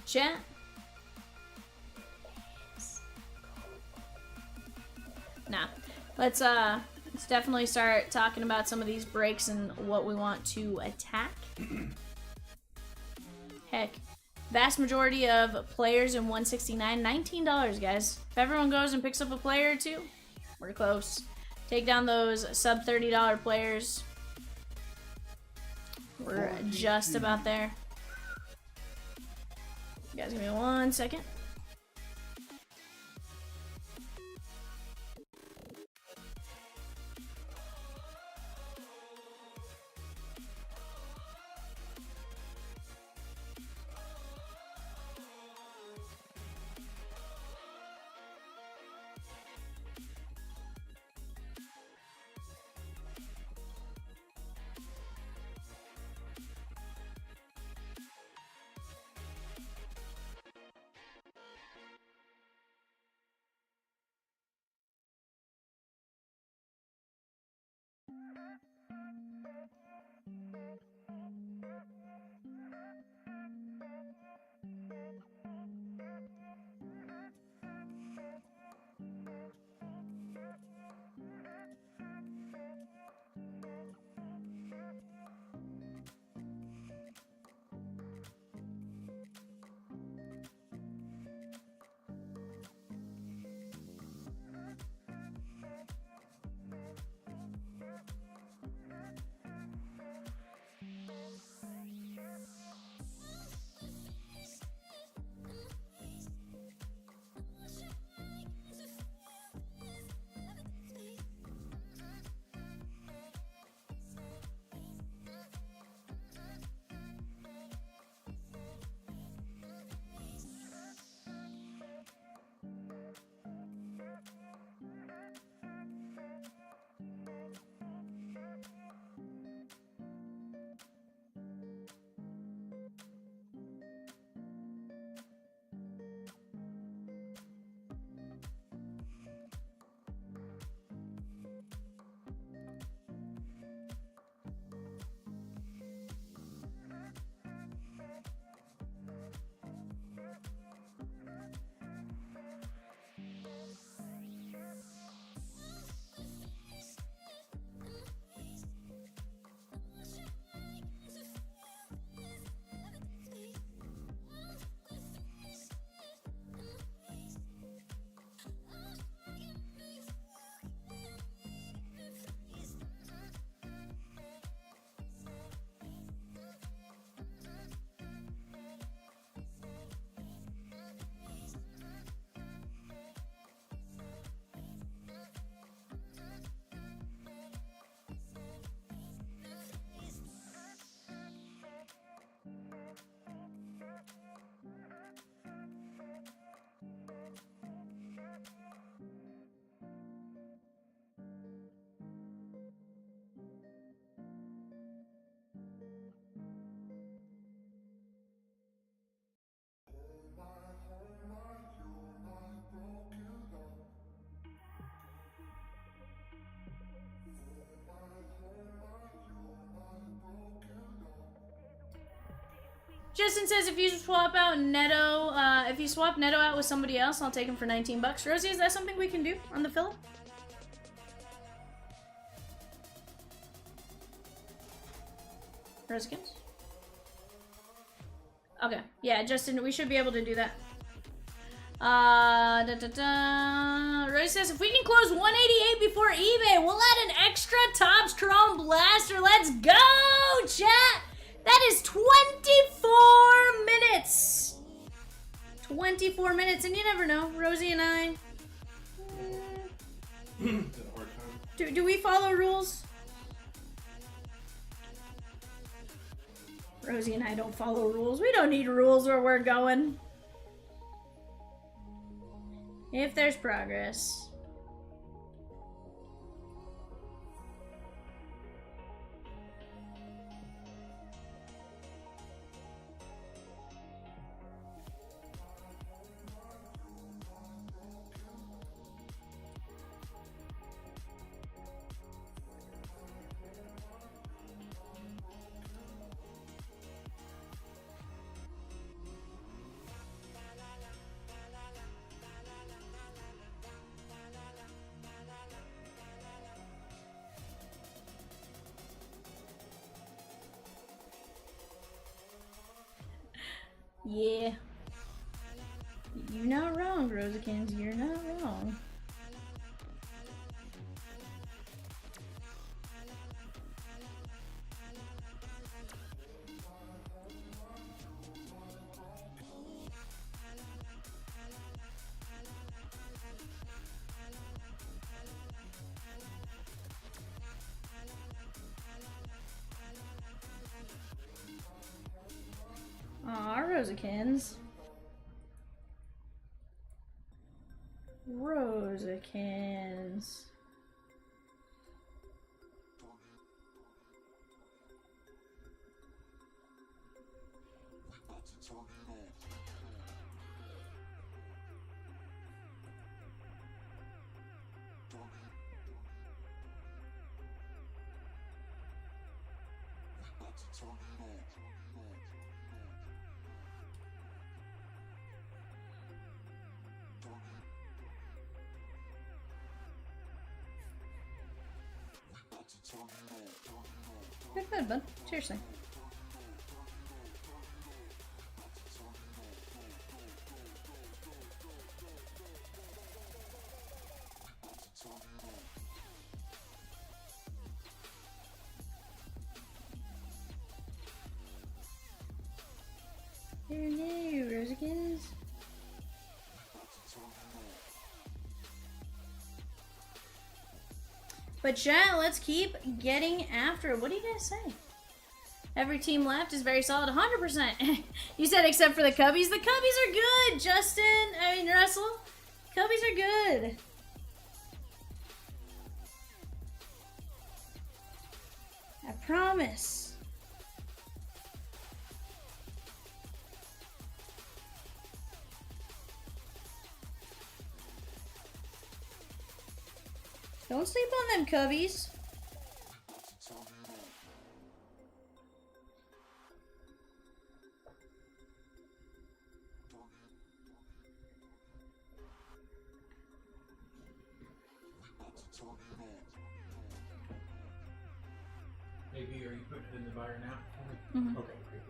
Chat. Nah. Let's definitely start talking about some of these breaks and what we want to attack. Heck, vast majority of players in 169, $19, guys. If everyone goes and picks up a player or two, we're close. Take down those sub $30 players. We're just about there. You guys give me 1 second. Justin says if you swap out Neto, if you swap Neto out with somebody else, I'll take him for 19 bucks. Rosie, is that something we can do on the Phillip? Resurgence? Okay, yeah, Justin, we should be able to do that. Rosie says if we can close 188 before eBay, we'll add an extra Topps Chrome Blaster. Let's go, chat! That is 24 minutes. 24 minutes, and you never know. Rosie and I. It's a hard time. Do we follow rules? Rosie and I don't follow rules. We don't need rules where we're going. If there's progress. Yeah. You're not wrong, Rosikins. You're not wrong. Aw, Rosikins. Rosikins. Good food, bud. Seriously. Here new, Rosikins. But chat, let's keep getting after it. What do you guys say? Every team left is very solid, 100%. You said except for the Cubbies. The Cubbies are good, Justin. I mean, Russell. Cubbies are good. I promise. Don't sleep on them Cubbies. Maybe, are you putting it in the buyer now? Mhm. Okay, great.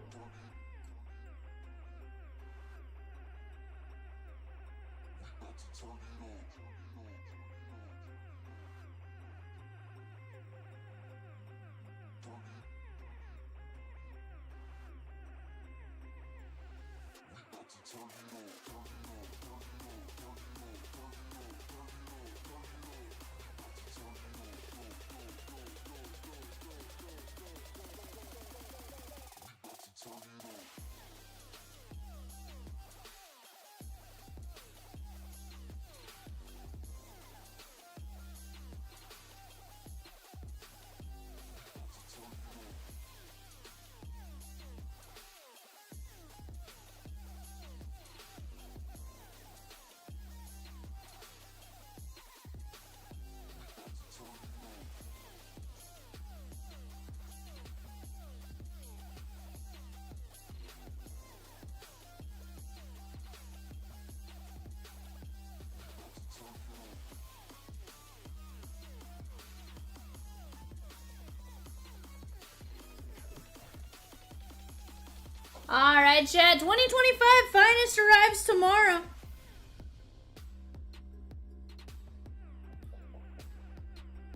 right, chat. 2025 Finest arrives tomorrow.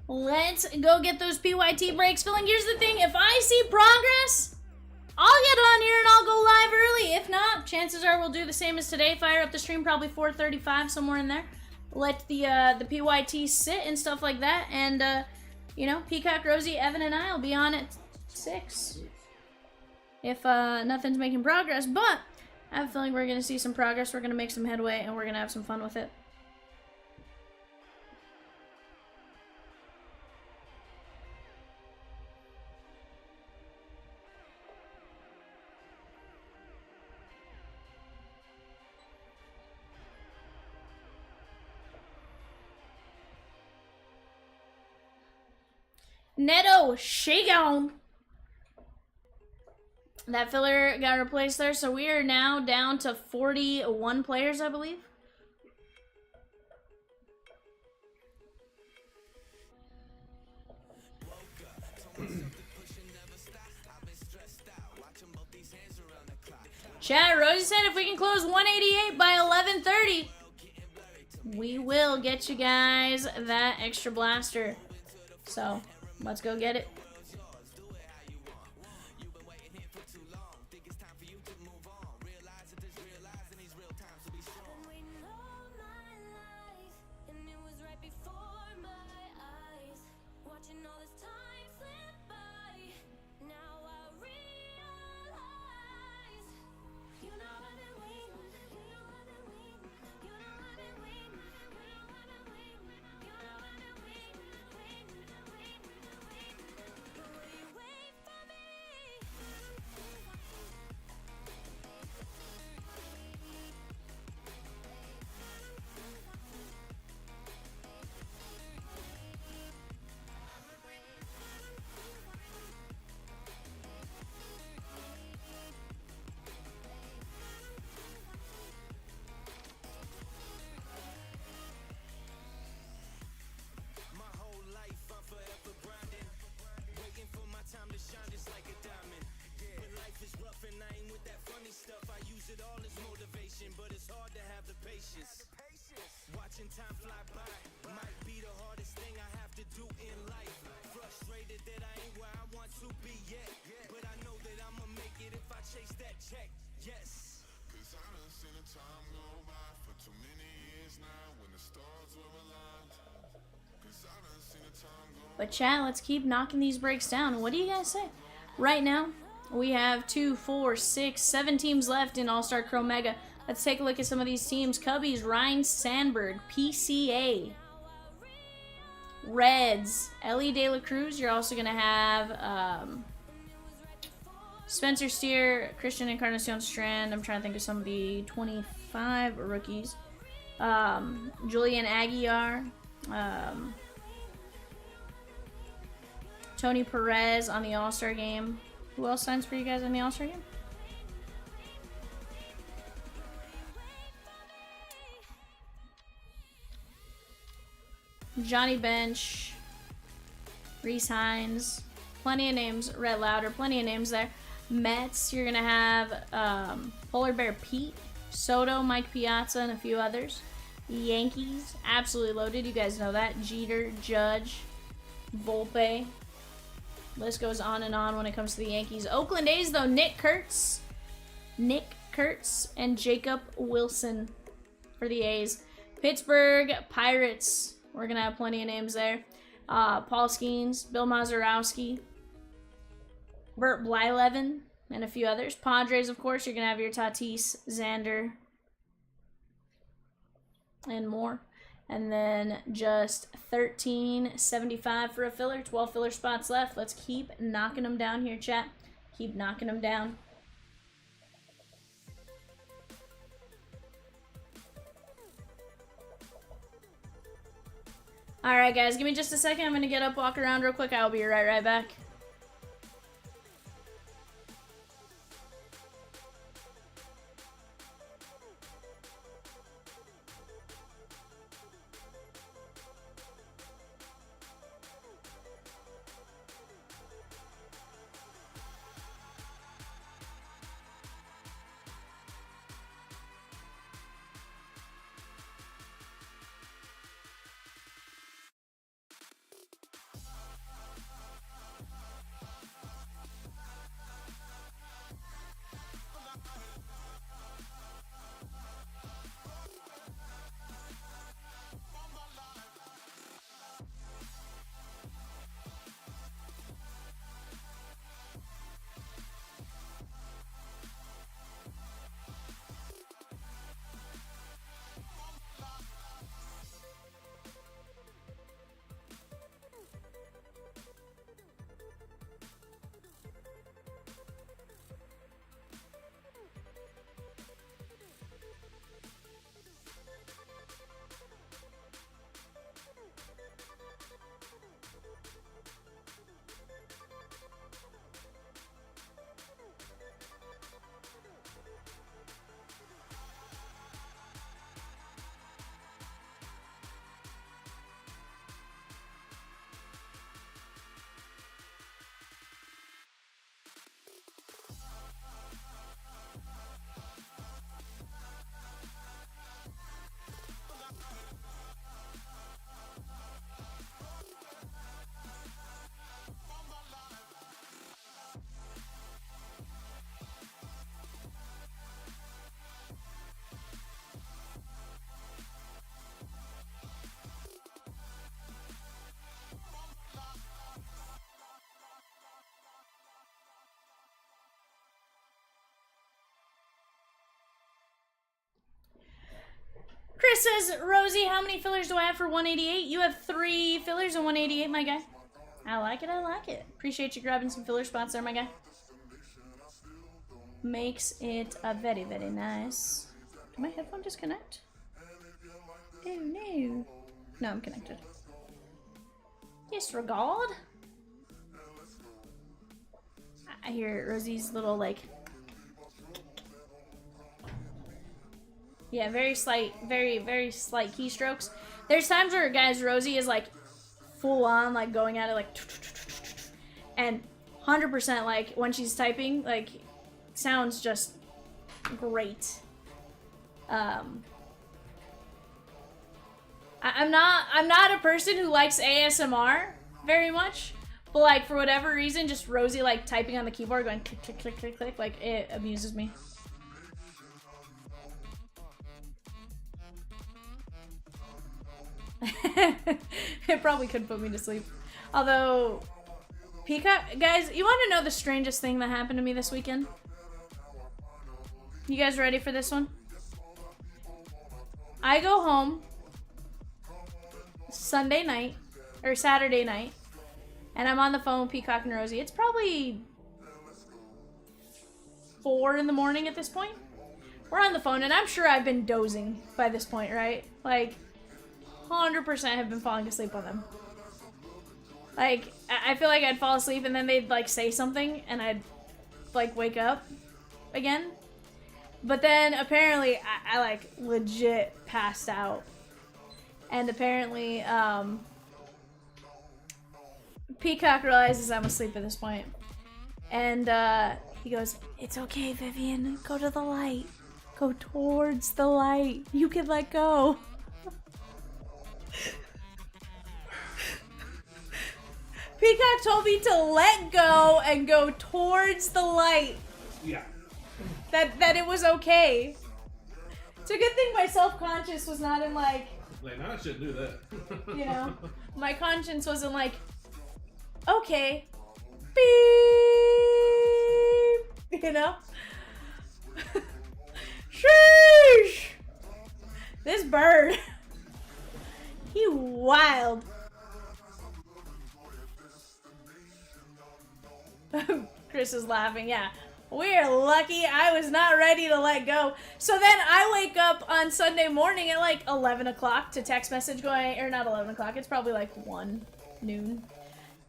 Let's go get those PYT breaks filling. Here's the thing. If I see progress, I'll get on here and I'll go live early. If not, chances are we'll do the same as today. Fire up the stream probably 4:35, somewhere in there. Let the PYT sit and stuff like that. And, you know, Peacock, Rosie, Evan, and I will be on at 6. If nothing's making progress. But I have a feeling we're going to see some progress. We're going to make some headway and we're going to have some fun with it. Neto, shake on. That filler got replaced there, so we are now down to 41 players, I believe. Chat, Rosie said if we can close 188 by 11:30, we will get you guys that extra blaster. So, let's go get it. Watching time fly by might be the hardest thing I have to do in life. Frustrated that I ain't where I want to be yet, but I know that I'ma make it if I chase that check. Yes. Cause I done seen the time go by for too many years now when the stars were aligned. Cause I done seen the time go. But chat, let's keep knocking these breaks down. What do you guys say? Right now, we have 2, 4, 6, 7 teams left in All-Star Chrome Mega. Let's take a look at some of these teams. Cubbies, Ryan Sandberg, PCA. Reds, Ellie De La Cruz. You're also going to have Spencer Steer, Christian Encarnacion Strand. I'm trying to think of some of the 25 rookies. Julian Aguiar. Tony Perez on the All-Star game. Who else signs for you guys in the All-Star game? Johnny Bench, Reese Hines, plenty of names. Rhett Lauder, plenty of names there. Mets, you're gonna have Polar Bear Pete, Soto, Mike Piazza, and a few others. Yankees, absolutely loaded. You guys know that. Jeter, Judge, Volpe. List goes on and on when it comes to the Yankees. Oakland A's, though, Nick Kurtz, and Jacob Wilson for the A's. Pittsburgh Pirates. We're going to have plenty of names there. Paul Skeens, Bill Mazeroski, Bert Blyleven, and a few others. Padres, of course, you're going to have your Tatis, Xander, and more. And then just $13.75 for a filler. 12 filler spots left. Let's keep knocking them down here, chat. Keep knocking them down. Alright, guys. Give me just a second. I'm going to get up, walk around real quick. I'll be right back. Chris says, Rosie, how many fillers do I have for 188? You have 3 fillers and 188, my guy. I like it, I like it. Appreciate you grabbing some filler spots there, my guy. Makes it a very, very nice. Did my headphone disconnect? Oh no. No, I'm connected. Disregard. I hear Rosie's little, like... Yeah, very slight, very slight keystrokes. There's times where, guys, Rosie is, like, full on, like, going at it, like... And 100%, like, when she's typing, like... sounds just great. I'm not a person who likes ASMR very much, but like for whatever reason, just Rosie like typing on the keyboard, going click click click click click, like it amuses me. It probably could put me to sleep. Although, Peacock, guys, you want to know the strangest thing that happened to me this weekend? You guys ready for this one? I go home Sunday night, or Saturday night, and I'm on the phone with Peacock and Rosie. It's probably 4 in the morning at this point. We're on the phone, and I'm sure I've been dozing by this point, right? Like, 100% have been falling asleep on them. Like, I feel like I'd fall asleep, and then they'd, like, say something, and I'd, like, wake up again. But then, apparently, I like, legit passed out. And apparently, Peacock realizes I'm asleep at this point. And, he goes, "It's okay, Vivian. Go to the light. Go towards the light. You can let go." Peacock told me to let go and go towards the light. Yeah. That it was okay. It's a good thing my self-conscious was not in like... Like, now I shouldn't do that. You know? My conscience wasn't like, okay. Beep! You know? Sheesh! This bird. He wild. Chris is laughing, yeah. We're lucky I was not ready to let go. So then I wake up on Sunday morning at like 11 o'clock to text message going, or not 11 o'clock, it's probably like 1 noon.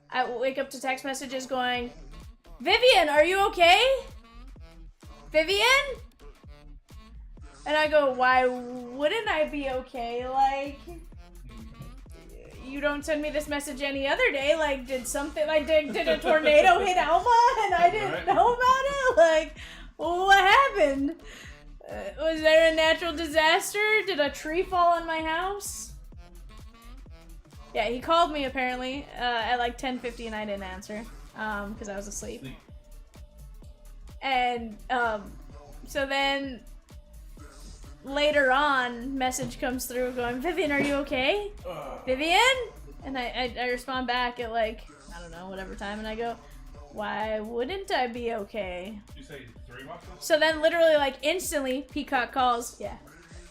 I wake up to text messages going, "Vivian, are you okay? Vivian?" And I go, "Why wouldn't I be okay? Like, you don't send me this message any other day. Like, did something, like, did a tornado hit Alma and I didn't know about it? Like, what happened? Was there a natural disaster? Did a tree fall on my house?" Yeah, he called me apparently at like 10:50 and I didn't answer because I was asleep. And so then later on, message comes through going, "Vivian, are you okay? Vivian?" And I respond back at like, I don't know, whatever time, and I go, "Why wouldn't I be okay?" You say 3 watches? So then literally like instantly, Peacock calls. Yeah.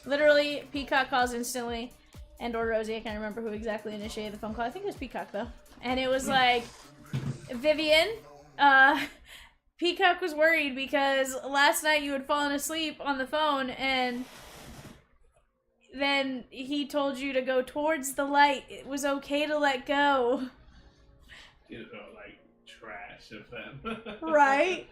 Literally, Peacock calls instantly. And or Rosie, I can't remember who exactly initiated the phone call. I think it was Peacock though. And it was like, "Vivian, Peacock was worried because last night you had fallen asleep on the phone and then he told you to go towards the light. It was okay to let go." It felt like trash of them. Right?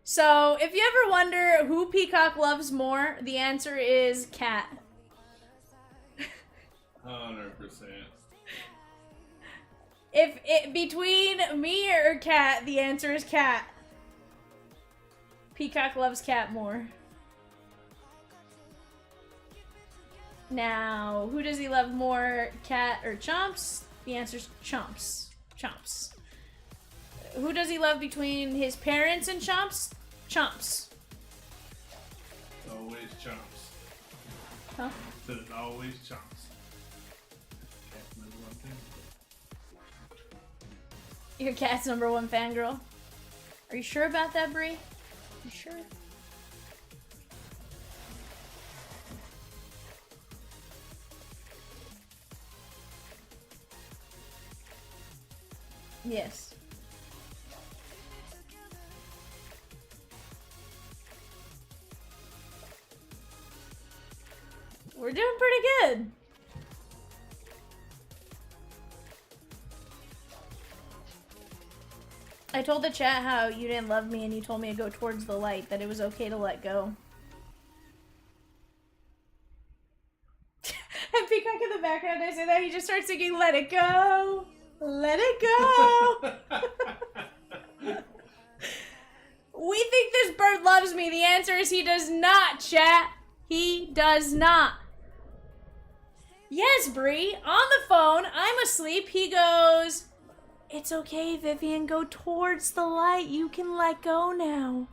So, if you ever wonder who Peacock loves more, the answer is Cat. 100%. If it between me or Cat, the answer is Cat. Peacock loves Cat more. Now, who does he love more, Cat or Chomps? The answer is Chomps. Chomps. Who does he love between his parents and Chomps? Chomps. It's always Chomps. Huh? So it's always Chomps. Cat's number 1 thing. Your Cat's #1 fangirl. Are you sure about that, Bree? You sure? Yes. We're doing pretty good. I told the chat how you didn't love me and you told me to go towards the light, that it was okay to let go. And Peacock in the background, I say that, he just starts singing, let it go, let it go. We think this bird loves me. The answer is he does not, chat. He does not. Yes, Bree, on the phone, I'm asleep. He goes, it's okay, Vivian, go towards the light. You can let go now.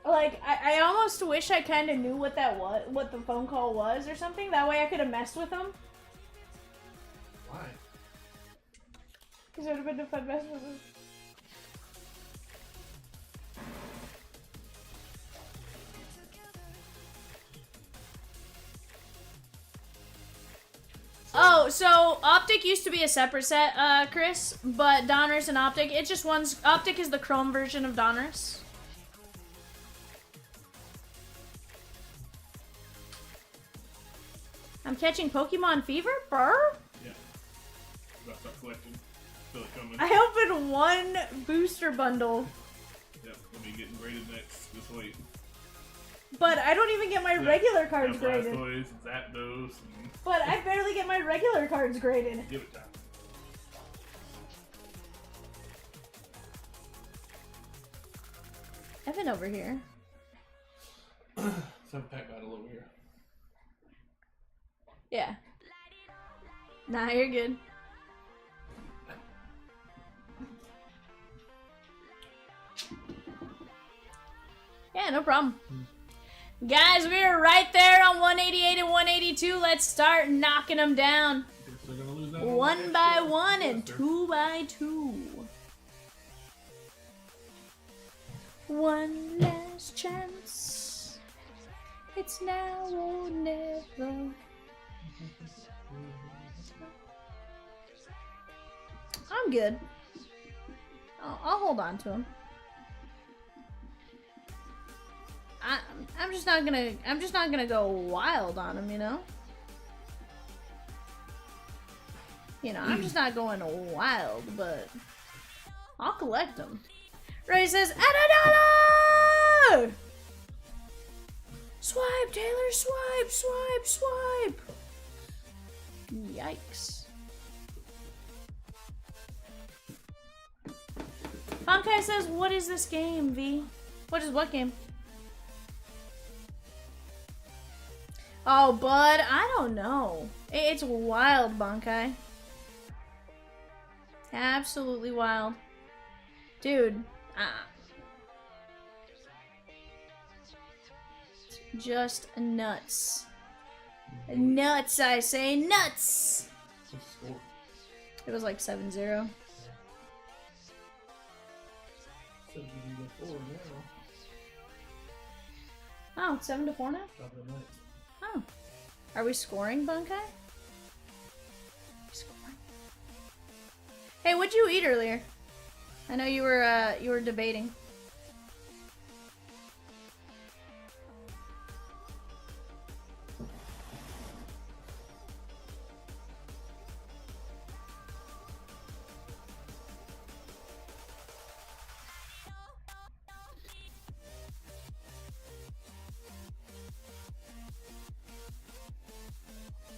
Like, I almost wish I kind of knew what that was, what the phone call was or something. That way I could have messed with him. Why? Because it would have been a fun mess with him. Oh, so Optic used to be a separate set, Chris, but Donruss and Optic, it's just one's. Optic is the Chrome version of Donruss. I'm catching Pokemon fever? Burr? Yeah. About to start collecting. Feel it coming. I opened one booster bundle, Yep, let me get graded next. Just wait. but I don't even get my regular cards Got graded. Blastoise, Zapdos, and But I barely get my regular cards graded. give it time. Evan over here. 7-pack battle over here. Yeah. Nah, you're good. Yeah, no problem. Guys, we are right there on 188 and 182. Let's start knocking them down. Guess they're gonna lose that One by next one year. and two by two. One last chance. It's now or never. I'm good. I'll hold on to him. I'm just not gonna go wild on him, you know? I'm just not going wild, but I'll collect them. Ray says, at $1! Swipe, Taylor, swipe, swipe, swipe. Yikes. Honkai says, what is this game, V? What is what game? Oh, bud, I don't know. It's wild, Bankai. Absolutely wild. Dude, just nuts. Nuts, I say, nuts! What's the score? It was like 7-0. 7-4 now. Oh, it's 7-4 now? Top of the night. Oh. Are we scoring, Bankai? Scoring. Hey, what'd you eat earlier? I know you were debating.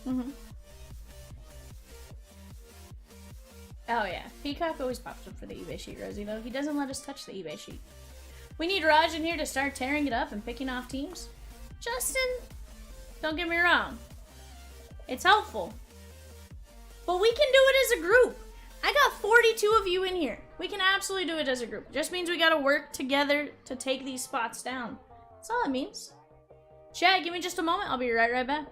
Mm-hmm. Oh yeah, Peacock always pops up for the eBay sheet, Rosie, though. He doesn't let us touch the eBay sheet. We need Raj in here to start tearing it up and picking off teams. Justin, don't get me wrong. It's helpful. But we can do it as a group. I got 42 of you in here. We can absolutely do it as a group. It just means we gotta work together to take these spots down. That's all it means. Chat, give me just a moment. I'll be right back.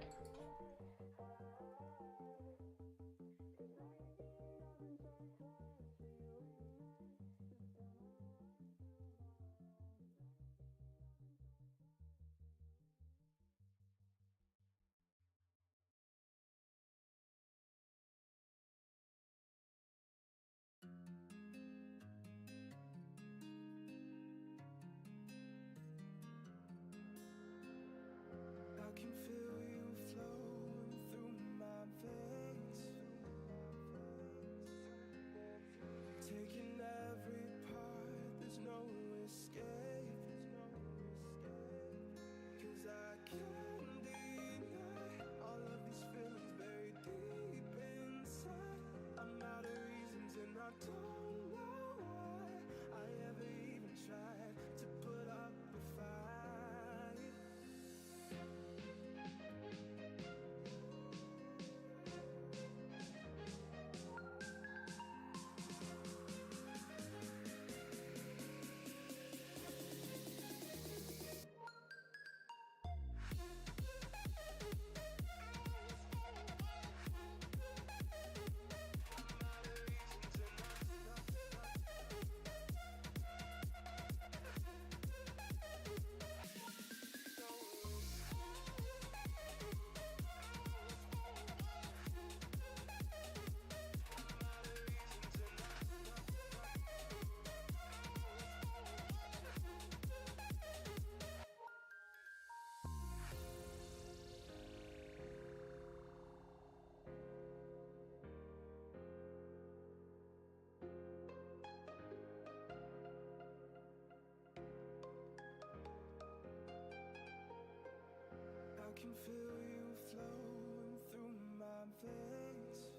can feel you flowing through my veins,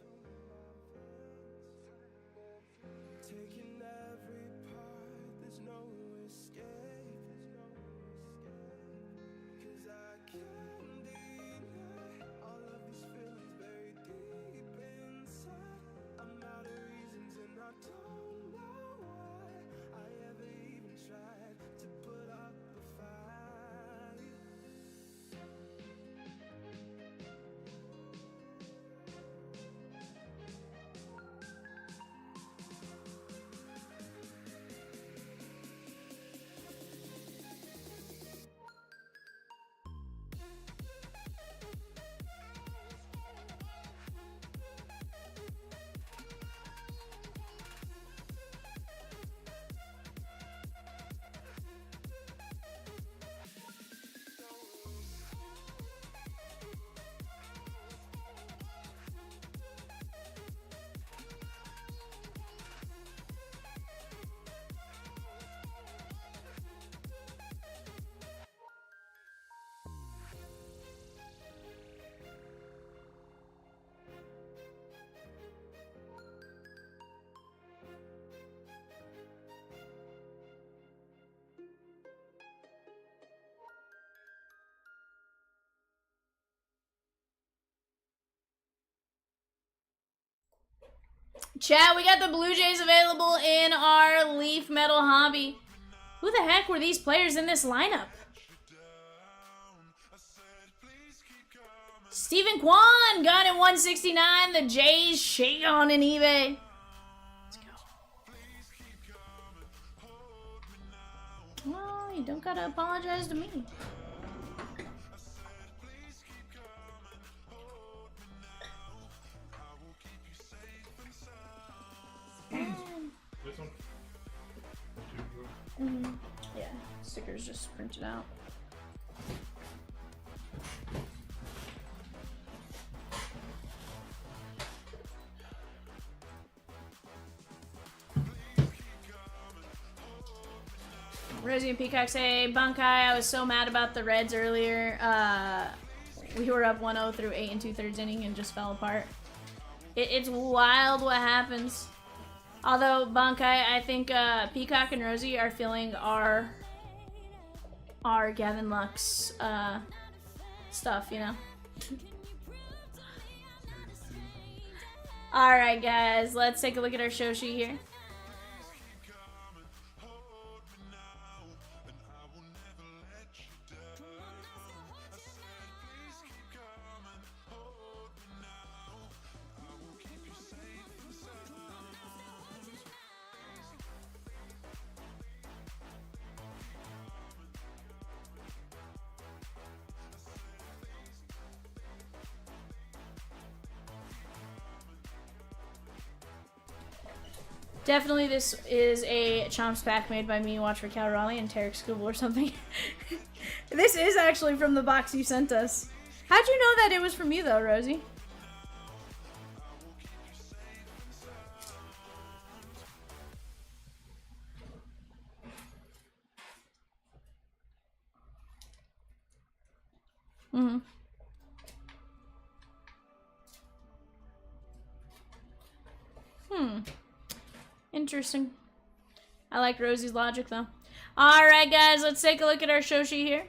taking every part, there's no escape. 'Cause I can't deny all of these feelings buried deep inside. I'm out of reasons and I don't know why I ever even tried to put up a fight. Chat, we got the Blue Jays available in our Leaf Metal hobby. Who the heck were these players in this lineup? Stephen Kwan got it 169. The Jays shake on an eBay. Let's go. Well, you don't gotta apologize to me. This one? Yeah, stickers just printed out. Rosie and Peacock say, Bunkai, I was so mad about the Reds earlier. We were up 1-0 through 8 2/3 inning and just fell apart. It's wild what happens. Although, Bunkai, I think Peacock and Rosie are feeling our Gavin Lux stuff, you know? Alright, guys, let's take a look at our show sheet here. Definitely this is a Chomps pack made by me. Watch for Cal Raleigh and Tarek Scoobel or something. This is actually from the box you sent us. How'd you know that it was from you though, Rosie? Mm-hmm. Interesting. I like Rosie's logic, though. Alright, guys, let's take a look at our show sheet here.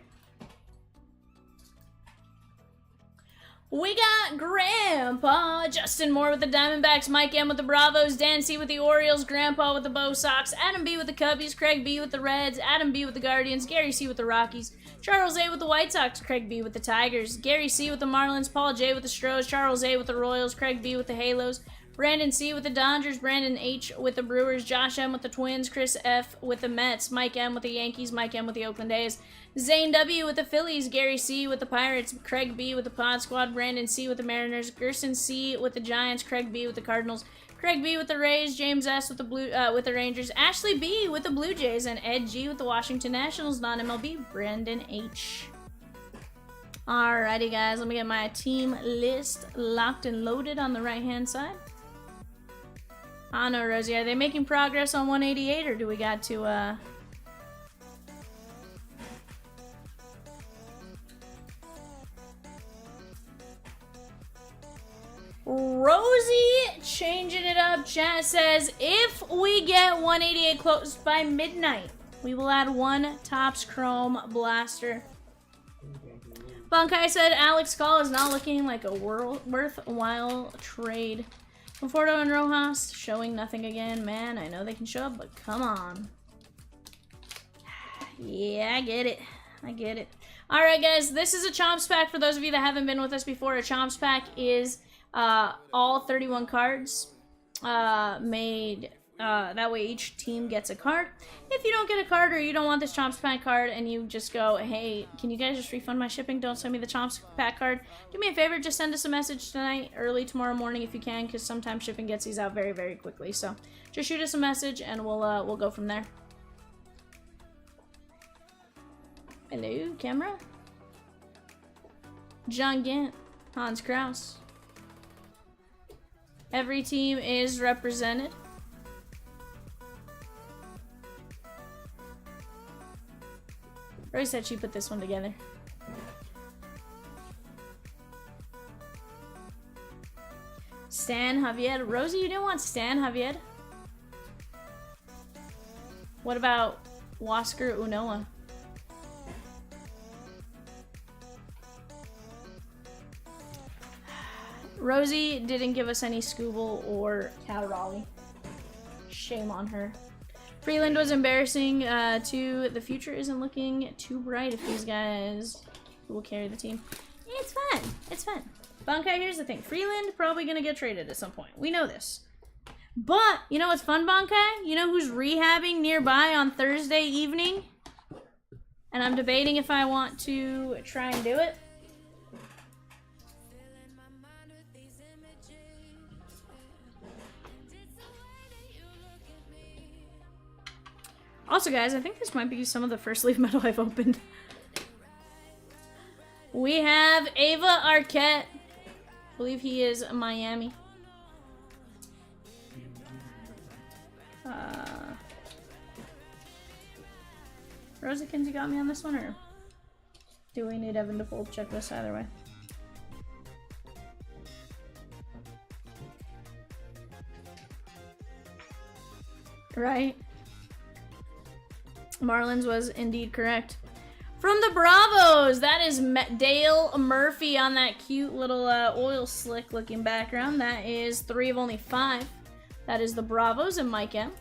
We got Grandpa Justin Moore with the Diamondbacks, Mike M with the Bravos, Dan C with the Orioles, Grandpa with the Bo Sox, Adam B with the Cubbies, Craig B with the Reds, Adam B with the Guardians, Gary C with the Rockies, Charles A with the White Sox, Craig B with the Tigers, Gary C with the Marlins, Paul J with the Stros, Charles A with the Royals, Craig B with the Halos, Brandon C with the Dodgers, Brandon H with the Brewers, Josh M with the Twins, Chris F with the Mets, Mike M with the Yankees, Mike M with the Oakland A's, Zane W with the Phillies, Gary C with the Pirates, Craig B with the Pod Squad, Brandon C with the Mariners, Gerson C with the Giants, Craig B with the Cardinals, Craig B with the Rays, James S with the Rangers, Ashley B with the Blue Jays, and Ed G with the Washington Nationals, non-MLB, Brandon H. Alrighty, guys, let me get my team list locked and loaded on the right-hand side. I know, Rosie, are they making progress on 188, or do we got to, chat says, if we get 188 closed by midnight, we will add one Topps Chrome blaster. Bunkai said Alex Call is not looking like a worthwhile trade. Conforto and Rojas showing nothing again. Man, I know they can show up, but come on. Yeah, I get it. I get it. Alright, guys, this is a Chomps pack. For those of you that haven't been with us before, a Chomps pack is all 31 cards made. That way each team gets a card. If you don't get a card or you don't want this Chomps pack card and you just go, hey, can you guys just refund my shipping? Don't send me the Chomps pack card. Do me a favor, just send us a message tonight, early tomorrow morning if you can, because sometimes shipping gets these out very, very quickly. So just shoot us a message and we'll go from there. Hello, camera. John Gant, Hans Kraus. Every team is represented. Rose said she put this one together. Stan Javier. Rosie, you didn't want Stan Javier? What about Wasker Unoa? Rosie didn't give us any Scooble or Cal Raleigh. Shame on her. Freeland was embarrassing too. The future isn't looking too bright if these guys will carry the team. It's fun. It's fun. Bankai, here's the thing. Freeland probably gonna get traded at some point. We know this. But, you know what's fun, Bankai? You know who's rehabbing nearby on Thursday evening? And I'm debating if I want to try and do it. Also, guys, I think this might be some of the first Leaf Metal I've opened. We have Ava Arquette. I believe he is Miami. Rosikins, you got me on this one, or do we need Evan to fold checklist either way? Right? Marlins was indeed correct. From the Bravos, that is Dale Murphy on that cute little oil slick looking background. That is 3 of only 5. That is the Bravos and Mike M.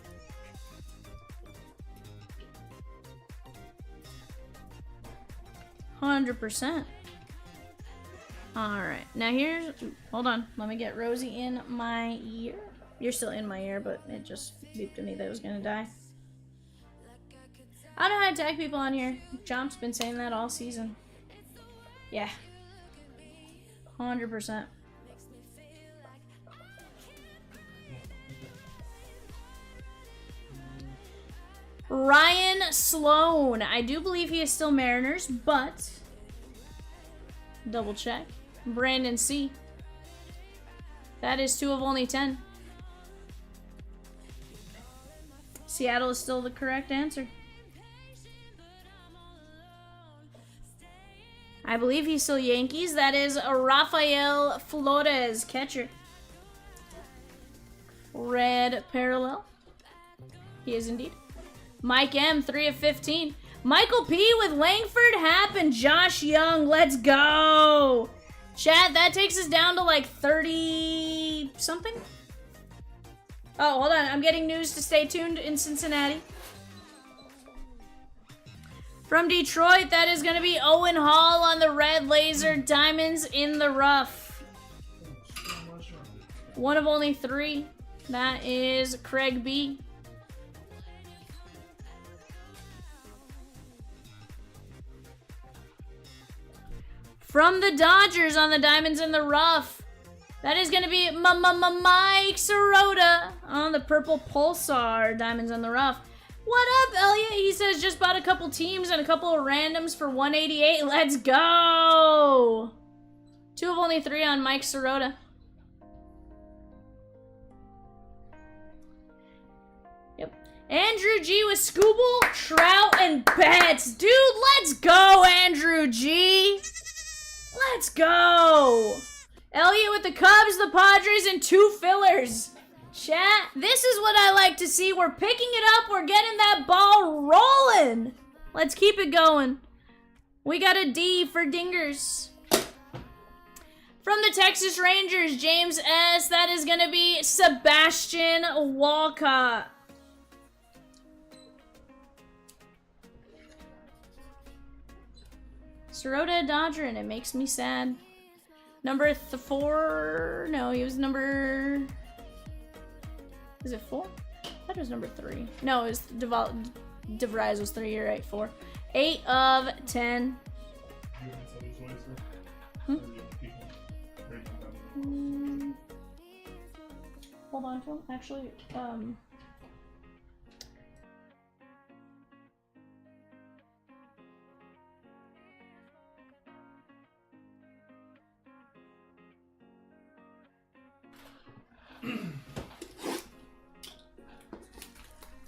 %. Alright, now here's... Hold on, let me get Rosie in my ear. You're still in my ear, but it just beeped at me that it was gonna die. I don't know how to tag people on here. Chomps been saying that all season. Yeah. 100%. Ryan Sloan. I do believe he is still Mariners, but... Double check. Brandon C. That is 2 of only 10. Seattle is still the correct answer. I believe he's still Yankees. That is a Rafael Flores, catcher. Red parallel. He is indeed. Mike M, 3 of 15. Michael P with Langford Happ and Josh Young. Let's go. Chat, that takes us down to like 30 something. Oh, hold on. I'm getting news to stay tuned in Cincinnati. From Detroit, that is going to be Owen Hall on the red laser. Diamonds in the rough. 1 of only 3. That is Craig B. From the Dodgers on the diamonds in the rough. That is going to be Mike Sirota on the purple Pulsar. Diamonds in the rough. What up, Elliot? He says just bought a couple teams and a couple of randoms for 188. Let's go! 2 of only 3 on Mike Sirota. Yep. Andrew G with Scooble, Trout, and Betts. Dude, let's go, Andrew G! Let's go! Elliot with the Cubs, the Padres, and 2 fillers. Chat, this is what I like to see. We're picking it up. We're getting that ball rolling. Let's keep it going. We got a D for Dingers. From the Texas Rangers, James S. That is going to be Sebastian Walcott. Sirota Dodger, and it makes me sad. Number 4. No, he was number... Is it 4? I thought it was number 3. No, it was DeVries was 3. You're right, 4. 8 of 10. Hold on to him. Actually,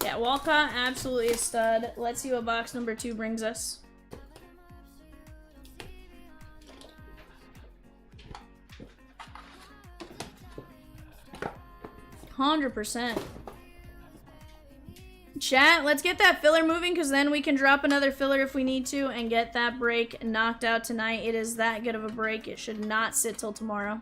yeah, Walcott, absolutely a stud. Let's see what box number 2 brings us. %. Chat, let's get that filler moving, because then we can drop another filler if we need to and get that break knocked out tonight. It is that good of a break. It should not sit till tomorrow.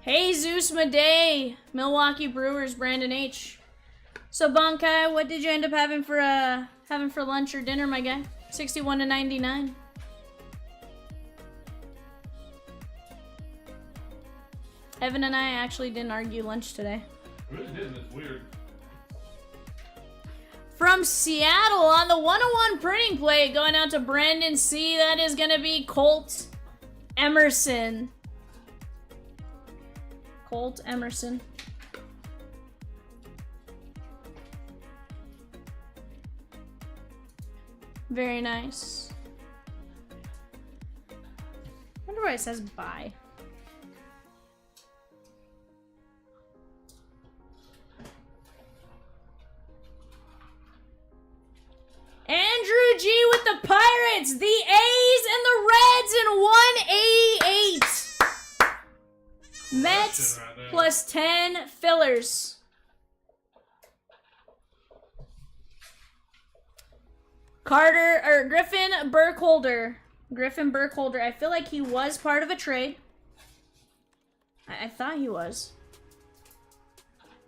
Hey, Zeus Madey, Milwaukee Brewers, Brandon H. So, Bankai, what did you end up having for lunch or dinner, my guy? 61 to 99. Evan and I actually didn't argue lunch today. I really didn't. It's weird. From Seattle on the 101 printing plate, going out to Brandon C. That is going to be Colt Emerson. Colt Emerson. Very nice. I wonder why it says bye. Andrew G with the Pirates, the A's and the Reds in 188. Mets right plus 10 fillers. Griffin Burkholder. Griffin Burkholder. I feel like he was part of a trade. I thought he was.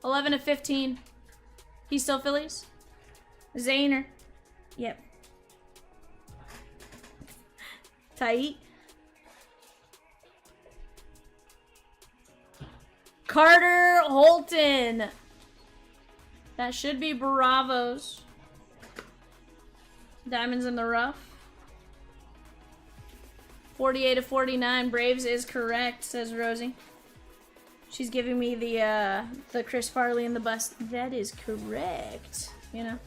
11 of 15. He's still Phillies? Zayner. Yep. Tight. Carter Holton. That should be Bravos. Diamonds in the rough. 48 of 49. Braves is correct, says Rosie. She's giving me the Chris Farley and the bust. That is correct. You know.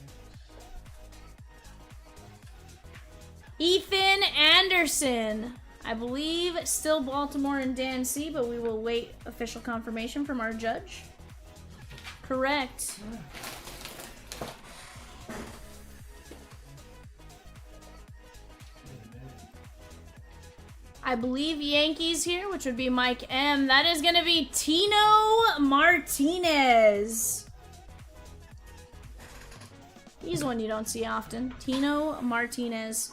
Ethan Anderson. I believe still Baltimore and Dan C, but we will wait official confirmation from our judge. Correct. I believe Yankees here, which would be Mike M. That is going to be Tino Martinez. He's one you don't see often. Tino Martinez.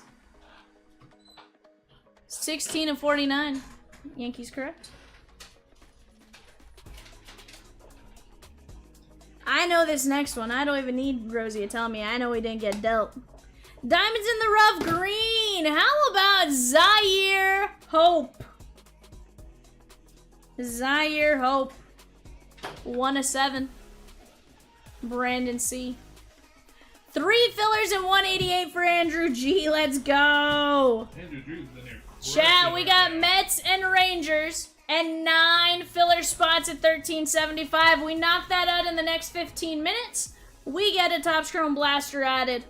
16 of 49. Yankees correct. I know this next one. I don't even need Rosie to tell me. I know we didn't get dealt. Diamonds in the rough green. How about Zaire Hope? Zaire Hope. 1 of 7. Brandon C. 3 fillers and 188 for Andrew G. Let's go. Andrew Drew's in there. Chat, we got Mets and Rangers and 9 filler spots at $13.75. We knock that out in the next 15 minutes. We get a Topps Chrome Blaster added.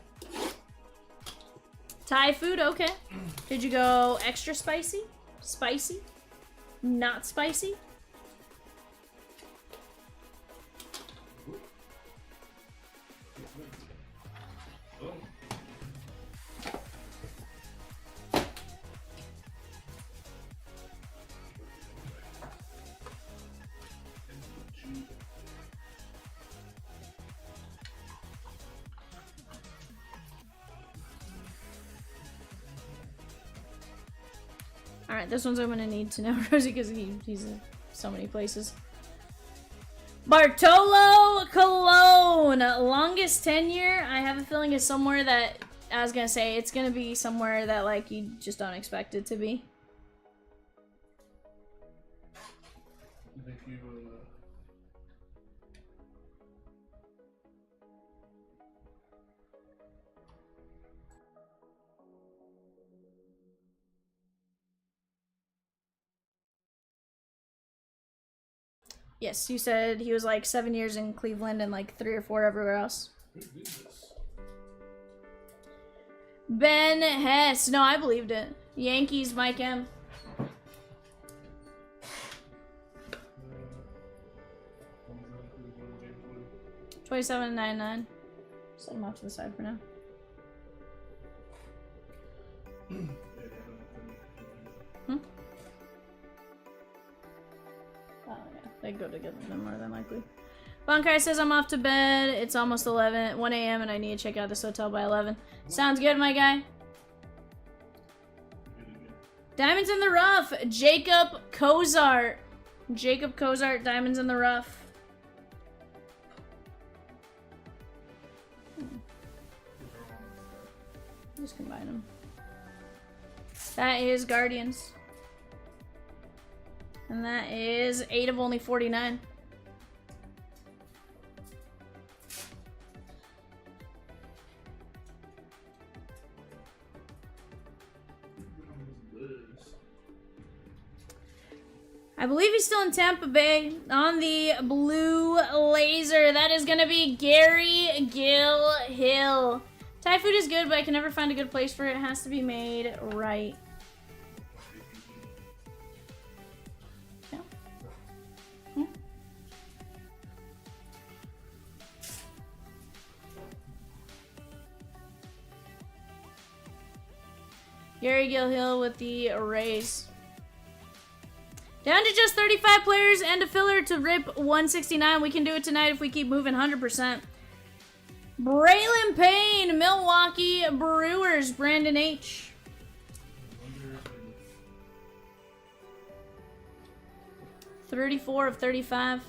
Thai food, okay. Did you go extra spicy? Spicy? Not spicy? Alright, this one's I'm gonna need to know, Rosie, because he's in so many places. Bartolo Colon, longest tenure. I have a feeling is somewhere that, I was gonna say, it's gonna be somewhere that, like, you just don't expect it to be. I think you, Yes, you said he was like 7 years in Cleveland and like 3 or 4 everywhere else. who did this? Ben Hess. No, I believed it. Yankees, Mike M. 27.99. Set him off to the side for now. Hmm? Oh yeah, they go together then more than likely. Bunkai says I'm off to bed. It's almost 1 a.m. and I need to check out this hotel by 11. Sounds good, my guy. Diamonds in the rough. Jacob Kozart. Jacob Kozart, diamonds in the rough. Just combine them. That is Guardians. And that is 8 of only 49. I believe he's still in Tampa Bay on the blue laser. That is going to be Gary Gill Hill. Thai food is good, but I can never find a good place for it. It has to be made right. Yeah. Hmm? Gary Gill Hill with the raise. Down to just 35 players and a filler to rip 169. We can do it tonight if we keep moving 100%. Braylon Payne, Milwaukee Brewers, Brandon H. 34 of 35.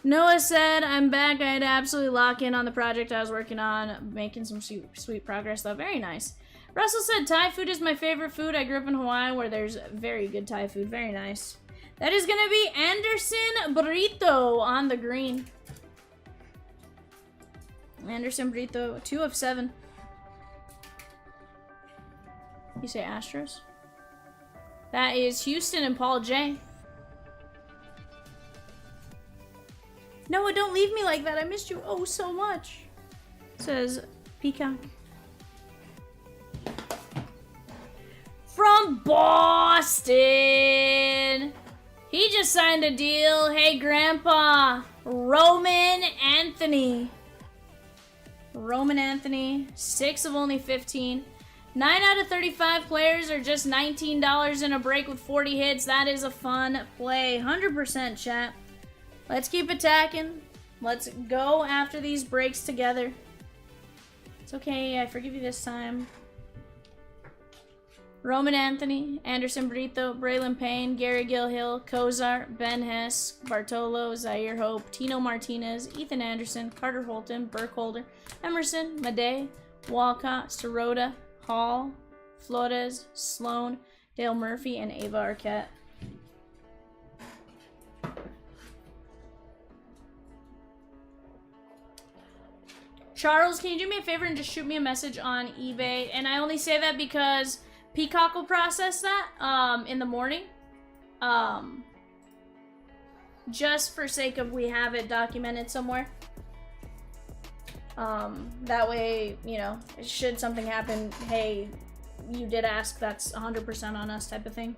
Noah said, I'm back. I had to absolutely lock in on the project I was working on, making some sweet progress, though. Very nice. Russell said, Thai food is my favorite food. I grew up in Hawaii where there's very good Thai food. Very nice. That is going to be Anderson Brito on the green. Anderson Brito, 2 of 7. You say Astros? That is Houston and Paul J. Noah, don't leave me like that. I missed you oh so much. Says Peacock. From Boston. He just signed a deal. Hey, Grandpa. Roman Anthony. Roman Anthony. 6 of only 15. 9 out of 35 players are just $19 in a break with 40 hits. That is a fun play. 100% chat. Let's keep attacking. Let's go after these breaks together. It's okay, I forgive you this time. Roman Anthony, Anderson Brito, Braylon Payne, Gary Gill Hill, Kozart, Ben Hess, Bartolo, Zaire Hope, Tino Martinez, Ethan Anderson, Carter Holton, Burkholder, Emerson, Madej, Walcott, Sirota, Hall, Flores, Sloan, Dale Murphy, and Ava Arquette. Charles, can you do me a favor and just shoot me a message on eBay? And I only say that because Peacock will process that in the morning. Just for sake of we have it documented somewhere. That way, you know, should something happen, hey, you did ask, that's 100% on us type of thing.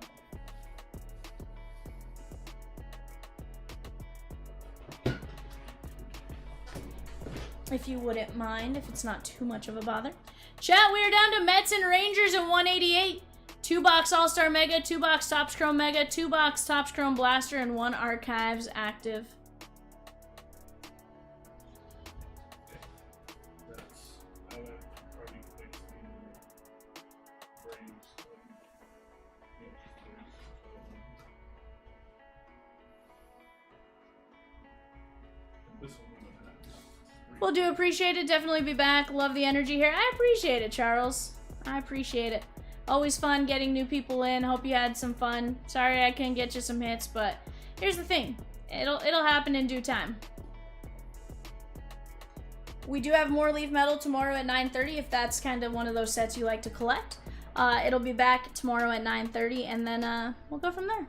if you wouldn't mind, if it's not too much of a bother. Chat, we are down to Mets and Rangers at 188. 2-box All-Star Mega, 2-box Topps Chrome Mega, 2-box Topps Chrome Blaster, and 1 Archives active. That's I would probably fix the Braves. This one we don't have. Well, do appreciate it. Definitely be back. Love the energy here. I appreciate it, Charles. I appreciate it. Always fun getting new people in. Hope you had some fun. Sorry I couldn't get you some hits, but here's the thing. It'll happen in due time. We do have more Leaf Metal tomorrow at 9:30 if that's kind of one of those sets you like to collect. It'll be back tomorrow at 9:30 and then we'll go from there.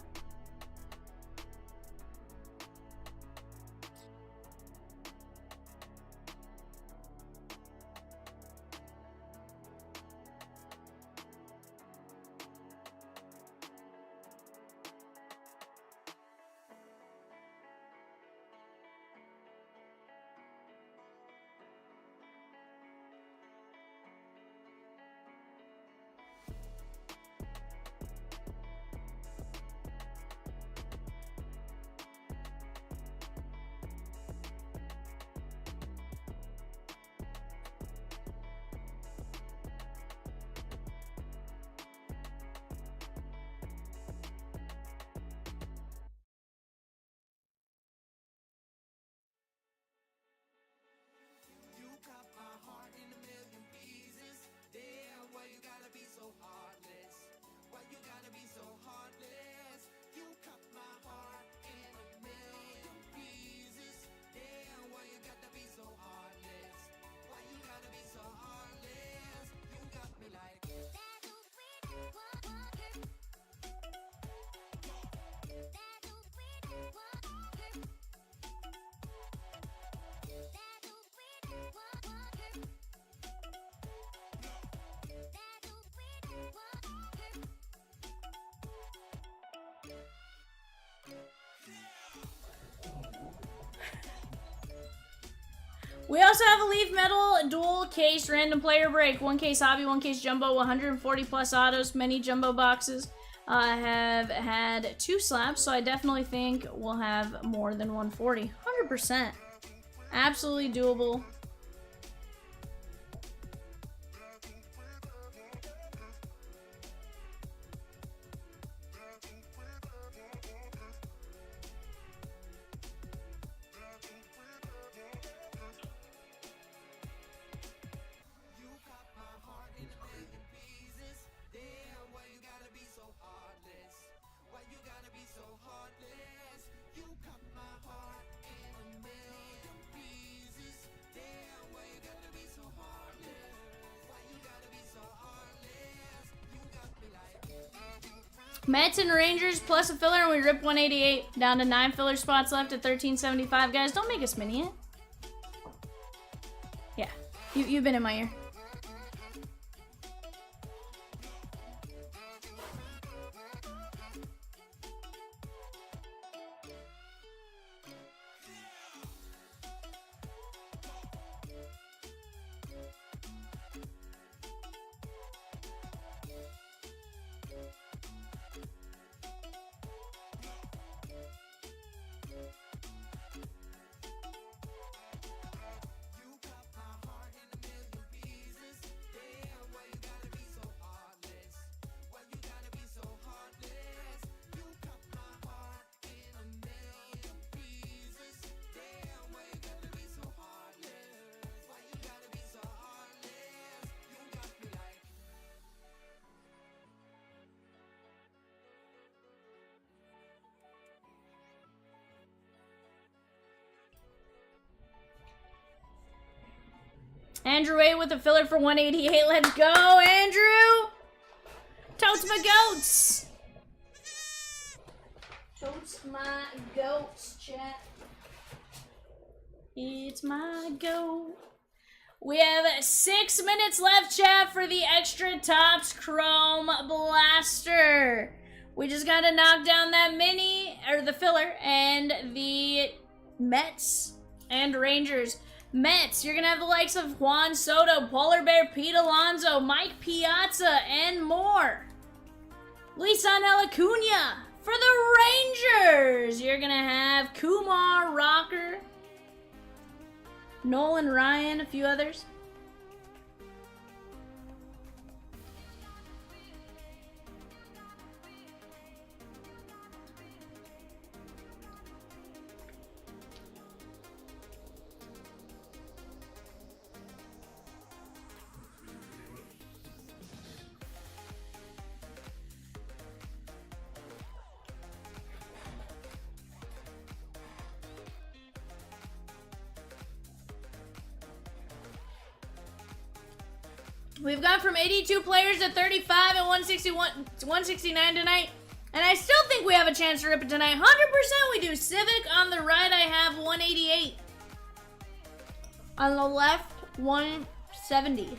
You cut my heart in a million pieces. Damn, why you gotta be so heartless? Why you gotta be so heartless? You cut my heart in a million pieces. Damn, why you gotta be so heartless? Why you gotta be so heartless? You got me like. We also have a Leaf Metal dual case random player break. 1 case hobby, 1 case jumbo, 140 plus autos. Many jumbo boxes have had 2 slaps, so I definitely think we'll have more than 140. 100%. Absolutely doable. You cut my heart in a million pieces. Damn, why you gotta be so heartless? Why you gotta be so heartless? You cut my heart in a million pieces. Damn, why you gotta be so heartless? Why you gotta be so heartless? You got me like. Mets and Rangers plus a filler, and we rip 188 down to 9 filler spots left at 1375. Guys, don't make us mini it. Yeah, you've been in my ear. You cut my heart in a million pieces. Damn, why you gotta be so heartless? Why you gotta be so heartless? You cut my heart in a million pieces. Damn, why you gotta be so heartless? Why you gotta be so heartless? You got me like. Andrew A with a filler for 188. Let's go, Andrew! Totes my goats! Totes my goats, chat. It's my goat. We have 6 minutes left, chat, for the extra Topps Chrome Blaster. We just gotta knock down that mini, or the filler, and the Mets and Rangers. Mets, you're going to have the likes of Juan Soto, Polar Bear, Pete Alonso, Mike Piazza, and more. Lisanel Acuna. For the Rangers, you're going to have Kumar Rocker, Nolan Ryan, a few others. We've gone from 82 players to 35 and 161 to 169 tonight. And I still think we have a chance to rip it tonight. 100% we do. Civic on the right, I have 188. On the left, 170.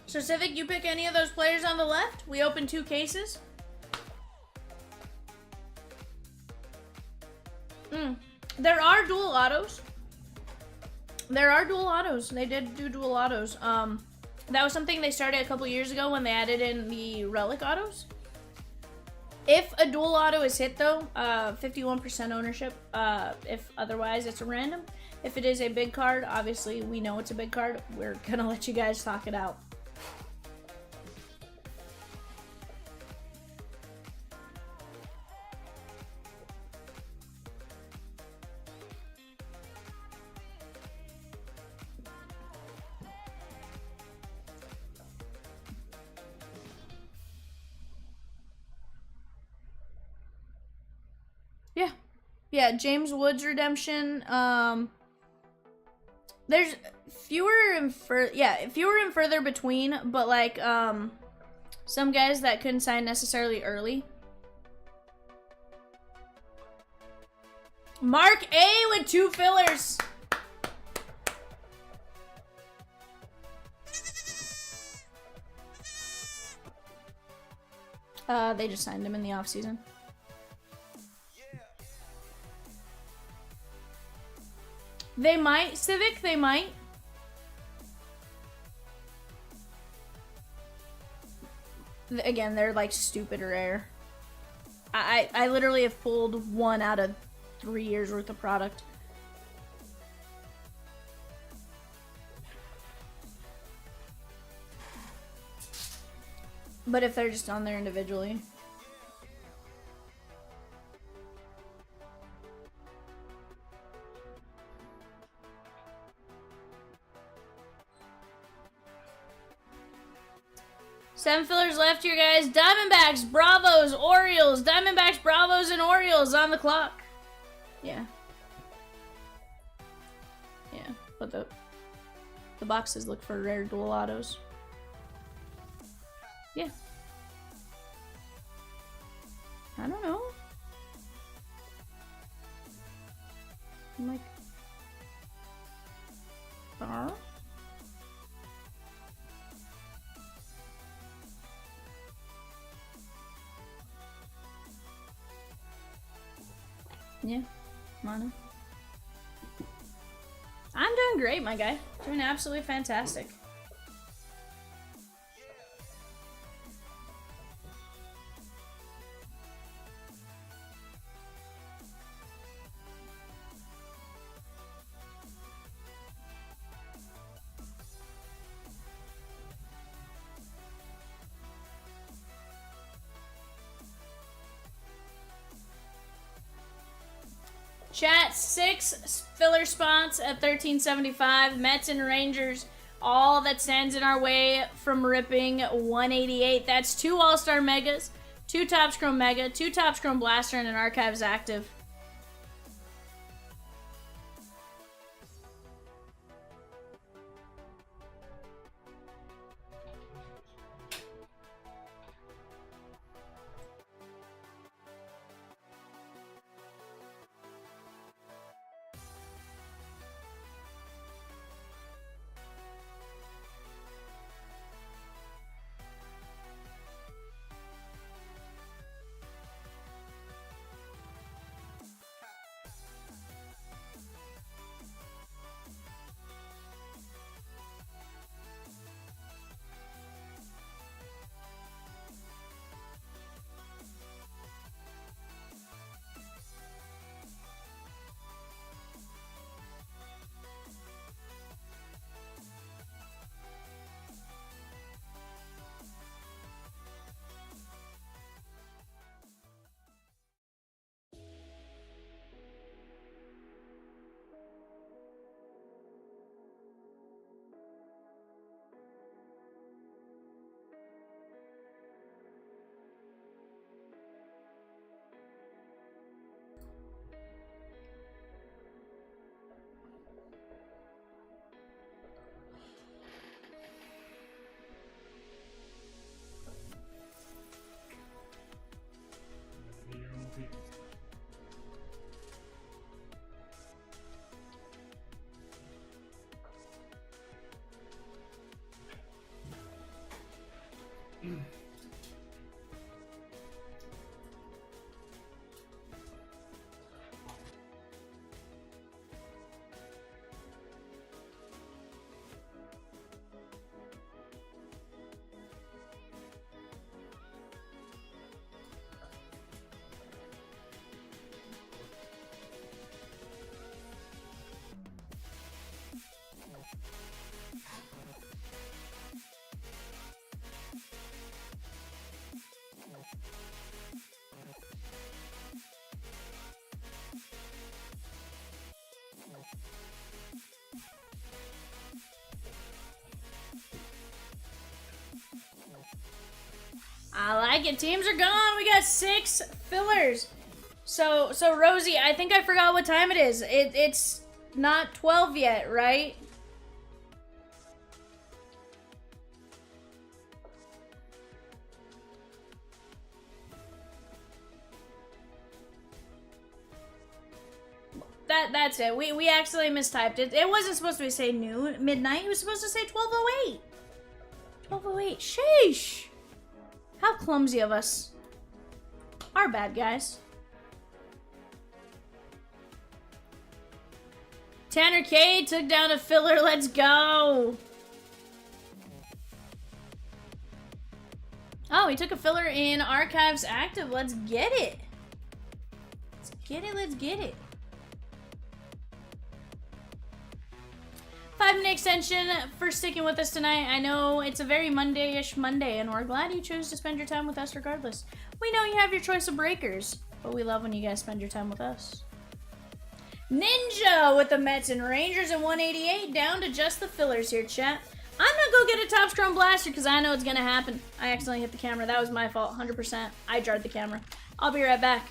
So Civic, you pick any of those players on the left. We open 2 cases. There are dual autos. There are dual autos. They did do dual autos. That was something they started a couple years ago when they added in the relic autos. If a dual auto is hit though, 51% ownership. If otherwise, it's a random. If it is a big card, obviously we know it's a big card. We're gonna let you guys talk it out. Yeah, James Woods redemption. There's fewer and further between, but like some guys that couldn't sign necessarily early. Mark A with 2 fillers. They just signed him in the offseason. They might, Civic, they might. Again, they're like stupid rare. I literally have pulled 1 out of 3 years worth of product. But if they're just on there individually. Seven fillers left here, guys. Diamondbacks, Bravos, Orioles. Diamondbacks, Bravos, and Orioles on the clock. Yeah. Yeah, but the boxes look for rare dual autos. Yeah. I don't know. I'm like... Yeah, mono. I'm doing great, my guy. Doing absolutely fantastic. Chat, 6 filler spots at 1375. Mets and Rangers, all that stands in our way from ripping 188. That's 2 All-Star Megas, 2 Topps Chrome Mega, 2 Topps Chrome Blaster, and an Archives Active. I like it. Teams are gone. We got 6 fillers. So Rosie, I think I forgot what time it is. It's not 12 yet, right? That's it. We accidentally mistyped it. It wasn't supposed to say noon, midnight. It was supposed to say 12:08. 12:08. Sheesh. How clumsy of us. Our bad, guys. Tanner K took down a filler. Let's go. Oh, he took a filler in Archives Active. Let's get it. Let's get it. Let's get it. 5-minute extension for sticking with us tonight. I know it's a very Monday-ish Monday, and we're glad you chose to spend your time with us regardless. We know you have your choice of breakers, but we love when you guys spend your time with us. Ninja with the Mets and Rangers at 188, down to just the fillers here, chat. I'm gonna go get a Topps Chrome Blaster because I know it's gonna happen. I accidentally hit the camera. That was my fault, 100%. I jarred the camera. I'll be right back.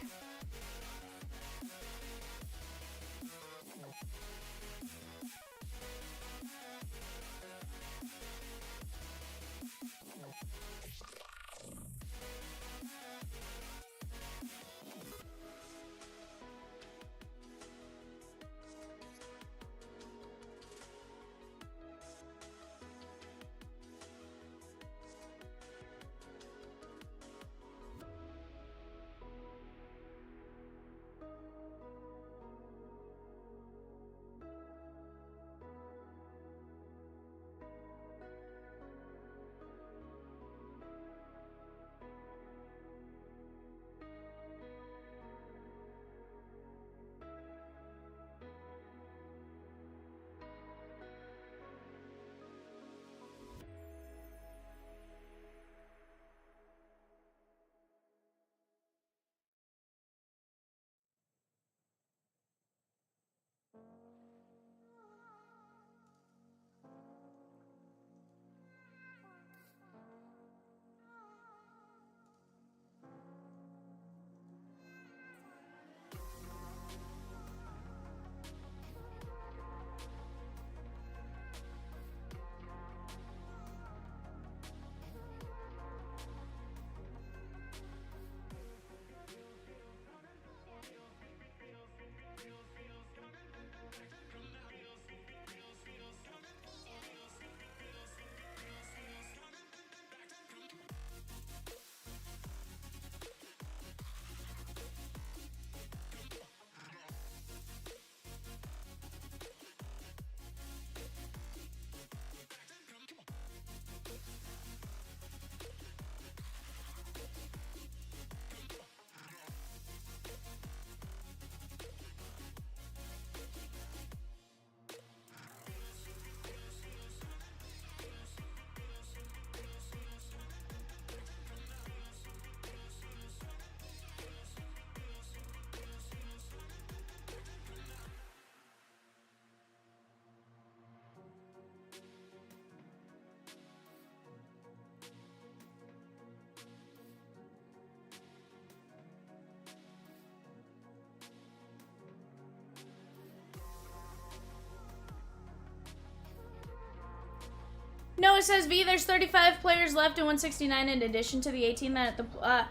No, it says V. There's 35 players left and 169 in addition to the 18 that the.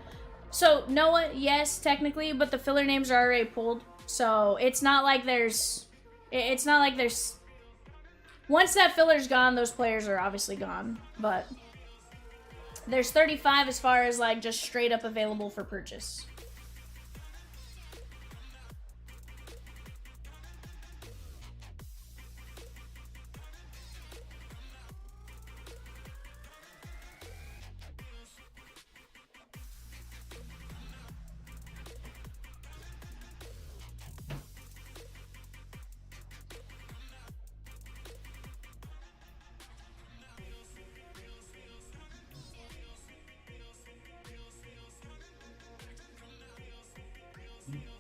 So Noah, yes, technically, but the filler names are already pulled. So it's not like there's. It's not like there's. Once that filler's gone, those players are obviously gone. But there's 35 as far as like just straight up available for purchase.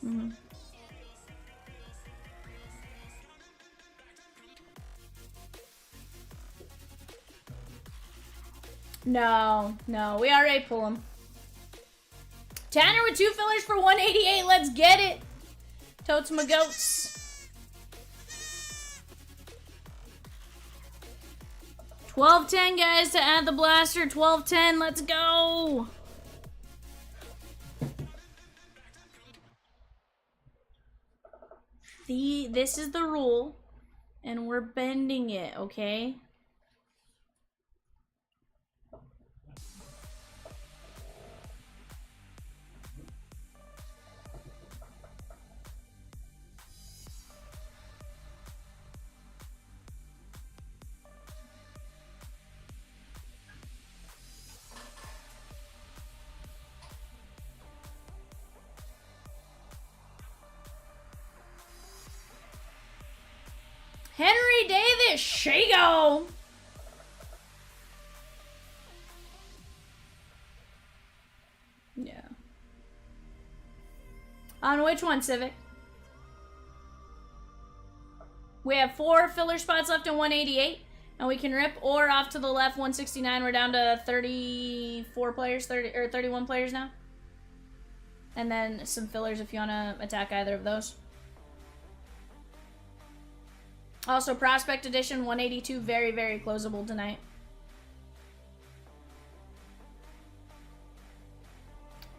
Mm-hmm. No, we already pull them. Tanner with 2 fillers for 188. Let's get it. Totes my goats. 12-10, guys, to add the blaster. 12-10. Let's go. This is the rule, and we're bending it, okay? Henry Davis, Shago. Yeah. On which one, Civic? We have 4 filler spots left in 188, and we can rip or off to the left 169. We're down to 34 players, 31 players now. And then some fillers if you want to attack either of those. Also, Prospect Edition 182, very, very closable tonight.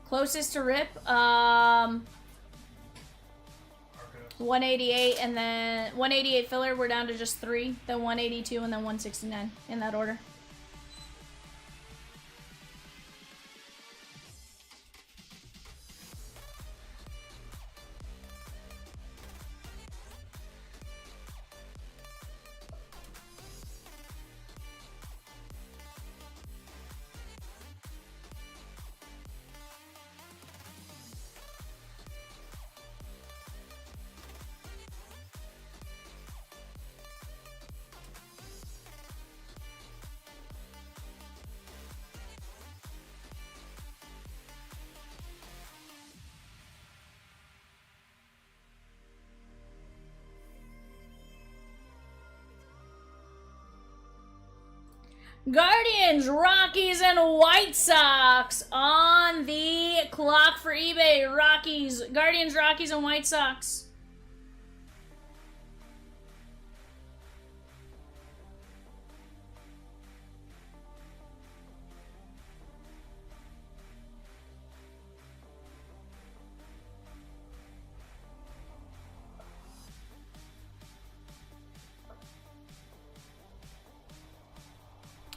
Closest to rip, 188, and then 188 filler, we're down to just 3, then 182, and then 169, in that order. Guardians, Rockies, and White Sox on the clock for eBay. Rockies, Guardians, Rockies, and White Sox.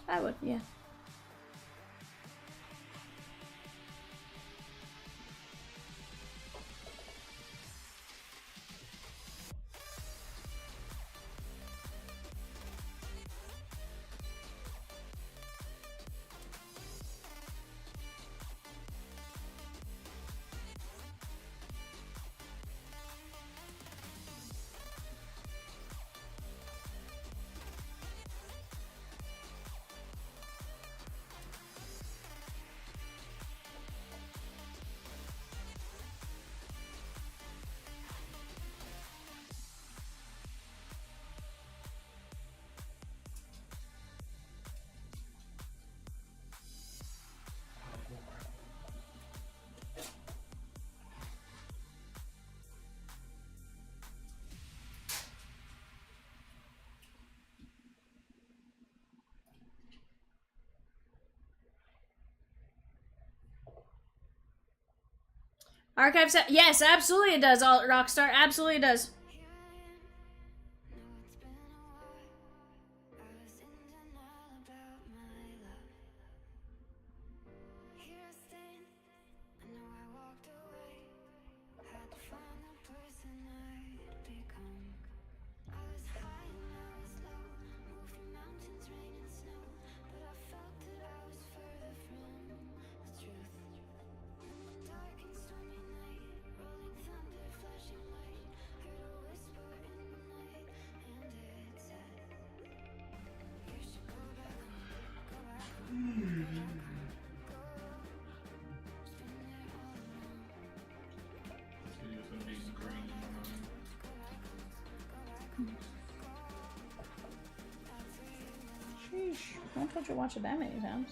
I would, yeah. Archive set. Yes, absolutely it does. All Rockstar, absolutely it does. This video's gonna be ingrained in my mind. Sheesh. I don't want you to watch it that many times.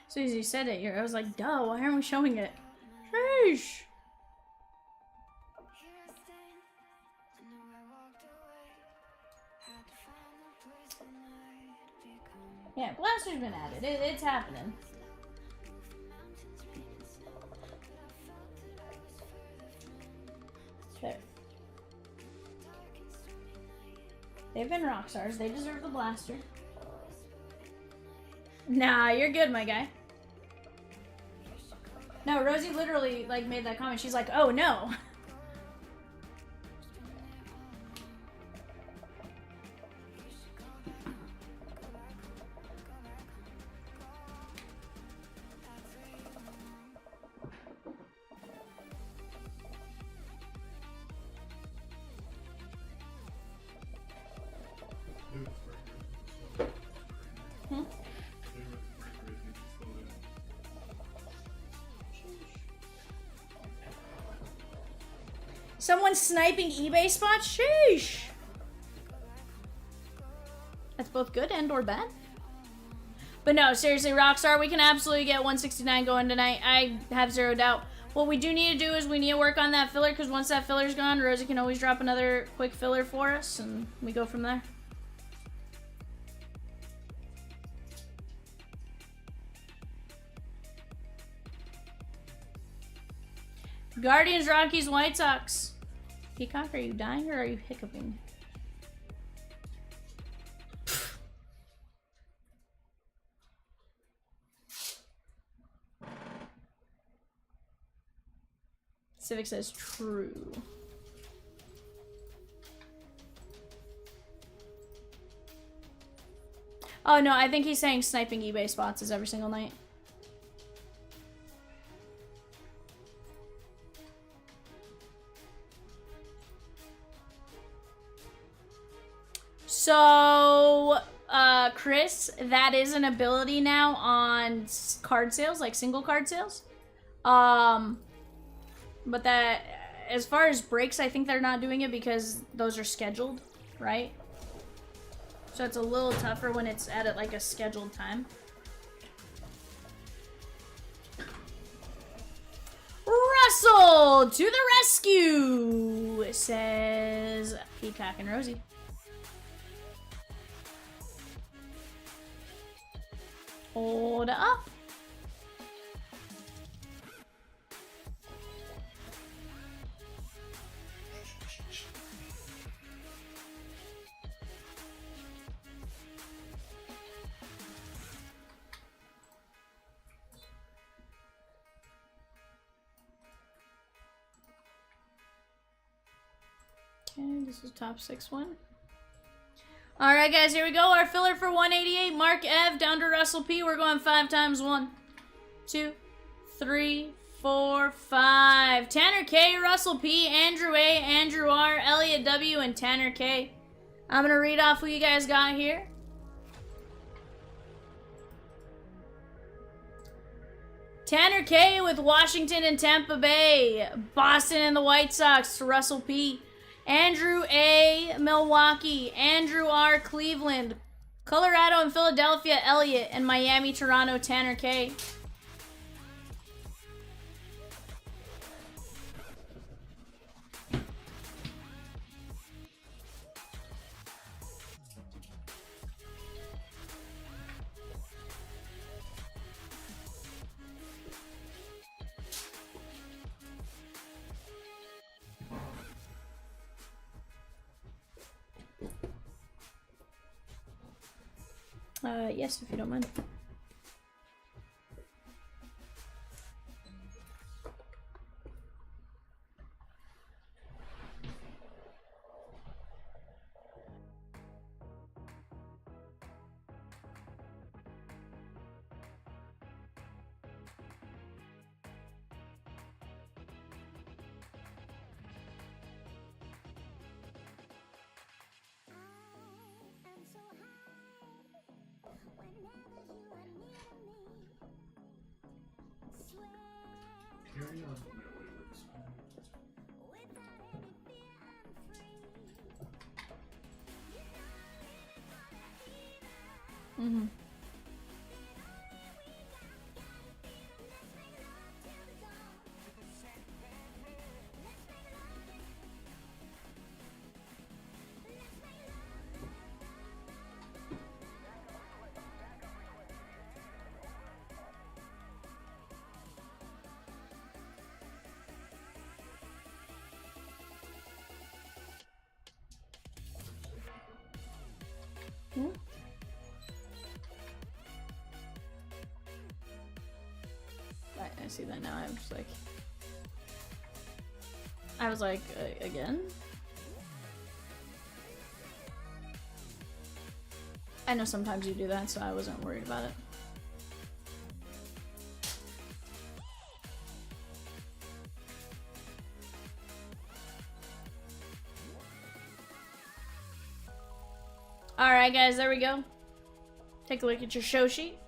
As soon as you said it, I was like, duh, why aren't we showing it? Sheesh. Yeah, Blaster's been at it. It's happening. There. They've been rock stars. They deserve the Blaster. Nah, you're good, my guy. No, Rosie literally like made that comment. She's like, "Oh no." Someone sniping eBay spots? Sheesh. That's both good and or bad. But no, seriously, Rockstar, we can absolutely get 169 going tonight. I have zero doubt. What we do need to do is we need to work on that filler, because once that filler's gone, Rosie can always drop another quick filler for us, and we go from there. Guardians, Rockies, White Sox. Peacock, are you dying or are you hiccuping? Civic says true. Oh no, I think he's saying sniping eBay spots is every single night. So, Chris, that is an ability now on card sales, like single card sales. But that, as far as breaks, I think they're not doing it because those are scheduled, right? So it's a little tougher when it's at like a scheduled time. Russell to the rescue, says Peacock and Rosie. Hold up. Okay, this is top 6 one. Alright guys, here we go. Our filler for 188. Mark Ev down to Russell P. We're going 5 times. 1, 2, 3, 4, 5. Tanner K, Russell P, Andrew A, Andrew R, Elliot W, and Tanner K. I'm going to read off who you guys got here. Tanner K with Washington and Tampa Bay. Boston and the White Sox to Russell P. Andrew A, Milwaukee. Andrew R, Cleveland. Colorado and Philadelphia, Elliott. And Miami, Toronto, Tanner K. Yes, if you don't mind. Carry on. Mm-hmm. I see that now. I'm just like, I was like, again? I know sometimes you do that, so I wasn't worried about it. Alright guys, there we go. Take a look at your show sheet.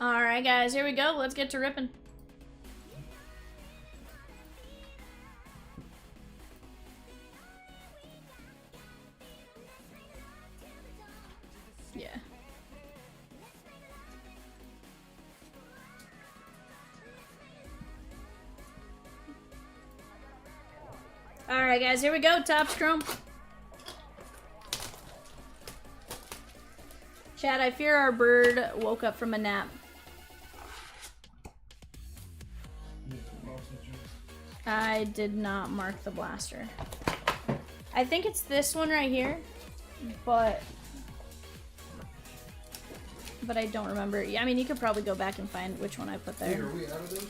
Alright guys, here we go. Let's get to ripping. Yeah. Alright guys, here we go. Topps Chrome. Chad, I fear our bird woke up from a nap. I did not mark the blaster. I think it's this one right here, but I don't remember. Yeah, I mean, you could probably go back and find which one I put there. Hey, are we out of those?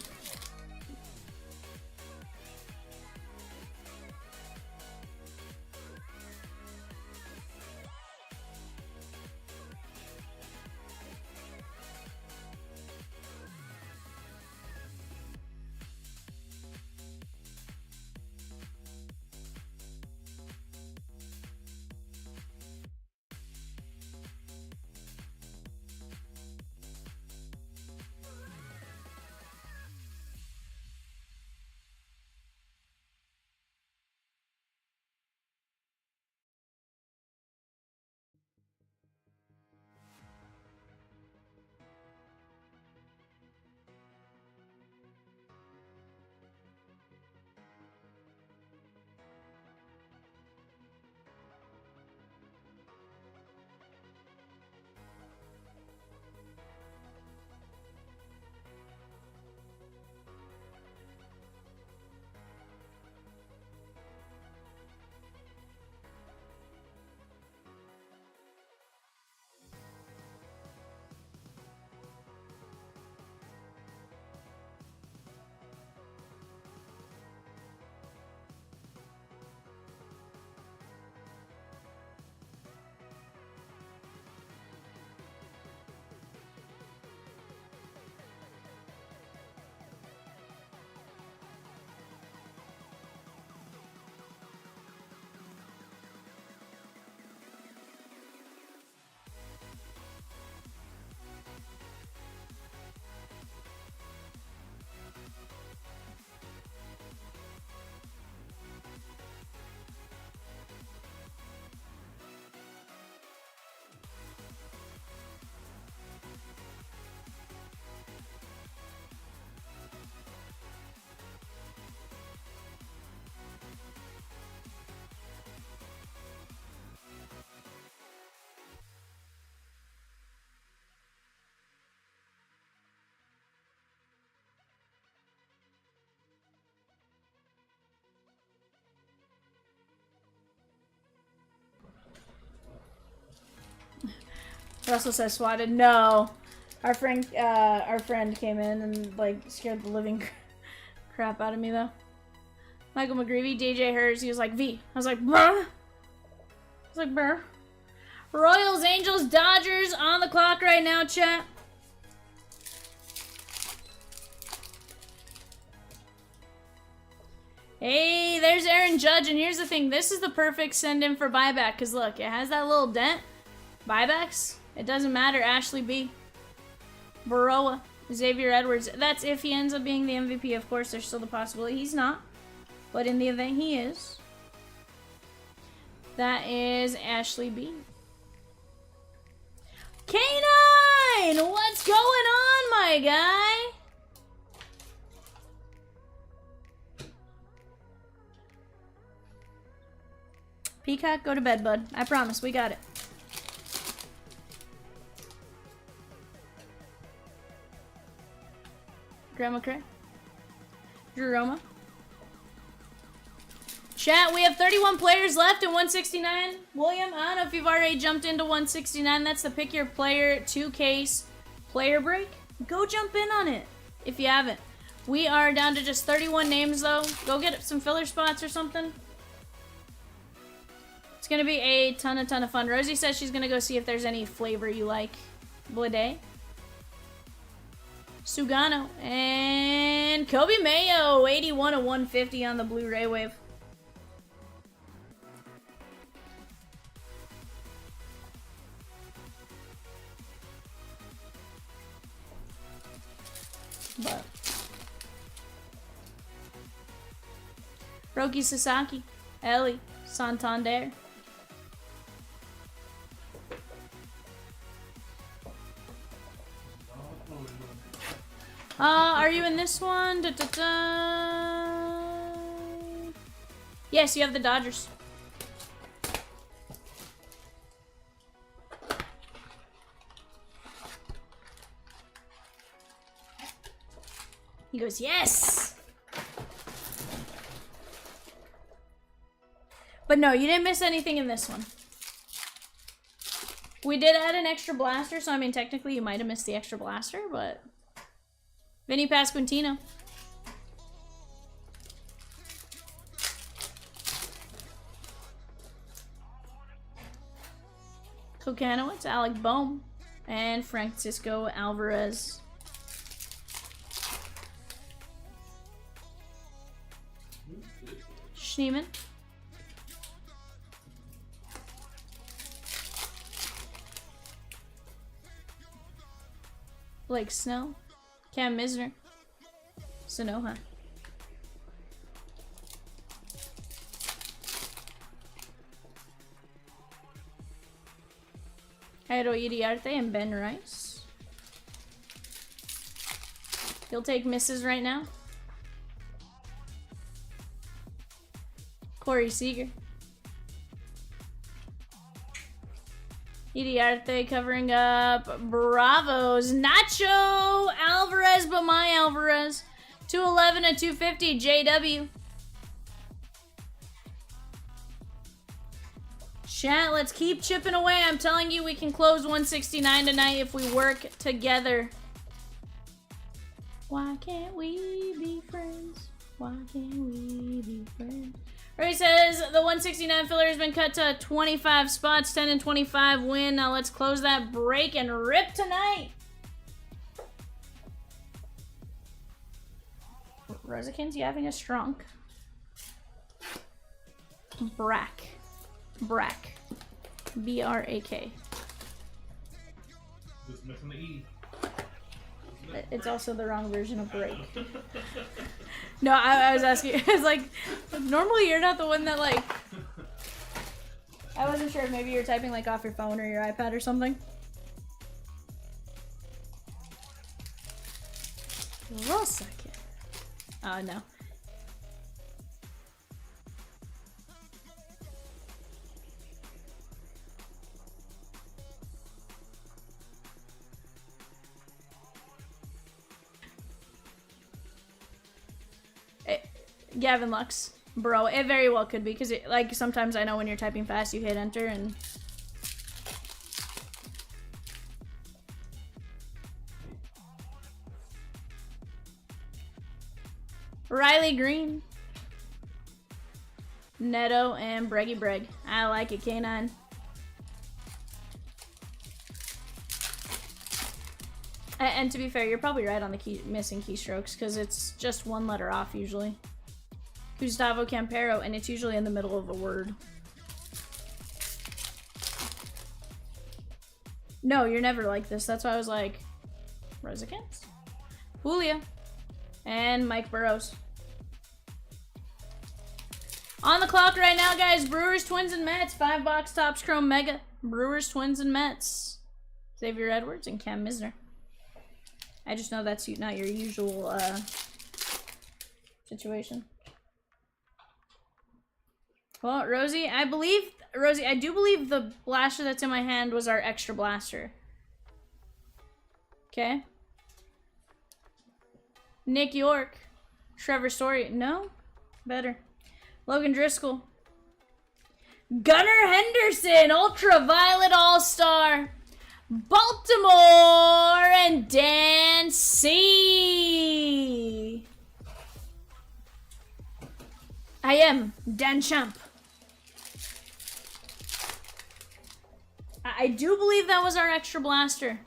Russell says swatted. No. Our friend came in and like scared the living crap out of me though. Michael McGreevy, DJ Hers, he was like V. I was like, bruh. Royals, Angels, Dodgers on the clock right now, chat. Hey, there's Aaron Judge, and here's the thing. This is the perfect send-in for buyback, because look, it has that little dent. Buybacks, it doesn't matter. Ashley B. Baroa, Xavier Edwards. That's if he ends up being the MVP. Of course, there's still the possibility he's not. But in the event he is, that is Ashley B. K9! What's going on, my guy? Peacock, go to bed, bud. I promise, we got it. Grandma Cray. Jeroma. Chat, we have 31 players left in 169. William, I don't know if you've already jumped into 169. That's the pick your player 2-case player break. Go jump in on it if you haven't. We are down to just 31 names, though. Go get some filler spots or something. It's going to be a ton of fun. Rosie says she's going to go see if there's any flavor you like. Blade. Sugano. And Kobe Mayo, 81 of 150 on the Blu-ray wave. But Roki Sasaki, Ellie, Santander. Are you in this one? Da, da, da. Yes, you have the Dodgers. He goes, yes! But no, you didn't miss anything in this one. We did add an extra blaster, so I mean, technically you might have missed the extra blaster, but... Vinny Pasquantino. Kokanowitz, Alec Bohm, and Francisco Alvarez. Schneeman. Blake Snell. Cam Misner. Sonoha. Jairo Iriarte and Ben Rice. He'll take misses right now. Corey Seager. Iriarte covering up Bravos. Nacho Alvarez, but my Alvarez. 211 and 250, JW. Chat, let's keep chipping away. I'm telling you, we can close 169 tonight if we work together. Why can't we be friends? Why can't we be friends? Ray says the 169 filler has been cut to 25 spots, 10 and 25 win. Now let's close that break and rip tonight. Rosakins, you having a strong? Brack. B-R-A-K. Just missing the E. It's also the wrong version of break. No, I was asking. I was like, normally you're not the one that like. I wasn't sure if maybe you're typing like off your phone or your iPad or something. One second. Oh no. Gavin Lux. Bro, it very well could be, because like sometimes I know when you're typing fast you hit enter and Riley Green. Neto and Breggy Breg. I like it, K9. And to be fair, you're probably right on the missing keystrokes because it's just one letter off usually. Gustavo Campero, and it's usually in the middle of a word. No, you're never like this. That's why I was like, Resurgence? Julia. And Mike Burrows. On the clock right now, guys. Brewers, Twins, and Mets. 5-box Topps Chrome Mega. Brewers, Twins, and Mets. Xavier Edwards and Cam Misner. I just know that's not your usual situation. Well, Rosie, I do believe the blaster that's in my hand was our extra blaster. Okay. Nick York. Trevor Story. No? Better. Logan Driscoll. Gunnar Henderson. Ultraviolet All-Star. Baltimore and Dan C. I am Dan Champ. I do believe that was our extra blaster.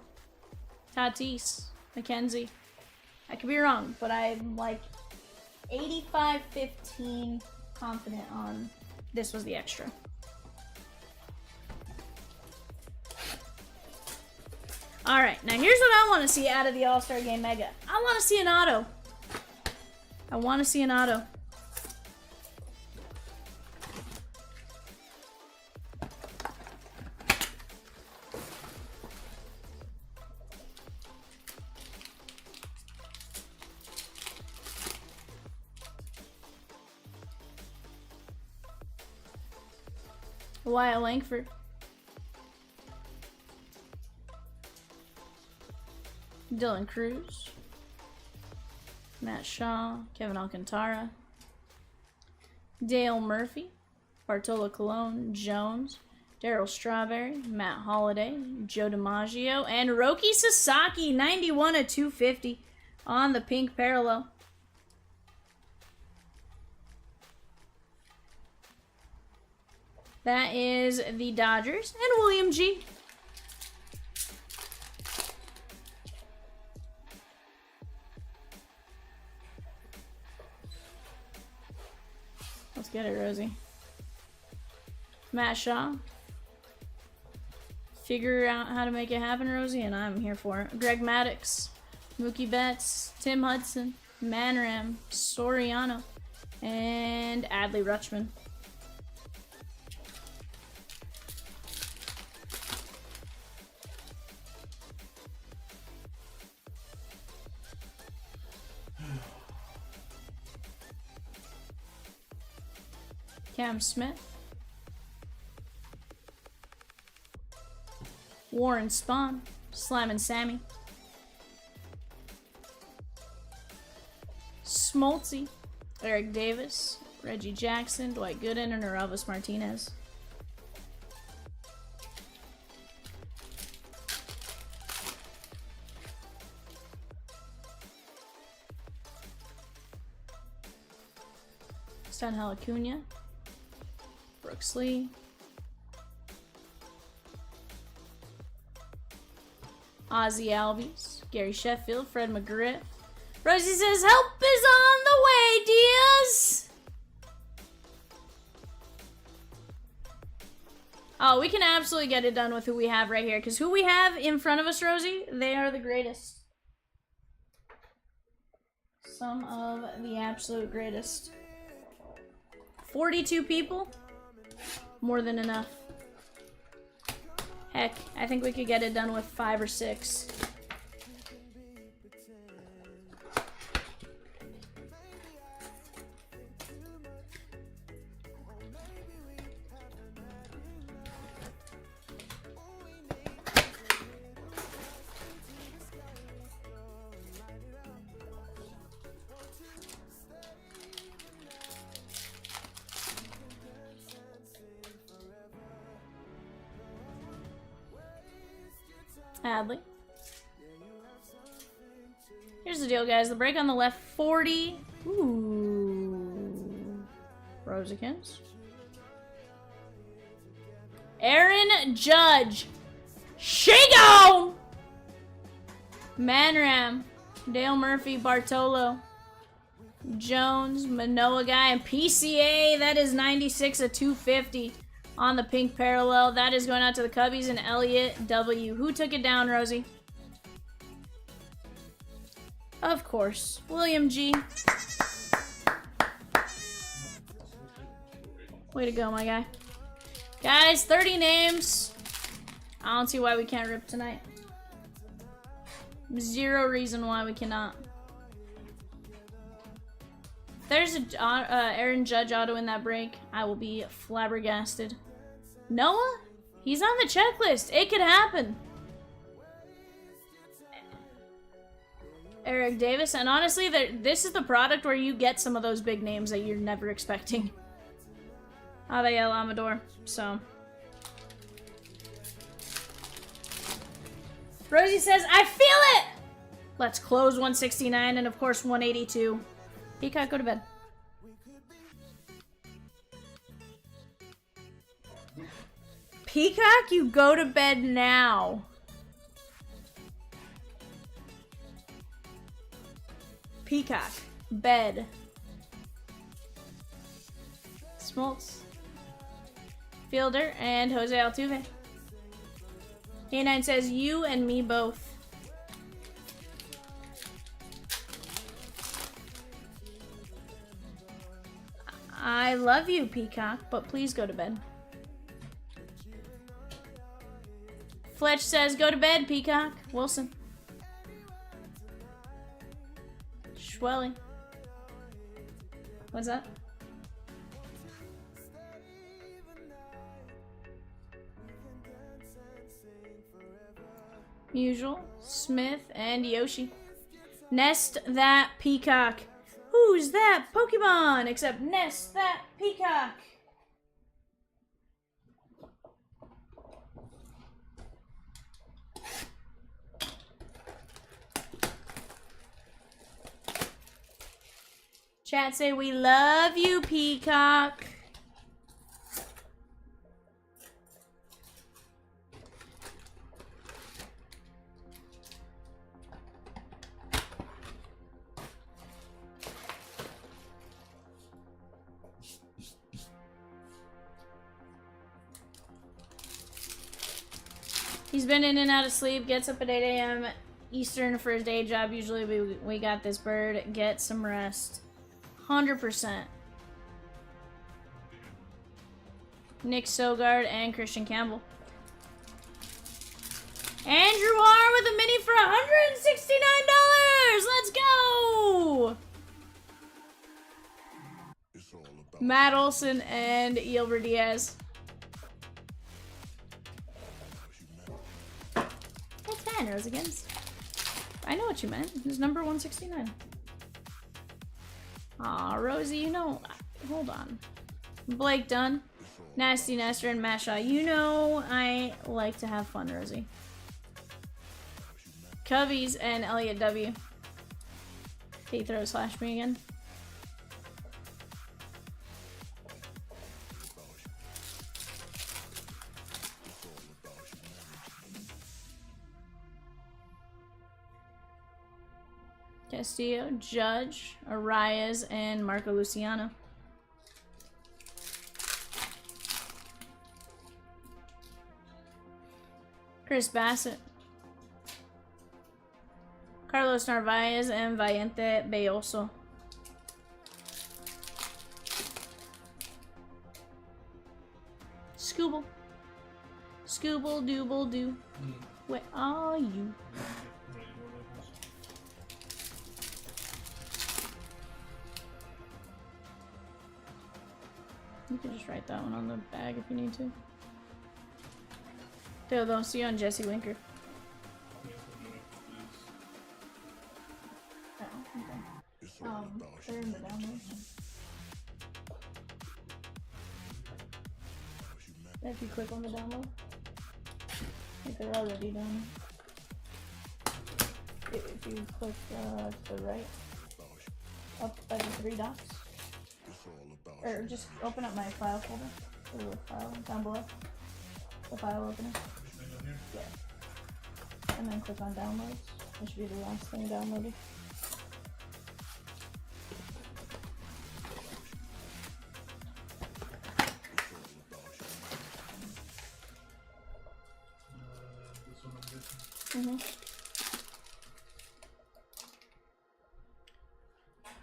Tatis. McKenzie. I could be wrong, but I'm like 85-15 confident on this was the extra. Alright, now here's what I want to see out of the All-Star Game Mega. I want to see an auto. I want to see an auto. Wyatt Langford. Dylan Cruz. Matt Shaw. Kevin Alcantara. Dale Murphy. Bartolo Colon. Jones. Darryl Strawberry. Matt Holliday. Joe DiMaggio. And Roki Sasaki. 91/250 on the pink parallel. That is the Dodgers and William G. Let's get it, Rosie. Matt Shaw. Figure out how to make it happen, Rosie, and I'm here for it. Greg Maddux. Mookie Betts. Tim Hudson. Manram. Soriano. And Adley Rutschman. Cam Smith. Warren Spahn. Slammin' Sammy. Smoltzy. Eric Davis. Reggie Jackson. Dwight Gooden and Elvis Martinez. Stanhel Acuna. Brooks Lee. Ozzie Albies. Gary Sheffield. Fred McGriff. Rosie says, help is on the way, Diaz! Oh, we can absolutely get it done with who we have right here. Because who we have in front of us, Rosie, they are the greatest. Some of the absolute greatest. 42 people? More than enough. Heck, I think we could get it done with 5 or 6. Adley. Here's the deal, guys. The break on the left, 40. Ooh. Resurgence. Aaron Judge. She gone! Manram. Dale Murphy. Bartolo. Jones. Manoa guy. And PCA. That is 96 of 250 on the pink parallel. That is going out to the Cubbies and Elliot W. Who took it down, Rosie? Of course. William G. Way to go, my guy. Guys, 30 names. I don't see why we can't rip tonight. Zero reason why we cannot. If there's a Aaron Judge auto in that break, I will be flabbergasted. Noah? He's on the checklist. It could happen. Eric Davis. And honestly, this is the product where you get some of those big names that you're never expecting. Abiel Amador. So. Rosie says, I feel it! Let's close 169 and of course 182. Peacock, go to bed. Peacock, you go to bed now. Peacock, bed. Smoltz. Fielder and Jose Altuve. K9 says, you and me both. I love you, Peacock, but please go to bed. Fletch says, go to bed, Peacock. Wilson. Schwelly. What's that? Usual. Smith and Yoshi. Nest that Peacock. Who's that Pokemon? Except nest that Peacock. Chat say we love you, Peacock. He's been in and out of sleep, gets up at 8 a.m. Eastern for his day job. Usually we got this bird. Get some rest. 100%. Nick Sogard and Christian Campbell. Andrew R with a mini for $169. Let's go! Matt Olson and Yilbert Diaz. That's fine, Rose against. I know what you meant. It's number 169. Aw, Rosie, you know. Hold on. Blake Dunn, Nasty Nestor, and Masha. You know I like to have fun, Rosie. Cubbies and Elliot W. He throws slash me again. Castillo, Judge, Arias, and Marco Luciano. Chris Bassett. Carlos Narvaez and Valiente Belloso. Scooble. Scooble Dooble Doo. Where are you? You can just write that one on the bag if you need to. They'll see you on Jesse Winker. Oh, okay. They're in the download. If you click on the download, if they're already done. If you click to the right, up by the 3 dots. or just open up my file folder. The little file down below. The file opener. Everything on here? Yeah. And then click on downloads. That should be the last thing downloaded. This one I'm guessing.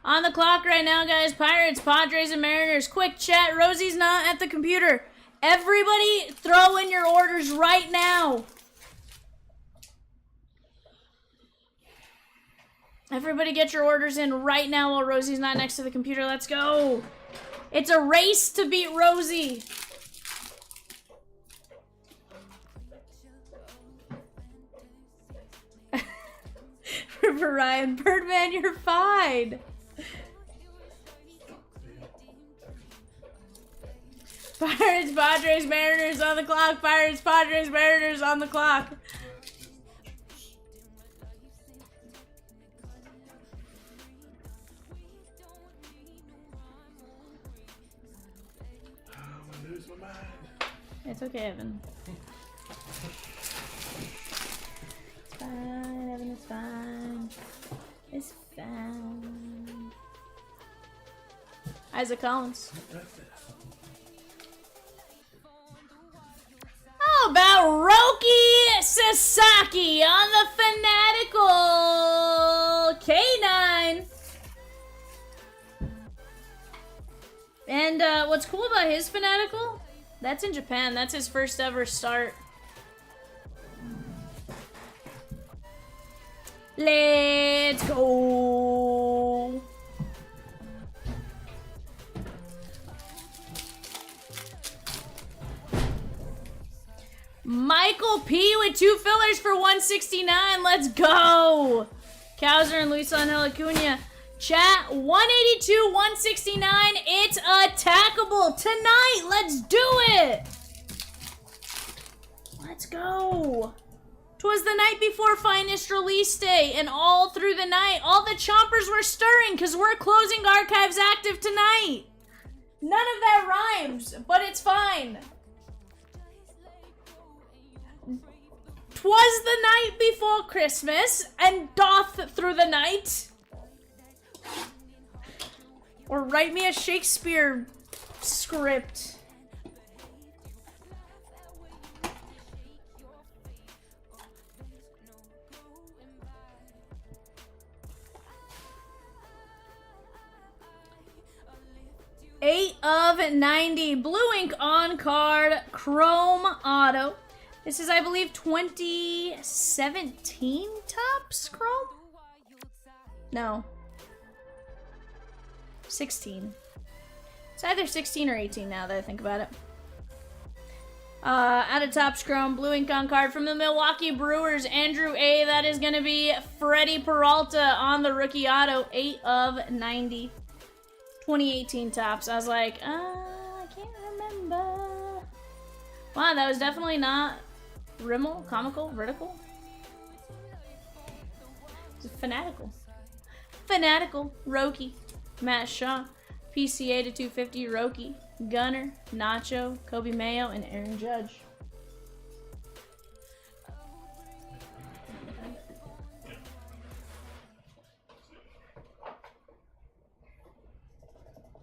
On the clock right now, guys. Pirates, Padres, and Mariners. Quick chat. Rosie's not at the computer. Everybody throw in your orders right now. Everybody get your orders in right now while Rosie's not next to the computer. Let's go. It's a race to beat Rosie. For Ryan Birdman, you're fine. Pirates, Padres, Mariners on the clock. Pirates, Padres, Mariners on the clock. I'm gonna lose my mind. It's okay, Evan. It's fine, Evan, it's fine. It's fine. Isaac Collins. How about Roki Sasaki on the Fanatical K9? And what's cool about his Fanatical? That's in Japan. That's his first ever start. Let's go. Michael P with 2 fillers for 169. Let's go. Kowser and Luis Angel Acuna. Chat 182, 169. It's attackable tonight. Let's do it. Let's go. 'Twas the night before finest release day, and all through the night, all the chompers were stirring because we're closing archives active tonight. None of that rhymes, but it's fine. 'Twas the night before Christmas, and doth through the night. Or write me a Shakespeare script. Eight of 90. Blue ink on card. Chrome auto. This is, I believe, 2017 Topps Chrome? No. 16. It's either 16 or 18 now that I think about it. Out of Topps Chrome, blue ink on card from the Milwaukee Brewers, Andrew A. That is going to be Freddie Peralta on the rookie auto, 8 of 90. 2018 Topps. I was like, I can't remember. Wow, that was definitely not Rimmel, comical, vertical. It's fanatical. Fanatical, Roki, Matt Shaw, PCA to 250, Roki, Gunner, Nacho, Kobe Mayo, and Aaron Judge.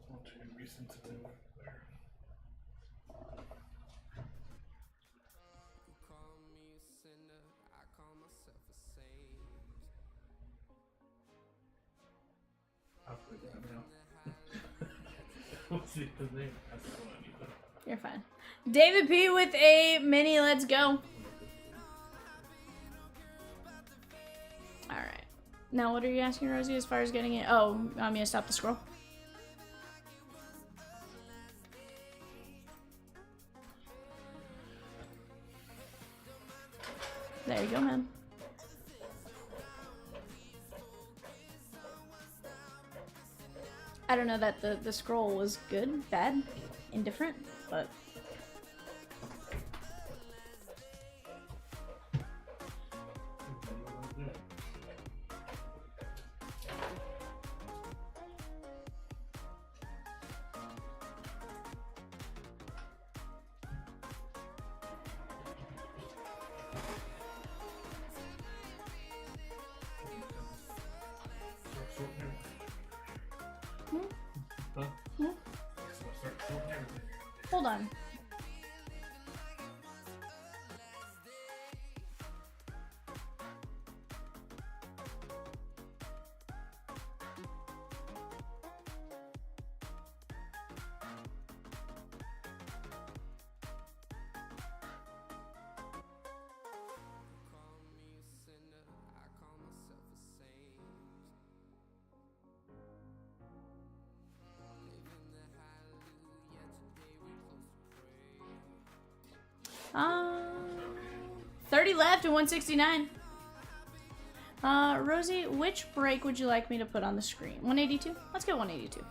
Not too recent to do there. I'll put it right now. We'll see the name. That's the one I need though. You're fine. David P with a mini. Let's go. All right. Now, what are you asking, Rosie, as far as getting it? Oh, I'm gonna stop the scroll. There you go, man. I don't know that the scroll was good, bad, indifferent, but Hold on. Uh, 30 left and 169. Rosie, which break would you like me to put on the screen? 182? Let's go 182.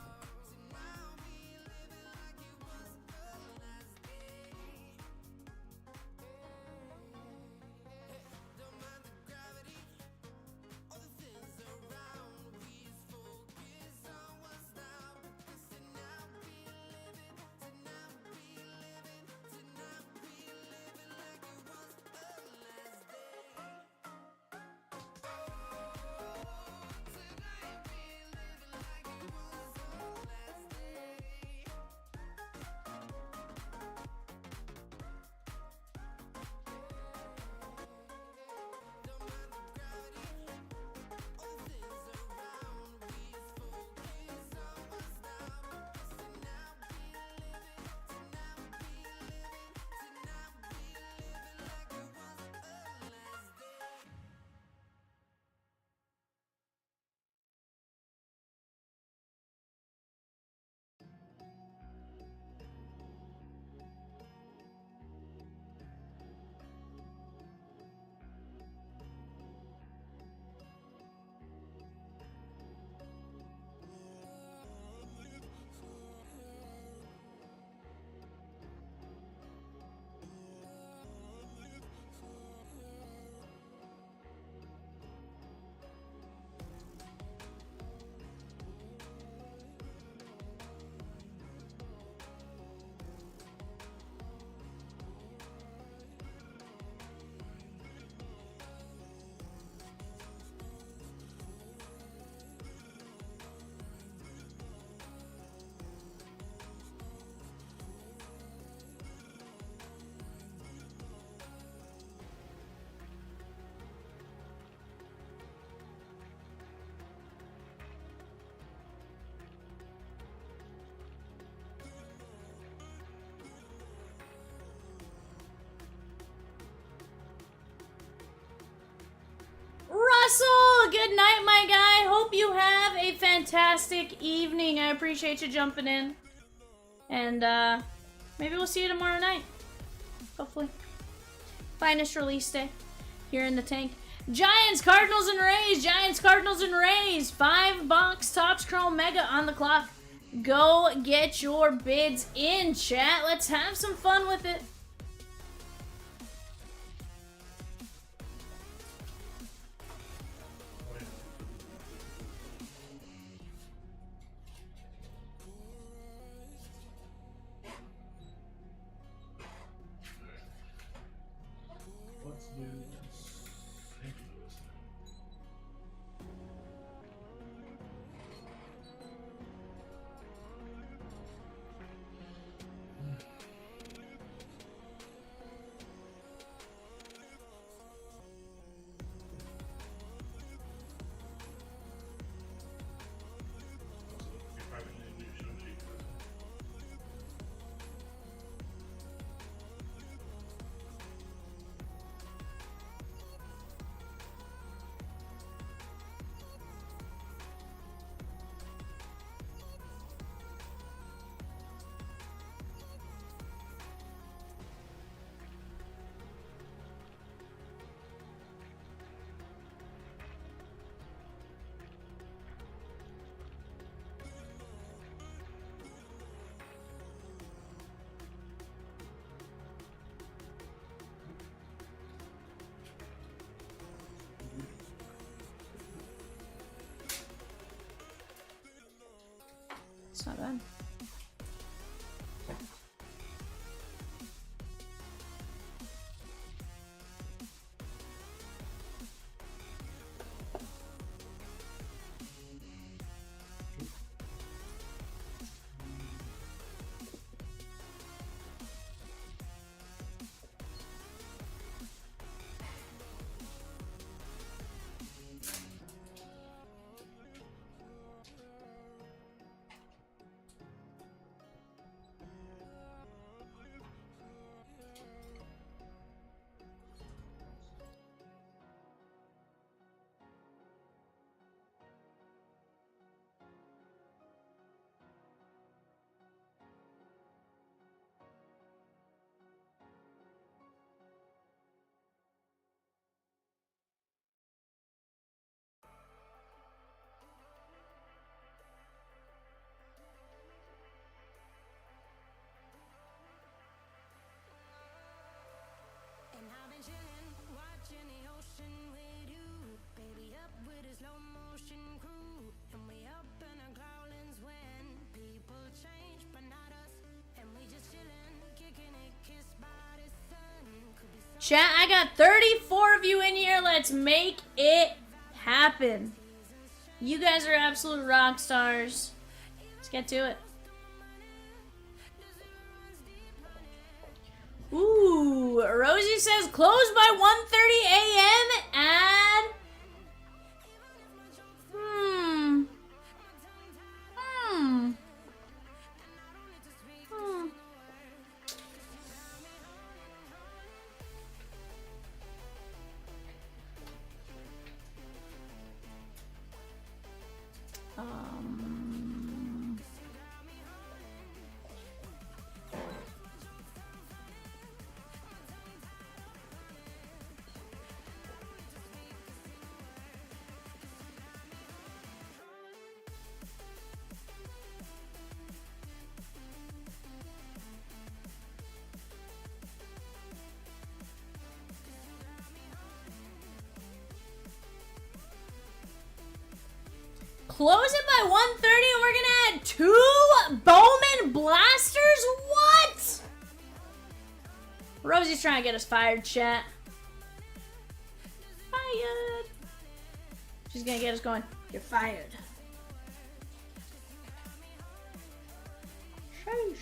Russell, good night, my guy. Hope you have a fantastic evening. I appreciate you jumping in. And maybe we'll see you tomorrow night. Hopefully. Finest release day here in the tank. Giants, Cardinals, and Rays. Giants, Cardinals, and Rays. 5-box Topps Chrome Mega on the clock. Go get your bids in, chat. Let's have some fun with it. Let's do St. Louis. You're probably gonna do show sheet first. It's not bad. Chat, I got 34 of you in here. Let's make it happen. You guys are absolute rock stars. Let's get to it. Ooh, Rosie says close by 1:30 a.m. and Hmm. Close it by 1:30 and we're gonna add 2 Bowman blasters? What? Rosie's trying to get us fired, chat. Fired. She's gonna get us going. You're fired. Sheesh.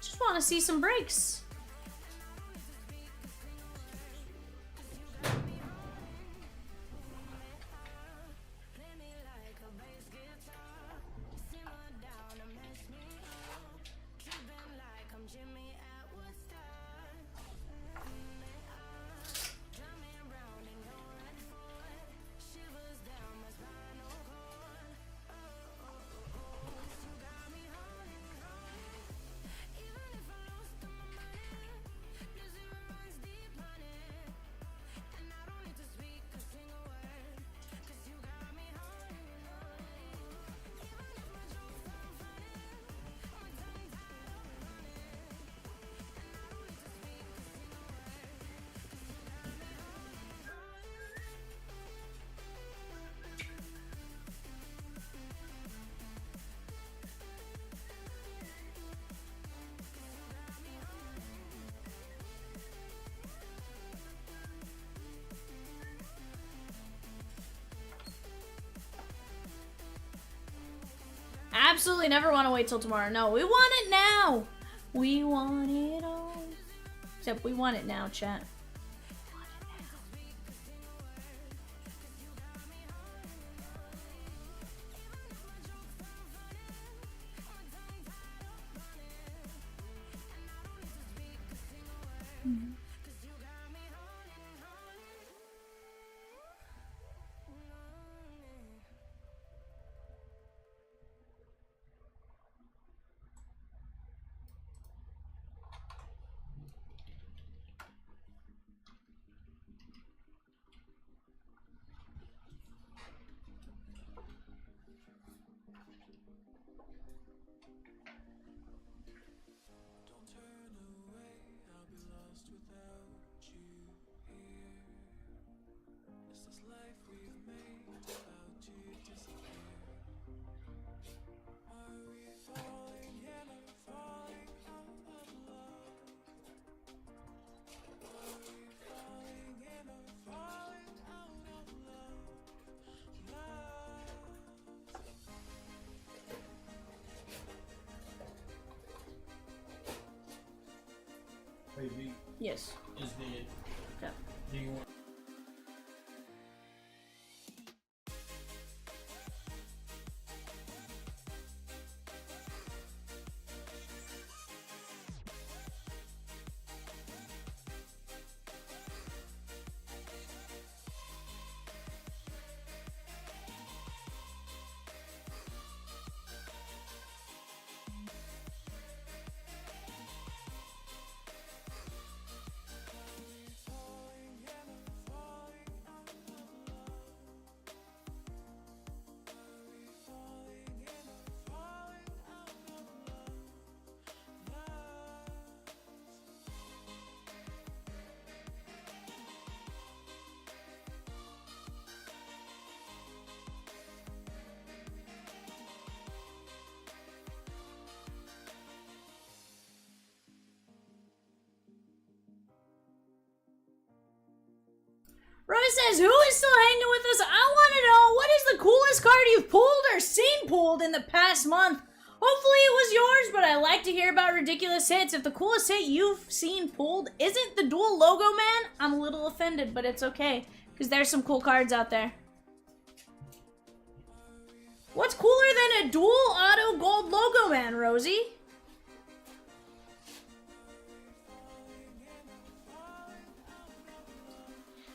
Just want to see some breaks. Absolutely never want to wait till tomorrow. No, we want it now. We want it all. Except we want it now, chat. Hey, V. Yes. Is dead. Okay. Do you want? says, who is still hanging with us? I want to know, what is the coolest card you've pulled or seen pulled in the past month? Hopefully it was yours, but I like to hear about ridiculous hits. If the coolest hit you've seen pulled isn't the dual logo man, I'm a little offended, but it's okay, because there's some cool cards out there. What's cooler than a dual auto gold logo man, Rosie?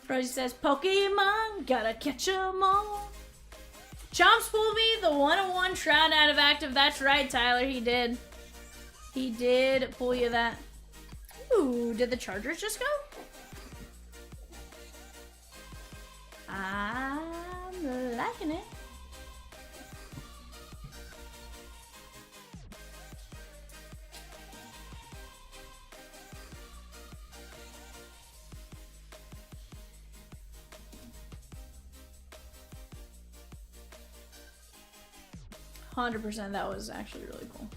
Rosie says, Pokemon, gotta catch 'em all. Chomps pulled me the 101 Shroud out of active. That's right, Tyler, he did. He did pull you that. Ooh, did the Chargers just go? I'm liking it. %, that was actually really cool.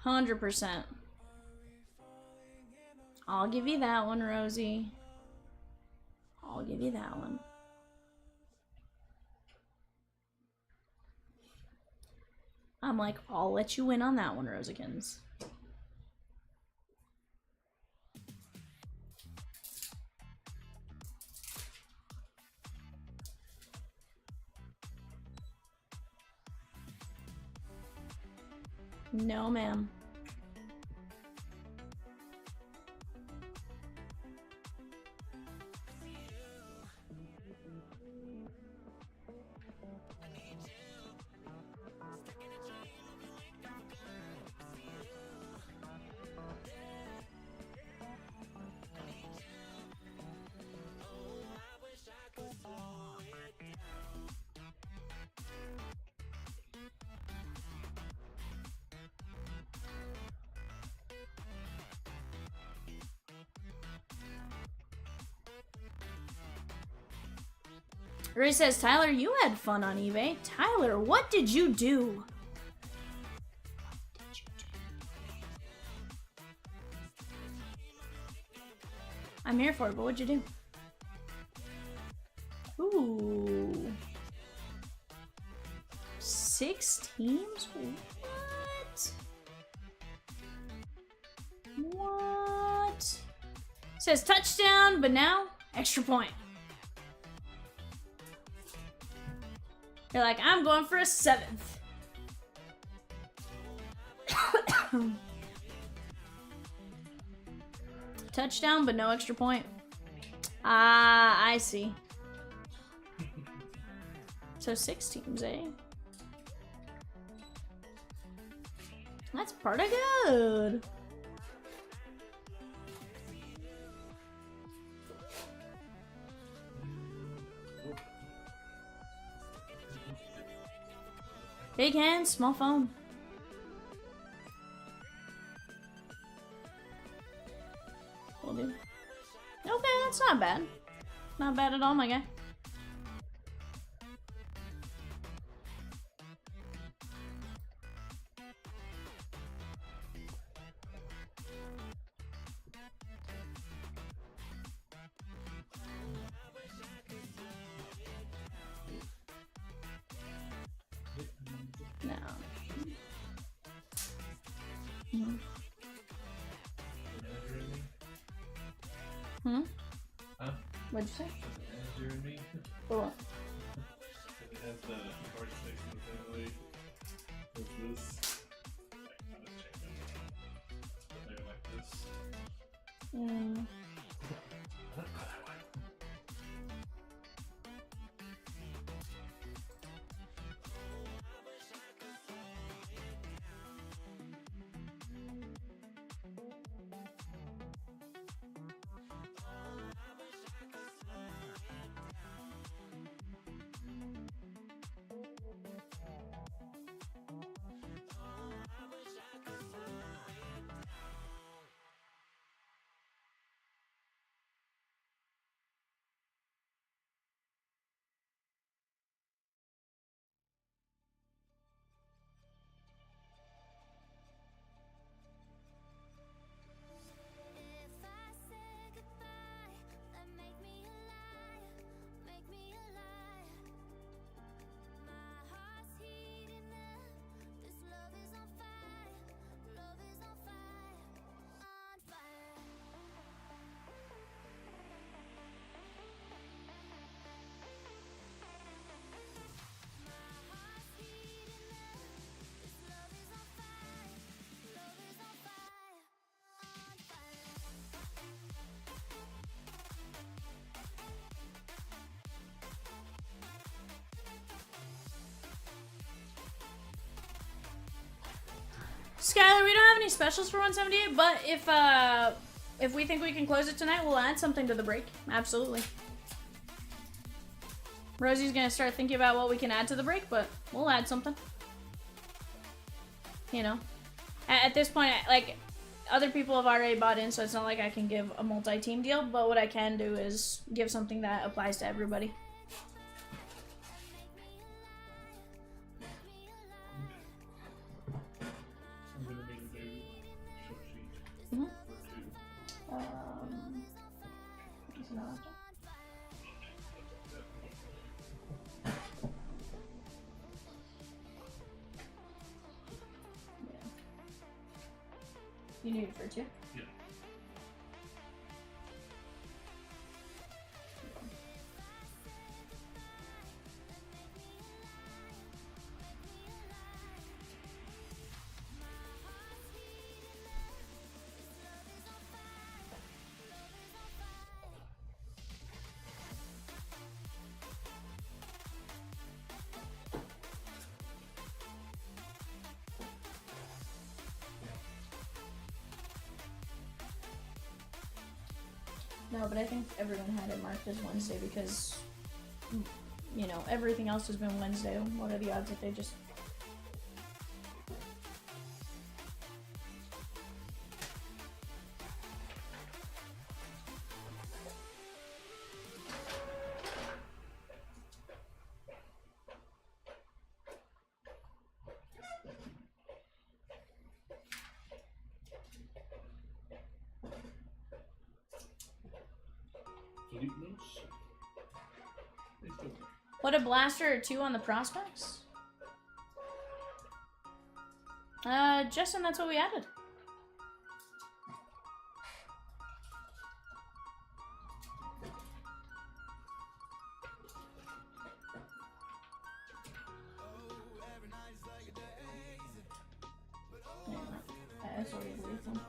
%. I'll give you that one, Rosie. I'll give you that one. I'm like, I'll let you win on that one, Rosiekins. No, ma'am. Ray says, Tyler, you had fun on eBay. Tyler, what did you do? I'm here for it, but what'd you do? Ooh. 6 teams? What? What? Says touchdown, but now extra point. You're like, I'm going for a 7th. Touchdown, but no extra point. Ah, I see. So 6 teams, eh? That's pretty good. Big hand, small phone. Will do. Okay, that's not bad. Not bad at all, my guy. No. Hmm? Hmm? Huh? What'd you say? Manager in me? For what? It has the card sticks in the family. What's this? Like, kind of check them out. But they're like this. Mm. Skylar, we don't have any specials for 178, but if we think we can close it tonight, we'll add something to the break. Absolutely. Rosie's gonna start thinking about what we can add to the break, but we'll add something. You know, at this point, like, other people have already bought in, so it's not like I can give a multi-team deal, but what I can do is give something that applies to everybody. I'm gonna need to do short sheet Mhm. for 2. Is it not after? You need it for 2? Yeah. No, but I think everyone had it marked as Wednesday because, you know, everything else has been Wednesday. What are the odds that they just... Delete those. They still work. What, a blaster or 2 on the prospects? Justin, that's what we added. Yeah, I sorry, delete them.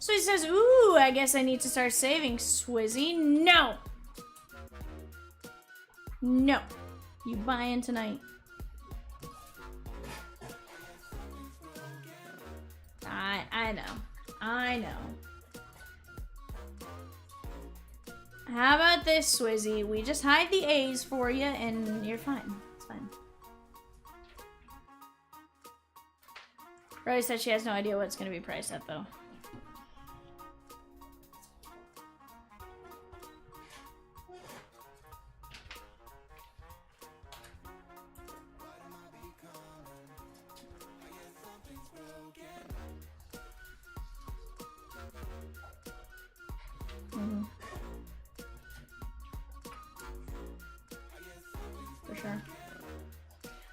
So he says, ooh, I guess I need to start saving, Swizzy. No! No. You buy in tonight. I know. I know. How about this, Swizzy? We just hide the A's for you and you're fine. It's fine. Rose said she has no idea what it's going to be priced at, though. For sure.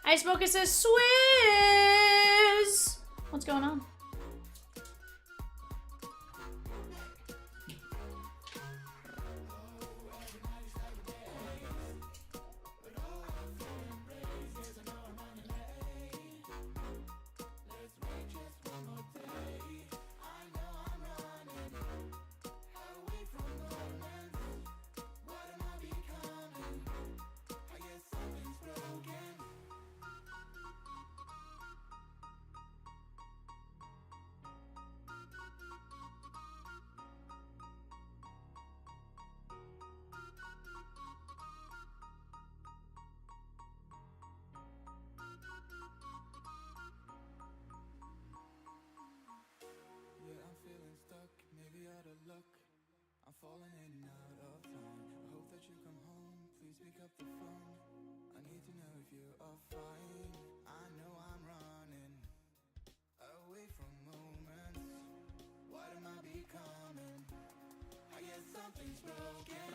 Ice Mocha says, Swizz! What's going on? Yeah, I'm feeling stuck, maybe out of luck. I'm falling in and out of line. I hope that you come home, please pick up the phone. I need to know if you are fine. I know I'm running away from moments. What am I becoming? I guess something's broken.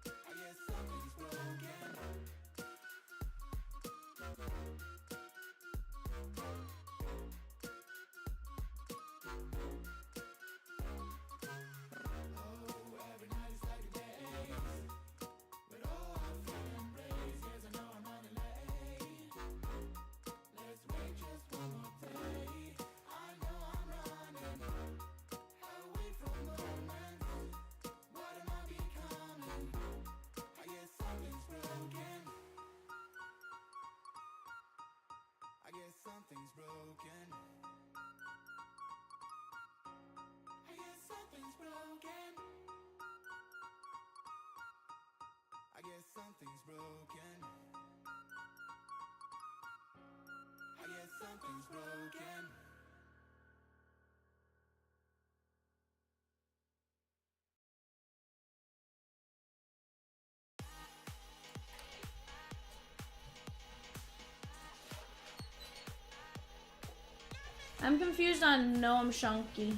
I guess something's broken. broken. I guess something's broken. I'm confused on Noam Chomsky.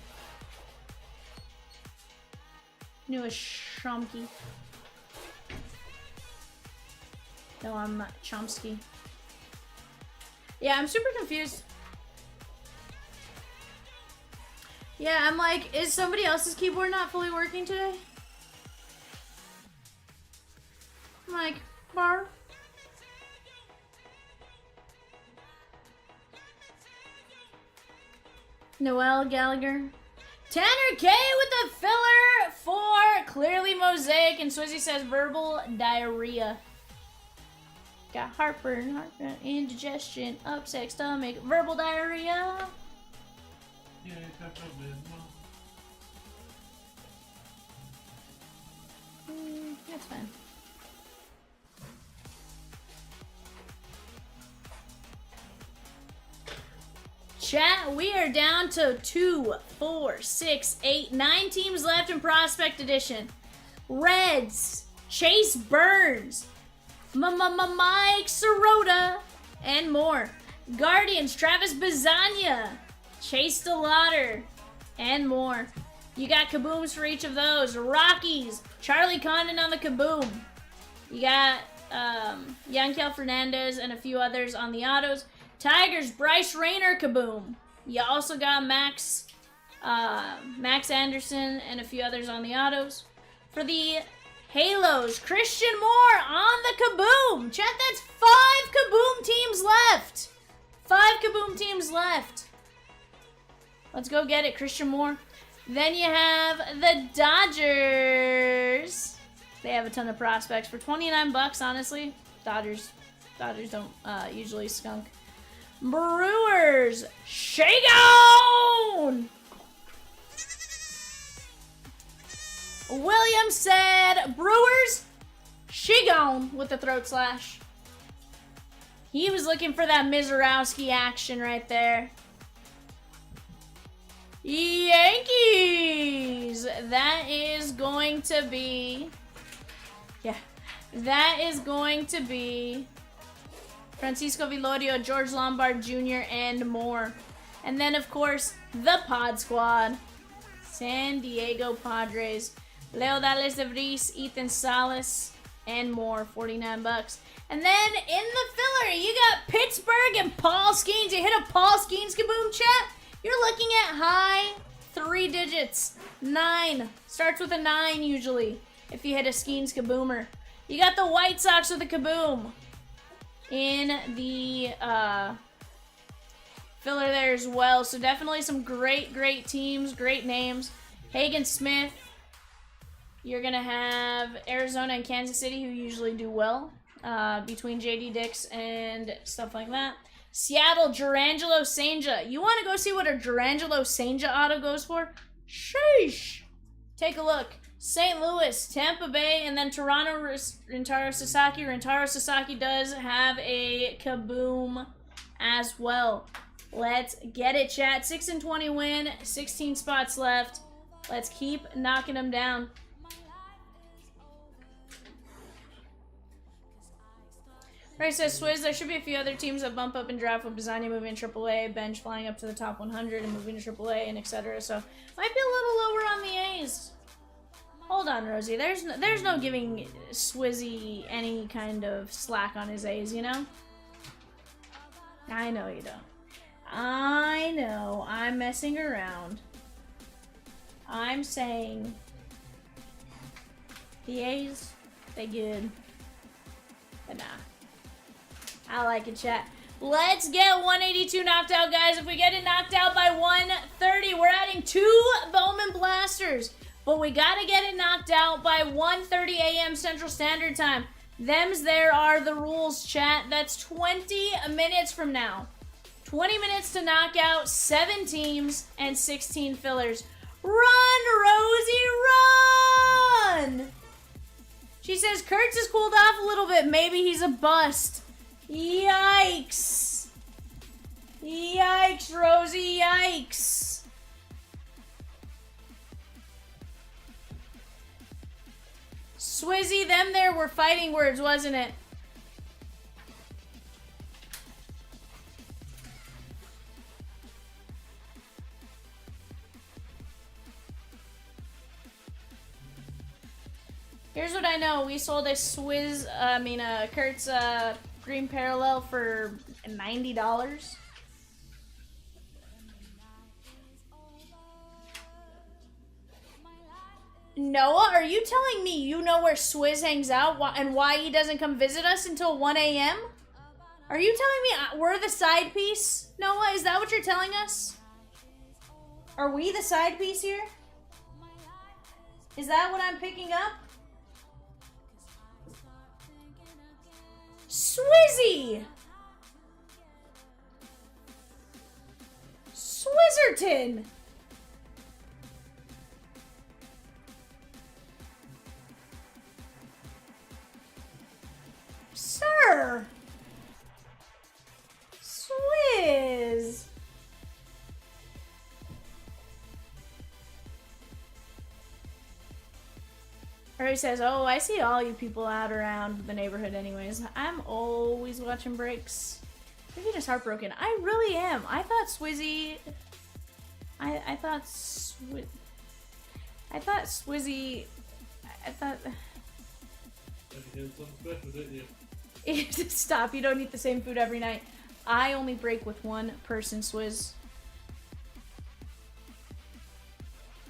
Newest Chomsky. Noam Chomsky. Yeah, I'm super confused. Yeah, I'm like, is somebody else's keyboard not fully working today? I'm like, bar. Noel Gallagher. Tanner K with the filler for clearly Mosaic, and Swizzy says verbal diarrhea. Got heartburn, indigestion, upset stomach, verbal diarrhea. Yeah, That's fine. Chat, we are down to 2, 4, 6, 8, 9 teams left in Prospect Edition. Reds, Chase Burns, Mike Sirota, and more. Guardians, Travis Bazania, Chase DeLauder, and more. You got kabooms for each of those. Rockies, Charlie Condon on the kaboom. You got Yankel Fernandez and a few others on the autos. Tigers, Bryce Rayner kaboom. You also got Max Anderson and a few others on the autos. For the Halos, Christian Moore on the kaboom. Chat, that's 5 kaboom teams left. 5 kaboom teams left. Let's go get it, Christian Moore. Then you have the Dodgers. They have a ton of prospects for 29 bucks, honestly. Dodgers don't usually skunk. Brewers, Shagon! William said, Brewers, Shagon with the throat slash. He was looking for that Mizorowski action right there. Yankees! That is going to be... Yeah. That is going to be... Francisco Vilorio, George Lombard Jr., and more. And then, of course, the Pod Squad. San Diego Padres. Leo Dallas de Vries, Ethan Salas, and more. 49 bucks. And then, in the filler, you got Pittsburgh and Paul Skeens. You hit a Paul Skeens kaboom, chat? You're looking at high 3 digits. 9. Starts with a 9, usually, if you hit a Skeens kaboomer. You got the White Sox with a kaboom in the filler there as well. So definitely some great teams, great names. Hagen Smith. You're going to have Arizona and Kansas City, who usually do well between JD Dix and stuff like that. Seattle, Gerangelo Sanger. You want to go see what a Gerangelo Sanger auto goes for? Sheesh. Take a look. St. Louis, Tampa Bay, and then Toronto, Rintaro Sasaki. Rintaro Sasaki does have a kaboom as well. Let's get it, chat. 6-20 win, 16 spots left. Let's keep knocking them down. Ray says, Swizz, there should be a few other teams that bump up in draft with Bazania moving to AAA, Bench flying up to the top 100 and moving to AAA, and etc. So, might be a little lower on the A's. Hold on, Rosie. There's no giving Swizzy any kind of slack on his A's, you know? I know you don't. I know. I'm messing around. I'm saying the A's, they good. But nah. I like it, chat. Let's get 182 knocked out, guys. If we get it knocked out by 130, we're adding 2 Bowman Blasters. But we gotta get it knocked out by 1:30 a.m. Central Standard Time. There are the rules, chat. That's 20 minutes from now. 20 minutes to knock out 7 teams and 16 fillers. Run, Rosie, run! She says, Kurtz has cooled off a little bit. Maybe he's a bust. Yikes. Yikes, Rosie, yikes. Swizzy, them there were fighting words, wasn't it? Here's what I know. We sold a Kurtz Green Parallel for $90. Noah, are you telling me you know where Swizz hangs out and why he doesn't come visit us until 1 a.m.? Are you telling me we're the side piece? Noah, is that what you're telling us? Are we the side piece here? Is that what I'm picking up? Swizzy! Swizzerton! Sir! Swizz! He says, oh, I see all you people out around the neighborhood anyways. I'm always watching breaks. Maybe just heartbroken. I really am. I thought Swizzy... I thought Swizzy... I thought... Stop, you don't eat the same food every night. I only break with one person, Swizz.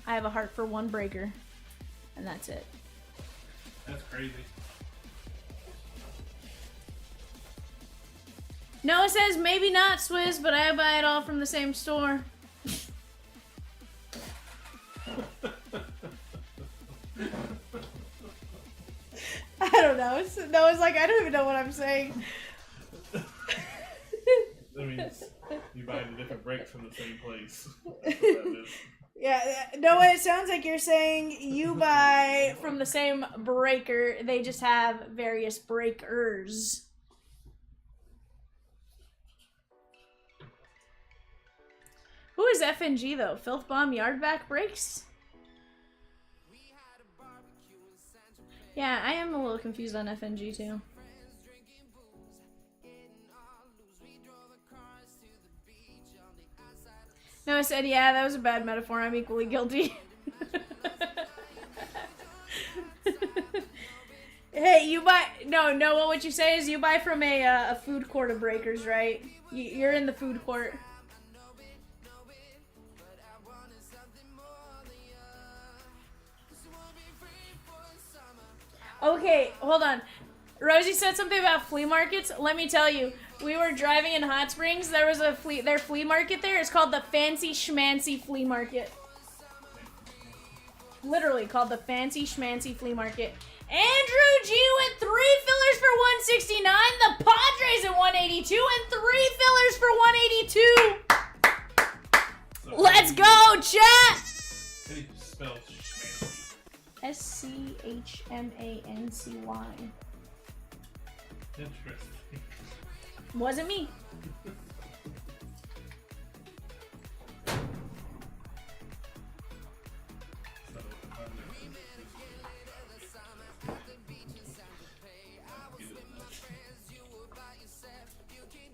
I have a heart for one breaker. And that's it. That's crazy. Noah says, maybe not Swizz, but I buy it all from the same store. I don't know. Noah's like, I don't even know what I'm saying. That means you buy the different breaks from the same place. That's what that is. Yeah, Noah, it sounds like you're saying you buy from the same breaker. They just have various breakers. Who is FNG though? Filth Bomb Yardback Breaks? Yeah, I am a little confused on FNG too. Noah said, yeah, that was a bad metaphor. I'm equally guilty. Hey, you buy... No, Noah, what you say is you buy from a food court of breakers, right? You're in the food court. Okay, hold on. Rosie said something about flea markets. Let me tell you, we were driving in Hot Springs. There was their flea market there. It's called the Fancy Schmancy Flea Market. Literally called the Fancy Schmancy Flea Market. Andrew G with 3 fillers for 169. The Padres at 182 and 3 fillers for 182. Let's go, chat. How do you spell SCHMANCY. interesting? Wasn't me.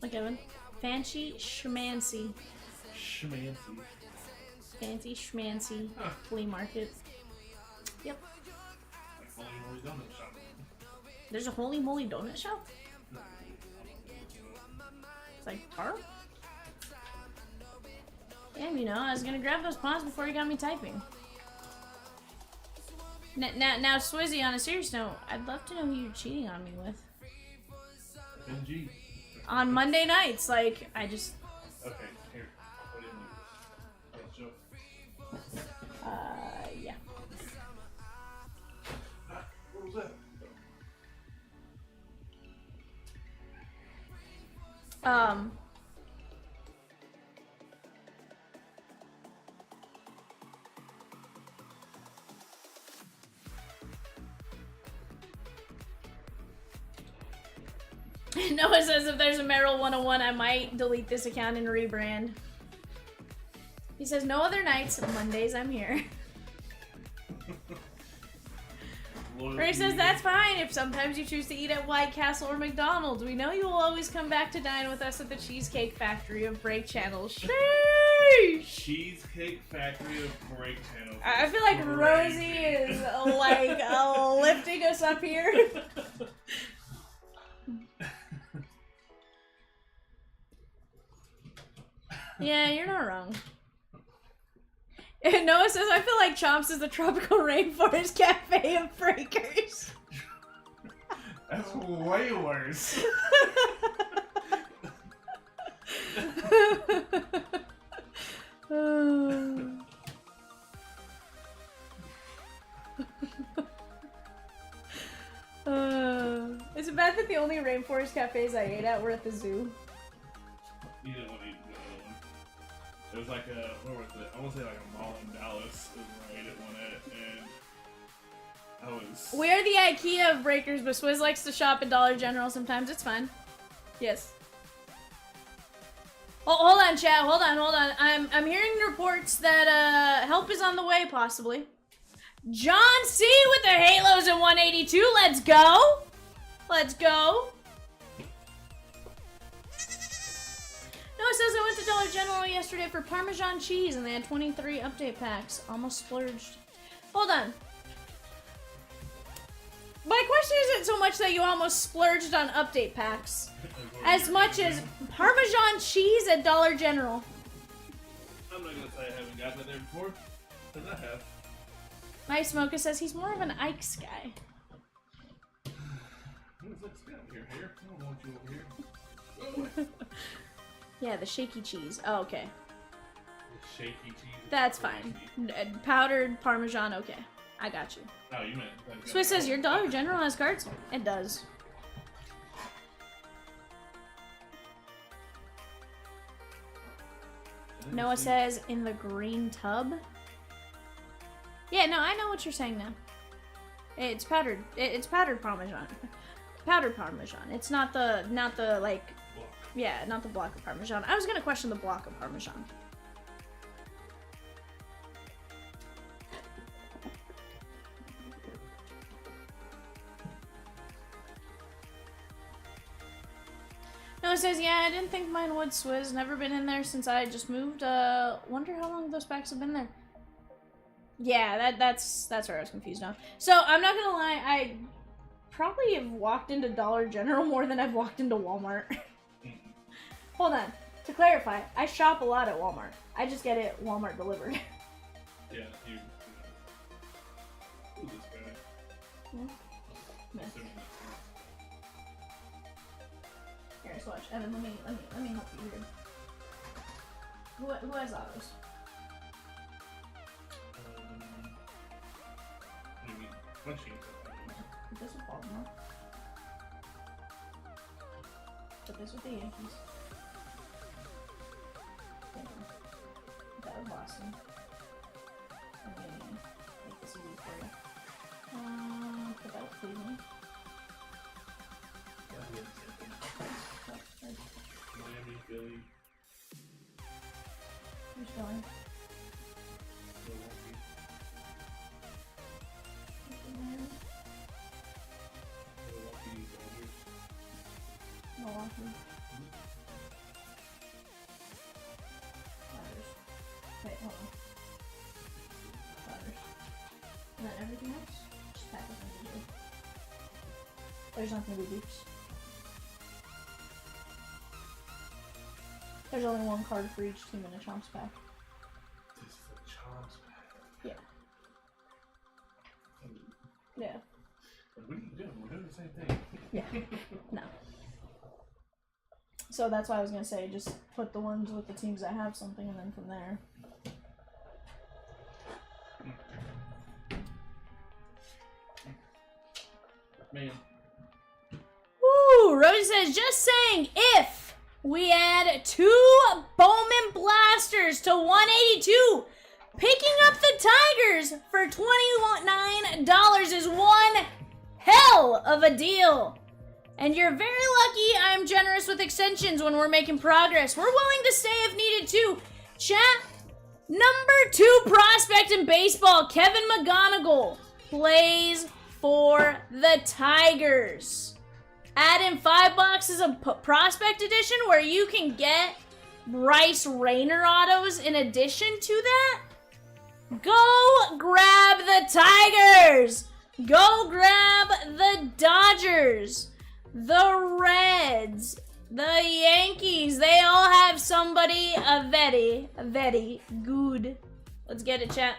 Look, Evan. Fancy Schmancy. Schmancy. Fancy Schmancy flea market. Yep. Like Holy Moly Donut Shop. There's a Holy Moly Donut Shop? It's like Taro? Damn, you know, I was gonna grab those pawns before you got me typing. Now, Swizzy, on a serious note, I'd love to know who you're cheating on me with. NG. On Monday nights, like, I just... Okay, here. What do you need? yeah. What was that? Noah says if there's a Meryl 101, I might delete this account and rebrand. He says no other nights, Mondays I'm here. Ray says that's fine if sometimes you choose to eat at White Castle or McDonald's. We know you will always come back to dine with us at the Cheesecake Factory of Break Channels. Sheesh! Cheesecake Factory of Break Channels. I feel like Rosie is like lifting us up here. Yeah, you're not wrong. And Noah says, I feel like Chomps is the tropical rainforest cafe of breakers. That's way worse. Is it bad that the only rainforest cafes I ate at were at the zoo? You didn't want to eat the other one. It was like a, where was it? I want to say like a mall in Dallas is where I ate at one at, and I was... We are the IKEA of breakers, but Swizz likes to shop at Dollar General sometimes. It's fine. Yes. Oh, hold on, chat. Hold on. I'm hearing reports that help is on the way, possibly. John C with the Halos at 182. Let's go. Let's go. Noah says I went to Dollar General yesterday for Parmesan cheese and they had 23 update packs. Almost splurged. Hold on. My question isn't so much that you almost splurged on update packs, as much as Parmesan cheese at Dollar General. I'm not gonna say I haven't gotten it there before, because I have. My Smoker says he's more of an Ike's guy. Let's get over here. I don't want you over here. Yeah, the shaky cheese. Oh, okay. The shaky cheese. That's fine. Powdered Parmesan, okay. I got you. Oh, you meant... Swiss says, your Dollar General has cards? It does. Noah says, in the green tub? Yeah, no, I know what you're saying now. It's powdered. It's powdered Parmesan. Powdered Parmesan. It's not the, like... Block. Yeah, not the block of Parmesan. I was gonna question the block of Parmesan. No, it says, yeah, I didn't think mine would, Swizz. Never been in there since I just moved. Wonder how long those packs have been there. Yeah, that's where I was confused on. So, I'm not gonna lie, I probably have walked into Dollar General more than I've walked into Walmart. Hold on. To clarify, I shop a lot at Walmart. I just get it Walmart delivered. Yeah, you... Who's this guy? Yeah. Assuming that's Here, just watch. Evan, let me help you here. Who has autos? what do you mean? Punching. Put this with Baltimore. Put this with the Yankees. Okay. Put that with Boston. I'm gonna make this easy for you. Put that with Cleveland. Miami, Philly, Who's going? Milwaukee. Milwaukee, Dodgers. Milwaukee. Dodgers. Wait, hold on. Dodgers. And then everything else? Just pack it into here. There's not gonna be beeps. There's only one card for each team in a Chomps pack. This is a Chomps pack. Yeah. Yeah. What are you doing? We're doing the same thing. Yeah. No. So that's why I was gonna say just put the ones with the teams that have something and then from there. Man. Woo! Rosie says, just saying, if we add 2 Bowman Blasters to 182, picking up the Tigers for $29 is one hell of a deal. And you're very lucky I'm generous with extensions when we're making progress. We're willing to stay if needed too. Chat, number 2 prospect in baseball, Kevin McGonigal, plays for the Tigers. Add in 5 boxes of prospect edition where you can get Bryce Rayner autos in addition to that. Go grab the Tigers. Go grab the Dodgers. The Reds, the Yankees, they all have somebody very, very good. Let's get it, chat.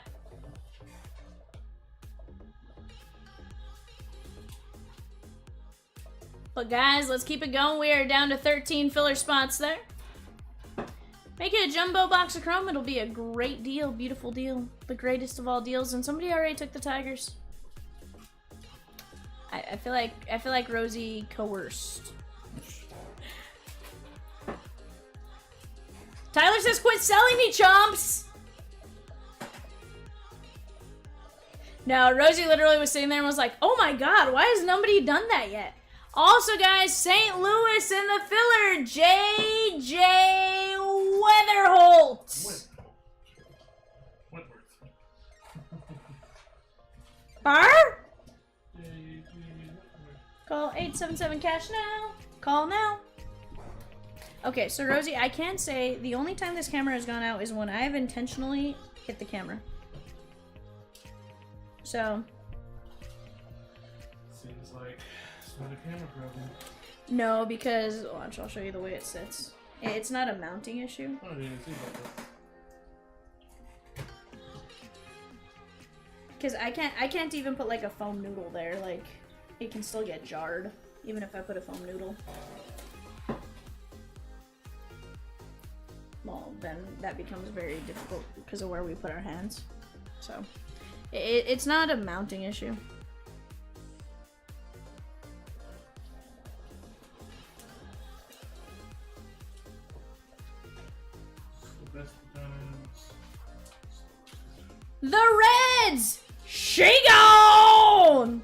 But guys, let's keep it going. We are down to 13 filler spots there. Make it a jumbo box of Chrome. It'll be a great deal, beautiful deal. The greatest of all deals. And somebody already took the Tigers. I feel like Rosie coerced. Tyler says, "Quit selling me, Chomps." No, Rosie literally was sitting there and was like, "Oh my God, why has nobody done that yet?" Also, guys, St. Louis in the filler, J.J. Weatherholt. Wentworth. Bar? Call 877 cash now. Call now. Okay, so Rosie, I can say the only time this camera has gone out is when I have intentionally hit the camera. So. Seems like it's not a camera problem. No, because watch, I'll show you the way it sits. It's not a mounting issue. Oh, I didn't even see about that. Because I can't even put like a foam noodle there. Like, it can still get jarred, even if I put a foam noodle. Well, then that becomes very difficult because of where we put our hands. So, it's not a mounting issue. The Reds! She gone!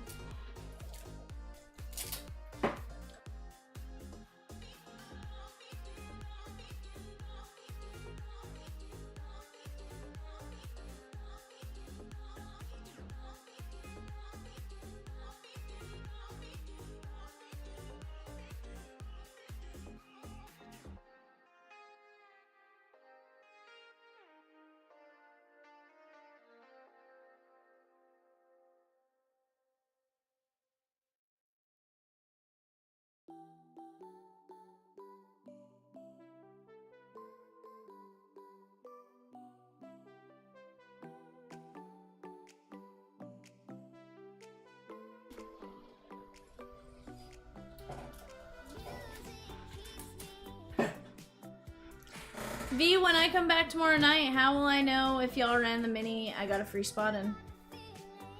V, when I come back tomorrow night, how will I know if y'all ran the mini I got a free spot in?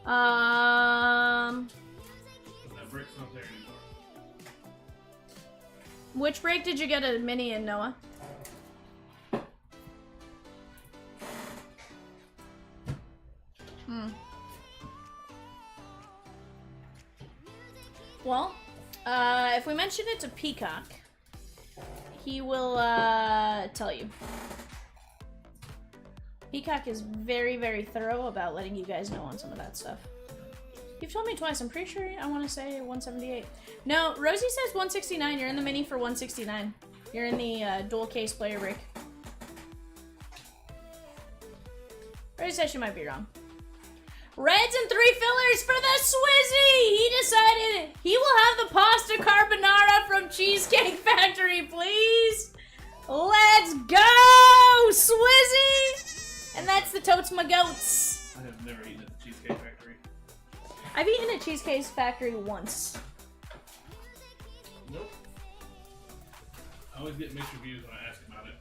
That brick's not there anymore. Which break did you get a mini in, Noah? Well, if we mention it to Peacock, he will tell you. Peacock is very, very thorough about letting you guys know on some of that stuff. You've told me twice. I'm pretty sure I want to say 178. No, Rosie says 169. You're in the mini for 169. You're in the dual case player break. Rosie says she might be wrong. Reds and 3 fillers for the Swizzy! He decided he will have the pasta carbonara from Cheesecake Factory, please! Let's go, Swizzy! And that's the Totes My Goats. I have never eaten at the Cheesecake Factory. I've eaten at Cheesecake Factory once. Nope. I always get mixed reviews when I ask about it.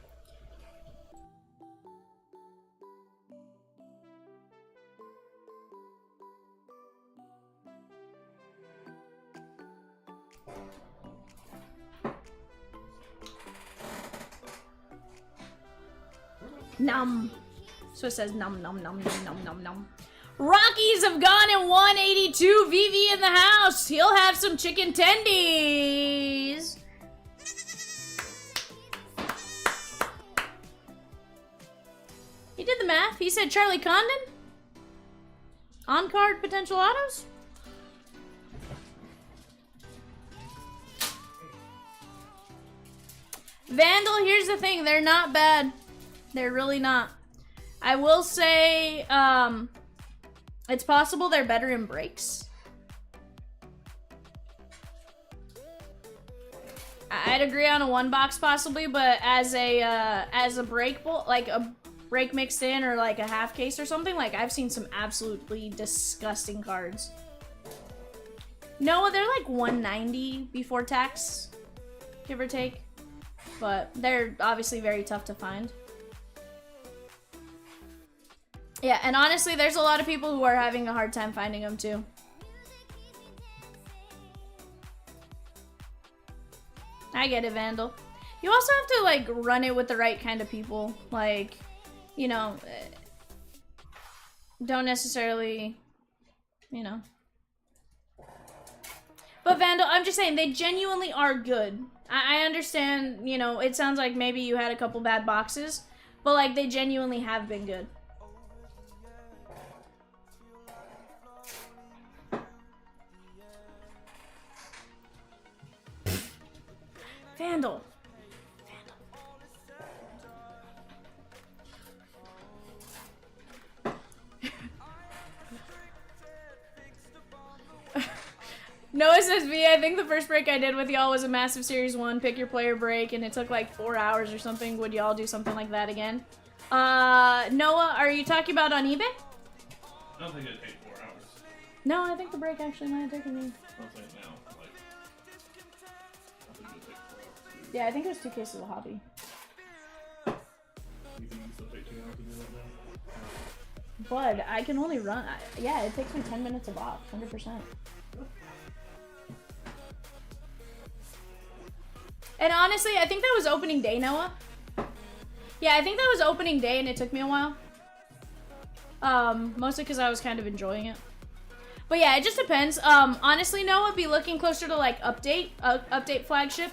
Num. So it says num num num num num num num. Rockies have gone in 182. Vivian in the house. He'll have some chicken tendies. He did the math. He said Charlie Condon. On-card potential autos. Vandal, here's the thing. They're not bad. They're really not. I will say, it's possible they're better in breaks. I'd agree on a one box possibly, but as a break bowl, like a break mixed in or like a half case or something, like I've seen some absolutely disgusting cards. No, they're like 190 before tax, give or take, but they're obviously very tough to find. Yeah, and honestly, there's a lot of people who are having a hard time finding them too. I get it, Vandal. You also have to, like, run it with the right kind of people. Like, you know, don't necessarily, you know. But Vandal, I'm just saying, they genuinely are good. I understand, you know, it sounds like maybe you had a couple bad boxes, but, like, they genuinely have been good. Vandal. Noah says, V, I think the first break I did with y'all was a massive Series 1 pick your player break, and it took like 4 hours or something. Would y'all do something like that again? Noah, are you talking about on eBay? I don't think it'd take 4 hours. No, I think the break actually might have taken me. I'll say it now. Like, I think it'd take 4 hours. Yeah, I think it was 2 cases of hobby. You think you still take 2 hours to do that now? Bud, I can only run. Yeah, it takes me 10 minutes of off, 100%. And honestly, I think that was opening day, Noah. Yeah, I think that was opening day and it took me a while. Mostly because I was kind of enjoying it. But yeah, it just depends. Honestly, Noah, be looking closer to like update flagship.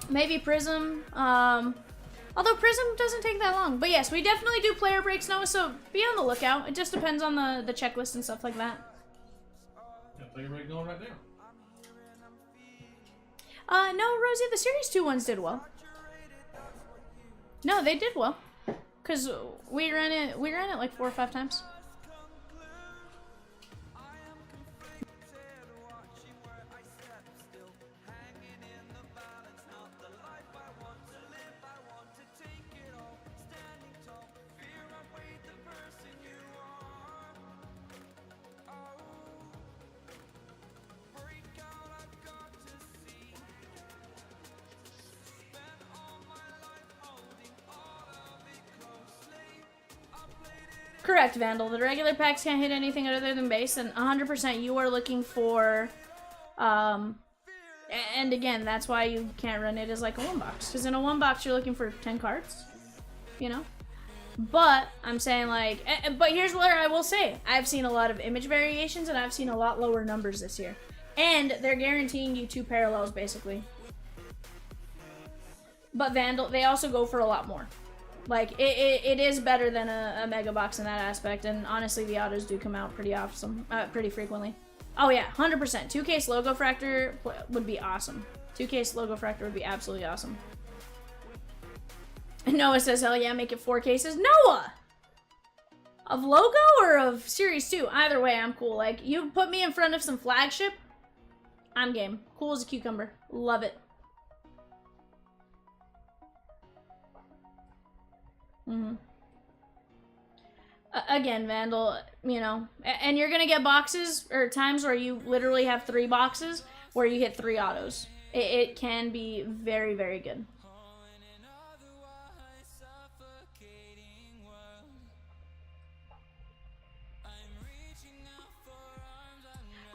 Maybe Prism. Although Prism doesn't take that long. But yes, we definitely do player breaks, Noah, so be on the lookout. It just depends on the checklist and stuff like that. Yeah, player break going right there. No, Rosie, the Series 2 ones did well. No, they did well. Cause we ran it like 4 or 5 times. Correct, Vandal. The regular packs can't hit anything other than base, and 100% you are looking for, and again, that's why you can't run it as like a one box, because in a one box you're looking for 10 cards, you know? But, I'm saying like, but here's where I will say, I've seen a lot of image variations, and I've seen a lot lower numbers this year. And they're guaranteeing you 2 parallels, basically. But Vandal, they also go for a lot more. Like, it is better than a mega box in that aspect, and honestly, the autos do come out pretty awesome, pretty frequently. Oh yeah, 100%. 2 case logo fractor would be awesome. 2 case logo fractor would be absolutely awesome. And Noah says, hell yeah, make it 4 cases. Noah! Of logo or of Series 2? Either way, I'm cool. Like, you put me in front of some flagship, I'm game. Cool as a cucumber. Love it. Again, Vandal, you know, and you're gonna get boxes or times where you literally have 3 boxes where you hit 3 autos. It can be very, very good.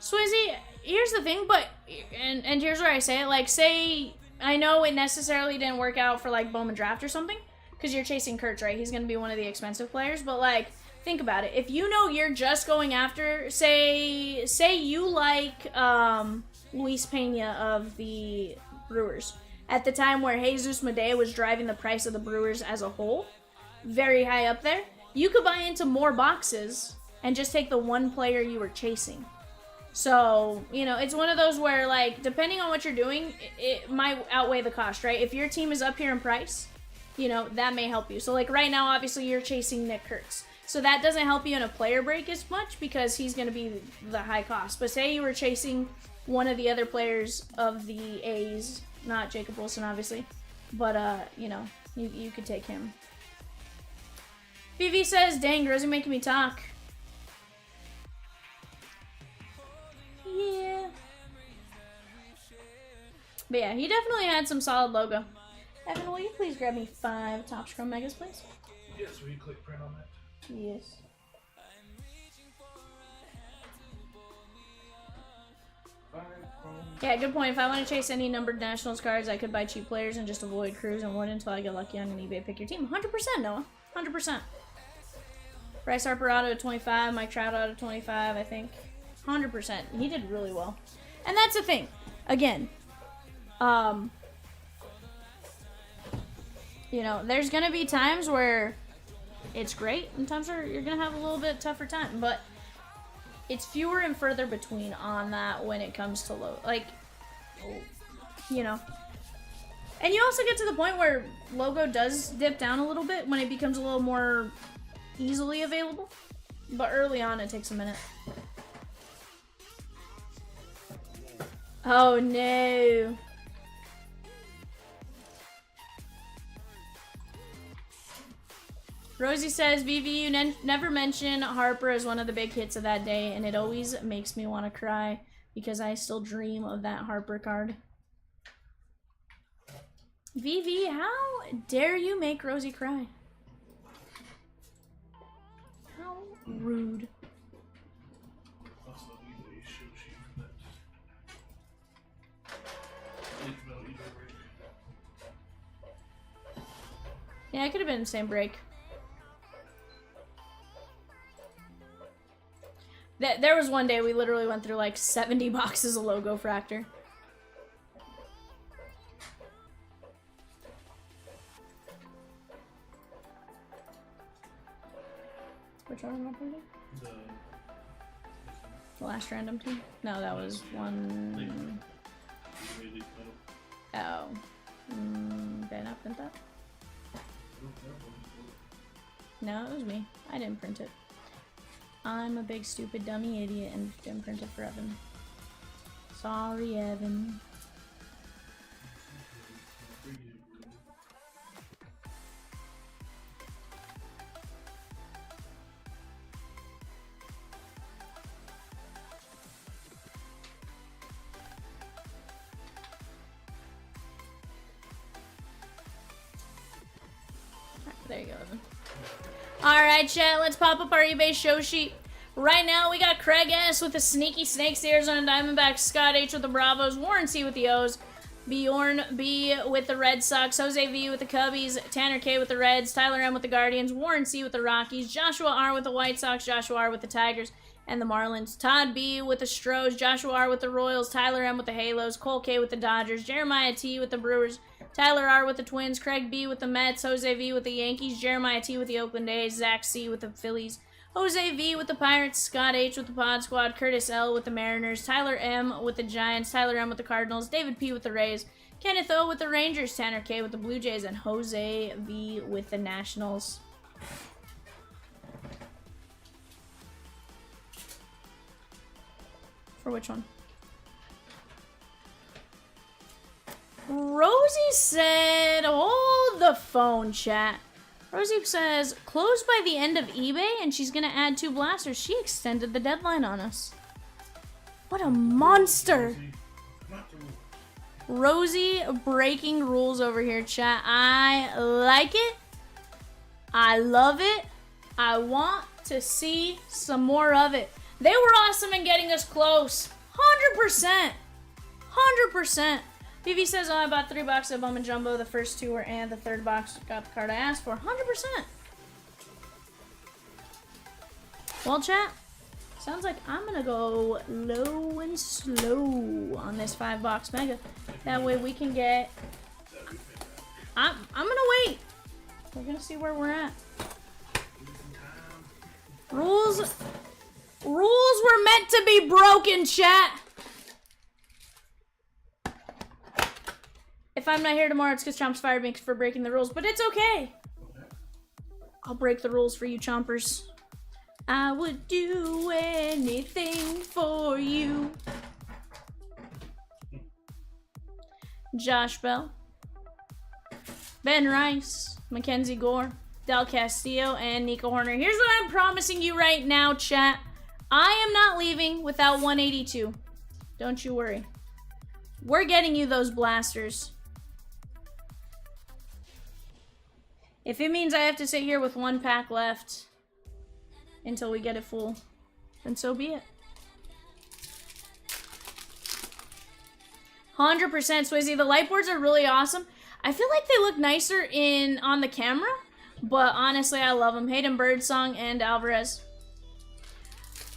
Swizzy, here's the thing, but and here's where I say it. Like, say I know it necessarily didn't work out for like Bowman Draft or something, because you're chasing Kurtz, right? He's gonna be one of the expensive players, but like, think about it. If you know you're just going after, say you like Luis Pena of the Brewers at the time where Jesus Medea was driving the price of the Brewers as a whole, very high up there, you could buy into more boxes and just take the one player you were chasing. So, you know, it's one of those where, like, depending on what you're doing, it might outweigh the cost, right? If your team is up here in price, you know, that may help you. So, like, right now, obviously, you're chasing Nick Kurtz. So that doesn't help you in a player break as much because he's going to be the high cost. But say you were chasing one of the other players of the A's, not Jacob Wilson, obviously, but, you know, you could take him. VV says, dang, Rosie making me talk. Yeah. But yeah, he definitely had some solid logo. Evan, will you please grab me 5 Topps Chrome Megas, please? Yes, will you click print on that? Yes. Yeah, good point. If I want to chase any numbered Nationals cards, I could buy cheap players and just avoid Cruz and Wood until I get lucky on an eBay pick your team. 100%, Noah. 100%. Bryce Harper auto at 25, Mike Trout auto at 25, I think. 100%. He did really well. And that's the thing. Again, you know, there's going to be times where it's great and times where you're going to have a little bit tougher time. But it's fewer and further between on that when it comes to like, you know. And you also get to the point where logo does dip down a little bit when it becomes a little more easily available. But early on, it takes a minute. Oh no. Rosie says, VV, you never mention Harper as one of the big hits of that day, and it always makes me want to cry because I still dream of that Harper card. VV, how dare you make Rosie cry? How rude. Yeah, it could have been the same break. There was one day we literally went through like 70 boxes of Logo Fractor. Which one am I printing? The last random team? No, that was one. Oh. Did I not print that? No, it was me. I didn't print it. I'm a big stupid dummy idiot and didn't print it for Evan. Sorry, Evan. There you go, Evan. Alright, chat, let's pop up our eBay show sheet. Right now, we got Craig S. with the Sneaky Snakes, the Arizona Diamondbacks, Scott H. with the Bravos, Warren C. with the O's, Bjorn B. with the Red Sox, Jose V. with the Cubbies, Tanner K. with the Reds, Tyler M. with the Guardians, Warren C. with the Rockies, Joshua R. with the White Sox, Joshua R. with the Tigers and the Marlins, Todd B. with the Stros, Joshua R. with the Royals, Tyler M. with the Halos, Cole K. with the Dodgers, Jeremiah T. with the Brewers, Tyler R. with the Twins, Craig B. with the Mets, Jose V. with the Yankees, Jeremiah T. with the Oakland A's, Zach C. with the Phillies, Jose V. with the Pirates, Scott H. with the Pod Squad, Curtis L. with the Mariners, Tyler M. with the Giants, Tyler M. with the Cardinals, David P. with the Rays, Kenneth O. with the Rangers, Tanner K. with the Blue Jays, and Jose V. with the Nationals. For which one? Rosie said, hold the phone, chat. Rosie says, close by the end of eBay and she's gonna add 2 blasters. She extended the deadline on us. What a monster. Rosie breaking rules over here, chat. I like it. I love it. I want to see some more of it. They were awesome in getting us close. 100%. 100%. PV says, oh, I bought 3 boxes of Bowman Jumbo. The first 2 were and the third box got the card I asked for. 100%. Well, chat, sounds like I'm gonna go low and slow on this 5-box mega. That way we can get. I'm gonna wait. We're gonna see where we're at. Rules were meant to be broken, chat. If I'm not here tomorrow, it's because Chomps fired me for breaking the rules, but it's okay. I'll break the rules for you, Chompers. I would do anything for you. Josh Bell, Ben Rice, Mackenzie Gore, Del Castillo, and Nico Horner. Here's what I'm promising you right now, chat. I am not leaving without 182. Don't you worry. We're getting you those blasters. If it means I have to sit here with 1 pack left until we get it full, then so be it. 100% Swizzy. The light boards are really awesome. I feel like they look nicer on the camera, but honestly, I love them. Hayden Birdsong and Alvarez.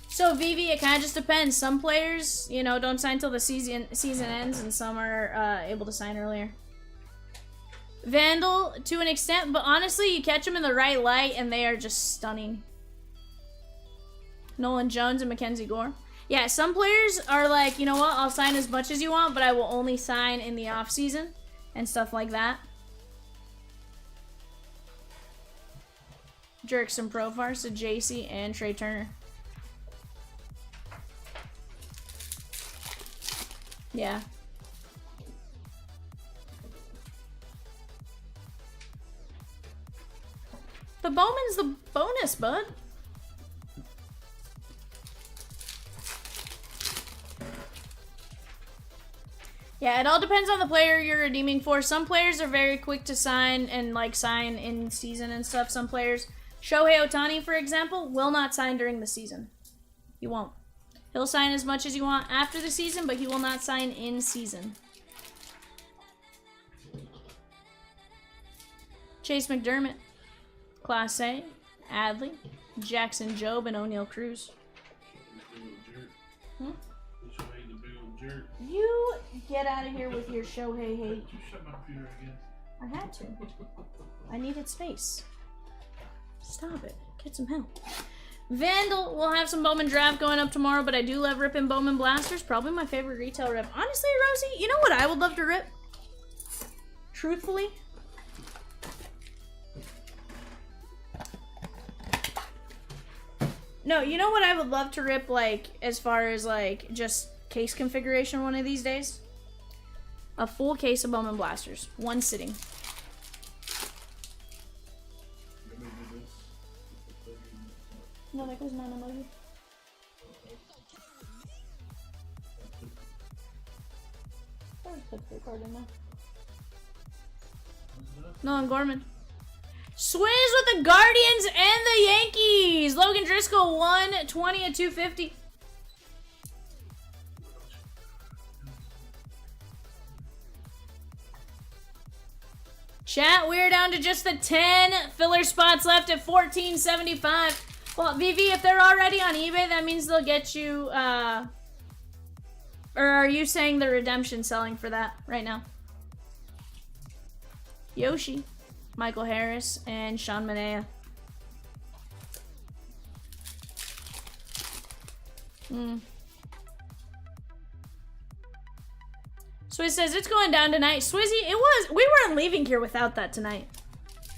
So Vivi, it kind of just depends. Some players, you know, don't sign till the season ends, and some are able to sign earlier. Vandal to an extent, but honestly, you catch them in the right light, and they are just stunning. Nolan Jones and Mackenzie Gore. Yeah, some players are like, you know what, I'll sign as much as you want, but I will only sign in the off season and stuff like that. Jerkson Profar, so JC and Trey Turner. Yeah. The Bowman's the bonus, bud. Yeah, it all depends on the player you're redeeming for. Some players are very quick to sign and like sign in season and stuff. Some players, Shohei Ohtani, for example, will not sign during the season. He won't. He'll sign as much as you want after the season, but he will not sign in season. Chase McDermott, Class A, Adley, Jackson Jobe, and O'Neal Cruz. Hmm? You get out of here with your Shohei hate. You shut my computer again. I had to. I needed space. Stop it. Get some help. Vandal will have some Bowman draft going up tomorrow, but I do love ripping Bowman blasters. Probably my favorite retail rip. Honestly, Rosie, you know what I would love to rip? Truthfully? No, you know what I would love to rip, like, as far as, like, just case configuration one of these days? A full case of Bowman blasters. One sitting. No, that goes not emoji. There's a put card in there. Nolan Gorman. Swizz with the Guardians and the Yankees. Logan Driscoll, 120 at 250. Chat, we're down to just the 10 filler spots left at 14.75. Well, Vivi, if they're already on eBay, that means they'll get you, or are you saying the redemption selling for that right now? Yoshi, Michael Harris, and Sean Manea. Swizz says it's going down tonight. Swizzy, we weren't leaving here without that tonight.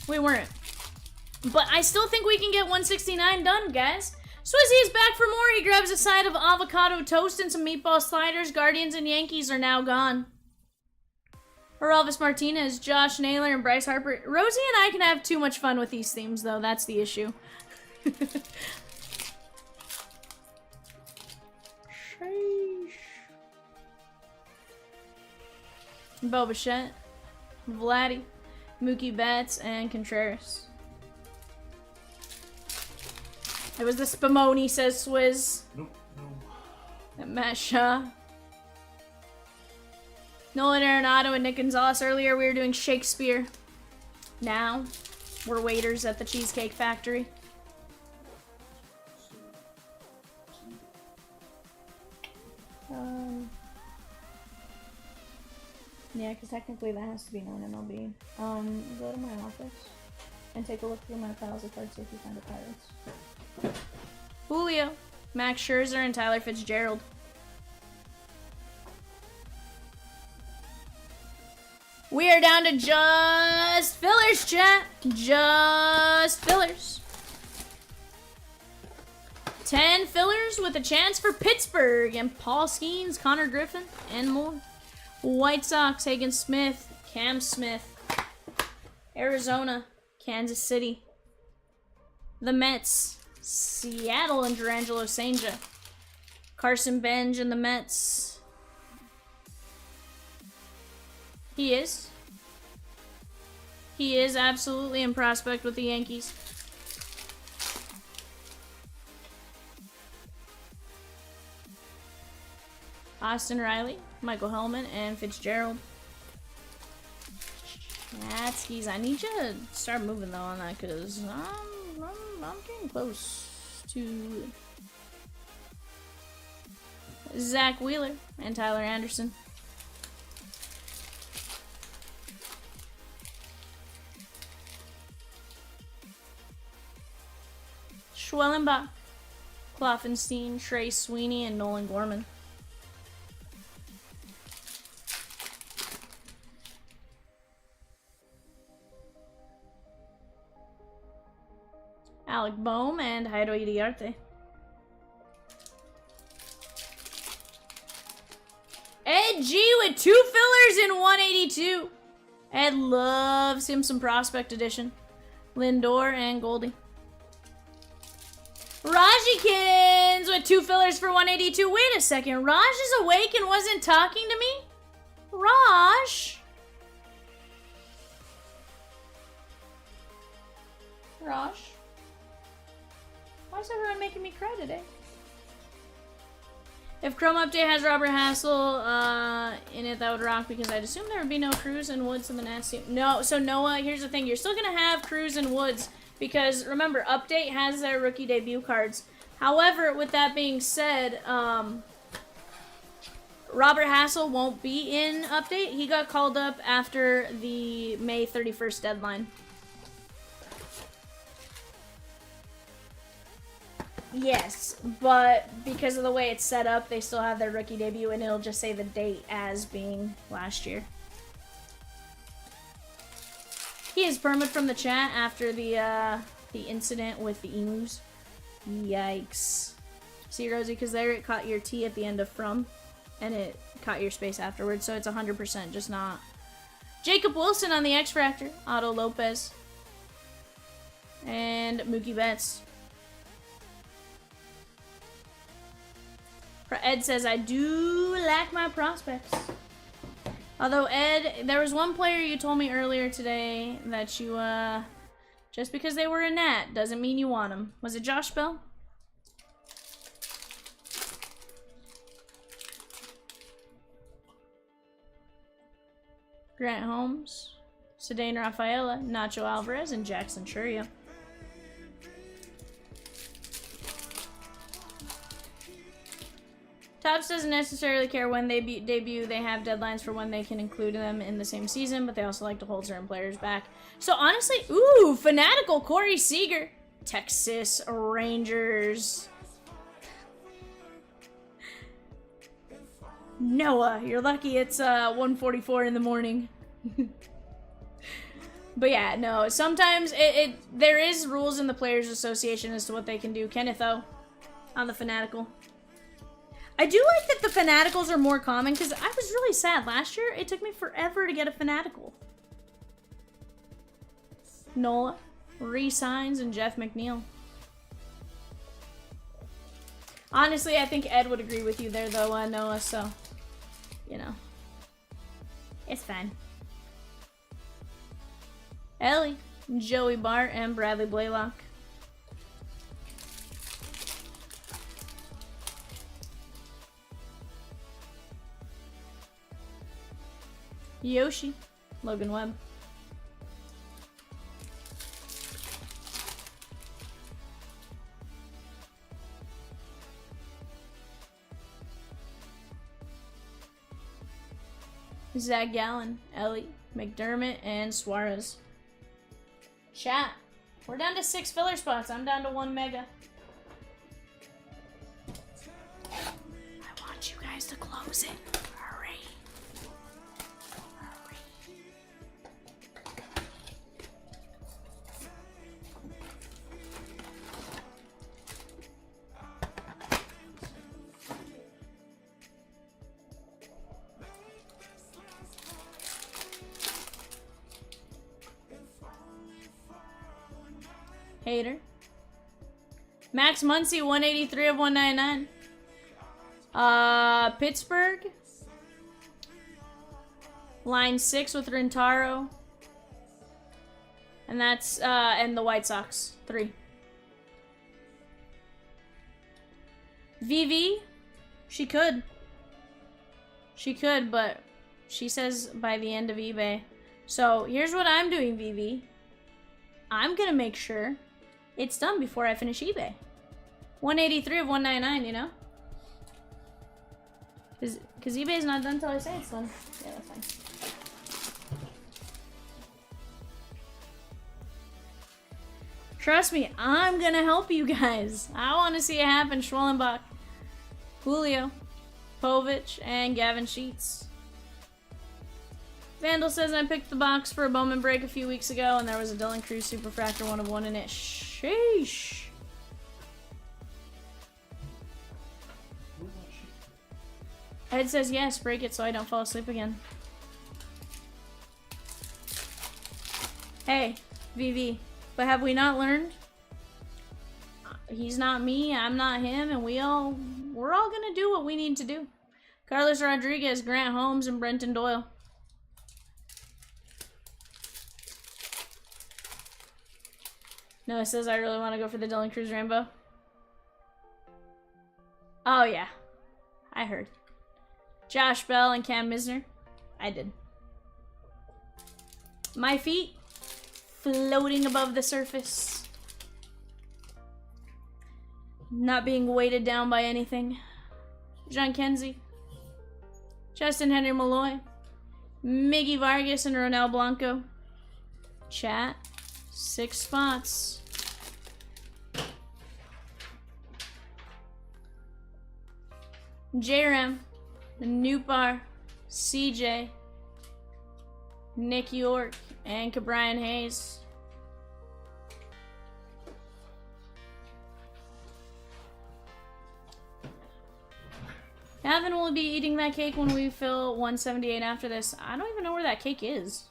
We weren't. But I still think we can get 169 done, guys. Swizzy is back for more. He grabs a side of avocado toast and some meatball sliders. Guardians and Yankees are now gone. Or Elvis Martinez, Josh Naylor, and Bryce Harper. Rosie and I can have too much fun with these themes, though. That's the issue. Sheesh. Bo Bichette, Vladdy, Mookie Betts, and Contreras. It was the Spumoni, says Swizz. Nope, no. And Matt Shaw. Nolan Arenado and Nick Gonzalez. Earlier we were doing Shakespeare. Now we're waiters at the Cheesecake Factory. Yeah, because technically that has to be non-MLB. Go to my office and take a look through my files of cards, see if you find a Pirates. Julio, Max Scherzer, and Tyler Fitzgerald. We are down to just fillers, chat. Just fillers. 10 fillers with a chance for Pittsburgh and Paul Skeens, Connor Griffin, and more. White Sox, Hagen Smith, Cam Smith. Arizona, Kansas City. The Mets, Seattle, and Durangelo Sanja. Carson Benj and the Mets. He is. He is absolutely in prospect with the Yankees. Austin Riley, Michael Hellman, and Fitzgerald. Natskis, I need you to start moving though on that because I'm getting close to Zach Wheeler and Tyler Anderson. Schwellenbach, Kloffenstein, Trey Sweeney, and Nolan Gorman. Alec Boehm and Jairo Iriarte. Ed G with 2 fillers in 182. Ed loves him some Prospect Edition. Lindor and Goldie. Rajikins with 2 fillers for 182. Wait a second. Raj is awake and wasn't talking to me? Raj? Raj? Why is everyone making me cry today? If Chrome Update has Robert Hassel in it, that would rock because I'd assume there would be no Cruz and Woods in the nasty. No, so Noah, here's the thing. You're still going to have Cruz and Woods because, remember, Update has their rookie debut cards. However, with that being said, Robert Hassel won't be in Update. He got called up after the May 31st deadline. Yes, but because of the way it's set up, they still have their rookie debut, and it'll just say the date as being last year. He is permit from the chat after the incident with the emus. Yikes. See, Rosie, because there it caught your T at the end of from, and it caught your space afterwards, so it's 100%, just not. Jacob Wilson on the X-Fractor. Otto Lopez. And Mookie Betts. Ed says, I do lack my prospects. Although, Ed, there was one player you told me earlier today that you, just because they were a Nat doesn't mean you want them. Was it Josh Bell? Grant Holmes, Cedane Rafaela, Nacho Alvarez, and Jackson Churio. Topps doesn't necessarily care when they debut. They have deadlines for when they can include them in the same season, but they also like to hold certain players back. So honestly, ooh, Fanatical Corey Seager. Texas Rangers. Noah, you're lucky it's 1:44 in the morning. But yeah, no, sometimes there is rules in the Players Association as to what they can do. Kenneth O on the Fanatical. I do like that the Fanaticals are more common because I was really sad. Last year, it took me forever to get a Fanatical. Nola, re-signs, and Jeff McNeil. Honestly, I think Ed would agree with you there, though, Noah, so, you know. It's fine. Ellie, Joey Bart, and Bradley Blaylock. Yoshi, Logan Webb. Zach Gallen, Ellie, McDermott, and Suarez. Chat. We're down to 6 filler spots. I'm down to 1 mega. I want you guys to close it. Hurry. Hurry. Hater. Max Muncy, 183 of 199. Pittsburgh. Line 6 with Rentaro. And that's, and the White Sox, 3. VV, she could. She could, but she says by the end of eBay. So here's what I'm doing, VV. I'm gonna make sure it's done before I finish eBay. 183 of 199, you know? Because eBay's not done until I say it's done. Yeah, that's fine. Trust me, I'm gonna help you guys. I want to see it happen. Schwellenbach, Julio, Povich, and Gavin Sheets. Vandal says I picked the box for a Bowman break a few weeks ago, and there was a Dylan Cruz Superfractor 1 of 1 in it. Sheesh. Ed says yes, break it so I don't fall asleep again. Hey, VV, but have we not learned? He's not me, I'm not him, and we're all gonna do what we need to do. Carlos Rodriguez, Grant Holmes, and Brenton Doyle. No, it says I really want to go for the Dylan Cruz Rainbow. Oh, yeah. I heard. Josh Bell and Cam Misner. I did. My feet floating above the surface. Not being weighted down by anything. John Kenzie. Justin Henry Malloy. Miggy Vargas and Ronel Blanco. Chat. 6 spots. J-Ram, Newpar, CJ, Nick York, and Cabrian Hayes. Gavin will be eating that cake when we fill 178 after this. I don't even know where that cake is.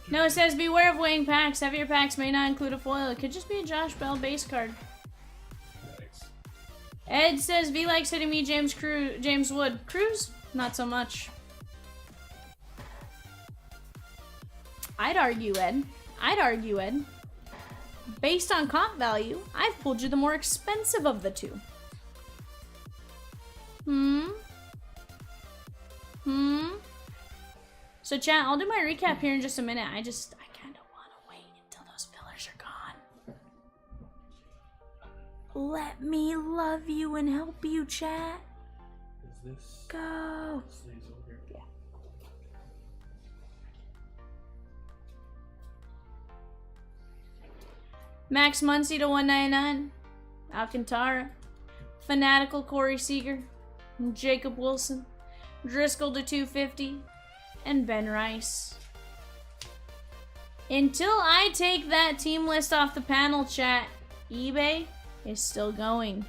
No, it says beware of weighing packs. Heavier packs may not include a foil. It could just be a Josh Bell base card. Ed says V likes hitting me. James Wood. Cruz? Not so much. I'd argue, Ed. Based on comp value, I've pulled you the more expensive of the two. So chat, I'll do my recap here in just a minute. I kind of want to wait until those fillers are gone. Let me love you and help you, chat. Is this Go. sleeves over here? Yeah. Max Muncy to 199. Alcantara. Fanatical Corey Seager. Jacob Wilson. Driscoll to 250. And Ben Rice. Until I take that team list off the panel, chat, eBay is still going.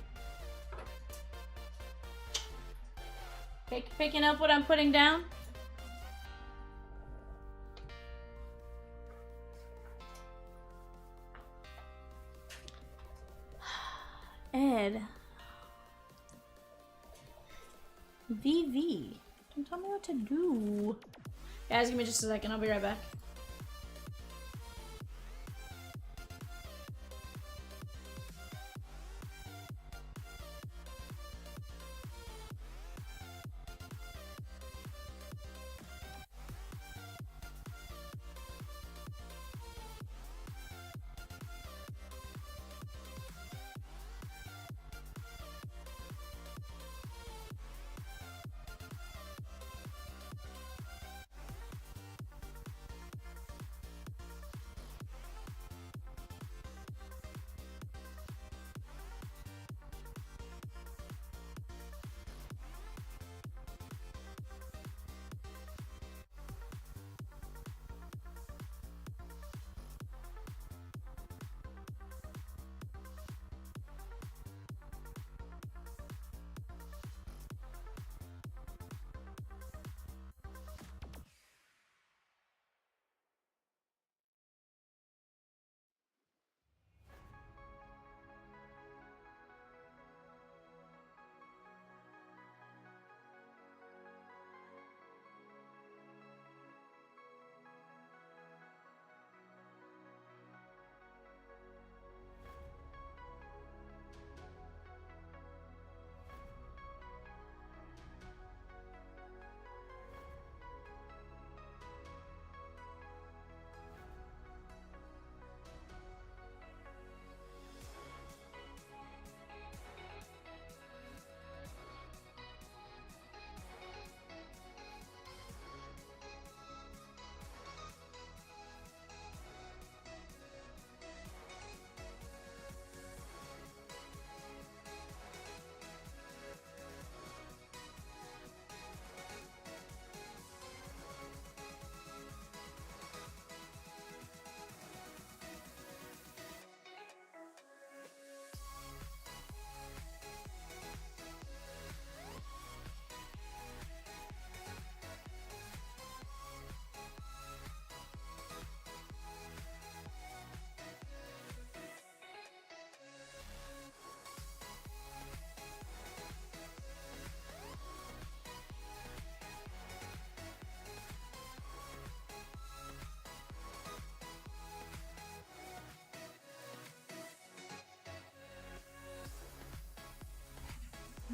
Picking up what I'm putting down. Ed. VV. Don't tell me what to do. Guys, give me just a second. I'll be right back.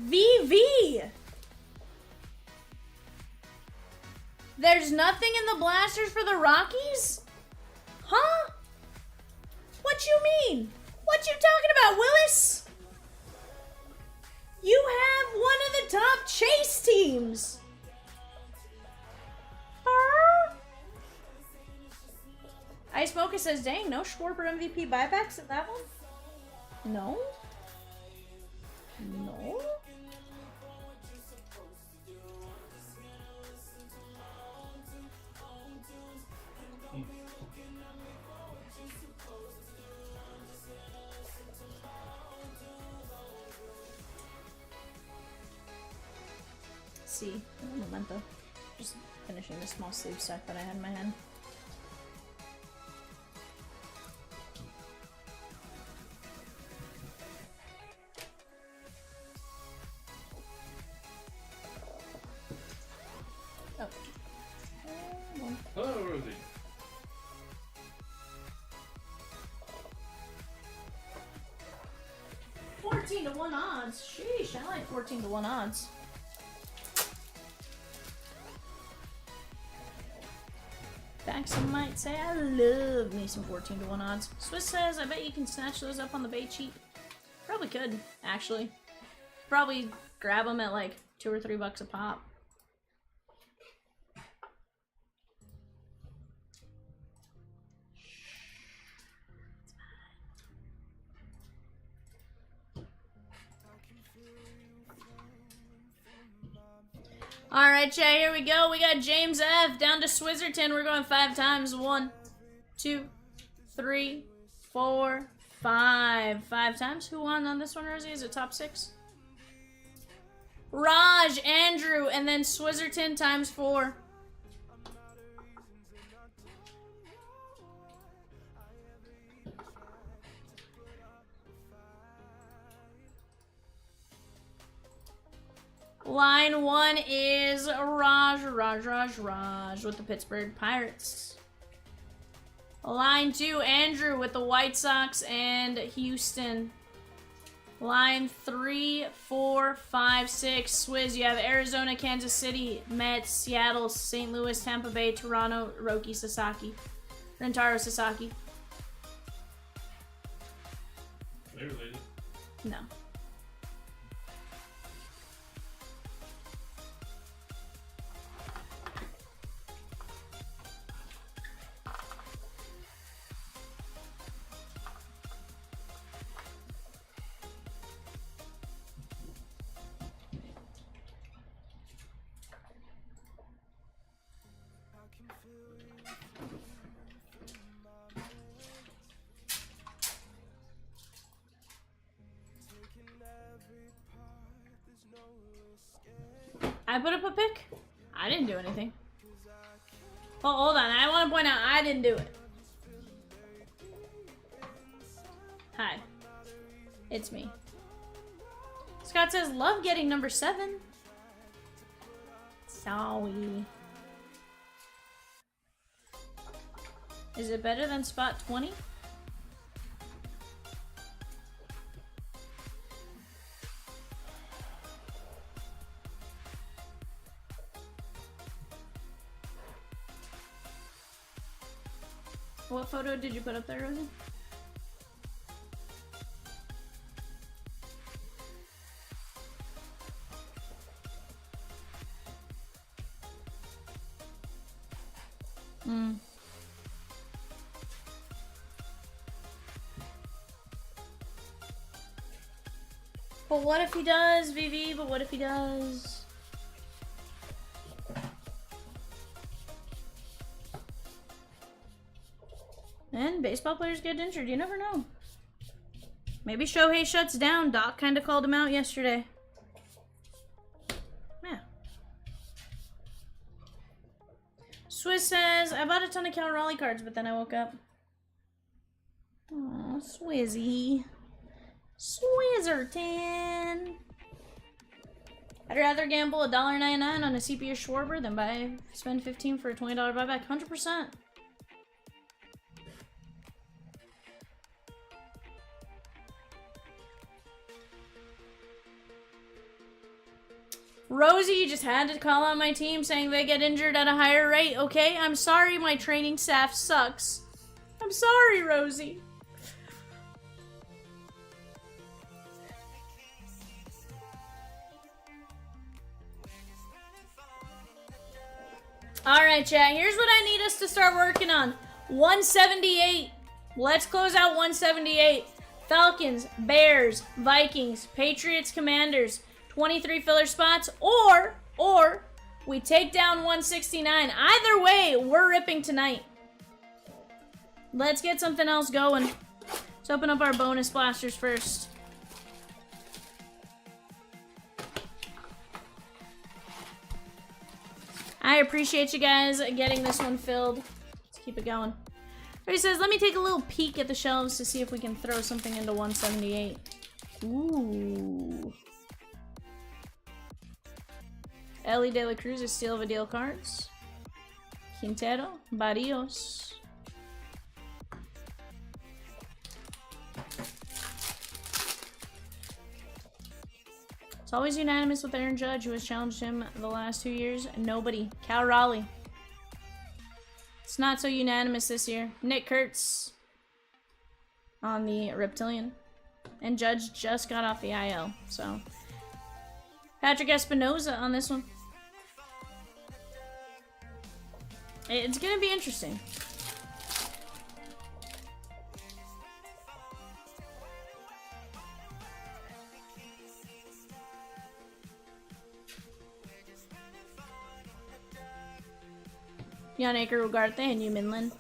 VV! There's nothing in the blasters for the Rockies? Huh? What you mean? What you talking about, Willis? You have one of the top chase teams. Huh? Ice Mocha says, dang, no Schwarber MVP buybacks in that one? No? No? See, memento. Just finishing the small sleeve stack that I had in my hand. Oh. Hello, Rosie. $14 to 1 odds. Sheesh, I like 14 to 1 odds. Fact, some might say I love me some 14 to 1 odds. Swiss says, I bet you can snatch those up on the bay cheap. Probably could, actually. Probably grab them at like $2 or $3 a pop. Alright, chat, here we go. We got James F. down to Swizzerton. We're going 5 times. 1, 2, 3, 4, 5. 5 times. Who won on this one, Rosie? Is it top 6? Raj, Andrew, and then Swizzerton times 4. Line 1 is Raj with the Pittsburgh Pirates. Line 2, Andrew with the White Sox and Houston. Line 3, 4, 5, 6, Swizz. You have Arizona, Kansas City, Mets, Seattle, St. Louis, Tampa Bay, Toronto, Rentaro Sasaki. They related. No. I put up a pic? I didn't do anything. Oh, hold on. I want to point out I didn't do it. Hi. It's me. Scott says, love getting number 7. Sorry. Is it better than spot 20? What photo did you put up there, Rosie? But what if he does, VV? But what if he does? And baseball players get injured. You never know. Maybe Shohei shuts down. Doc kind of called him out yesterday. Yeah. Swizz says, I bought a ton of Cal Raleigh cards, but then I woke up. Aw, Swizzy. Swizzerton. I'd rather gamble $1.99 on a CP or Schwarber than spend $15 for a $20 buyback. 100%. Rosie, you just had to call out my team saying they get injured at a higher rate, okay? I'm sorry my training staff sucks. I'm sorry, Rosie. Alright, chat, here's what I need us to start working on. 178. Let's close out 178. Falcons, Bears, Vikings, Patriots, Commanders. 23 filler spots, or we take down 169. Either way, we're ripping tonight. Let's get something else going. Let's open up our bonus blasters first. I appreciate you guys getting this one filled. Let's keep it going. He says, let me take a little peek at the shelves to see if we can throw something into 178. Ooh. Ellie De La Cruz is Steel of a Deal cards. Quintero, Barrios. It's always unanimous with Aaron Judge, who has challenged him the last 2 years. Nobody. Cal Raleigh. It's not so unanimous this year. Nick Kurtz on the Reptilian. And Judge just got off the IL, so. Patrick Espinoza on this one. It's gonna be interesting. Yannick Ugarte and Yu Minlin.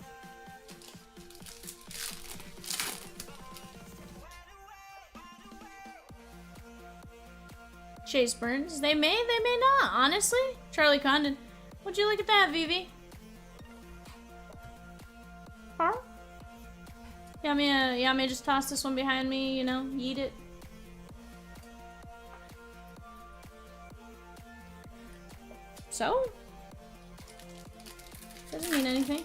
Chase Burns. They may not, honestly. Charlie Condon. Would you look at that, Vivi? Huh? You want me to just toss this one behind me, you know, eat it? So? Doesn't mean anything.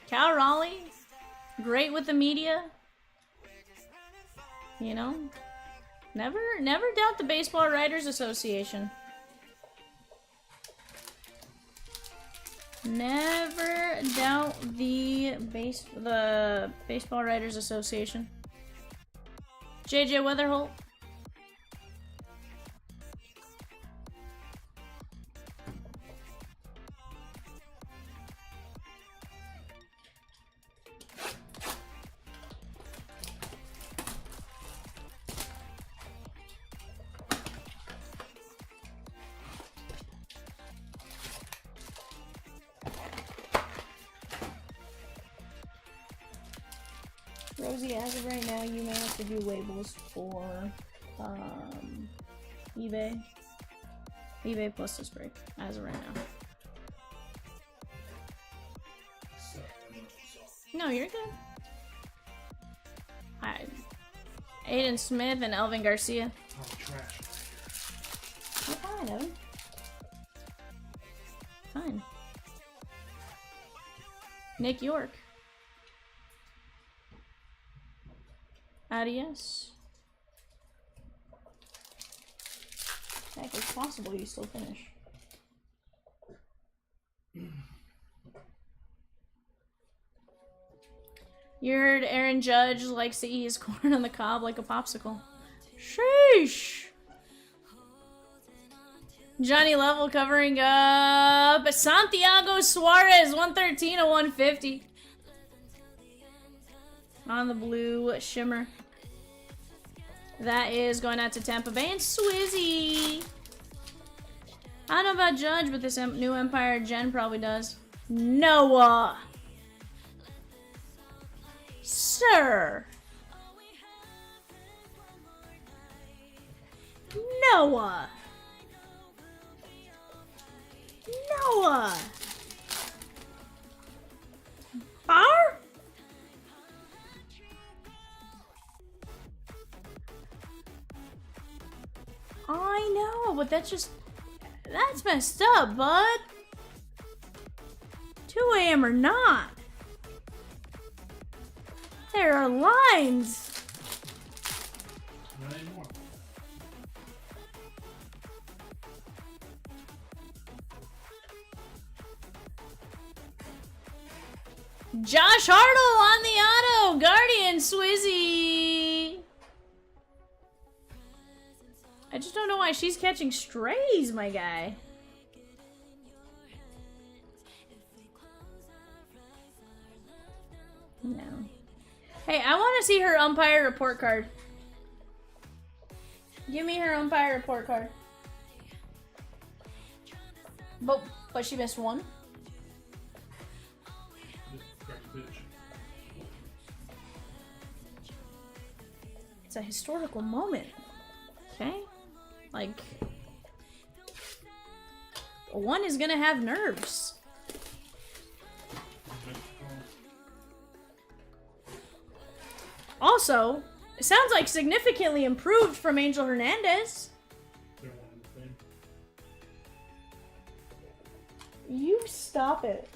Cal Raleigh, great with the media. You know, never doubt the Baseball Writers Association. Never doubt the Baseball Writers Association. JJ Weatherholt. Rosie, as of right now, you may have to do labels for eBay. eBay plus this break, as of right now. No, you're good. Alright. Aiden Smith and Elvin Garcia. Oh, trash. You're fine, Evan. Fine. Nick York. Adios. Heck, it's possible you still finish. You heard Aaron Judge likes to eat his corn on the cob like a popsicle. Sheesh! Johnny Level covering up Santiago Suarez, 113 to 150. On the blue shimmer. That is going out to Tampa Bay and Swizzy. I don't know about Judge, but this new Empire Gen probably does. Noah. Sir. Noah. Noah. Bar? I know, but that's messed up, bud. 2 a.m. or not. There are lines. Not anymore. Josh Hartle on the auto. Guardian Swizzy. I just don't know why she's catching strays, my guy. No. Hey, I want to see her umpire report card. Give me her umpire report card. But she missed one. Correct pitch. It's a historical moment. Okay? Like, one is gonna have nerves. Also, it sounds like significantly improved from Angel Hernandez. They're one and the same. You stop it.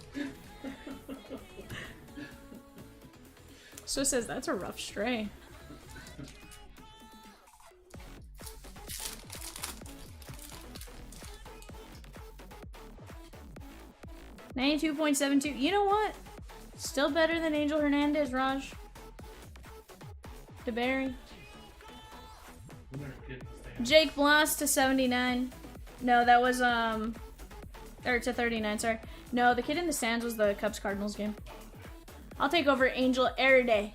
So it says that's a rough stray. $92.72. You know what? Still better than Angel Hernandez, Raj. DeBerry. Winner kid stand. Jake Bloss to 79. No, that was or to 39, sorry. No, the kid in the stands was the Cubs Cardinals game. I'll take over Angel Day.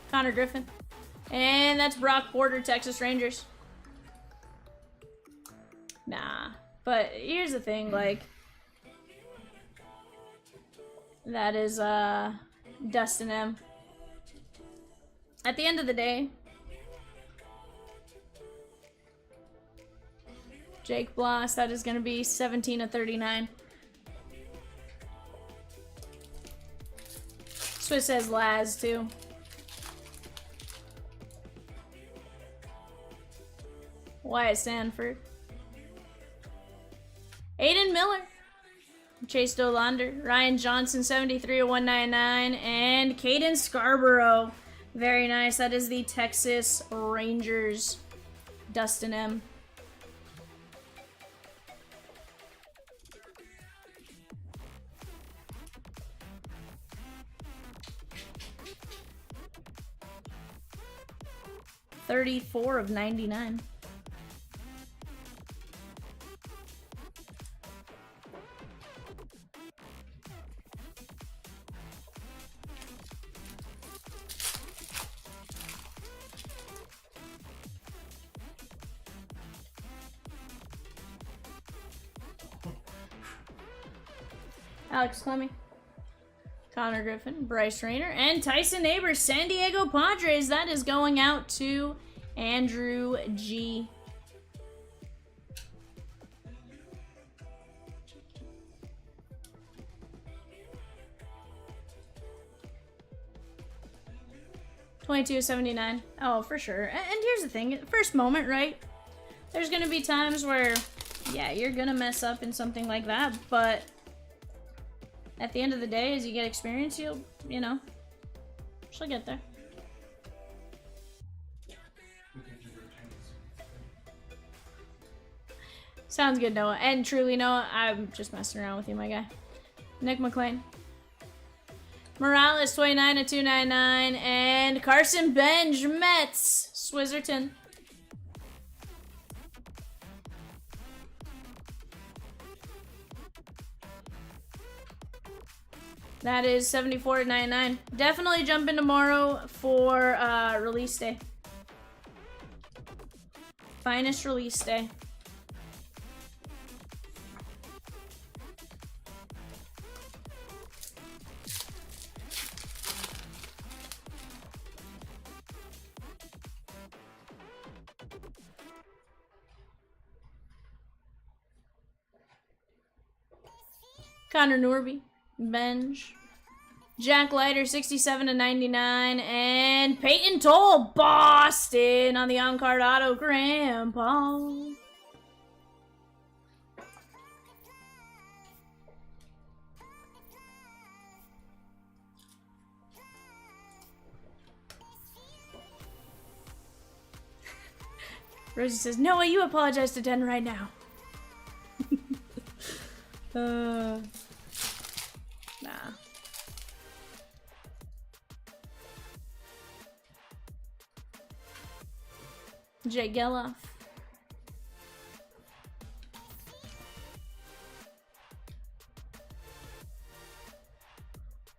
Connor Griffin. And that's Brock Porter, Texas Rangers. Nah. But here's the thing, like, that is Dustin M. At the end of the day, Jake Bloss, that is going to be 17 of 39. Swiss says Laz too. Wyatt Sanford. Aiden Miller. Chase Dolander. Ryan Johnson, 73 of 199. And Caden Scarborough. Very nice. That is the Texas Rangers. Dustin M. $34 of 99. Alex Clemmie, Connor Griffin, Bryce Rayner, and Tyson Neighbors, San Diego Padres. That is going out to Andrew G. $22.79. Oh, for sure. And here's the thing. First moment, right? There's going to be times where, yeah, you're going to mess up in something like that, but at the end of the day, as you get experience, you'll, she'll get there. Sounds good, Noah. And truly, Noah, I'm just messing around with you, my guy. Nick McLean. Morales, 29 of 299. And Carson Benj, Mets, Swizzerton. That is 74 to 99. Definitely jump in tomorrow for release day. Finest release day. Connor Norby. Benj. Jack Leiter, 67 to 99. And Peyton Toll, Boston on the on-card auto, Grandpa. Rosie says, Noah, you apologize to Den right now. Nah. Jake Geloff.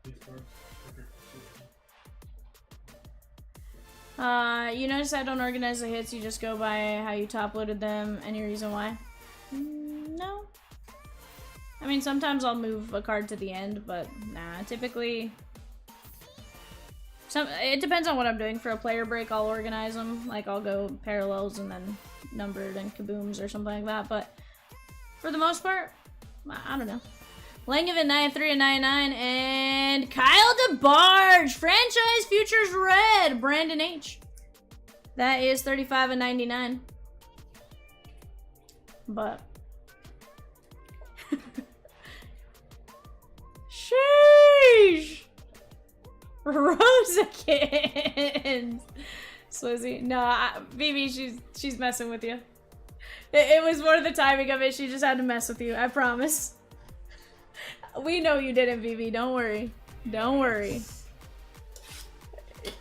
These cards. You notice I don't organize the hits, you just go by how you top loaded them. Any reason why? No. I mean, sometimes I'll move a card to the end, but nah, typically... it depends on what I'm doing. For a player break, I'll organize them. Like, I'll go parallels and then numbered and kabooms or something like that, but for the most part, I don't know. Langevin 93 and 99 and Kyle DeBarge, franchise futures red, Brandon H. That is 35 and 99. But sheesh. Rosakins. Swizzy. No, Vivi, she's messing with you. It was more of the timing of it. She just had to mess with you. I promise. We know you didn't, Vivi. Don't worry. Don't worry.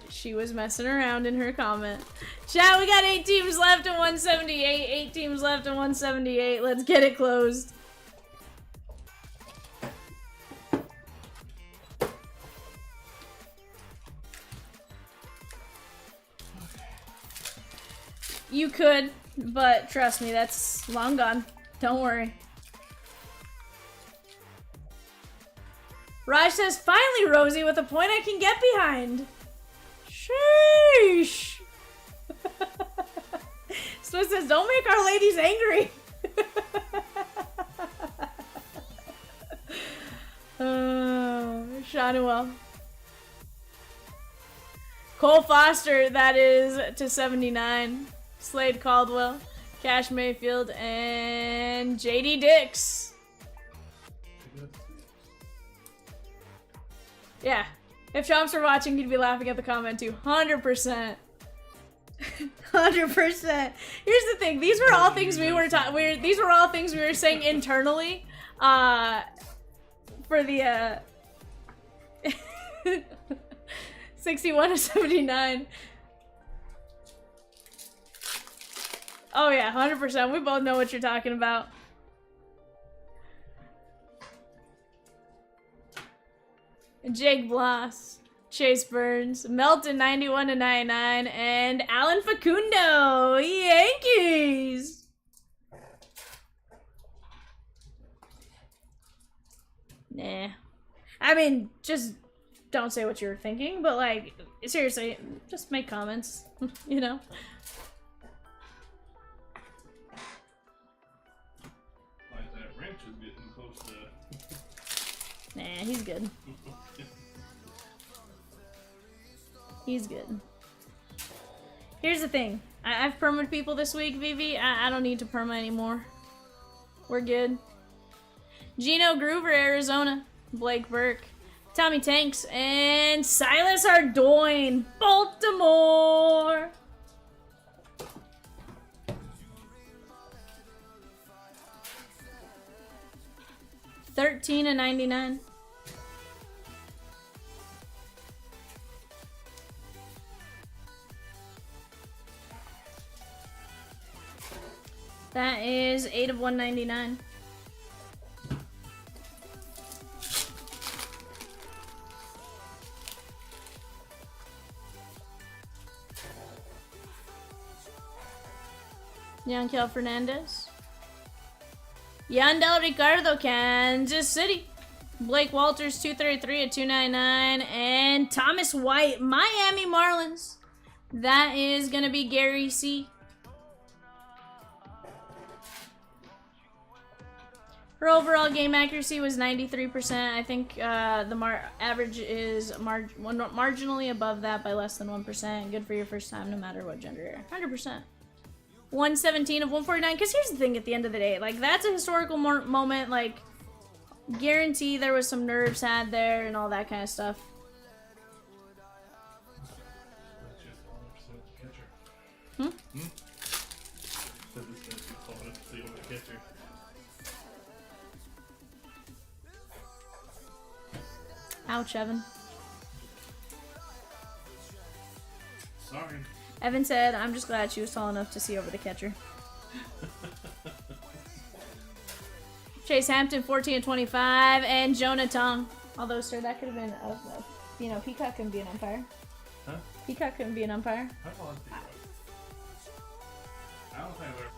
She was messing around in her comment. Chat, we got 8 teams left at 178. 8 teams left at 178. Let's get it closed. You could, but trust me, that's long gone. Don't worry. Raj says, finally, Rosie, with a point I can get behind. Sheesh. Swiss says, don't make our ladies angry. Shanuel. Cole Foster, that is to 79. Slade Caldwell, Cash Mayfield, and JD Dix. Yeah, if Chomps were watching, he'd be laughing at the comment too. 100%. 100%. Here's the thing: these were all things we were these were all things we were saying internally. For the 61 to 79. Oh yeah, 100%. We both know what you're talking about. Jake Bloss, Chase Burns, Melton 91 to 99, and Alan Facundo, Yankees. Nah. I mean, just don't say what you're thinking, but like, seriously, just make comments, you know? Nah, he's good. He's good. Here's the thing. I've permed people this week, Vivi. I don't need to perma anymore. We're good. Gino Groover, Arizona. Blake Burke. Tommy Tanks. And Silas Ardoin, Baltimore. $13 and 99. That is 8 of 199. Yankel Fernandez. Yandel Ricardo, Kansas City. Blake Walters, 233 at 299. And Thomas White, Miami Marlins. That is going to be Gary C. Her overall game accuracy was 93%. I think the average is marginally above that by less than 1%. Good for your first time, no matter what gender you're. 100%. 117 of 149. Because here's the thing at the end of the day. Like, that's a historical moment. Like, guarantee there was some nerves had there and all that kind of stuff. Ouch, Evan. Sorry. Evan said, I'm just glad she was tall enough to see over the catcher. Chase Hampton, 14 and 25, and Jonah Tong. Although, sir, that could have been, you know, Peacock couldn't be an umpire. Huh? Peacock couldn't be an umpire. I don't like Peacock. I don't think I've ever.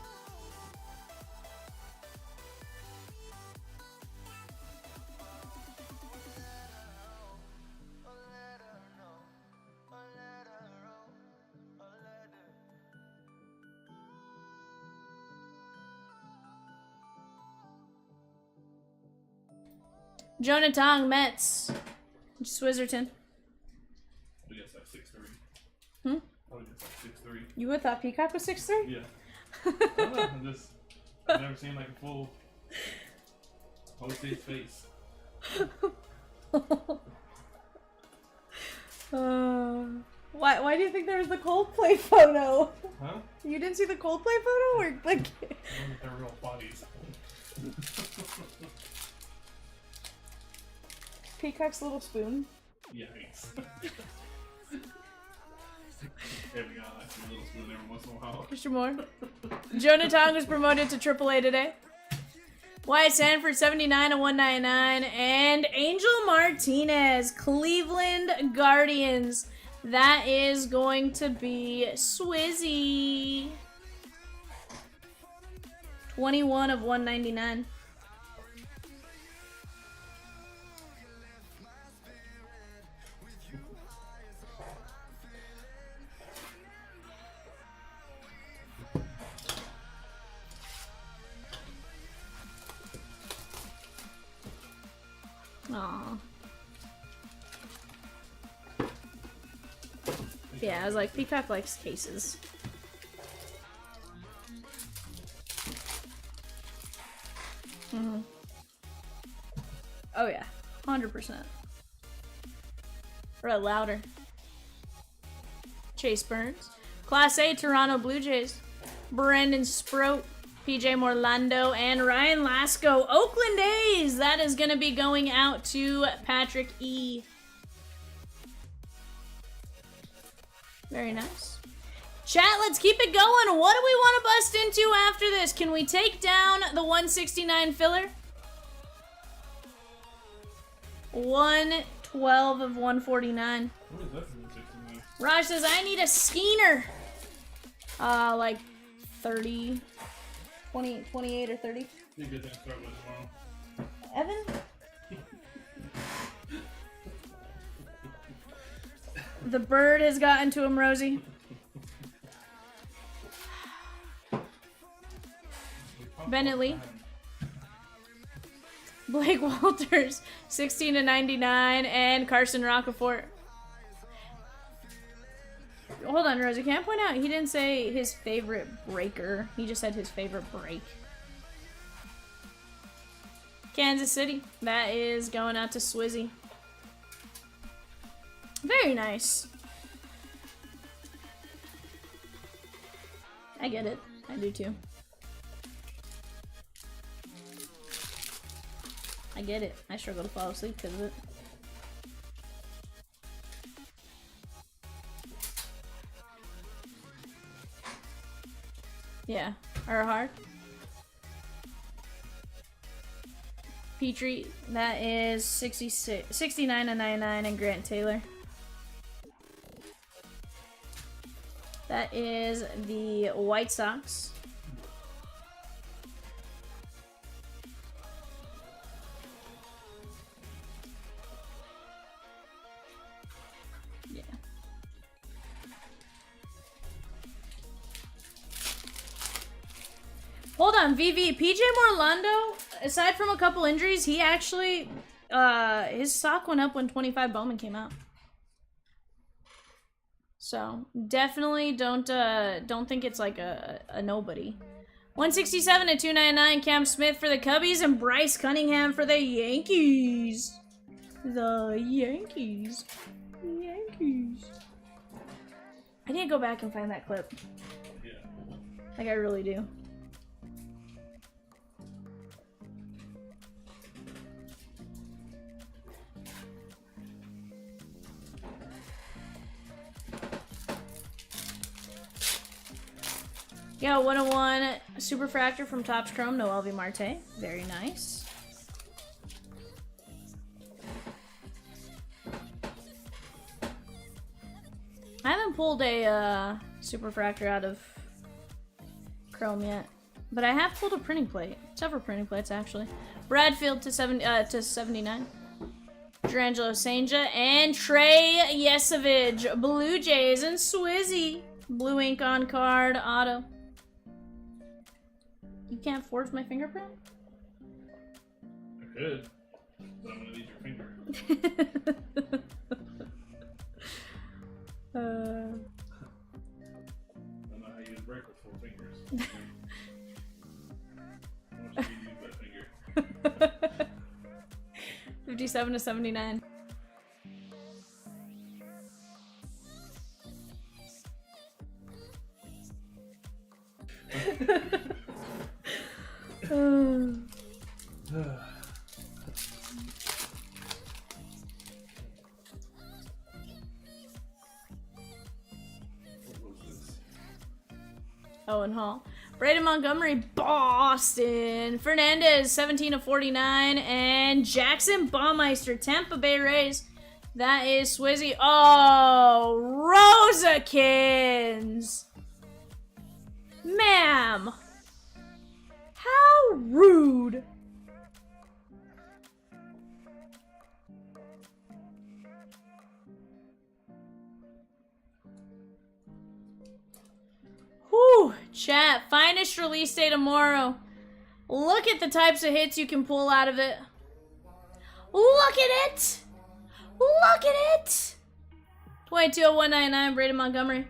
Jonah Tong, Mets. Swizzerton. I guess that's 6'3". Hmm? I would guess that's 6'3". You would have thought Peacock was 6'3"? Yeah. I don't know. I've never seen like a full his face. Why do you think there was the Coldplay photo? Huh? You didn't see the Coldplay photo? Or like They're real bodies. Peacock's little spoon? Yikes. Every guy likes a little spoon every once in a while. Mr. Moore. Jonah Tong was promoted to AAA today. Wyatt Sanford, 79 and 199. And Angel Martinez, Cleveland Guardians. That is going to be Swizzy. 21 of 199. Aww. Yeah, I was like, Peacock likes cases. Mm-hmm. Oh yeah, 100%. Or louder. Chase Burns. Class A Toronto Blue Jays. Brandon Sproat. PJ Morlando and Ryan Lasco. Oakland A's. That is going to be going out to Patrick E. Very nice. Chat, let's keep it going. What do we want to bust into after this? Can we take down the 169 filler? 112 of 149. What is that from 69? Raj says, I need a Skeener. Like 30, 20, 28 or 30. Be a good thing to start with tomorrow. Evan? The bird has gotten to him, Rosie. Bennett Lee. Blake Walters, 16 to 99, and Carson Rockefort. Hold on, Rosie. Can I point out he didn't say his favorite breaker. He just said his favorite break. Kansas City. That is going out to Swizzy. Very nice. I get it. I do too. I get it. I struggle to fall asleep because of it. Yeah. Erhard. Petrie. That is 69 to 99, and Grant Taylor. That is the White Sox. Yeah. Hold on, VV. PJ Morlando, aside from a couple injuries, he actually, his stock went up when 25 Bowman came out. So definitely don't think it's like a nobody. 167 to 299, Cam Smith for the Cubbies and Bryce Cunningham for the Yankees. The Yankees. Yankees. I need to go back and find that clip. Yeah. Like I really do. Got 101 Superfractor from Topps Chrome, no LV Marte. Very nice. I haven't pulled a Superfractor out of Chrome yet, but I have pulled a printing plate. Several printing plates, actually. Bradfield to 79. Drangelo Sanja and Trey Yesovich. Blue Jays and Swizzy. Blue ink on card, auto. You can't forge my fingerprint? I could, but I'm gonna need your finger. I don't know how you break with 4 fingers. How much do you use that finger? 57 to 79. Owen Hall. Braden Montgomery, Boston. Fernandez, 17 of 49. And Jackson Baumeister, Tampa Bay Rays. That is Swizzy. Oh, Rosakins. Ma'am. How rude. Whew, chat. Finest release day tomorrow. Look at the types of hits you can pull out of it. Look at it. Look at it. 220199, Braden Montgomery.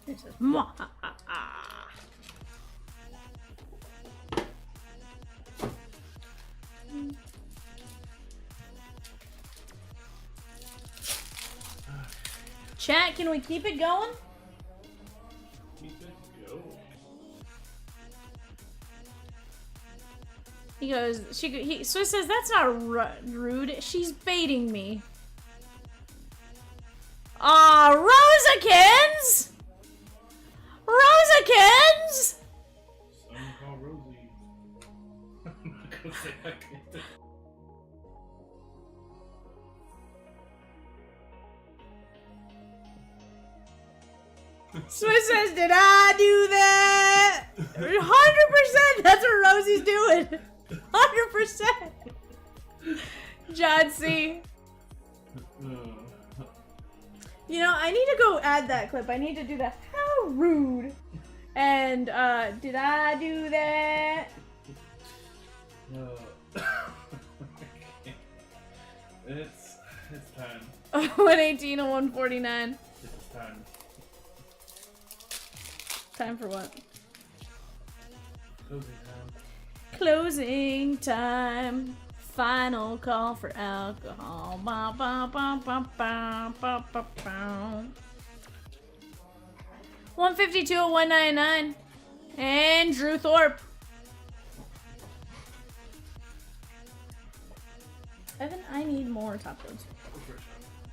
It says, "Mwahaha." Chat, can we keep it going? Keep it going. He goes, Swiss says, that's not rude. She's baiting me. Aw, Rosakins! Rosakins! Someone call Rosie. I'm not gonna say I can't. Swiss says, did I do that? 100%! That's what Rosie's doing. 100%! John C. You know, I need to go add that clip. I need to do that. How rude. And, did I do that? It's time. 118 and 149. It's time. Time for what? Closing time. Closing time. Final call for alcohol. Ba, ba, ba, ba, ba, ba, ba, ba. 152 and 199. And Drew Thorpe. Evan, I need more top codes. Go for it,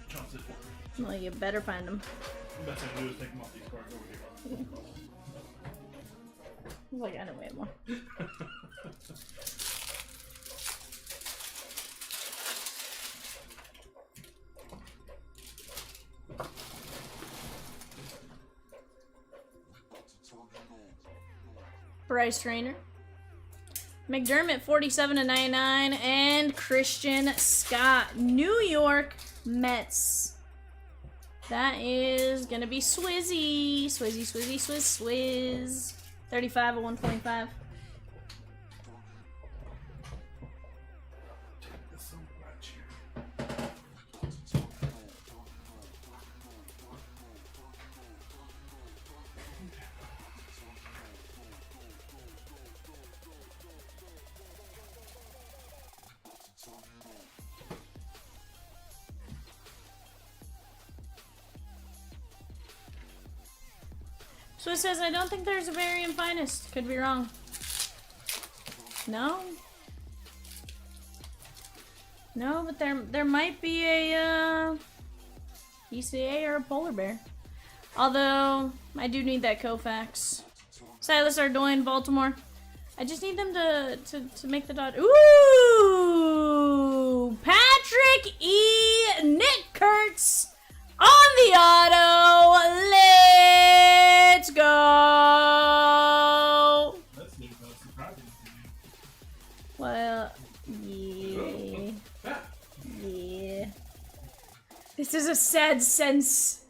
Chomps it for me. Well, you better find them. The best thing to do is take them off these cards over here. Like, I know we have more. Bryce Trainer. McDermott, 47 to 99. And Christian Scott, New York Mets. That is going to be Swizzy. Swizzy, Swizzy, Swizz, Swizz. 35 of 125. There's so much here. Swiss says, I don't think there's a Varian Finest. Could be wrong. No? No, but there might be a ECA or a polar bear. Although, I do need that Koufax. Silas Ardoin, Baltimore. I just need them to make the dot. Ooh! Patrick E. Nick Kurtz on the auto. Let's go! That's new, but surprising to me. Well, yeah. Ah, Yeah. This is a sad sense.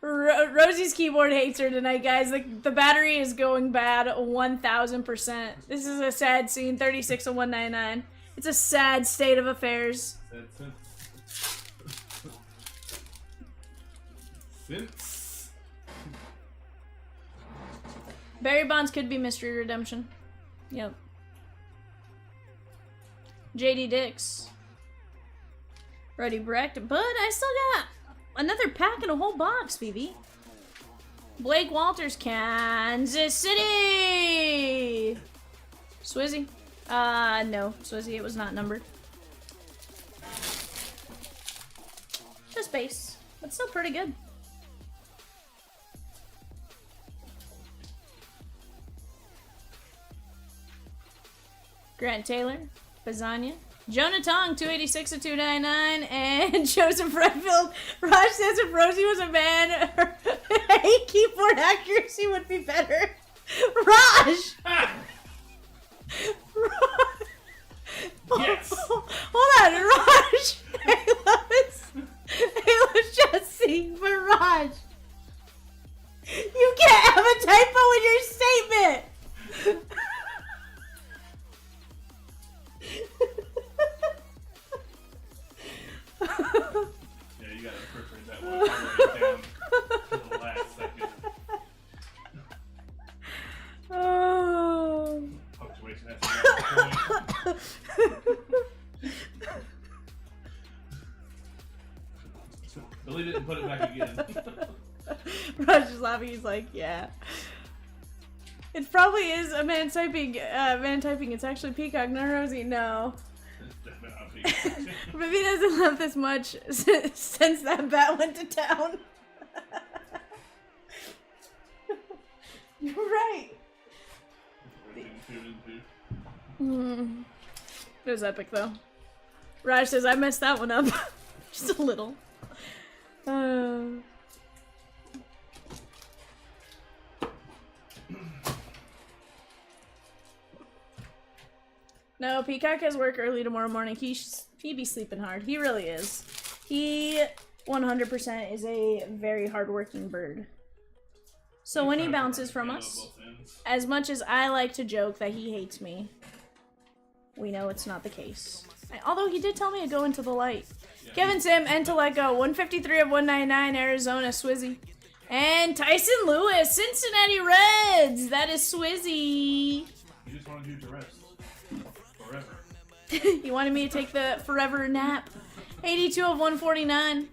Rosie's keyboard hates her tonight, guys. Like, the battery is going bad 1000%. This is a sad scene. 36 of 199. It's a sad state of affairs. that's it. Since. Barry Bonds could be Mystery Redemption. Yep. JD Dix. Roddy Brecht. But I still got another pack and a whole box, Phoebe. Blake Walters, Kansas City! Swizzy. No. Swizzy, it was not numbered. Just base. But still pretty good. Grant Taylor, Bazania, Jonah Tong, 286 of 299, and Joseph Redfield. Raj says if Rosie was a man, her keyboard accuracy would be better. Raj! Yes! Hold on, Raj! Ayla's just sing for Raj. You can't have a typo in your statement! Yeah, you gotta perforate that one all the way down to the last second. Oh. Punctuation has to be on point. Delete it and put it back again. Raj is laughing. He's like, yeah. It probably is a man typing. It's actually Peacock, not Rosie. No. It's definitely not me. Vivian hasn't laughed this much since that bat went to town. You're right. It was epic though. Raj says I messed that one up. Just a little. No, Peacock has work early tomorrow morning. He be sleeping hard. He really is. He 100% is a very hardworking bird. So when he bounces from us, as much as I like to joke that he hates me, we know it's not the case. Although he did tell me to go into the light. Yeah. Kevin Sim, and to let go. 153 of 199, Arizona, Swizzy. And Tyson Lewis, Cincinnati Reds. That is Swizzy. You just wanted you to rest. Forever. You wanted me to take the forever nap. 82 of 149.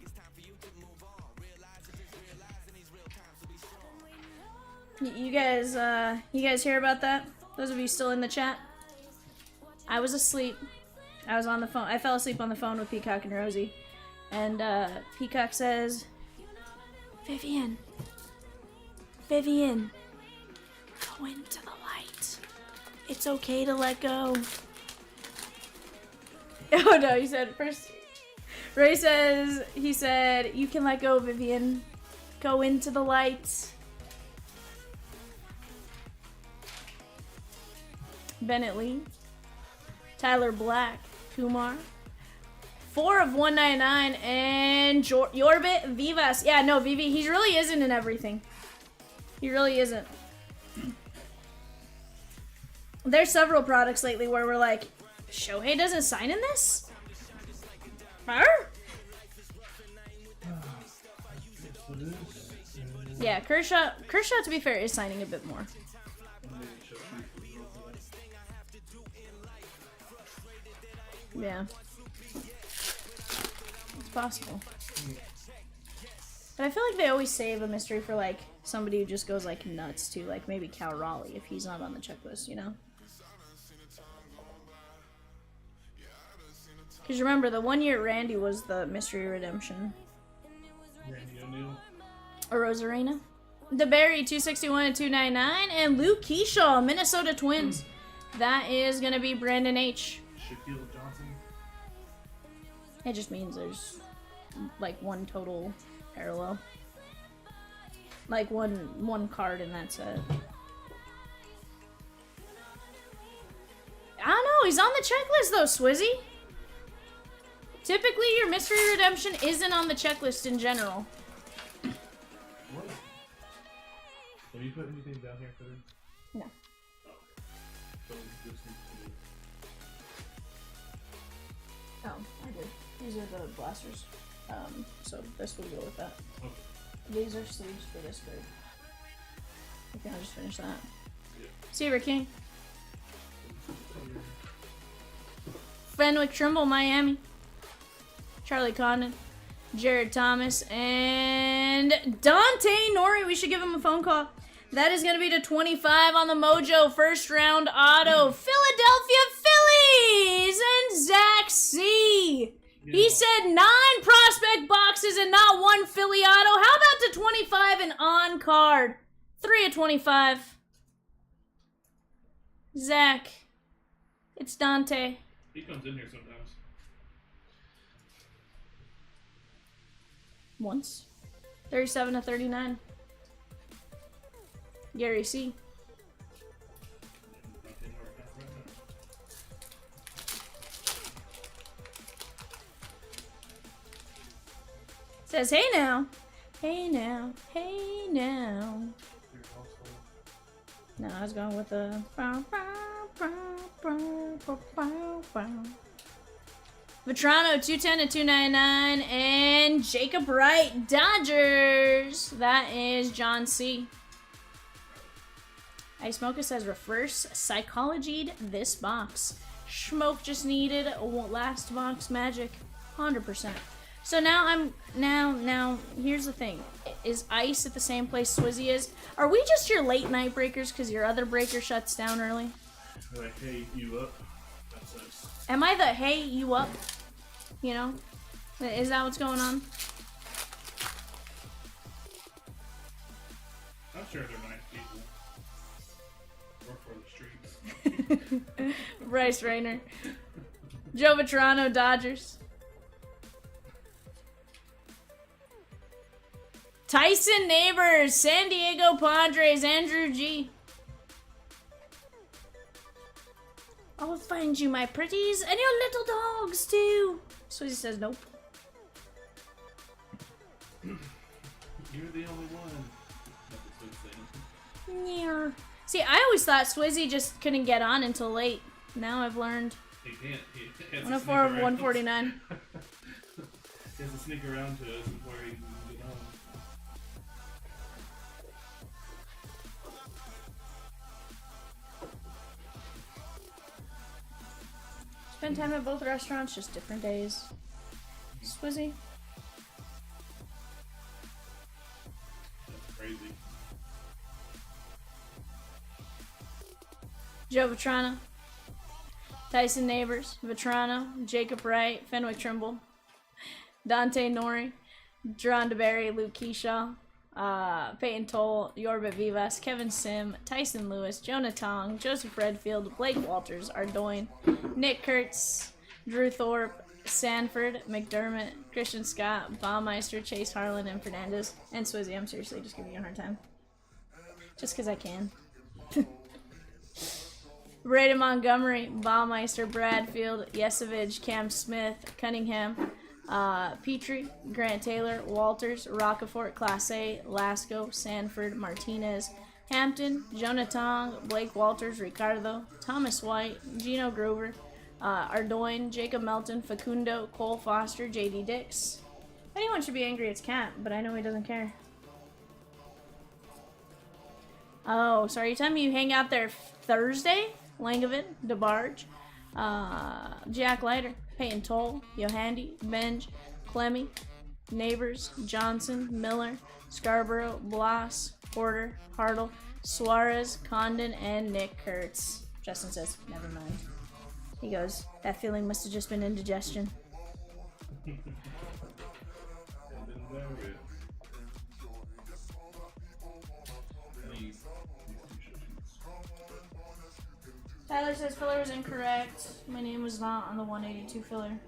You guys hear about that? Those of you still in the chat? I was asleep. I was on the phone. I fell asleep on the phone with Peacock and Rosie. And Peacock says, Vivian, go into the light. It's okay to let go. Oh no, he said first. Ray says, he said, you can let go, Vivian. Go into the light. Bennett Lee. Tyler Black. Kumar. 4 of 199. And Yorbit Vivas. Yeah, no, Vivi, he really isn't in everything. He really isn't. There's several products lately where we're like, Shohei doesn't sign in this? Huh? Yeah, Kershaw, to be fair, is signing a bit more. Yeah. It's possible. But I feel like they always save a mystery for like somebody who just goes like nuts too, like maybe Cal Raleigh if he's not on the checklist, you know? Because remember, the 1 year Randy was the mystery redemption. Randy O'Neal. Or Rosarena. DeBerry 261 and 299, and Luke Keyshaw, Minnesota Twins. That is gonna be Brandon H. Shaquille Johnson. It just means there's like one total parallel. Like one card and that's it. I don't know, he's on the checklist though, Swizzy. Typically your mystery redemption isn't on the checklist in general. What? Have you put anything down here for them? No. So we just need to Oh, I did. These are the blasters. So this will go with that. Okay. These are sleeves for this grade. Okay, I'll just finish that. Yeah. Seaver King. Fenwick Trimble, Miami. Charlie Condon. Jared Thomas. And Dante Nori. We should give him a phone call. That is going to be to 25 on the Mojo first round auto. Philadelphia Phillies and Zach C. He said 9 prospect boxes and not 1 Philly auto. How about to 25 and on card? 3 of 25. Zach. It's Dante. He comes in here sometimes. Once. 37 to 39. Gary C. Says, hey now. Hey now. Hey now. No, I was going with the. Vetrano 210 to 299 and Jacob Wright Dodgers. That is John C. Ice Mocha says reverse psychologied this box. Schmoke just needed a last box magic. 100%. So now here's the thing. Is Ice at the same place Swizzy is? Are we just your late night breakers because your other breaker shuts down early? Like, hey, you up? That's us. Am I the hey you up? You know? Is that what's going on? I'm sure they're nice people. Work for the streets. Bryce Rayner. Joe Vetrano, Dodgers. Tyson Neighbors, San Diego Padres, Andrew G. I'll find you, my pretties, and your little dogs, too. Swizzy says nope. You're the only one. That's what Swizzy said. Yeah. See, I always thought Swizzy just couldn't get on until late. Now I've learned. He can't. He has to 104 sneak of around. 149. He has to sneak around to us before he can get on. Spend time at both restaurants, just different days. Swizzy. That's crazy. Joe Vetrano. Tyson Neighbors. Vetrano. Jacob Wright. Fenwick Trimble. Dante Nori. Jerron DeBerry. Luke Keyshaw. Peyton Toll. Yorba Vivas. Kevin Sim. Tyson Lewis. Jonah Tong. Joseph Redfield. Blake Walters. Ardoin. Nick Kurtz. Drew Thorpe. Sanford. McDermott. Christian Scott. Baumeister. Chase Harlan. And Fernandez. And Swizzy. I'm seriously just giving you a hard time. Just because I can. Braden Montgomery, Baumeister, Bradfield, Yesevich, Cam Smith, Cunningham, Petrie, Grant Taylor, Walters, Rockefort, Class A, Lasco, Sanford, Martinez, Hampton, Jonah Tong, Blake Walters, Ricardo, Thomas White, Gino Grover, Ardoin, Jacob Melton, Facundo, Cole Foster, JD Dix. If anyone should be angry, it's Cat, but I know he doesn't care. Oh, so are you telling me you hang out there Thursday? Langevin, DeBarge, Jack Leiter, Peyton Toll, Yohandi, Benj, Clemmy, Neighbors, Johnson, Miller, Scarborough, Bloss, Porter, Hartle, Suarez, Condon, and Nick Kurtz. Justin says, never mind. He goes, that feeling must have just been indigestion. Tyler says filler was incorrect. My name was not on the 182 filler.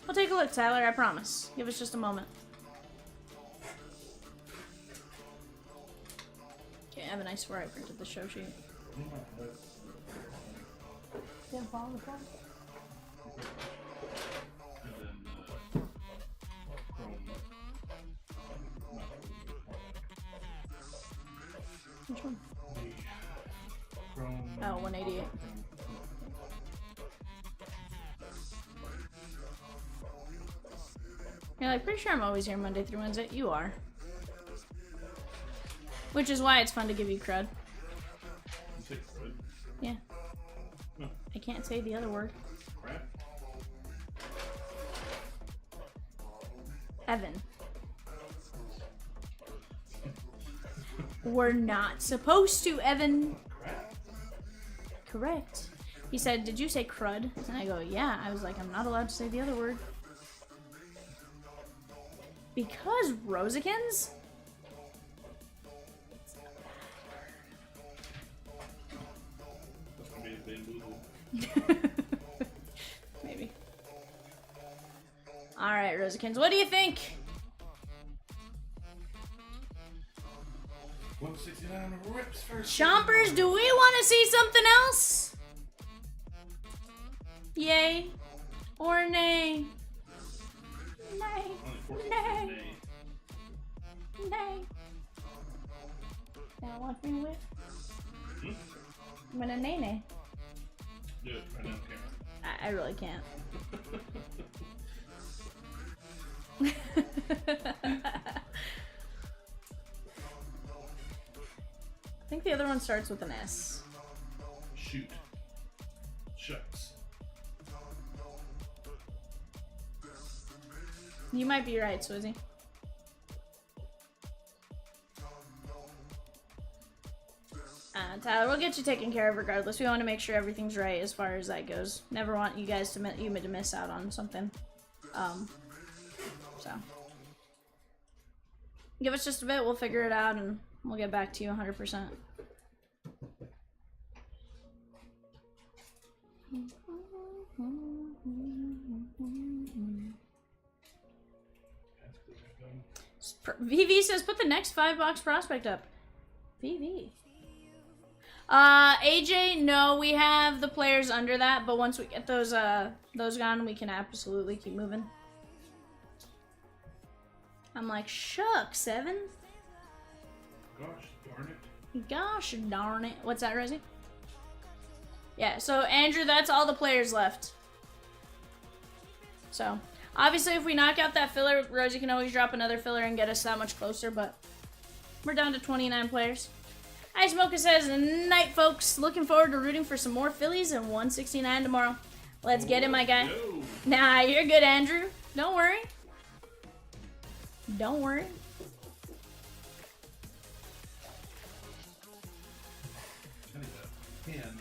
We'll take a look, Tyler, I promise. Give us just a moment. Okay, Evan, I swear I printed the show sheet. Didn't fall on the floor. Which one? Oh, 188. You're like, pretty sure I'm always here Monday through Wednesday. You are. Which is why it's fun to give you crud. Yeah. I can't say the other word. Evan. We're not supposed to, Evan. Correct. He said, did you say crud? And I go, yeah. I was like, I'm not allowed to say the other word. Because Rosikins? Maybe. Alright, Rosikins, what do you think? 169 rips first. Chompers, do we want to see something else? Yay or nay? Nay. Nay. Nay. Now watch me whip. I'm gonna nay nay. Do it right now, camera. I really can't. I think the other one starts with an S. Shoot. Shucks. You might be right, Swizzy. Tyler, we'll get you taken care of regardless. We want to make sure everything's right as far as that goes. Never want you guys to miss out on something. So give us just a bit. We'll figure it out and we'll get back to you 100%. VV says, put the next 5-box prospect up. VV. AJ, no, we have the players under that, but once we get those gone, we can absolutely keep moving. I'm like, shucks, Evan. Gosh darn it. Gosh darn it. What's that, Rosie? Yeah, so Andrew, that's all the players left. So, obviously, if we knock out that filler, Rosie can always drop another filler and get us that much closer, but we're down to 29 players. Ice Mocha says, night, folks. Looking forward to rooting for some more Phillies and 169 tomorrow. Let's get it, my guy. No. Nah, you're good, Andrew. Don't worry. Don't worry. I need a pen.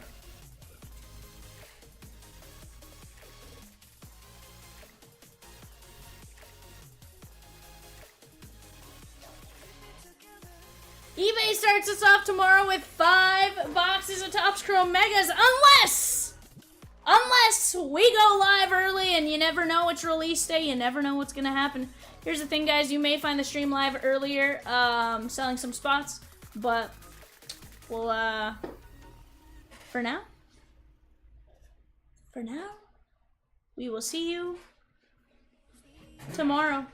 eBay starts us off tomorrow with 5 boxes of Topps Chrome Megas, unless we go live early and you never know it's release day, you never know what's gonna happen. Here's the thing, guys, you may find the stream live earlier, selling some spots, but we'll, for now, we will see you tomorrow.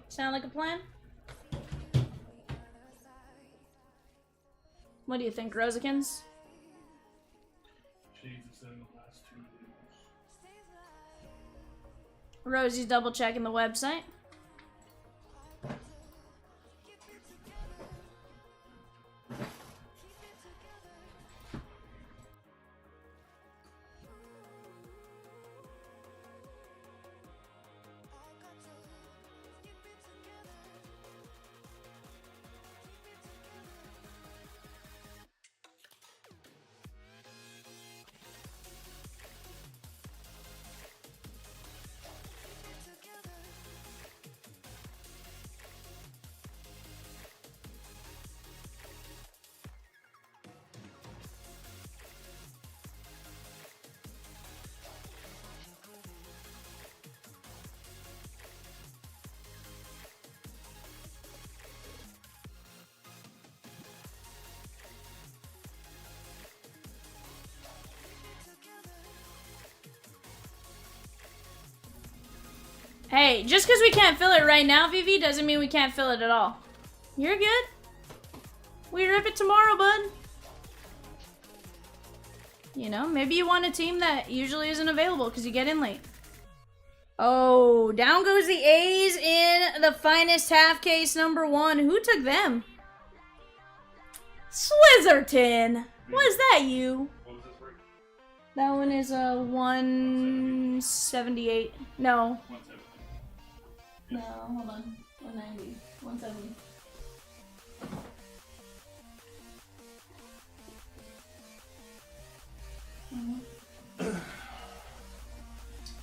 Sound like a plan? What do you think, Rosikins? Jesus, in the last 2 days. Rosie's double checking the website. Hey, just because we can't fill it right now, Vivi, doesn't mean we can't fill it at all. You're good. We rip it tomorrow, bud. You know, maybe you want a team that usually isn't available because you get in late. Oh, down goes the A's in the finest half case number 1. Who took them? Swizzerton. Was that you? What was this break? That one is a 178. No. 170. No, hold on. 190. 170.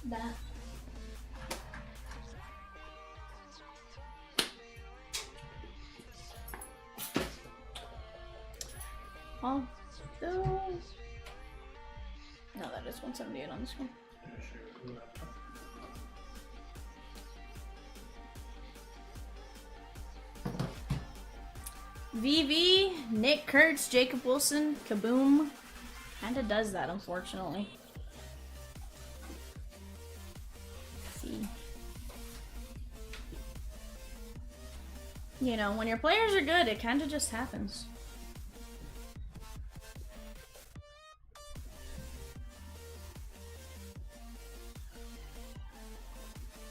That. Oh, those. No, that is 178 on this one. VV, Nick Kurtz, Jacob Wilson, Kaboom. Kinda does that, unfortunately. Let's see. You know, when your players are good, it kinda just happens.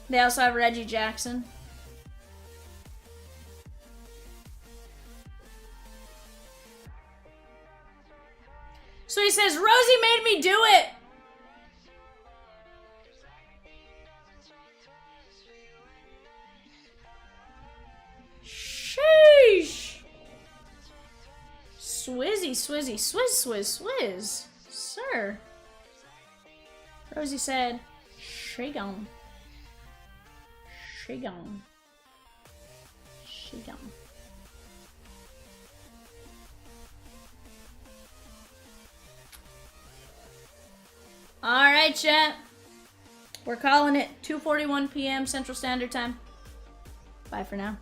They also have Reggie Jackson. So he says, Rosie made me do it! Sheesh! Swizzy, swizzy, swizz, swizz, swizz. Sir. Rosie said, Shagon. Shagon. Shagon. Alright, chat. We're calling it 2:41 p.m. Central Standard Time. Bye for now.